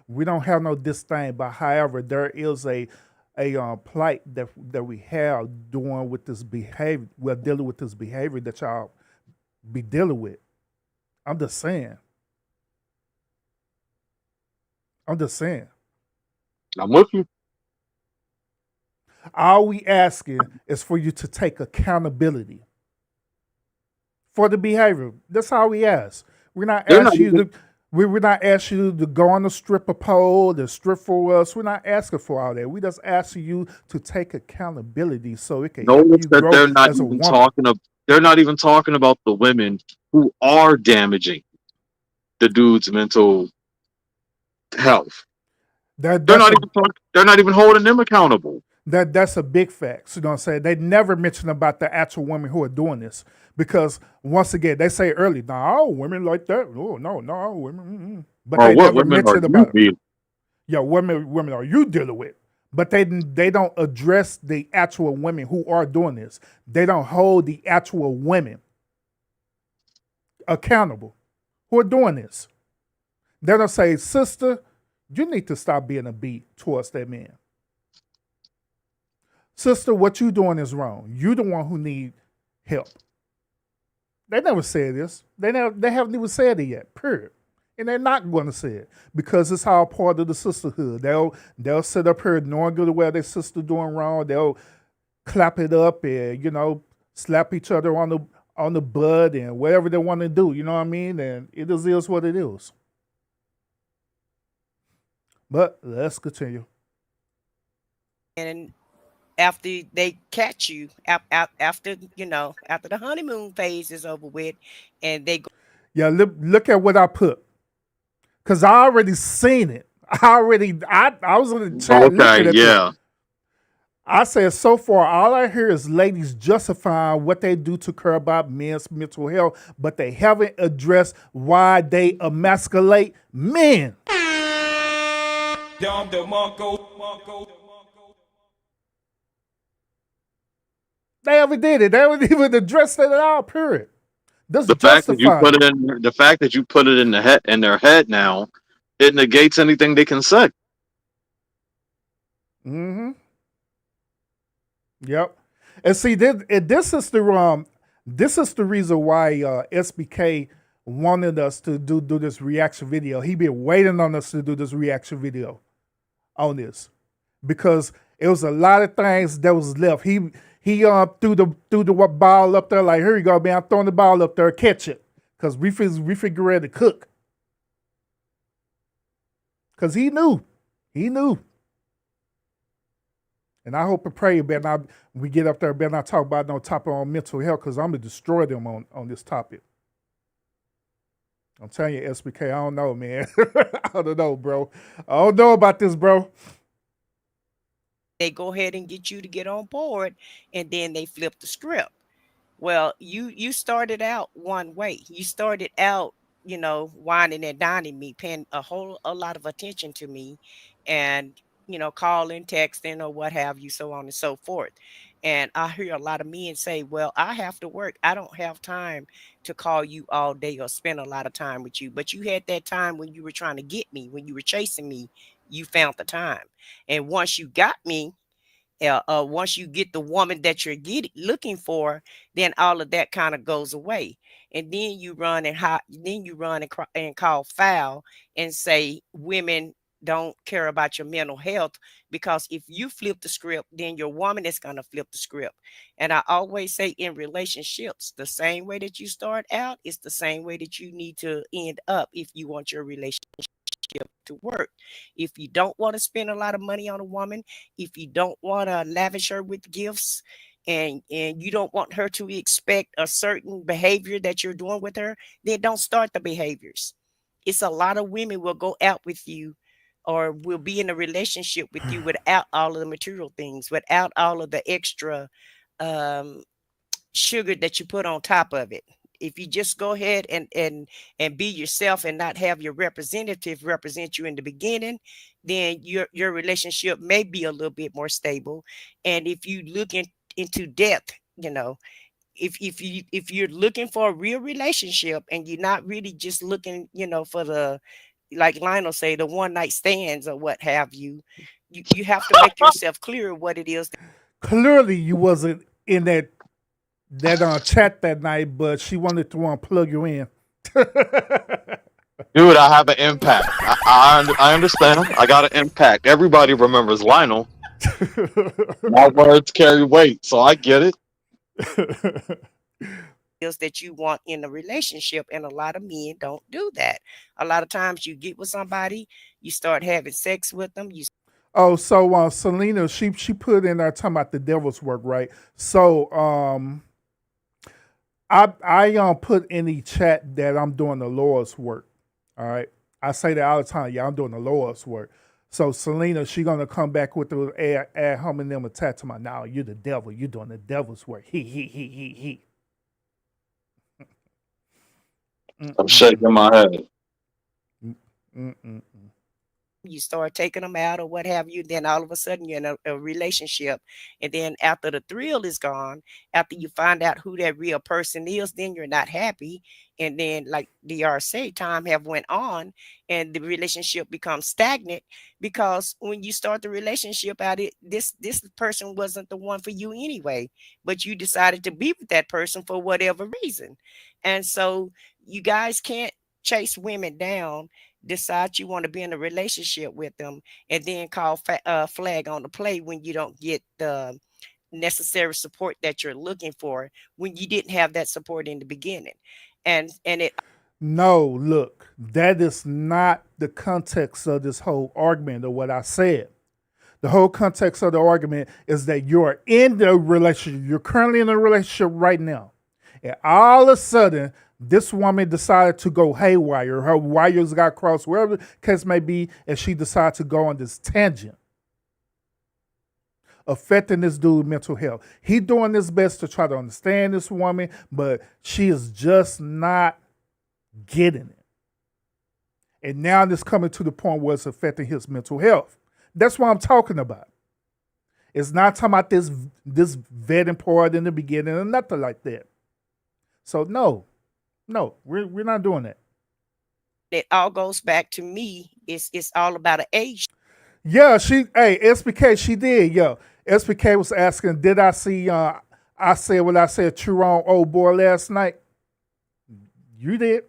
We don't have no disdain. But however, there is a plight that we have doing with this behavior. We're dealing with this behavior that y'all be dealing with. I'm just saying. I'm just saying. I'm with you. All we asking is for you to take accountability for the behavior. That's all we ask. We're not They're not asking you even. to. We're not asking you to go on the stripper pole, to strip for us. We're not asking for all that. We just asking you to take accountability so it can help Notice you that grow they're not as a even woman. talking of. They're not even talking about the women who are damaging the dude's mental health. That They're that's not a even talk, They're not even holding them accountable. that's a big fact. You know what I'm saying? They never mention about the actual women who are doing this because once again they say early, no, all women like that. Oh no, no, all women. But Or they what never women are mention you about it. being? Yeah, women are you dealing with? But they don't address the actual women who are doing this. They don't hold the actual women accountable who are doing this. They don't say, sister, you need to stop being a beat towards that man. Sister, what you doing is wrong. You the one who need help. They never said this. They haven't even said it yet. Period. And they're not going to say it because it's all part of the sisterhood. They'll sit up here knowing good well their sister doing wrong. They'll clap it up and slap each other on the butt and whatever they want to do. You know what I mean? And it is what it is. But let's continue. And after they catch you, after after the honeymoon phase is over with, and they go. Yeah, look at what I put. Cause I already seen it. I was in the chat Okay, looking at this. yeah. I said so far, all I hear is ladies justifying what they do to curb out men's mental health, but they haven't addressed why they emasculate men. They haven't did it. They haven't even addressed it at all. Period. Just justify it. The fact that you put it in their head now, it negates anything they can say. Mm-hmm. Yep. And see, this is the reason why SBK wanted us to do this reaction video. He been waiting on us to do this reaction video on this because it was a lot of things that was left. He threw the ball up there like, here you go, man. I'm throwing the ball up there, catch it, because we figure ready to cook. Because he knew. And I hope and pray we get up there, better not talk about no topic on mental health because I'm going to destroy them on this topic. I'm telling you, SBK, I don't know, man. I don't know, bro. I don't know about this, bro. They go ahead and get you to get on board, and then they flip the script. Well, you started out one way. You started out, whining and dining me, paying a lot of attention to me, and calling, texting, or what have you, so on and so forth. And I hear a lot of men say, "Well, I have to work. I don't have time to call you all day or spend a lot of time with you." But you had that time when you were trying to get me, when you were chasing me. You found the time, and once you got me, once you get the woman that you're looking for, then all of that kind of goes away, and then you run and call foul and say women don't care about your mental health, because if you flip the script, then your woman is going to flip the script. And I always say, in relationships, the same way that you start out is the same way that you need to end up if you want your relationship to work. If you don't want to spend a lot of money on a woman, if you don't want to lavish her with gifts, and you don't want her to expect a certain behavior that you're doing with her, then don't start the behaviors. It's a lot of women will go out with you or will be in a relationship with you without all of the material things, without all of the extra um, sugar that you put on top of it. If you just go ahead and be yourself and not have your representative represent you in the beginning, then your relationship may be a little bit more stable. And if you look into depth, if you're looking for a real relationship and you're not really just looking, for the, like Lionel say, the one night stands or what have you, you have to make yourself clear what it is. Clearly, you wasn't in that chat that night, but she wanted to plug you in. Dude, I have an impact. I understand. I got an impact. Everybody remembers Lionel. My words carry weight, so I get it. is that you want in a relationship, and a lot of men don't do that. A lot of times you get with somebody, you start having sex with them, you Oh, so Selena, she put in there talking about the devil's work, right? So I put in the chat that I'm doing the Lord's work. All right. I say that all the time. Yeah, I'm doing the Lord's work. So Selena, she gonna come back with the ad hominem attack to my now. You're the devil. You're doing the devil's work. He. I'm shaking my head. Mm-mm. you start taking them out or what have you, then all of a sudden you're in a relationship. And then after the thrill is gone, after you find out who that real person is, then you're not happy. And then like DR say, time have went on and the relationship becomes stagnant because when you start the relationship out, this person wasn't the one for you anyway, but you decided to be with that person for whatever reason. And so you guys can't chase women down, decide you want to be in a relationship with them, and then call flag on the play when you don't get the necessary support that you're looking for when you didn't have that support in the beginning. And it No, look, that is not the context of this whole argument of what I said. The whole context of the argument is that you're in the relationship. You're currently in a relationship right now. And all of a sudden, this woman decided to go haywire. Her wires got crossed, wherever the case may be, and she decided to go on this tangent, affecting this dude's mental health. He doing his best to try to understand this woman, but she is just not getting it. And now it's coming to the point where it's affecting his mental health. That's what I'm talking about. It's not talking about this vetting part in the beginning or nothing like that. So no, we're not doing that. it all goes back to me. It's all about an age. Yeah, SBK, she did, yo. SBK was asking, did I see I said what I said true on old boy last night? You did.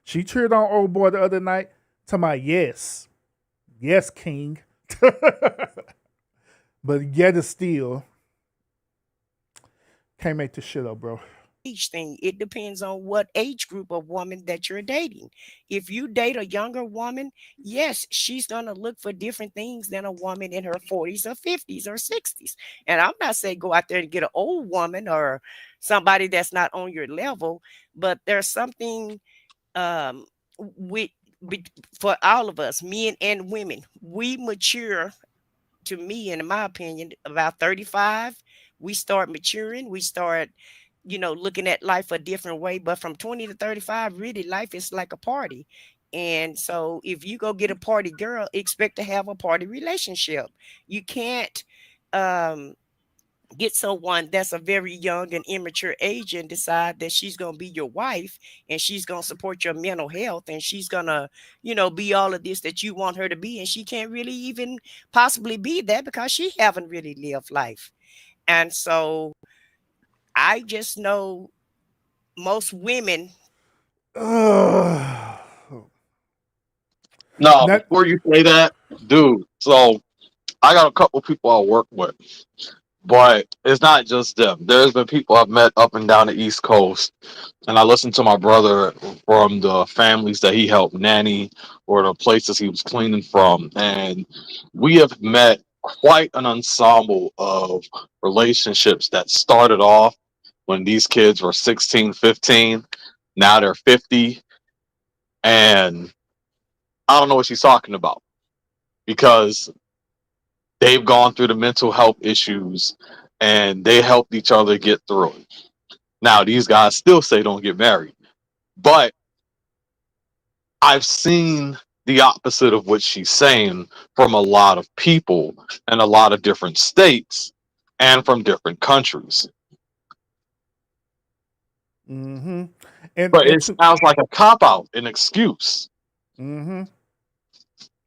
She cheered on old boy the other night. To my yes. Yes, King. But yet it's still can't make this shit up, bro. Age thing. It depends on what age group of woman that you're dating. If you date a younger woman, yes, she's gonna look for different things than a woman in her 40s or 50s or 60s. And I'm not saying go out there and get an old woman or somebody that's not on your level, but there's something with for all of us, men and women, we mature, to me, and in my opinion, about 35, we start maturing. We start, looking at life a different way. But from 20 to 35, really, life is like a party. And so if you go get a party girl, expect to have a party relationship. You can't um, get someone that's a very young and immature age and decide that she's going to be your wife and she's going to support your mental health and she's going to, be all of this that you want her to be. And she can't really even possibly be that because she haven't really lived life. And so I just know most women. No, Not, before you say that, dude. So I got a couple people I work with, but it's not just them. There's been people I've met up and down the East Coast, and I listened to my brother from the families that he helped nanny or the places he was cleaning from, and we have met quite an ensemble of relationships that started off when these kids were 16, 15. Now they're 50, and I don't know what she's talking about because they've gone through the mental health issues and they helped each other get through it. Now, these guys still say don't get married, but I've seen the opposite of what she's saying from a lot of people in a lot of different states and from different countries. mm-hmm. And But it to sounds like a cop out, an excuse. mm-hmm.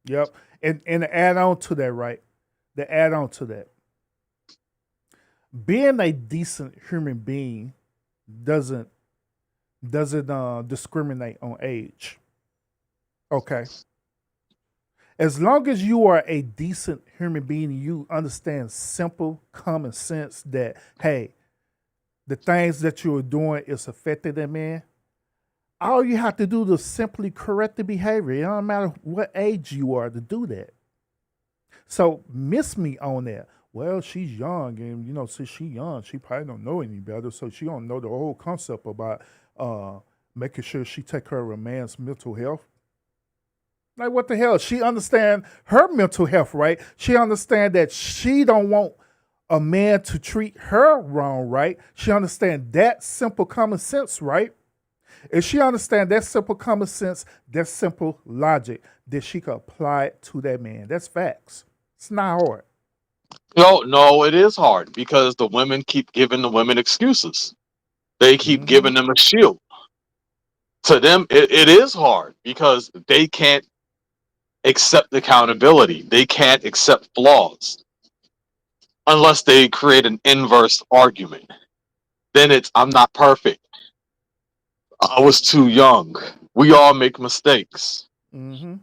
Yep. And to add on to that, right? To add on to that, being a decent human being doesn't discriminate on age. Okay. As long as you are a decent human being, you understand simple common sense that hey, the things that you're doing is affecting that man, all you have to do is simply correct the behavior. It don't matter what age you are to do that. So miss me on that. Well, she's young, and since she's young, she probably don't know any better, so she don't know the whole concept about making sure she take care of a man's mental health. Like what the hell? She understand her mental health, right? She understand that she don't want a man to treat her wrong, right? She understand that simple common sense, right? If she understand that simple common sense, that simple logic, then she could apply it to that man. That's facts. It's not hard. No, no, it is hard because the women keep giving the women excuses. They keep Mm-hmm. giving them a shield. To them, it is hard because they can't accept accountability. They can't accept flaws unless they create an inverse argument. Then it's, I'm not perfect. I was too young. We all make mistakes. Mm-hmm.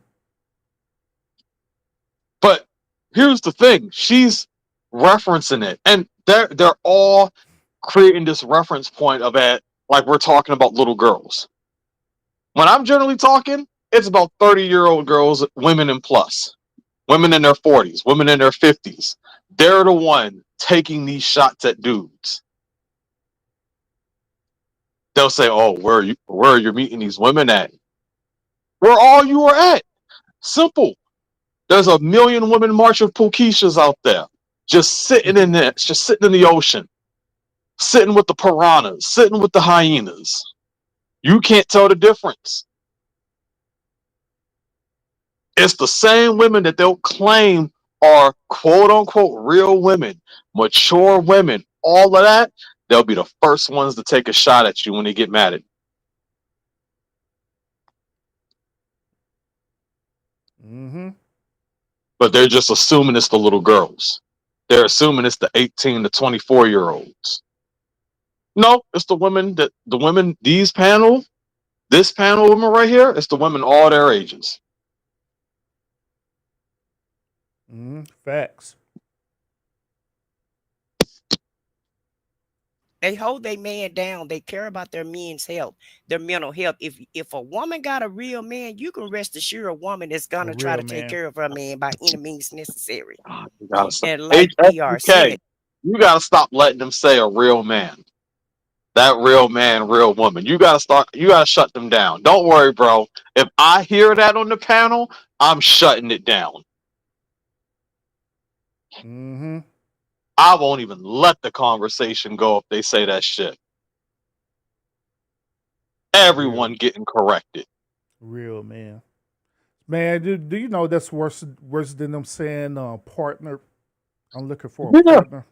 But here's the thing: she's referencing it, and they're all creating this reference point of it, like we're talking about little girls. When I'm generally talking, it's about 30-year-old girls, women and plus, women in their 40s, women in their 50s. They're the one taking these shots at dudes. They'll say, "Oh, where are you meeting these women at? Where all you are at? Simple. There's a million women march of Pokishas out there, just sitting in there, just sitting in the ocean, sitting with the piranhas, sitting with the hyenas. You can't tell the difference. It's the same women that they'll claim are quote unquote real women, mature women, all of that. They'll be the first ones to take a shot at you when they get mad at you. Mm-hmm. But they're just assuming it's the little girls. They're assuming it's the 18 to 24-year-olds. No, it's the women, this panel of women right here, it's the women all their ages. Mm-hmm. Facts. They hold their man down. They care about their men's health, their mental health. If a woman got a real man, you can rest assured a woman is A gonna try real to take man. care of her man by any means necessary. You gotta stop. And like PR HSBK, said, you gotta stop letting them say a real man. That real man, real woman. You gotta shut them down. Don't worry, bro. If I hear that on the panel, I'm shutting it down. Mm-hmm. I won't even let the conversation go if they say that shit. Real, Everyone getting corrected. real man. Man, do you know that's worse than them saying partner? I'm looking for a Yeah. partner.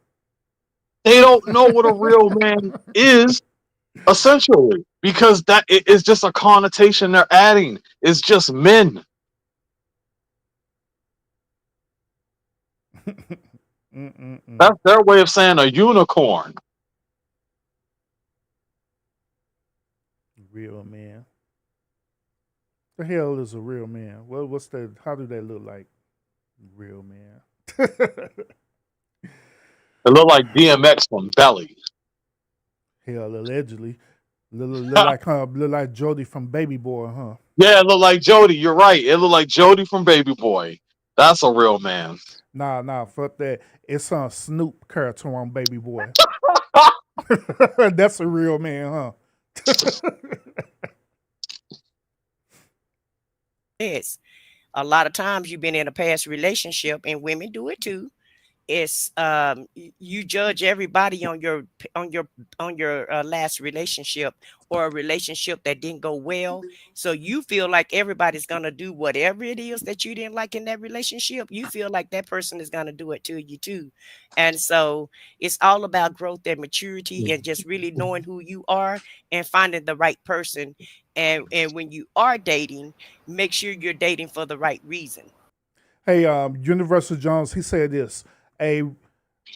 They don't know what a real man is, essentially, because that it is just a connotation they're adding. It's just men. Mm-mm-mm. That's their way of saying a unicorn. Real man. The hell is a real man? Well, what's that? How do they look like? Real man. It look like DMX from Belly. Hell, allegedly. Look like Jody from Baby Boy, huh? Yeah, it look like Jody. You're right. It look like Jody from Baby Boy. That's a real man. Nah, fuck that. It's Snoop character on Baby Boy. That's a real man, huh? yes, a lot of times you've been in a past relationship, and women do it too. It's you judge everybody on your last relationship or a relationship that didn't go well, so you feel like everybody's gonna do whatever it is that you didn't like in that relationship. You feel like that person is gonna do it to you too. And so it's all about growth and maturity and just really knowing who you are and finding the right person. And when you are dating, make sure you're dating for the right reason. Hey, Universal Jones, he said this. A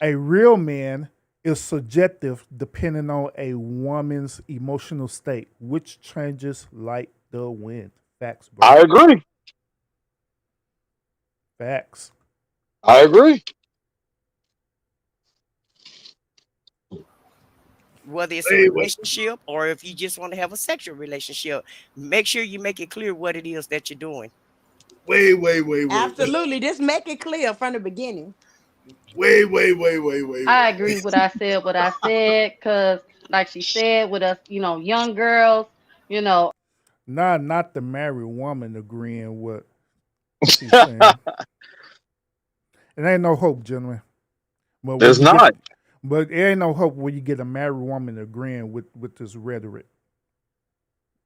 a real man is subjective depending on a woman's emotional state, which changes like the wind. Facts, bro. I agree. Facts. I agree. whether it's a Wait, wait, relationship or if you just want to have a sexual relationship. Make sure you make it clear what it is that you're doing. wait. Absolutely. Just make it clear from the beginning. Wait. I agree with what I said, because like she said, with us, young girls, you know, Not the married woman agreeing with she's saying. It ain't no hope, gentlemen. But when There's you get, not. but it ain't no hope when you get a married woman agreeing with this rhetoric.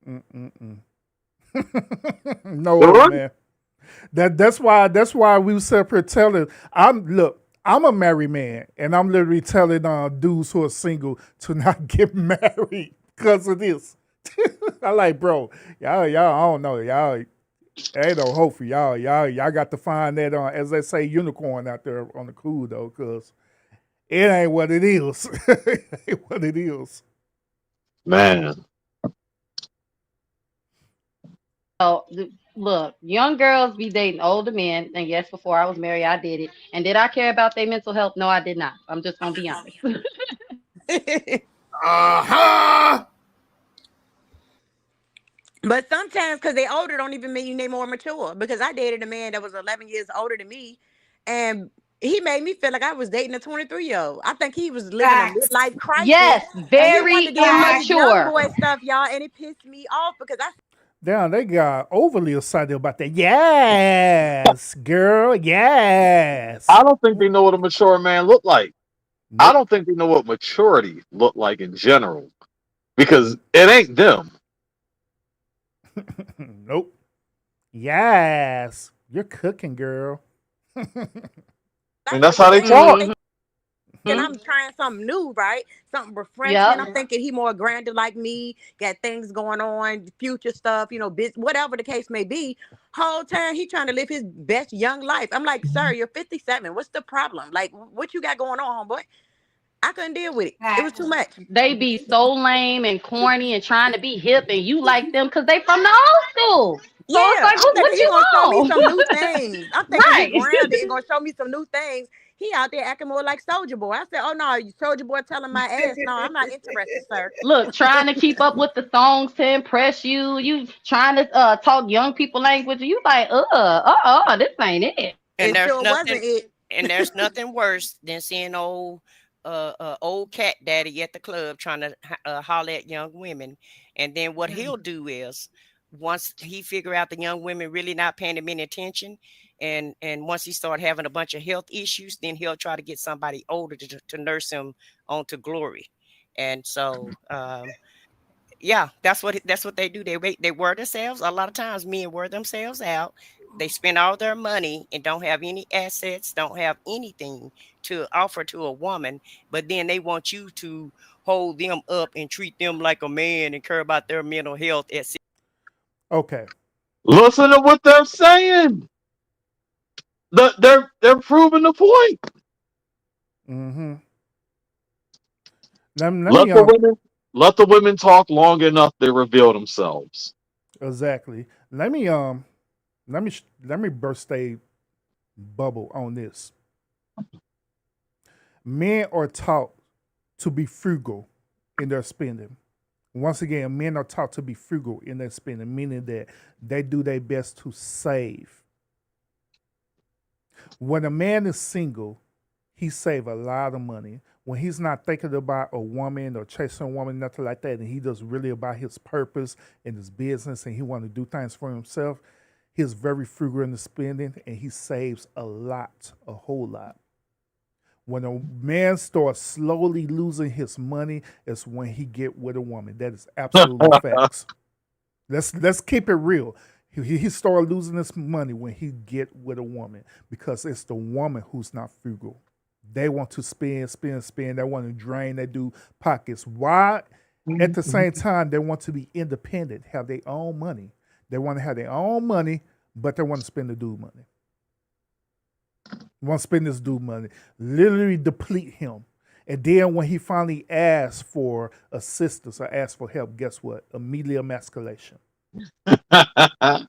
Mm-mm-mm. No There hope, are. man. That's why we was up here telling. I'm a married man, and I'm literally telling dudes who are single to not get married because of this. I like, bro, y'all, I don't know, y'all. Ain't no hope for y'all. Y'all got to find that as they say, unicorn out there on the cool though, cause it ain't what it is. It ain't what it is. Man. look, young girls be dating older men, and yes, before I was married, I did it. And did I care about their mental health? No, I did not. I'm just gonna be honest. Aha! But sometimes, because they older, don't even mean they more mature. Because I dated a man that was 11 years older than me, and he made me feel like I was dating a 23-year-old. I think he was living a Facts. midlife crisis, Yes, and he wanted very to do all this young immature. boy stuff, y'all, and it pissed me off because I Damn, they got overly excited about that. Yes, girl, yes. I don't think they know what a mature man look like. I Nope. don't think they know what maturity look like in general because it ain't them. Nope. Yes. You're cooking, girl. I And that's say, how they damn, I'm talk. thinking I'm trying something new, right? Something refreshing. Yep. I'm thinking he more grounded like me, got things going on, future stuff, whatever the case may be. Whole time he trying to live his best young life. I'm like, sir, you're 57. What's the problem? Like, what you got going on, homeboy? I couldn't deal with it. It was too Facts. much. They be so lame and corny and trying to be hip, and you like them because they from the old school. So it's Yeah, like, I'm thinking what he you gonna show me want? some new things. I'm thinking he Right. grounded and gonna show me some new things. He out there acting more like Soldier Boy. I said, oh no, you Soldier Boy telling my ass. No, I'm not interested, sir. Look, trying to keep up with the songs to impress you. You trying to talk young people language. You like, this ain't it. And It there's sure nothing wasn't it. and there's nothing worse than seeing old cat daddy at the club trying to holler at young women. And then what he'll do is once he figure out the young women really not paying him any attention, and once he start having a bunch of health issues, then he'll try to get somebody older to nurse him on to glory. And so yeah, that's what they do. They wear themselves. A lot of times men wear themselves out. They spend all their money and don't have any assets, don't have anything to offer to a woman, but then they want you to hold them up and treat them like a man and care about their mental health at Okay. Listen to what they're saying. They're proving the point. Mm-hmm. Let Let me the women let the women talk long enough. They reveal themselves. exactly. Let me burst a bubble on this. Men are taught to be frugal in their spending. Once again, men are taught to be frugal in their spending, meaning that they do their best to save. When a man is single, he save a lot of money. When he's not thinking about a woman or chasing a woman, nothing like that, and he does really about his purpose and his business, and he want to do things for himself, he's very frugal in the spending, and he saves a lot, a whole lot. When a man starts slowly losing his money, is when he get with a woman. That is absolutely facts. Let's keep it real. He started losing his money when he get with a woman because it's the woman who's not frugal. They want to spend. They want to drain. They do pockets. Why? At the same time, they want to be independent, have their own money. They want to have their own money, but they want to spend the dude money. Want to spend this dude money, literally deplete him. And then when he finally asks for assistance or asks for help, guess what? Immediate emasculation. Am I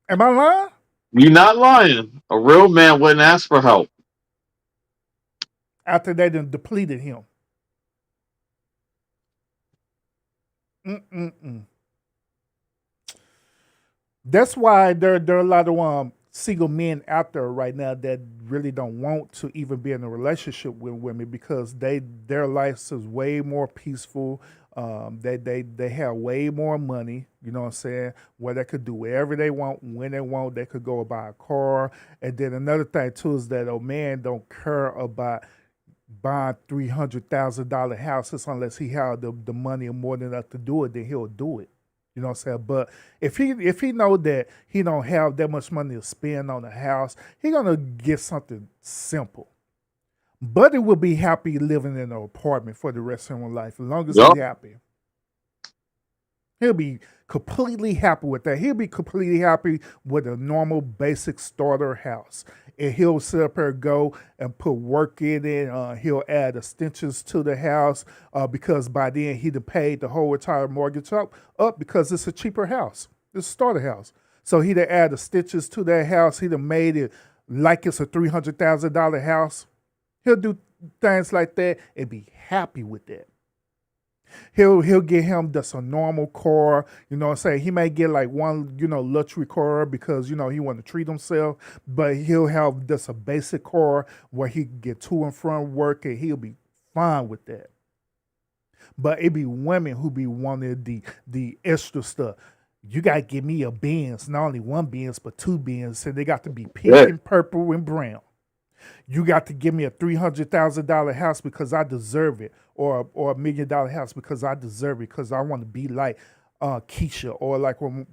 lying? You're not lying. A real man wouldn't ask for help. After they done depleted him. Mm-mm-mm. That's why there are a lot of single men out there right now that really don't want to even be in a relationship with women because their lives is way more peaceful. They have way more money. You know what I'm saying? Where they could do whatever they want when they want. They could go buy a car. And then another thing too is that a man don't care about buying $300,000 houses unless he have the money or more than enough to do it. Then he'll do it. You know what I'm saying? But if he know that he don't have that much money to spend on a house, he gonna get something simple. Buddy will be happy living in an apartment for the rest of his life as long as he's Yup. happy. He'll be completely happy with that. He'll be completely happy with a normal basic starter house. And he'll sit up there, go and put work in it. He'll add extensions to the house because by then he'd have paid the whole entire mortgage up because it's a cheaper house. It's a starter house. So he'd have added extensions to that house. He'd have made it like it's a $300,000 house. He'll do things like that and be happy with that. He'll get him just a normal car, you know what I'm saying? He may get like one, luxury car because, he want to treat himself, but he'll have just a basic car where he can get to and from work and he'll be fine with that. But it be women who be wanting the extra stuff. You gotta give me a Benz, not only one Benz, but two Benz, and they got to be pink Yeah. and purple and brown. You got to give me a $300,000 house because I deserve it, or a $1 million house because I deserve it, because I want to be like Keisha, or like when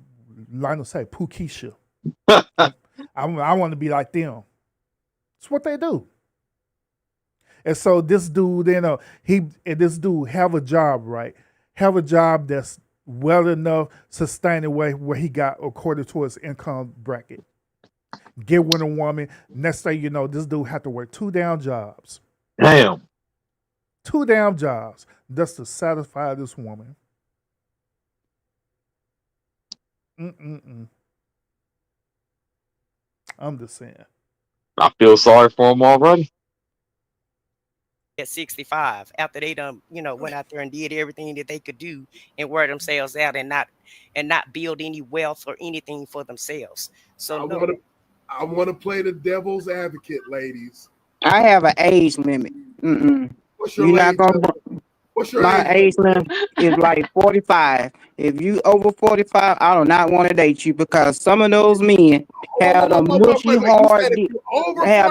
Lionel say, Pooh Keisha. I want to be like them. It's what they do. And so this dude, this dude have a job, right? Have a job that's well enough sustained where he got according to his income bracket. Get with a woman. Next thing you know, this dude had to work 2 damn jobs. Damn. 2 damn jobs just to satisfy this woman. Mm-mm-mm. I'm just saying. I feel sorry for him already. At 65, after they done, went out there and did everything that they could do and wear themselves out and not build any wealth or anything for themselves. So I want to play the devil's advocate, ladies. I have an age limit. Mm-mm. What's your You're not age? gonna. What's your My age? age limit is like 45. If you over 45, I do not want to date you because some of those men had a mushy Wait. You hard said if dick. you're over Had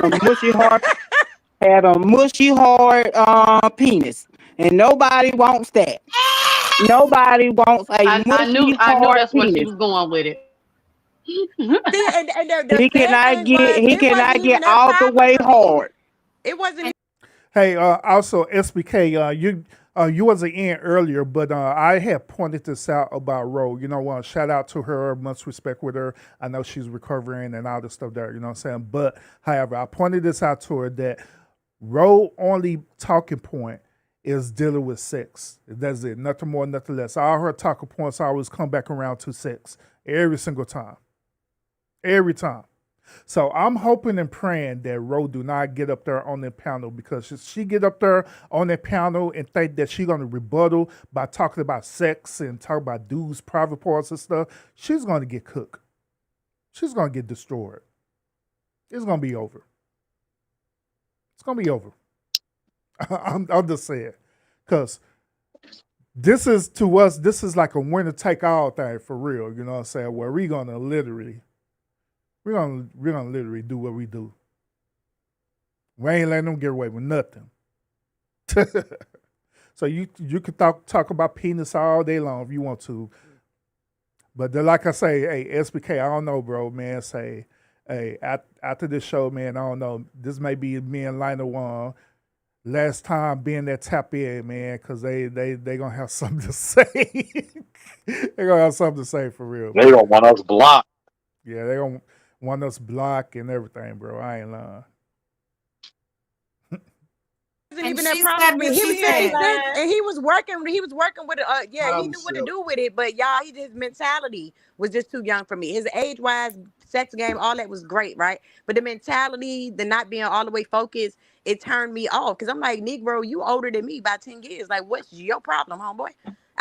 a 45, mushy hard penis, and nobody wants that. Nobody wants a I mushy knew hard that's where she penis. was going with it. See, and the He sad cannot thing get. was, He it wasn't cannot even get that all the private way for me. hard. It wasn't. Hey, also SBK, you wasn't in earlier, but I had pointed this out about Ro. Shout out to her, much respect with her. I know she's recovering and all this stuff there. You know what I'm saying? But however, I pointed this out to her that Ro only talking point is dealing with sex. That's it. Nothing more, nothing less. All her talking points always come back around to sex every single time. Every time. So I'm hoping and praying that Ro do not get up there on that panel, because if she get up there on that panel and think that she's gonna rebuttal by talking about sex and talk about dudes' private parts and stuff, she's gonna get cooked. She's gonna get destroyed. It's gonna be over. It's gonna be over. I'm just saying, because this is, to us, this is like a winner take all thing for real. You know what I'm saying? Where we're gonna literally do what we do. We ain't letting them get away with nothing. So you could talk about penis all day long if you want to. But like I say, hey, SBK, I don't know, bro, man. Say, hey, after this show, man, I don't know. This may be me and Lionel last time being that tap in, man, because they gonna have something to say. They're gonna have something to say for real. They don't want us blocked. Yeah, they gonna want us blocked and everything, bro. I ain't lying. Wasn't And even that she problem said for me. what He she was said. 56 and he was working with it. Yeah, he I'm knew what to silly. do with it, but y'all, his mentality was just too young for me. His age wise, sex game, all that was great, right? But the mentality, the not being all the way focused, it turned me off because I'm like, Negro, you older than me by 10 years. Like, what's your problem, homeboy?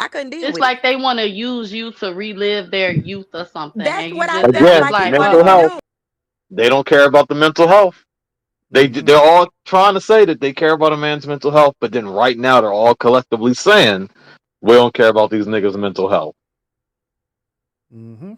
I couldn't deal It's with it. like they want to use you to relive their youth or something, That's and you what I just felt Again, it's like he like, wanted mental to health. do. They don't care about the mental health. They're all trying to say that they care about a man's mental health, but then right now they're all collectively saying we don't care about these niggas' mental health. Mm-hmm.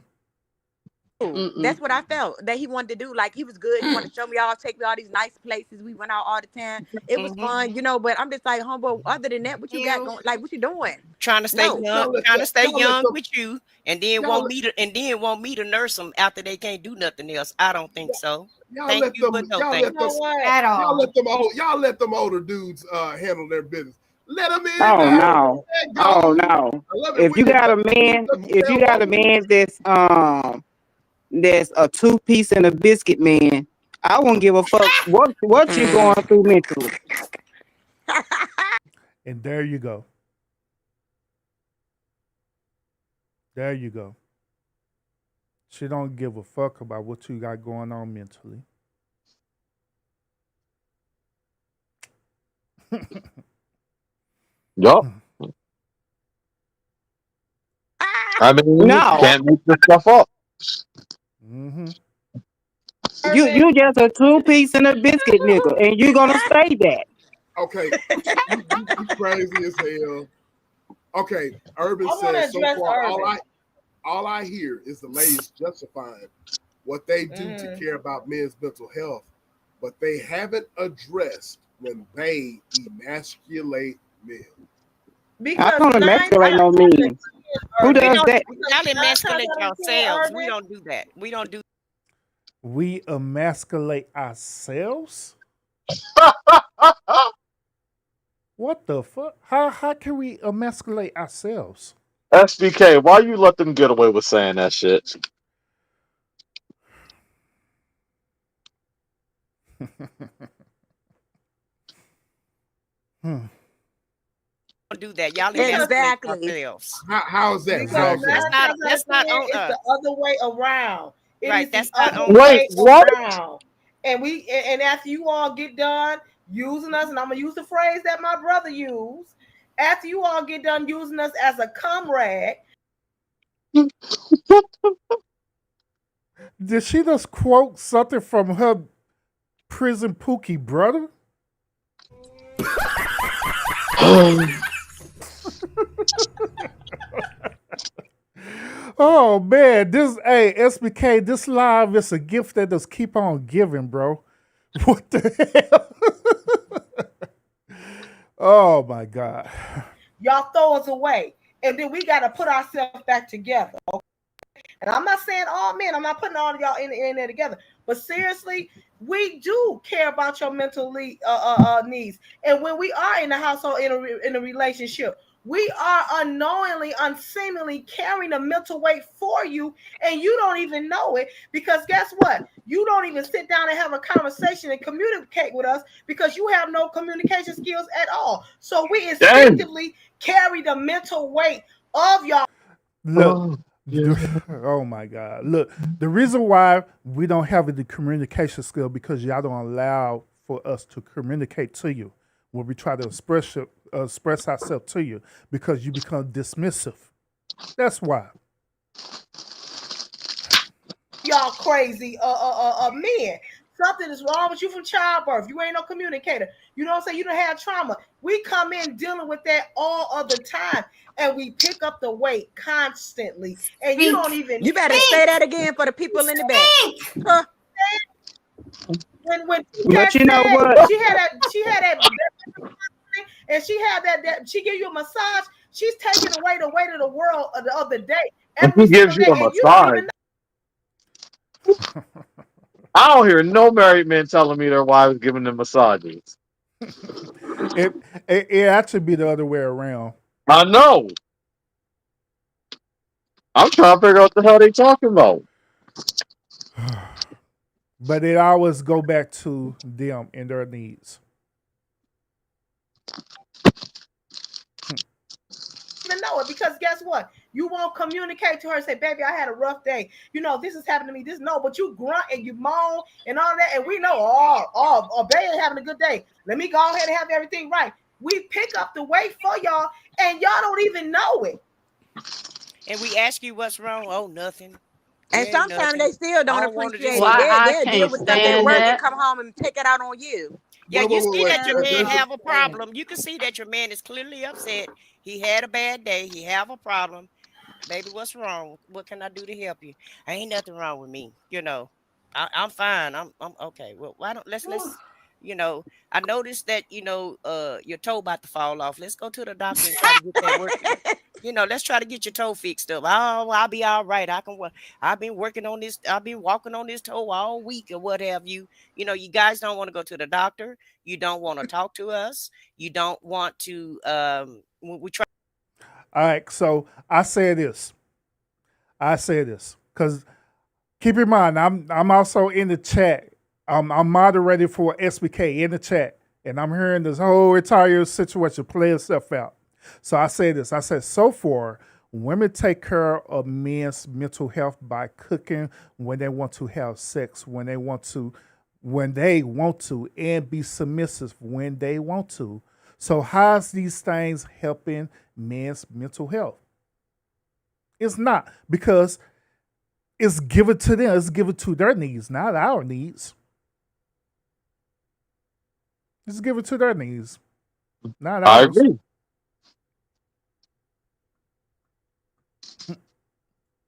That's mm-mm. what I felt that he wanted to do. Like he was good. He wanted to show me all, take me all these nice places. We went out all the time. It was fun, But I'm just like, homeboy. Other than that, what you got going? Like, what you doing? Trying to stay No. young, Y'all let trying them, to stay y'all let young them, with you, and then y'all, want me to nurse them after they can't do nothing else. I don't think so. y'all Thank let you, them, but no y'all thank let You them, know what? At all. y'all let them older dudes handle their business. Let them in Oh there. no. Let Oh go. no. I love it If when you you got let a them use man, them if you got a man that's a 2-piece and a biscuit man, I won't give a fuck what you going through mentally. And there you go. There you go. She don't give a fuck about what you got going on mentally. Yup. I mean, you No. can't make this stuff up. Mm-hmm. You just a 2-piece and a biscuit nigga, and you gonna stay that. Okay, you crazy as hell. Okay, Urban I want to says so address far Urban. all I hear is the ladies justifying what they do to care about men's mental health, but they haven't addressed when they emasculate men. I Because don't 9 times emasculate no out of 10, men. Who We Urban, does don't. that? because Y'all 9 times emasculate out of 10, yourselves. We Urban, don't do that. We don't do. We emasculate ourselves? What the fuck? How can we emasculate ourselves? SBK, why you let them get away with saying that shit? Hmm. Don't do that. Y'all because emasculate Exactly. yourselves. How is that? because How is 9 Exactly. that? times out of That's not 10, on it's the us. other way around. It Right. is the That's not other on Wait, way us. what? around. And after you all get done using us, and I'm gonna use the phrase that my brother used, after you all get done using us as a comrade, Did she just quote something from her prison Pookie brother? Oh man, this SBK, this live is a gift that just keep on giving, bro. What the hell? Oh my god. y'all throw us away, and then we got to put ourselves back together. Okay? And I'm not saying all men, I'm not putting all of y'all in there together, but seriously, we do care about your mental needs. And when we are in the household, in a relationship, we are unknowingly, unseemingly carrying a mental weight for you, and you don't even know it, because guess what? You don't even sit down and have a conversation and communicate with us because you have no communication skills at all. So we Damn. instinctively carry the mental weight of y'all. Look, oh my God. Look, the reason why we don't have the communication skill because y'all don't allow for us to communicate to you when we try to express ourselves to you because you become dismissive. That's why. Y'all crazy men. Something is wrong with you from childbirth. You ain't no communicator. You know what I'm saying? You don't have trauma. We come in dealing with that all of the time, and we pick up the weight constantly. And you don't even You better say that again for the people in the back. Huh? when But Cat you know said what? she had that and she had that she give you a massage, she's taking away the weight of the world of the day And every he single gives you day, a and you don't massage. even I don't hear no married men telling me their wives giving them massages. it actually be the other way around. I know. I'm trying to figure out what the hell they talking about. But it always go back to them and their needs. even know it, because guess what? You won't communicate to her and say, baby, I had a rough day. You know, this is happening to me. This no, but you grunt and you moan and all that. And we know, baby having a good day. Let me go ahead and have everything right. We pick up the weight for y'all, and y'all don't even know it. And we ask you what's wrong. Oh, nothing. And It ain't sometimes they nothing. still don't I don't want to appreciate just. it. Why I They'll deal can't with stuff at stand work and that. come home and take it out on you. Yeah, you see Wait. that your man There's a, have a problem. You can see that your man is clearly upset. He had a bad day. He have a problem. Baby, what's wrong? What can I do to help you? Ain't nothing wrong with me. I'm fine. I'm okay. Well, why don't let's I noticed that your toe about to fall off. Let's go to the doctor and try to get that work. Let's try to get your toe fixed up. Oh, I'll be all right. I can work. I've been working on this. I've been walking on this toe all week or what have you. You guys don't want to go to the doctor. You don't want to talk to us. You don't want to. We try. All right, so I say this because keep in mind I'm also in the chat. I'm moderating for SBK in the chat, and I'm hearing this whole entire situation play itself out. So I say this. I said so far, women take care of men's mental health by cooking when they want to have sex, when they want to, and be submissive when they want to. So how's these things helping men's mental health? It's not, because it's given to them. It's given to their needs, not our needs. It's given to their needs, not I ours. agree.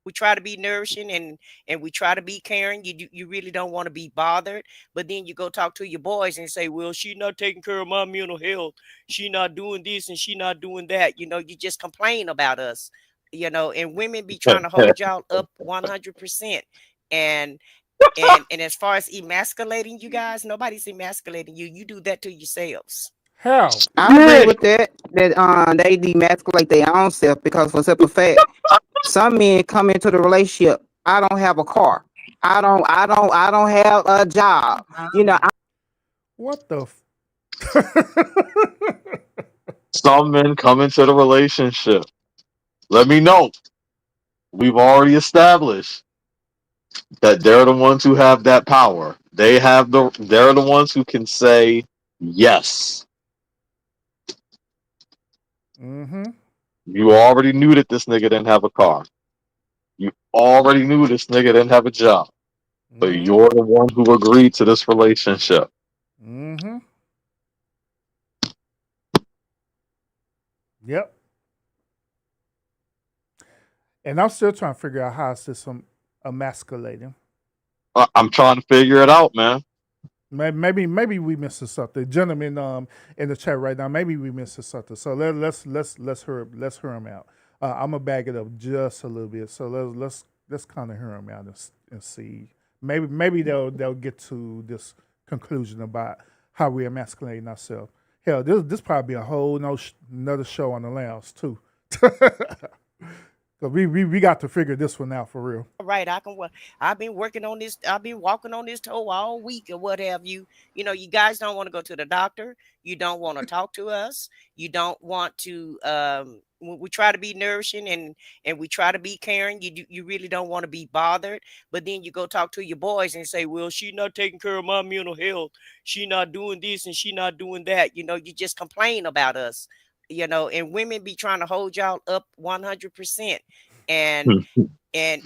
We try to be nourishing and we try to be caring. You really don't want to be bothered, but then you go talk to your boys and say, well, she not taking care of my mental health. She not doing this and she not doing that. You just complain about us. And women be trying to hold y'all up 100%. And as far as emasculating you guys, nobody's emasculating you. You do that to yourselves. How? I agree with that. That they demasculate their own self because for simple fact, some men come into the relationship. I don't have a car. I don't have a job. What the? Some men come into the relationship. Let me know. We've already established that they're the ones who have that power. They're the ones who can say yes. Mm-hmm. You already knew that this nigga didn't have a car. You already knew this nigga didn't have a job. But Mm-hmm. you're the one who agreed to this relationship. Mm-hmm. Yep. And I'm still trying to figure out how is this emasculating. I'm trying to figure it out, man. Maybe we missing something, gentlemen. In the chat right now, maybe we missing something. So let's hear him out. I'm gonna bag it up just a little bit. So let's kind of hear him out and see. Maybe they'll get to this conclusion about how we emasculating ourselves. Hell, this probably be a whole another show on the lounge too. Cause we got to figure this one out for real. Right, I can work. I've been working on this. I've been walking on this toe all week or what have you. You guys don't want to go to the doctor. You don't want to talk to us. You don't want to. We try to be nourishing and we try to be caring. You really don't want to be bothered, but then you go talk to your boys and say, well, she not taking care of my mental health. She not doing this and she not doing that. You just complain about us. And women be trying to hold y'all up 100%. And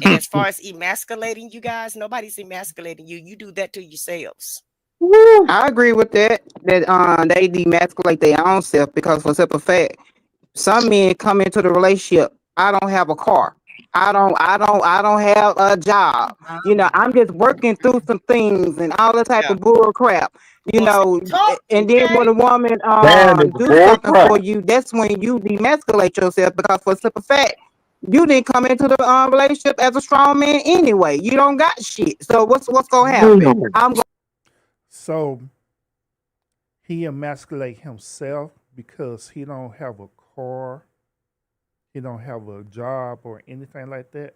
as far as emasculating you guys, nobody's emasculating you. You do that to yourselves. I agree with that. That they demasculate their own self because for simple fact, some men come into the relationship. I don't have a car. I don't have a job. I'm just working through some things and all that type Yeah. of bull crap. Talk, And then when a woman Man, it's do bull something for crap. you, that's when you demasculate yourself because for simple fact, you didn't come into the relationship as a strong man anyway. You don't got shit. So what's gonna happen? So he emasculate himself because he don't have a car, he don't have a job or anything like that.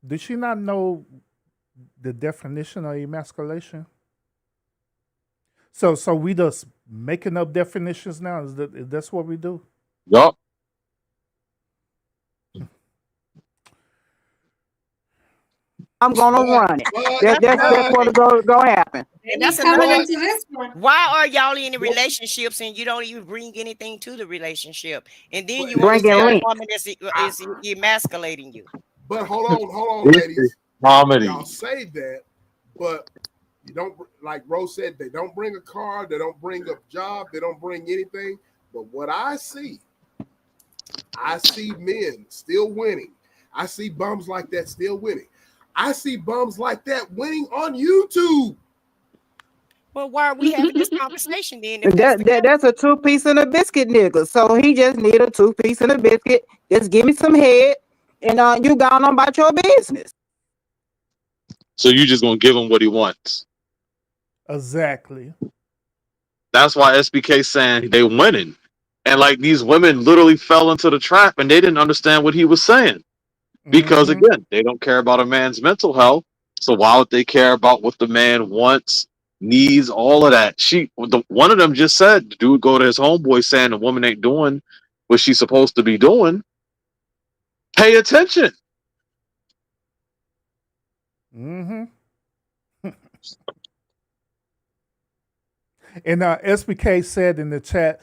Does she not know the definition of emasculation? So we just making up definitions now. Is that's what we do? Yup. I'm gonna run it. That's what's gonna happen. And He's that's coming another. into this one. Why are y'all in the relationships and you don't even bring anything to the relationship, and then you want to Bringing say a link. woman is emasculating you? But hold on, ladies. Comedy. Y'all say that, but you don't, like Rose said, they don't bring a car, they don't bring a job, they don't bring anything. But what I see men still winning. I see bums like that still winning. I see bums like that winning on YouTube. Well, why are we having this conversation then? If that's That's a 2-piece and a biscuit nigga. So he just need a 2-piece and a biscuit. Just give me some head, and you gone on about your business. So you just gonna give him what he wants. Exactly. That's why SBK saying they winning. And like these women literally fell into the trap and they didn't understand what he was saying. Because again, they don't care about a man's mental health. So why would they care about what the man wants, needs, all of that? One of them just said, the dude go to his homeboy saying the woman ain't doing what she's supposed to be doing. Pay attention. And SBK said in the chat,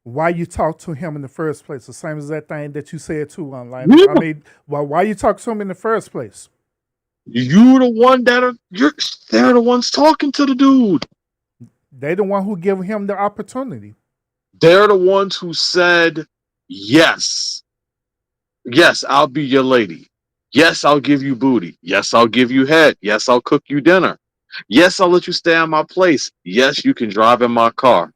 why you talk to him in the first place? The same as that thing that you said too online. Yeah. I mean, why you talk to him in the first place? You the one they're the ones talking to the dude. They the one who give him the opportunity. They're the ones who said, yes, I'll be your lady. Yes, I'll give you booty. Yes, I'll give you head. Yes, I'll cook you dinner. Yes, I'll let you stay on my place. Yes, you can drive in my car.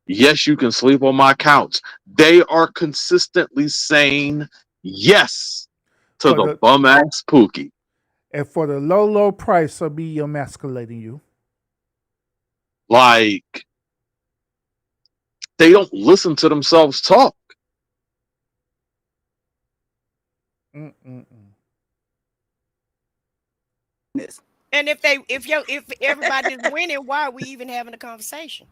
Yes, you can sleep on my couch. They are consistently saying yes to the bum ass Pookie. And for the low price, I'll be emasculating you. Like, they don't listen to themselves talk. And if everybody's winning, why are we even having a conversation?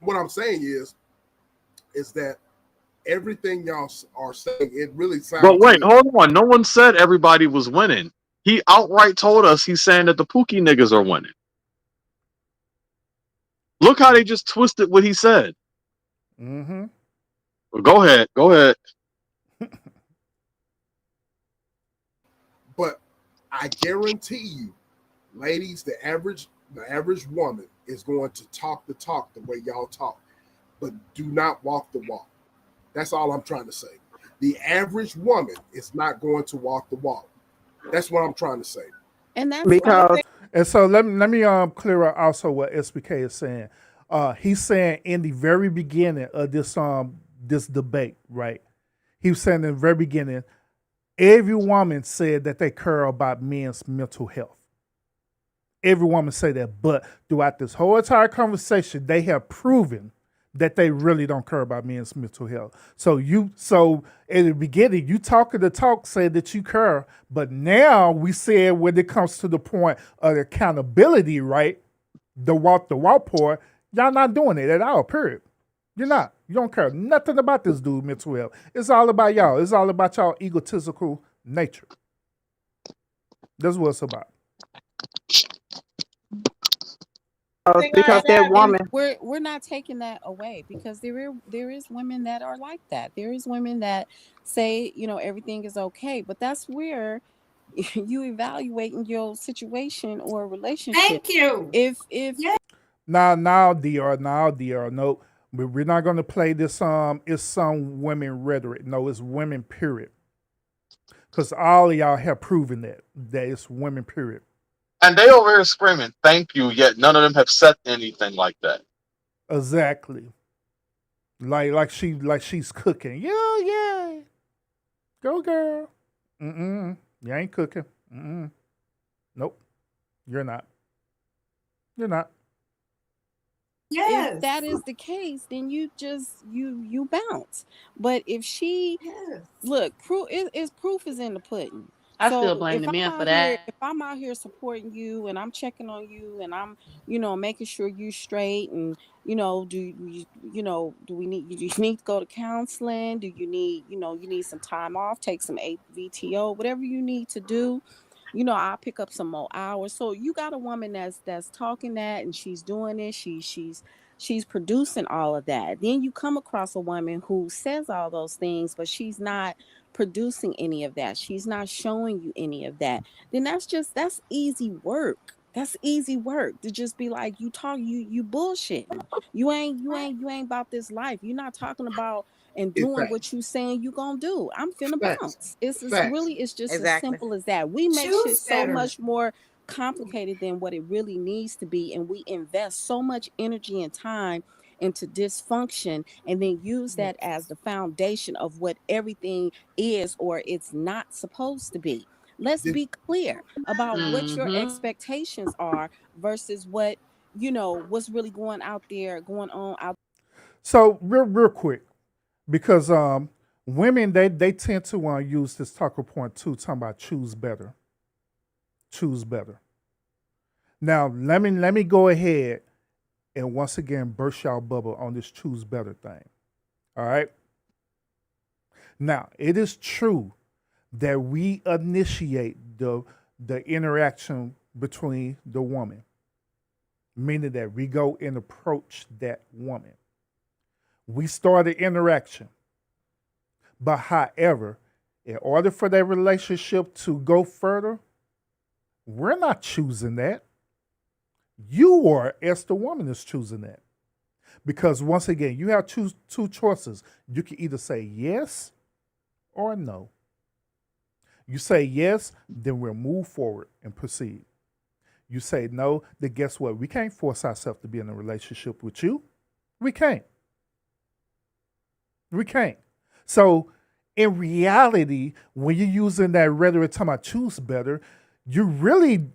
What I'm saying is that everything y'all are saying, it really sounds. But wait, hold on. No one said everybody was winning. He outright told us he's saying that the Pookie niggas are winning. Look how they just twisted what he said. Well, go ahead. But I guarantee you, ladies, the average woman is going to talk the talk the way y'all talk, but do not walk the walk. That's all I'm trying to say. The average woman is not going to walk the walk. That's what I'm trying to say. And that's because. And so let me clear up also what SBK is saying. He's saying in the very beginning of this debate, right? He was saying in the very beginning, every woman said that they care about men's mental health. Every woman say that, but throughout this whole entire conversation, they have proven that they really don't care about men's mental health. So in the beginning, you talking the talk, say that you care, but now we said when it comes to the point of accountability, right? The walk part, y'all not doing it at all, period. You're not. You don't care nothing about this dude mental health. It's all about y'all. It's all about y'all egotistical nature. That's what it's about. Because that woman, we're not taking that away, because there is women that are like that. There is women that say, everything is okay, but that's where you evaluating your situation or relationship. Thank you. If now DR, no, we're not gonna play this. It's some women rhetoric. No, it's women. Period. Because all of y'all have proven that it's women. Period. And they over here screaming, thank you, yet none of them have said anything like that. Exactly. Like she's cooking. Yeah. Go girl. You ain't cooking. Nope. You're not. Yes. If that is the case, then you just bounce. But if she look, proof is in the pudding. I still So blame the men for that. if I'm out here supporting you and I'm checking on you and I'm, making sure you straight and, do we need, do you need to go to counseling? Do you need, you need some time off, take some AVTO, whatever you need to do. I'll pick up some more hours. So you got a woman that's talking that and she's doing it. She's producing all of that. Then you come across a woman who says all those things, but she's not producing any of that. She's not showing you any of that. Then that's easy work. That's easy work to just be like, you bullshitting. You ain't about this life. You're not talking about and It's doing facts. what you saying you gonna do. I'm finna Facts. bounce. It's Facts. really, it's just as Exactly. simple as that. We make shit Choose so better. much more complicated than what it really needs to be, and we invest so much energy and time into dysfunction and then use that as the foundation of what everything is or it's not supposed to be. Let's Did, be clear about what your Mm-hmm. expectations are versus what, what's really going on out. So real quick, because women they tend to use this talker point too, talking about choose better, choose better. Now let me go ahead and once again burst y'all bubble on this choose better thing. All right. Now it is true that we initiate the interaction between the woman, meaning that we go and approach that woman. We start an interaction. But however, in order for that relationship to go further, we're not choosing that. You are, as the woman, is choosing that. Because once again, you have two choices. You can either say yes or no. You say yes, then we'll move forward and proceed. You say no, then guess what? We can't force ourselves to be in a relationship with you. We can't. We can't. So in reality, when you're using that rhetoric talking about choose better, you're really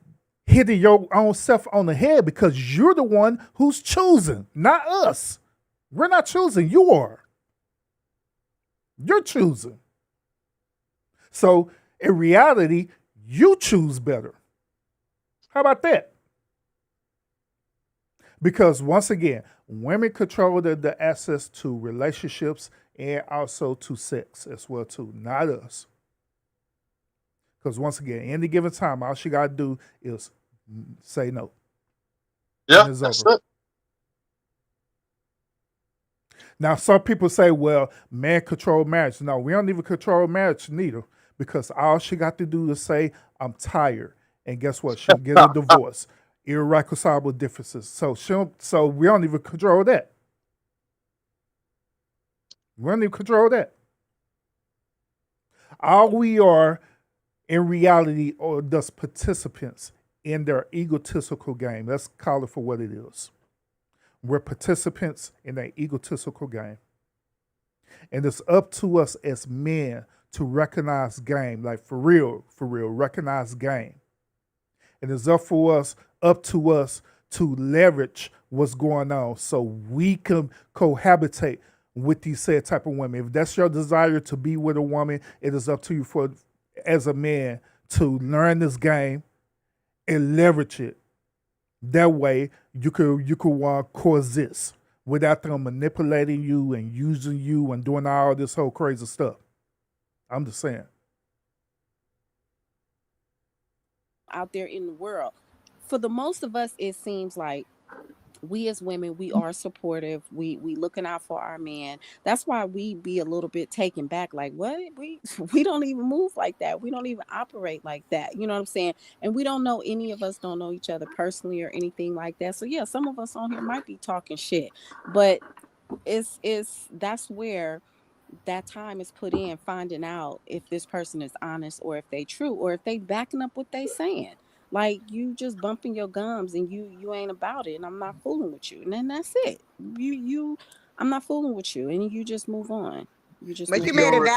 hitting your own self on the head because you're the one who's choosing, not us. We're not choosing, you are. You're choosing. So in reality, you choose better. How about that? Because once again, women control the access to relationships and also to sex as well too, not us. Because once again, any given time, all she gotta do is say no, Yeah, and it's that's over. it. Now, some people say, "Well, men control marriage." No, we don't even control marriage neither, because all she got to do is say, "I'm tired," and guess what? She'll get a divorce. Irreconcilable differences. So we don't even control that. We don't even control that. All we are in reality are just participants in their egotistical game. Let's call it for what it is. We're participants in an egotistical game. And it's up to us as men to recognize game, like for real, recognize game. And it's up to us to leverage what's going on so we can cohabitate with these said type of women. If that's your desire to be with a woman, it is up to you for as a man to learn this game and leverage it. That way you could coexist without them manipulating you and using you and doing all this whole crazy stuff. I'm just saying. Out there in the world. For the most of us, it seems like we as women, we are supportive. We looking out for our man. That's why we be a little bit taken back. Like, what? We don't even move like that. We don't even operate like that. You know what I'm saying? And we don't know, any of us don't know each other personally or anything like that. So yeah, some of us on here might be talking shit, but it's that's where that time is put in finding out if this person is honest or if they true or if they backing up what they saying. Like, you just bumping your gums and you ain't about it, and I'm not fooling with you, and then that's it. You I'm not fooling with you, and you just move on. You just But move you made a on. PTR.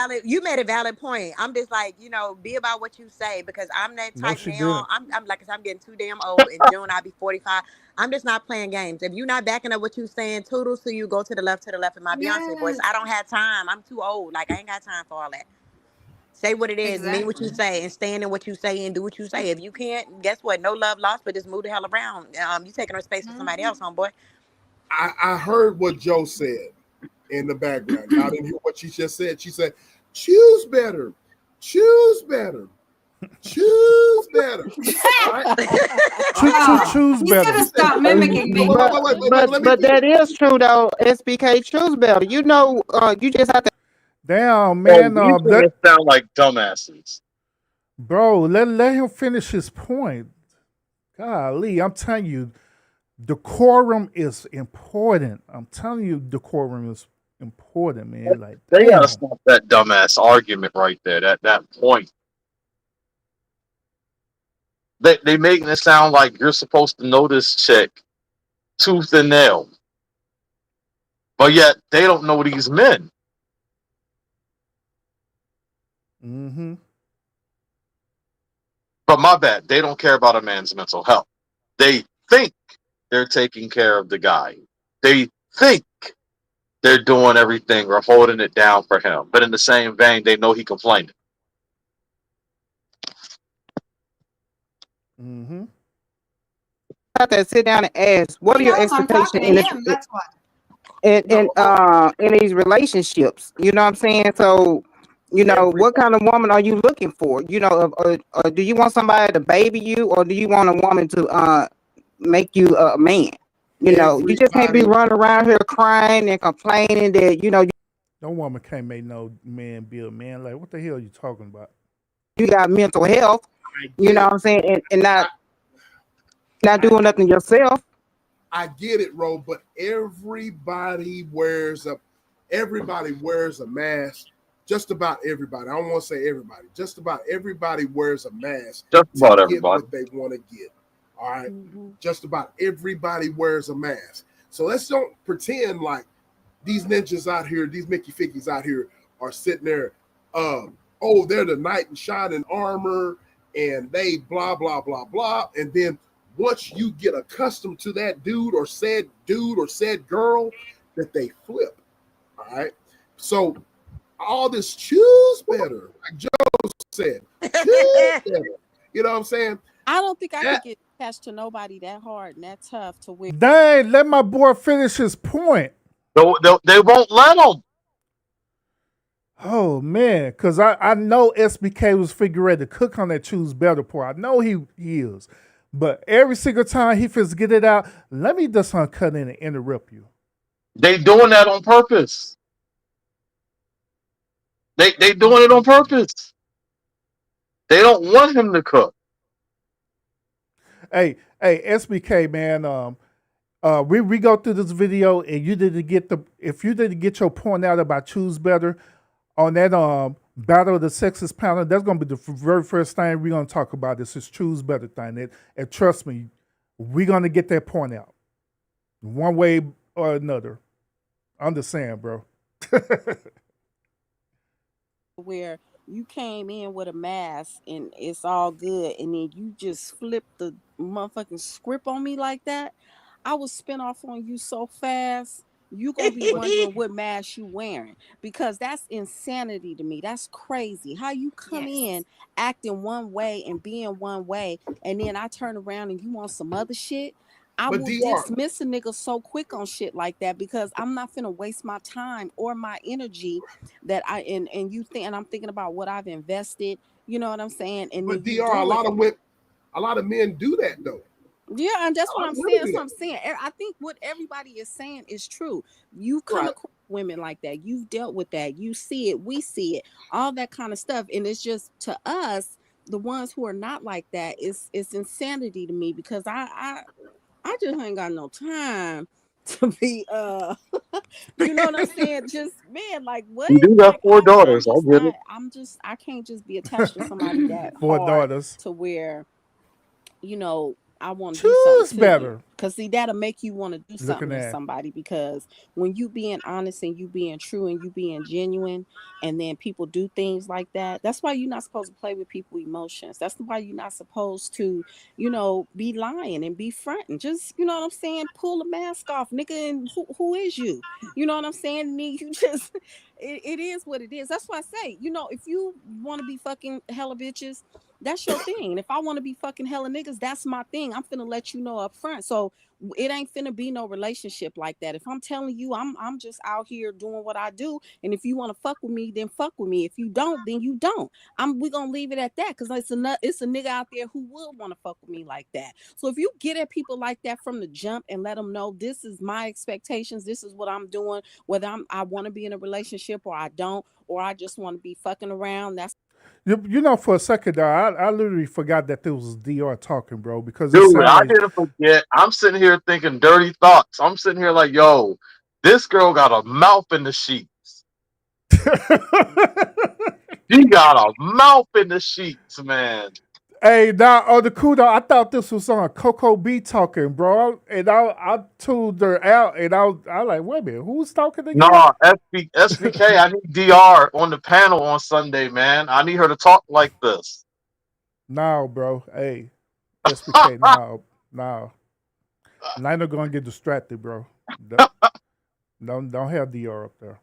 valid point. I'm just like, be about what you say, because I'm that No, type she now. didn't. I'm like I said, I'm getting too damn old. In June I'll be 45. I'm just not playing games. If you're not backing up what you saying, toodles to you, go to the left in my Beyonce voice. Yes. I don't have time. I'm too old. Like, I ain't got time for all that. Say what it is, mean what you Exactly. say, and stand in what you say and do what you say. If you can't, guess what? No love lost, but just move the hell around. You taking up space for somebody else, homeboy. I heard what Joe said in the background. Y'all didn't hear what she just said. She said, choose better, choose better, choose better. All right. Choose He's better. gonna stop mimicking me. But that is true though. SBK choose better. You know, you just have to. Damn, Oh, man. these women sound like dumbasses. Bro, let him finish his point. Golly, I'm telling you, decorum is important. I'm telling you, decorum is important, man. Like, They damn. gotta stop that dumbass argument right there. That point. They making it sound like you're supposed to know this chick tooth and nail, but yet they don't know these men. Mm-hmm. But my bad, they don't care about a man's mental health. They think they're taking care of the guy. They think they're doing everything or holding it down for him. But in the same vein, they know he complaining. Mm-hmm. Have to sit down and ask, what He are your knows I'm expectations talking to in this him. That's why. in these relationships? You know what I'm saying? So, you know, what kind of woman are you looking for? You know, or do you want somebody to baby you, or do you want a woman to make you a man? You know, you just can't be running around here crying and complaining that No woman can't make no man be a man. Like, what the hell are you talking about? you got mental health. You know what I'm saying, and not doing nothing yourself. I get it, Ro, but everybody wears a mask. Just about everybody. I don't want to say everybody. Just about everybody wears a mask Just about to get everybody. what they want to get. All right. Just about everybody wears a mask. So let's don't pretend like these ninjas out here, these Mickey Fickies out here are sitting there. Oh, they're the knight in shining armor, and they blah blah blah blah. And then once you get accustomed to that dude or said girl, that they flip. All right. So all this choose better, like Joe said, choose better. You know what I'm saying? I don't think I could get attached to nobody that hard and that tough to where. Dang, let my boy finish his point. They won't let him. Oh man, because I know SBK was figuring to cook on that choose better part. I know he is. But every single time he fits get it out, let me just cut in and interrupt you. They doing that on purpose. They doing it on purpose. They don't want him to cook. Hey, SBK man, we go through this video and you didn't get if you didn't get your point out about choose better on that battle of the sexist panel, that's gonna be the very first thing we're gonna talk about. This is choose better thing. And trust me, we're gonna get that point out. One way or another. I'm just saying, bro. Where you came in with a mask and it's all good, and then you just flip the motherfucking script on me like that. I will spin off on you so fast. You gonna be wondering what mask you wearing, because that's insanity to me. That's crazy. How you come in acting one way and being one way, and then I turn around and you want some other shit. I But will DR, dismiss a nigga so quick on shit like that, because I'm not finna waste my time or my energy that and you think, and I'm thinking about what I've invested. You know what I'm saying? And but then you DR, do it. a lot of men do that though. Yeah, and that's what I'm saying. Women That's do what that. I'm saying. I think what everybody is saying is true. You come Right. across women like that. You've dealt with that. You see it. We see it. All that kind of stuff. And it's just, to us, the ones who are not like that, it's insanity to me, because I just ain't got no time to be you know what I'm saying? Just, man, like, what? You do got Like, 4 I'm daughters. I just get it. not, I can't just be attached to somebody that 4 hard daughters. to where, I want to do something Choose to you. better. Because, see, that'll make you want to do something Looking to at. somebody, because when you being honest and you being true and you being genuine, and then people do things like that, that's why you're not supposed to play with people's emotions. That's why you're not supposed to, be lying and be fronting. Just, you know what I'm saying? Pull the mask off, nigga, and who is you? You know what I'm saying? And then you just, it is what it is. That's why I say, if you want to be fucking hella bitches, that's your thing. And if I want to be fucking hella niggas, that's my thing. I'm finna let you know up front. So it ain't finna be no relationship like that. If I'm telling you, I'm just out here doing what I do, and if you want to fuck with me, then fuck with me. If you don't, then you don't. We gonna leave it at that, because it's a nigga out there who would want to fuck with me like that. So if you get at people like that from the jump and let them know this is my expectations, this is what I'm doing, whether I want to be in a relationship or I don't, or I just want to be fucking around, that's For a second there, I literally forgot that this was DR talking, bro, because it Dude, sounded I like didn't forget. I'm sitting here thinking dirty thoughts. I'm sitting here like, yo, this girl got a mouth in the sheets. She got a mouth in the sheets, man. Hey, now on the cool though, I thought this was on Coco B talking, bro, and I tuned her out, and I was like, wait a minute, who's talking again? No, SBK, I need DR on the panel on Sunday, man. I need her to talk like this. No, bro. Hey, SBK, no. Lionel gonna get distracted, bro. Don't have DR up there,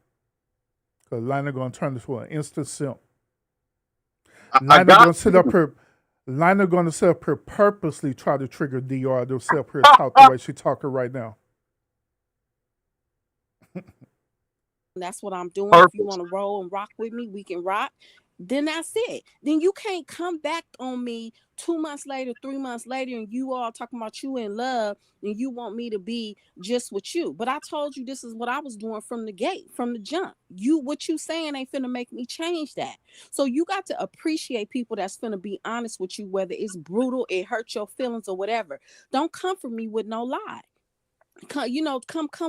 cause Lionel gonna turn this into an instant simp. Lionel gonna sit up here. Lionel gonna sit up here purposely try to trigger DR to sit up here and talk the way she talking right now. That's what I'm doing. Purpose. If you want to roll and rock with me, we can rock. Then that's it. Then you can't come back on me 2 months later, 3 months later, and you all talking about you in love, and you want me to be just with you. But I told you this is what I was doing from the gate, from the jump. What you saying ain't finna make me change that. So you got to appreciate people that's finna be honest with you, whether it's brutal, it hurts your feelings or whatever. Don't come for me with no lie. Come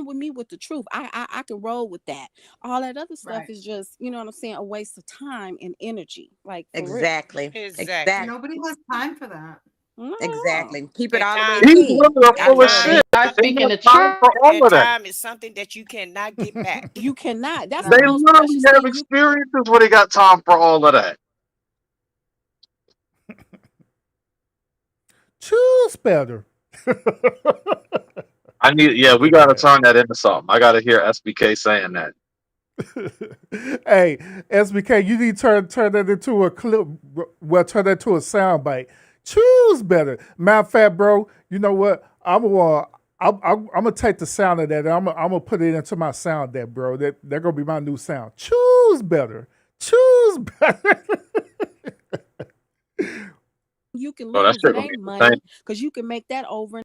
with me with the truth. I can roll with that. All that other stuff Right. is just, you know what I'm saying, a waste of time and energy. Like, for real. Exactly. Exactly. Nobody has time for that. No. Exactly. Keep it And all the way time, These P. women are I full of love shit. it. They Start have speaking the time truth. for all and of that. time is something that you cannot get back. You cannot. That's They the No. most literally precious have thing you experiences where they got time for all of that. Choose better. We gotta turn that into something. I gotta hear SBK saying that. Hey, SBK, you need to turn that into a clip. Well, turn that into a sound bite. Choose better. Matter of fact, bro, you know what? I'm gonna take the sound of that. And I'm gonna put it into my sound that, bro. They're gonna be my new sound. Choose better. Choose better. you can Oh, that lose. shit It gonna be ain't the same. money, because you can make that over and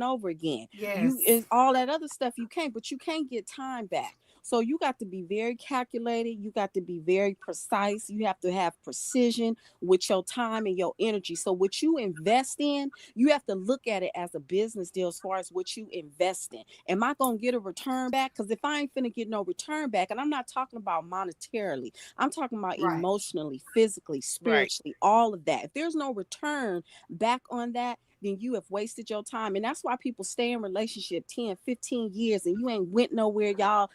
over again. Yes. And all that other stuff you can't, but you can't get time back. So you got to be very calculated. You got to be very precise. You have to have precision with your time and your energy. So what you invest in, you have to look at it as a business deal as far as what you invest in. Am I gonna get a return back? Because if I ain't finna get no return back, and I'm not talking about monetarily, I'm talking about Right. emotionally, physically, Right. spiritually, all of that. If there's no return back on that, then you have wasted your time. And that's why people stay in relationship 10, 15 years and you ain't went nowhere. Y'all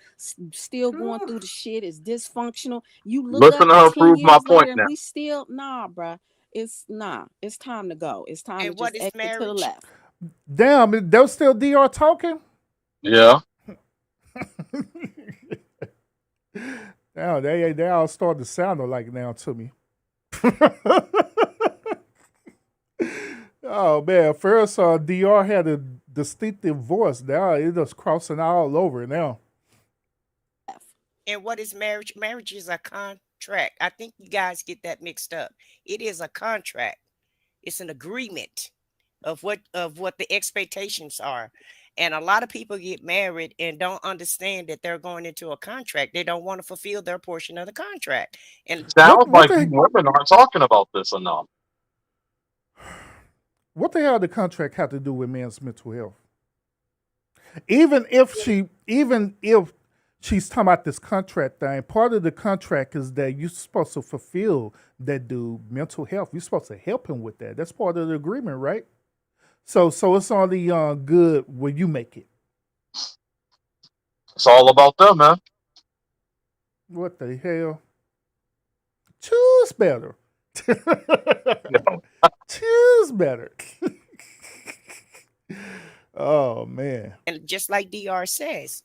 still going through the shit. It's dysfunctional. You look up Listen to her 10 prove my years point later and now. we still, nah, bruh. It's time to go. It's time to And what just is exit to the marriage? left. Damn, they're still DR talking? Yeah. Now they all start to sound alike now to me. Oh man, first DR had a distinctive voice. Now it just crossing all over now. And what is marriage? Marriage is a contract. I think you guys get that mixed up. It is a contract. It's an agreement of what the expectations are. And a lot of people get married and don't understand that they're going into a contract. They don't want to fulfill their portion of the contract. And Sounds What like the you women aren't talking about this enough. what the hell the contract have to do with men's mental health? Even if she's talking about this contract thing, part of the contract is that you're supposed to fulfill that dude mental health. You're supposed to help him with that. That's part of the agreement, right? So it's only good when you make it. It's all about them, man. What the hell? Choose better. Choose better. Oh man. and just like DR says,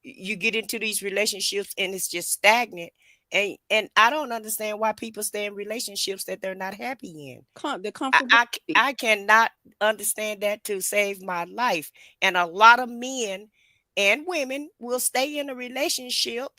you get into these relationships and it's just stagnant. And I don't understand why people stay in relationships that they're not happy in. The I, I, comfortability. I cannot understand that to save my life. And a lot of men and women will stay in a relationship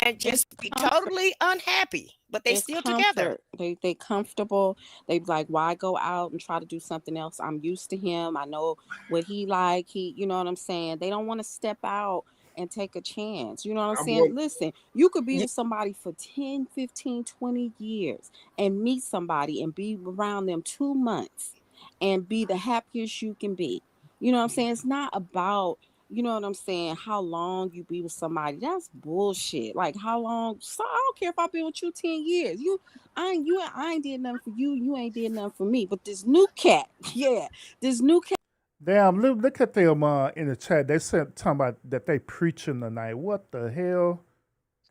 and just be totally unhappy, but they It's still together. comfort. They comfortable. They be like, why go out and try to do something else? I'm used to him. I know what he like. You know what I'm saying? They don't want to step out and take a chance. You know what I'm I'm saying? going. Listen, you could be with somebody for 10, 15, 20 years and meet somebody and be around them 2 months and be the happiest you can be. You know what I'm saying? It's not about, you know what I'm saying, how long you be with somebody. That's bullshit. Like how long? So I don't care if I've been with you 10 years. I ain't did nothing for you. You ain't did nothing for me. But this new cat, yeah, this new cat. Damn, look at them in the chat. They said talking about that they preaching tonight. What the hell?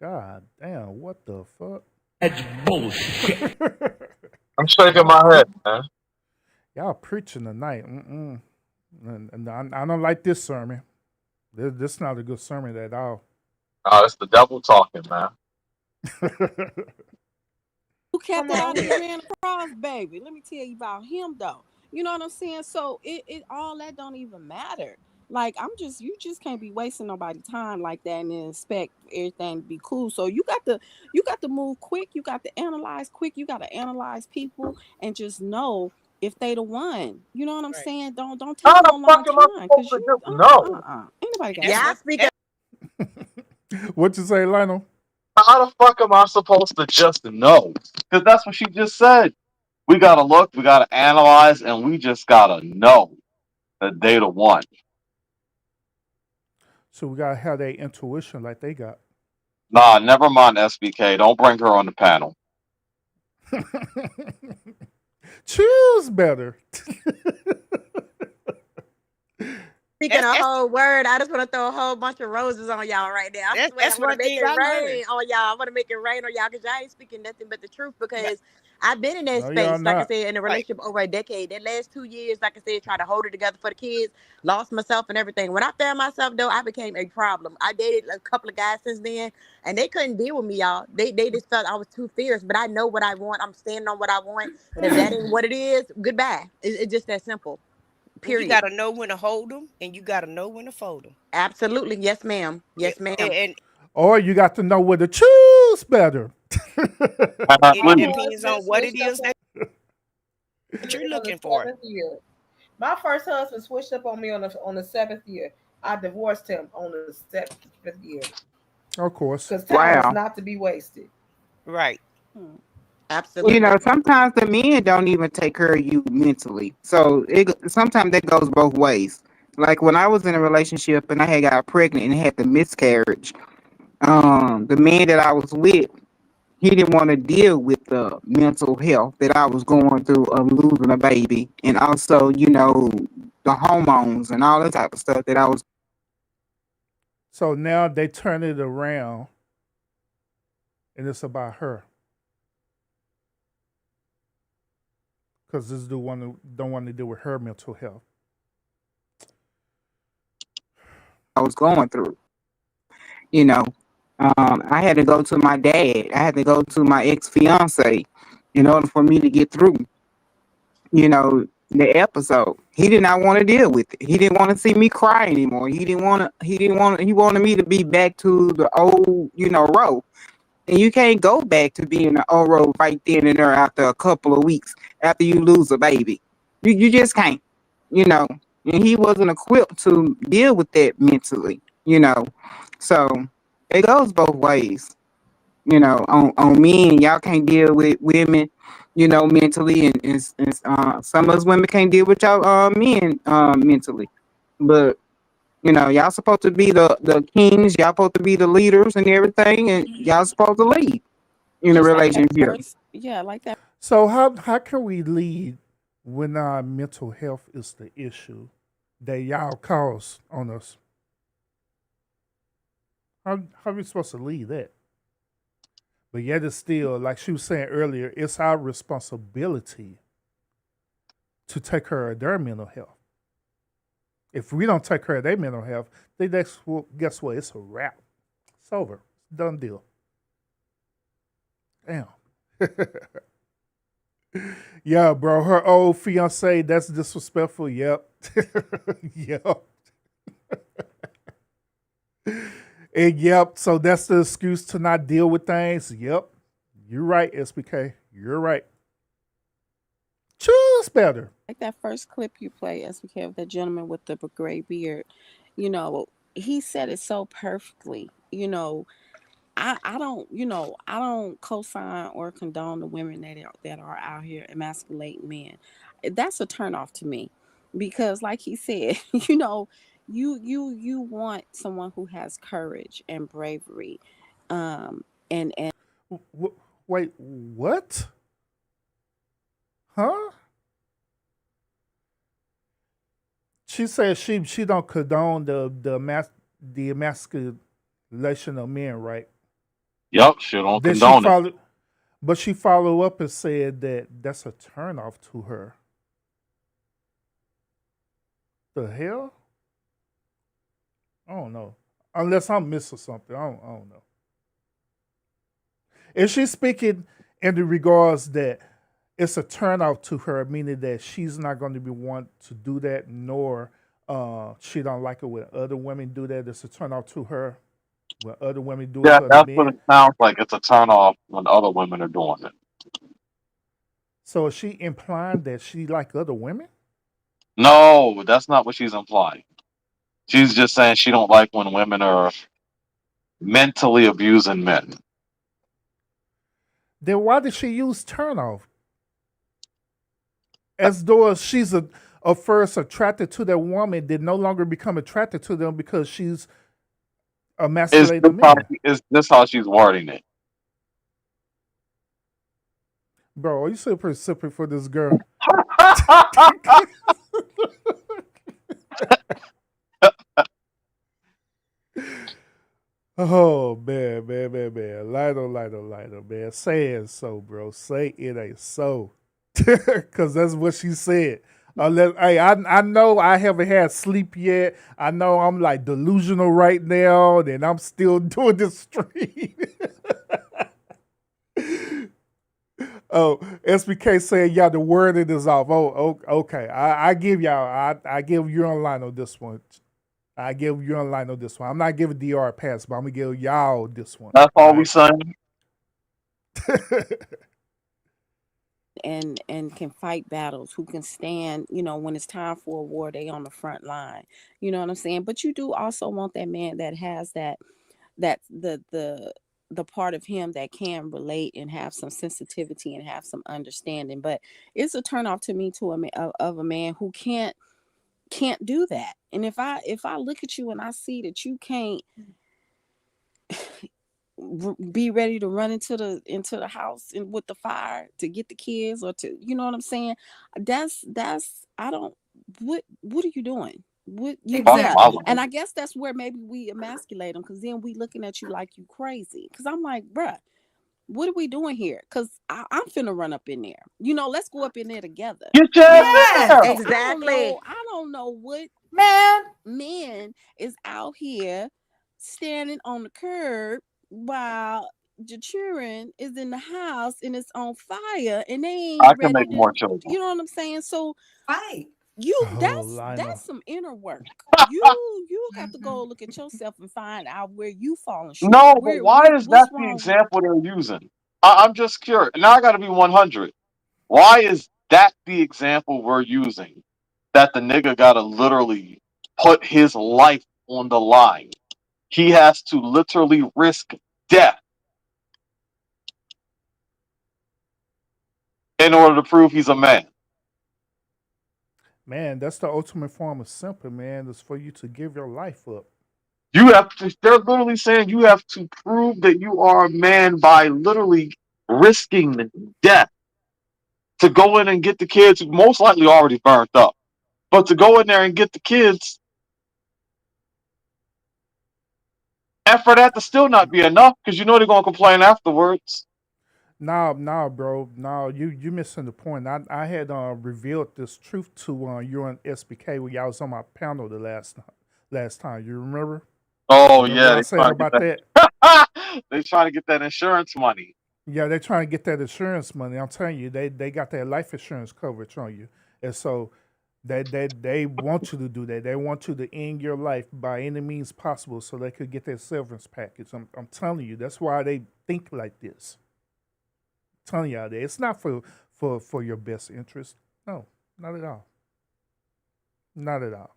God damn, what the fuck? That's bullshit. I'm shaking my head, man. Y'all preaching tonight. And I don't like this sermon. This not a good sermon at all. Oh, it's the devil talking, man. Who kept Come that on. out of the ran across, baby? Let me tell you about him though. You know what I'm saying? So it all that don't even matter. Like you just can't be wasting nobody's time like that and then expect everything to be cool. So you got to move quick. You got to analyze quick. You got to analyze people and just know if they the one. You know what I'm saying? Don't take How the no long fuck am I time supposed because to you just know? ain't nobody got That's time. Yeah, I what speak. What you say, Lionel? How the fuck am I supposed to just know? Because that's what she just said. We gotta look, we gotta analyze, and we just gotta know that they the one. So we gotta have that intuition like they got. Nah, never mind SBK. Don't bring her on the panel. Choose better. Speaking that's a that's whole word, I just want to throw a whole bunch of roses on y'all right now. I swear, that's I'm gonna one make thing it I learned. rain on y'all. I'm gonna make it rain on y'all because y'all ain't speaking nothing but the truth. Because I've been in that No, y'all space, like I not. said, in a Right. relationship over a decade. That last 2 years, like I said, trying to hold it together for the kids, lost myself and everything. When I found myself though, I became a problem. I dated a couple of guys since then, and they couldn't deal with me, y'all. They just felt I was too fierce. But I know what I want. I'm standing on what I want, and if that ain't what it is, goodbye. It's just that simple. And you Period. got to know when to hold them, and you got to know when to fold them. Absolutely. Yes, ma'am. Yes, ma'am. And Or you got to know where to choose better. My it Please. depends husband on what it switched up is that you're me on the looking for. 7th year. My first husband switched up on me on the 7th year. I divorced him on the 7th year Of course. because time is Wow. not to be wasted. Right. You know, Absolutely. sometimes the men don't even take care of you mentally. So sometimes that goes both ways. Like when I was in a relationship and I had got pregnant and had the miscarriage, the man that I was with, he didn't want to deal with the mental health that I was going through of losing a baby, and also, you know, the hormones and all that type of stuff that I was. So now they turn it around and it's about her. Because this dude don't want to deal with her mental health. Going through. You know, I had to go to my dad. I had to go to my ex fiance in order for me to get through. You know, the episode. He did not want to deal with it. He didn't want to see me cry anymore. He didn't want to. He didn't want. He wanted me to be back to the old, you know, row. And you can't go back to being an old row right then and there after a couple of weeks after you lose a baby. You just can't. You know, and he wasn't equipped to deal with that mentally. You know, so it goes both ways. You know, on men, y'all can't deal with women, you know, mentally, and some of us women can't deal with y'all men mentally. But you know, y'all supposed to be the kings, y'all supposed to be the leaders and everything, and y'all supposed to lead in a Just like that relationship. verse. Yeah, like that. So how can we lead when our mental health is the issue that y'all cause on us? How are we supposed to lead that? But yet it's still, like she was saying earlier, it's our responsibility to take care of their mental health. If we don't take care of their mental health, then guess what? It's a wrap. It's over. Done deal. Damn. Yeah, bro. Her old fiance, that's disrespectful. Yep. Yep. And yep, so that's the excuse to not deal with things. Yep. You're right, SBK. You're right. Choose better. Like that first clip you play, SBK, of that gentleman with the gray beard, you know, he said it so perfectly. I don't, I don't co-sign or condone the women that are out here emasculating men. That's a turnoff to me, because, like he said, you want someone who has courage and bravery, and Wait, what? Huh? She said she don't condone the emasculation of men, right? Yep, shit don't Then she condone it. followed, but she followed up and said that that's a turnoff to her. The hell? I don't know. Unless I'm missing something, I don't know. Is she speaking in the regards that it's a turnoff to her, meaning that she's not going to be want to do that, nor she don't like it when other women do that. It's a turnoff to her when other women do it Yeah, to other that's what men. it sounds like. It's a turn off when other women are doing it. So is she implying that she like other women? No, that's not what she's implying. She's just saying she don't like when women are mentally abusing men. Then why did she use turnoff? As though she's a first attracted to that woman, did no longer become attracted to them because she's Is emasculating this the how men. is this how she's wording it? Bro, are you super sipping for this girl? Oh man. Lionel, man. Say it so, bro. Say it ain't so. Cause that's what she said. Hey, I know I haven't had sleep yet. I know I'm like delusional right now, and I'm still doing this stream. Oh, SBK saying, yeah, the wording is off. Okay. I give y'all, I give you online on this one. I give you online on this one. I'm not giving DR a pass, but I'm gonna give y'all this one. That's All all we right. saying. and can fight battles, who can stand, when it's time for a war, they on the front line. You know what I'm saying? But you do also want that man that has that the part of him that can relate and have some sensitivity and have some understanding. But it's a turn off to me to of a man who can't do that. And if I look at you and I see that you can't be ready to run into the house and with the fire to get the kids, or to, you know what I'm saying, that's I don't, what are you doing, what you Fuck yeah. my Exactly. life. And I guess that's where maybe we emasculate them, because then we looking at you like you crazy, because I'm like, bruh, what are we doing here? Because I'm finna run up in there, let's go up in there together, Get your ass in Yes, there. so Exactly. I don't know what man. men is out here standing on the curb while the children is in the house and it's on fire and they ain't I can ready make to, more children. you know what I'm saying? So Fight. Oh, that's Lionel. some inner work. You got to go look at yourself and find out where you falling short. No, but Where why is what's that the wrong with example they're using? I'm just curious. Now I got to be 100. Why is that the example we're using? That the nigga got to literally put his life on the line. He has to literally risk death in order to prove he's a man. Man, that's the ultimate form of simple, man. Is for you to give your life up. You have to, they're literally saying you have to prove that you are a man by literally risking death to go in and get the kids who most likely already burnt up. But to go in there and get the kids, and for that to still not be enough, because you know they're going to complain afterwards. No, bro. No, you missing the point. I had revealed this truth to you and SBK when y'all was on my panel the last time. You remember? Oh Remember what yeah, I they said trying to get about that? that. They trying to get that insurance money. Yeah, they're trying to get that insurance money. I'm telling you, they got that life insurance coverage on you, and so they want you to do that. They want you to end your life by any means possible, so they could get that severance package. I'm telling you, that's why they think like this. I'm telling you out there, it's not for your best interest. No, not at all. Not at all.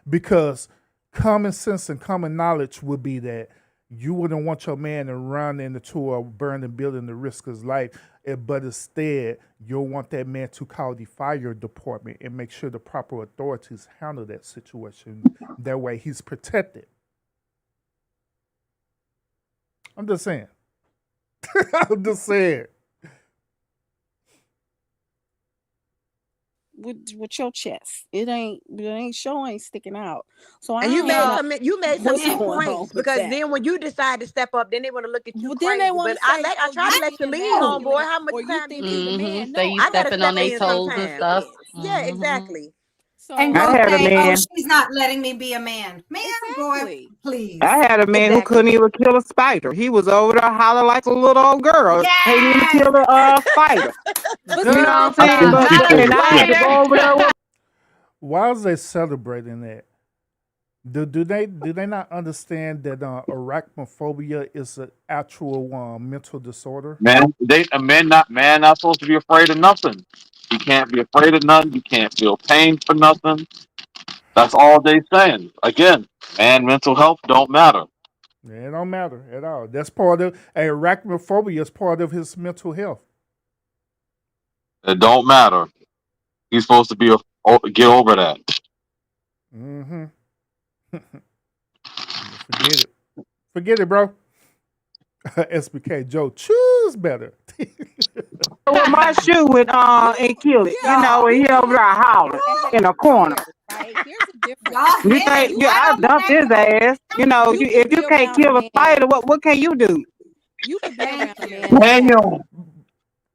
Because common sense and common knowledge would be that you wouldn't want your man to run into a burning building to risk his life, but instead you'll want that man to call the fire department and make sure the proper authorities handle that situation. That way he's protected. I'm just saying. I'm just saying. With your chest. Show ain't sticking out. So I And you don't made know some what's good going on points with because that. then when you decide to step up, then they want to look at you Well, then they crazy. want But to say, I "Oh, try to you let you being lead, homeboy. masculine, How much or you time do you think you need? the man." Say No, you I I gotta gotta stepping on step let their in you know toes what and it sometime. stuff. is. Yeah, Hmm. exactly. And I So don't had a say, "Oh, man. she's not letting me be a man." Man, boy, exactly. please. I had a man who couldn't Exactly. even kill a spider. He was over there hollering like a little old girl. Can't even Yes. kill a spider. But You know see, what I'm this I is saying? think the But people Not a and I had to respect. go over there spider. with. Why is they celebrating that? Do they not understand that arachnophobia is an actual mental disorder? A man not supposed to be afraid of nothing. He can't be afraid of nothing. You can't feel pain for nothing. That's all they saying. Again, man, mental health don't matter. It don't matter at all. That's part of arachnophobia is part of his mental health. It don't matter. He's supposed to be get over that. Mm-hmm. Forget it. Forget it, bro. SBK Joe, choose better. With my shoe and kill it. You yeah, know, and you he can over hit there hollering and have in a it corner. here, right? Here's the difference. Y'all You hit think it. You I I don't dumped his blame you. ass? You know, you can if you be can't around a kill a spider, man. what can you do? You could be around Thank a you. man that has Damn.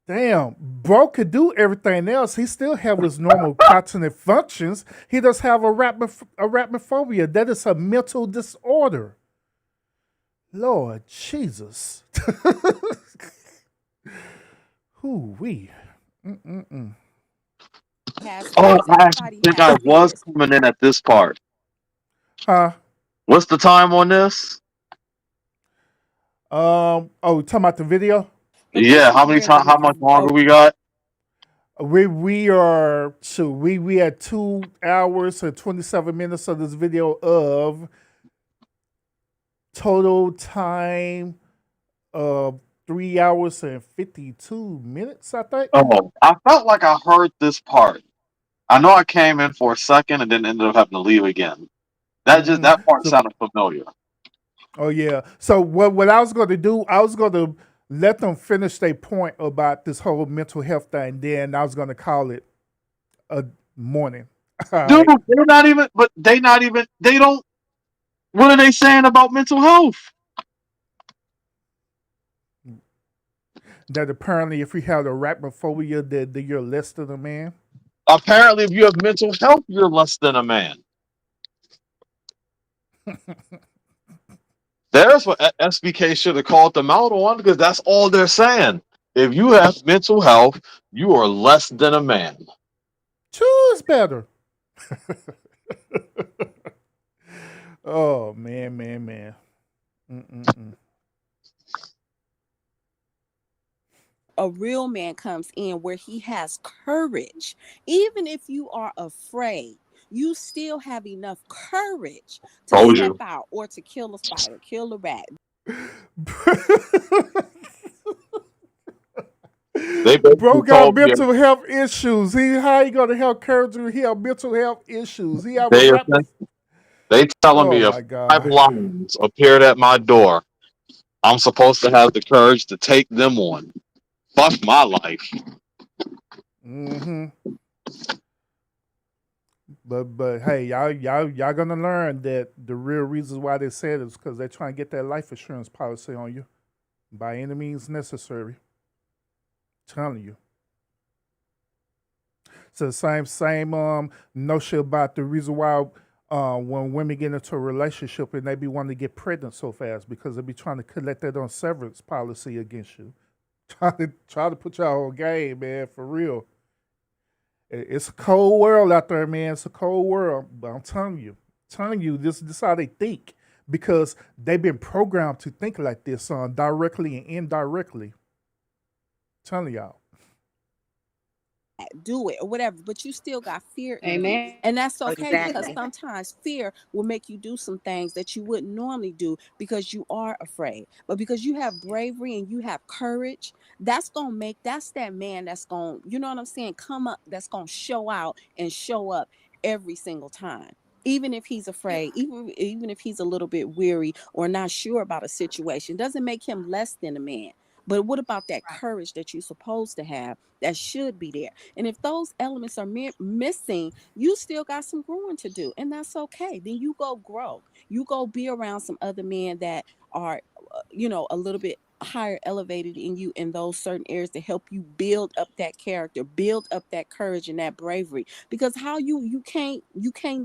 Damn, bro could do everything else. He still have his normal cognitive functions. He does have arachnophobia. That is a mental disorder. Lord Jesus. Who we? has Oh, fears. I actually Everybody think has I was fears. coming in at this part. Huh? What's the time on this? Oh, talking about the video? But this Yeah, is how many time? really How much longer we got? We are so we had 2 hours and 27 minutes of this video of total time of 3 hours and 52 minutes, I think. Oh, I felt like I heard this part. I know I came in for a second and then ended up having to leave again. That part So sounded familiar. oh yeah. So what I was going to do, I was going to let them finish their point about this whole mental health thing. Then I was going to call it a morning. All Dude, right. they're not even. But they not even. They don't. What are they saying about mental health? That apparently, if you have arachnophobia, that you're less than a man. Apparently, if you have mental health, you're less than a man. There's what SBK should have called them out on because that's all they're saying. If you have mental health, you are less than a man. Choose better. Oh man. Mm-mm-mm. A real man comes in where he has courage. Even if you are afraid, you still have enough courage to Told step you. out or to kill a spider, kill a rat. They Bro basically got told me mental health issues. How you gonna have courage when he have mental health issues? He have a they rap. they telling Oh me if my 5 god. lions appeared at my door, I'm supposed to have the courage to take them on. Fuck my life. Mm-hmm. But hey, y'all gonna learn that the real reasons why they said it is because they're trying to get that life insurance policy on you by any means necessary. Telling you. So the same notion about the reason why when women get into a relationship and they be wanting to get pregnant so fast because they be trying to collect that on severance policy against you. Try to put y'all on game, man, for real. It's a cold world out there, man. It's a cold world. But I'm telling you, this is how they think because they've been programmed to think like this directly and indirectly. Telling y'all. Do it or whatever, but you still got fear in you. Amen. And that's okay because Exactly. sometimes fear will make you do some things that you wouldn't normally do because you are afraid. But because you have bravery and you have courage, that's that man that's gonna, you know what I'm saying, come up, that's gonna show out and show up every single time. Even if he's afraid, even if he's a little bit weary or not sure about a situation, doesn't make him less than a man. But what about that courage that you're supposed to have that should be there? And if those elements are missing, you still got some growing to do, and that's okay. Then you go grow. You go be around some other men that are, a little bit higher elevated in you in those certain areas to help you build up that character, build up that courage and that bravery. Because how you can't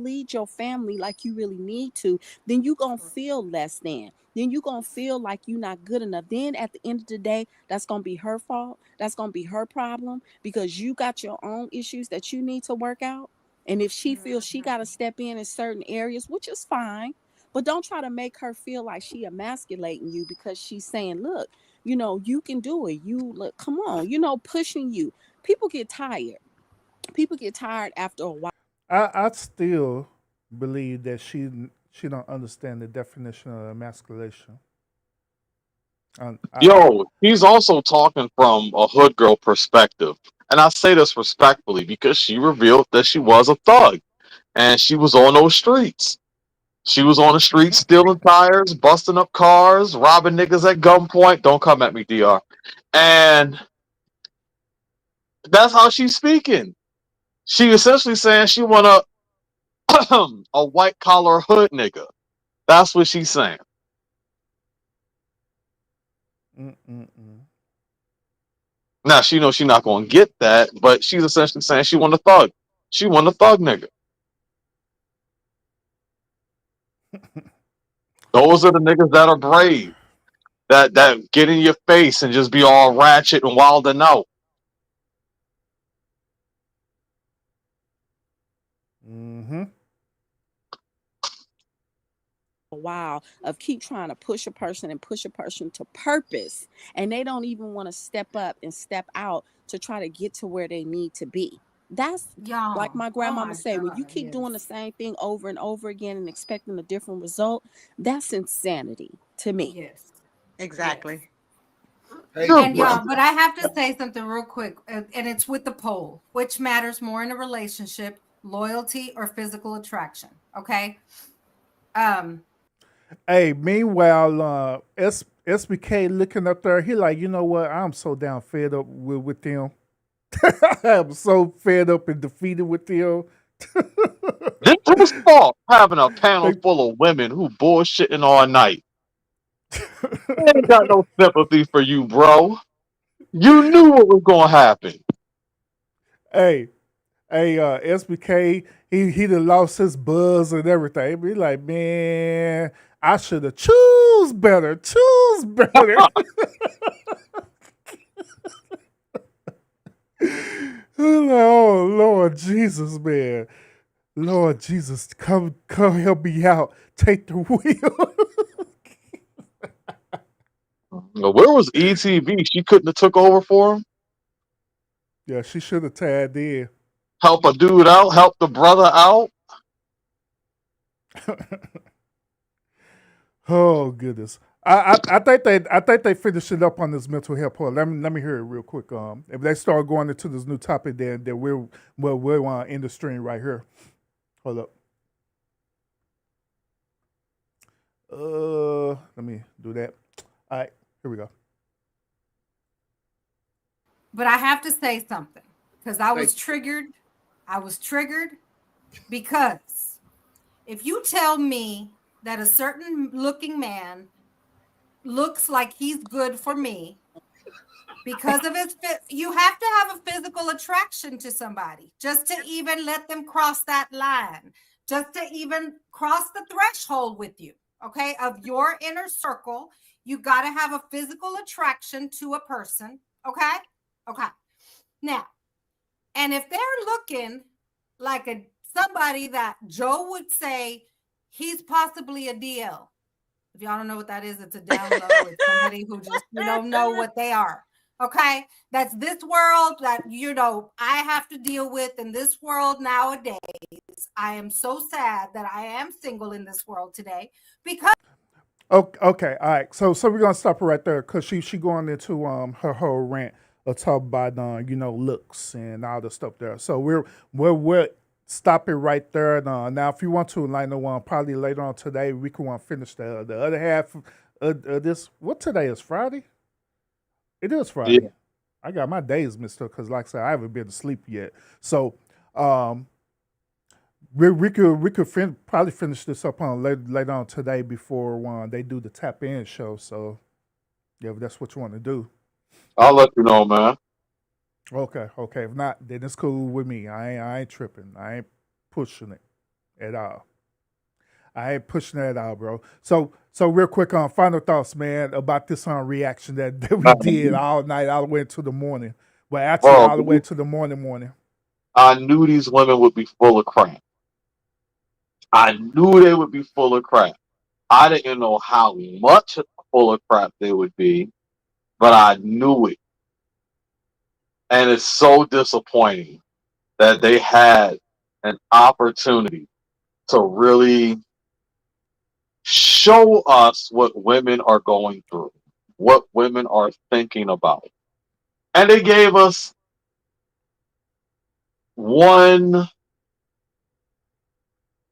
lead your family like you really need to, then you gonna feel less than. Then you gonna feel like you're not good enough. Then at the end of the day, that's gonna be her fault. That's gonna be her problem because you got your own issues that you need to work out. And if she feels she got to step in certain areas, which is fine, but don't try to make her feel like she emasculating you because she's saying, look, you can do it. You look, come on, pushing you. People get tired. People get tired after a while. I still believe that she don't understand the definition of emasculation. I Yo, he's also talking from a hood girl perspective. And I say this respectfully because she revealed that she was a thug and she was on those streets. She was on the streets stealing tires, busting up cars, robbing niggas at gunpoint. Don't come at me, DR. And that's how she's speaking. She essentially saying she want a white collar hood nigga. That's what she's saying. Mm-mm-mm. Now she knows she's not gonna get that, but she's essentially saying she want a thug. She want a thug nigga. Those are the niggas that are brave. That get in your face and just be all ratchet and wild and out. Mm-hmm. A while of keep trying to push a person and push a person to purpose, and they don't even want to step up and step out to try to get to where they need to be. That's like Y'all. my Oh grandmama my say, when you God. keep doing the Yes. same thing over and over again and expecting a different result, that's insanity to me. Yes. Exactly. Yes. Hey, Good And gracious. y'all, but I have to say something real quick, and it's with the poll. Which matters more in a relationship, loyalty or physical attraction? Okay. Um, Hey, meanwhile, SBK looking up there, he like, you know what? I'm so down fed up with them. I'm so fed up and defeated with them. This whose fault having a panel They, full of women who bullshitting all night. I ain't got no sympathy for you, bro. You knew what was gonna happen. hey, SBK, he done lost his buzz and everything. Be like, man, I should have choose better. Oh Lord Jesus, man. Lord Jesus, come help me out. Take the wheel. Now, where was ETV? She couldn't have took over for him. Yeah, she should have tagged in. Help a dude out. Help the brother out. Oh goodness. I think they finished it up on this mental health part. Let me hear it real quick. If they start going into this new topic, then we're in the stream right here. Hold up. Let me do that. All right, here we go. but I have to say something because I thank was triggered. I was triggered because if you tell me that a certain looking man looks like he's good for me, because of his you have to have a physical attraction to somebody just to even let them cross that line, just to even cross the threshold with you, okay, of your inner circle. You got to have a physical attraction to a person, okay? Okay. Now, and if they're looking like somebody that Joe would say he's possibly a DL. If y'all don't know what that is, it's a down low. It's somebody who just, know what they are. Okay. That's this world that, I have to deal with in this world nowadays. I am so sad that I am single in this world today because. Okay, all right. So we're gonna stop her right there because she going into her whole rant of talk about looks and all the stuff there. So we're stop it right there. Now, if you want to, like probably later on today, we can finish the other half of this. What today is Friday? It is Friday. Yeah. I got my days mixed up because, like I said, I haven't been to sleep yet. So we could probably finish this up on later on today before they do the tap in show. So yeah, if that's what you want to do. I'll let you know, man. Okay. If not, then it's cool with me. I ain't tripping. I ain't pushing it at all. I ain't pushing it at all, bro. So real quick on final thoughts, man, about this reaction that we did all night, all the way to the morning. Well, actually, Bro, all the way to the morning. I knew these women would be full of crap. I knew they would be full of crap. I didn't know how much full of crap they would be, but I knew it. And it's so disappointing that they had an opportunity to really show us what women are going through, what women are thinking about. And they gave us one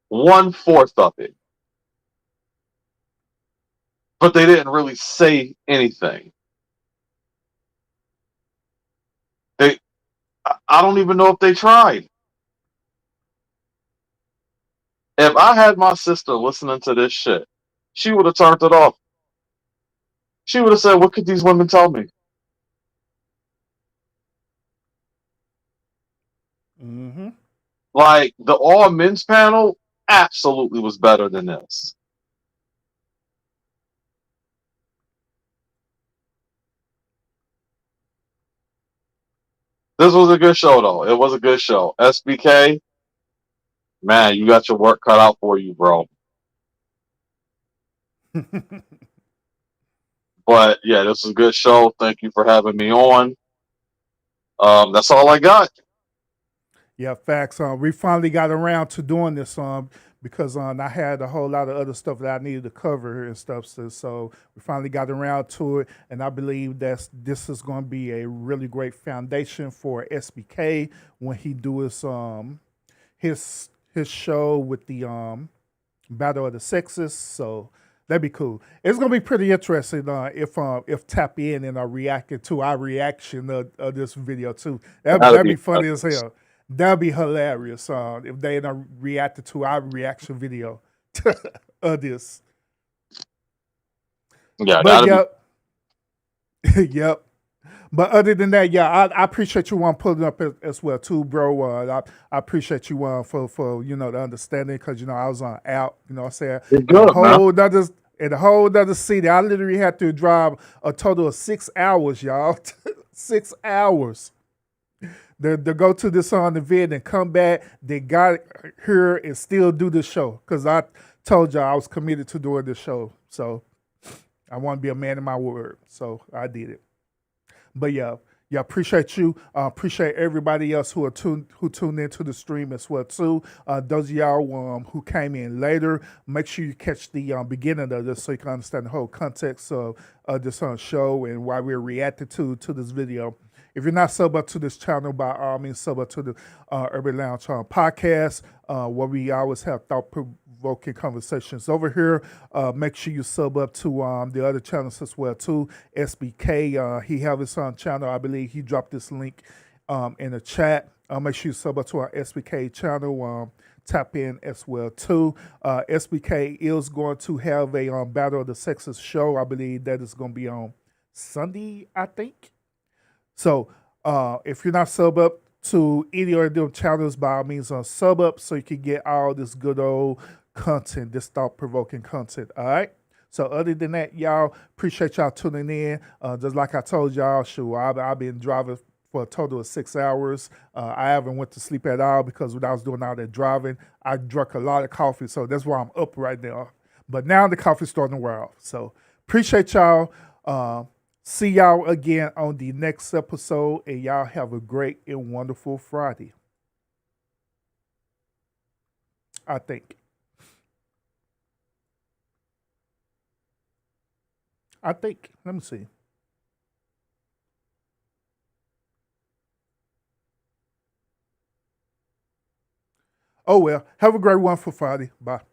fourth of it. But they didn't really say anything. I don't even know if they tried. If I had my sister listening to this shit, she would have turned it off. She would have said, "What could these women tell me?" Mm-hmm. Like the all men's panel absolutely was better than this. This was a good show, though. It was a good show. SBK, man, you got your work cut out for you, bro. But yeah, this was a good show. Thank you for having me on. That's all I got. Yeah, facts. We finally got around to doing this because I had a whole lot of other stuff that I needed to cover and stuff. So we finally got around to it, and I believe this is going to be a really great foundation for SBK when he do his show with the Battle of the Sexes. So that'd be cool. It's gonna be pretty interesting if Tap In and are reacting to our reaction of this video too. That'd be funny as hell. That'd be hilarious if they reacted to our reaction video of this. Yeah, but yep. Yep. But other than that, yeah, I appreciate you pulling up as well too, bro. I appreciate you for the understanding because I was out, what I'm saying, in a whole other city. I literally had to drive a total of 6 hours, y'all. 6 hours. To go to this event and come back, they got here and still do the show because I told y'all I was committed to doing this show. So I want to be a man of my word. So I did it. But yeah, appreciate you. Appreciate everybody else who tuned into the stream as well too. Those of y'all who came in later, make sure you catch the beginning of this so you can understand the whole context of this show and why we're reacting to this video. If you're not sub up to this channel, by all means, sub up to the Urban Lounge podcast, where we always have thought-provoking conversations over here. Make sure you sub up to the other channels as well, too. SBK, he have his own channel. I believe he dropped this link in the chat. Make sure you sub up to our SBK channel. Tap in as well, too. SBK is going to have a Battle of the Sexes show. I believe that is going to be on Sunday, I think. So if you're not sub up to any of them channels, by all means, sub up so you can get all this good old content, this thought provoking content. All right. So other than that, y'all, appreciate y'all tuning in. Just like I told y'all, sure, I've been driving for a total of 6 hours. I haven't went to sleep at all because when I was doing all that driving, I drank a lot of coffee. So that's why I'm up right now. But now the coffee's starting to wear off. So appreciate y'all. See y'all again on the next episode, and y'all have a great and wonderful Friday. I think. Let me see. Oh well. Have a great one for Friday. Bye.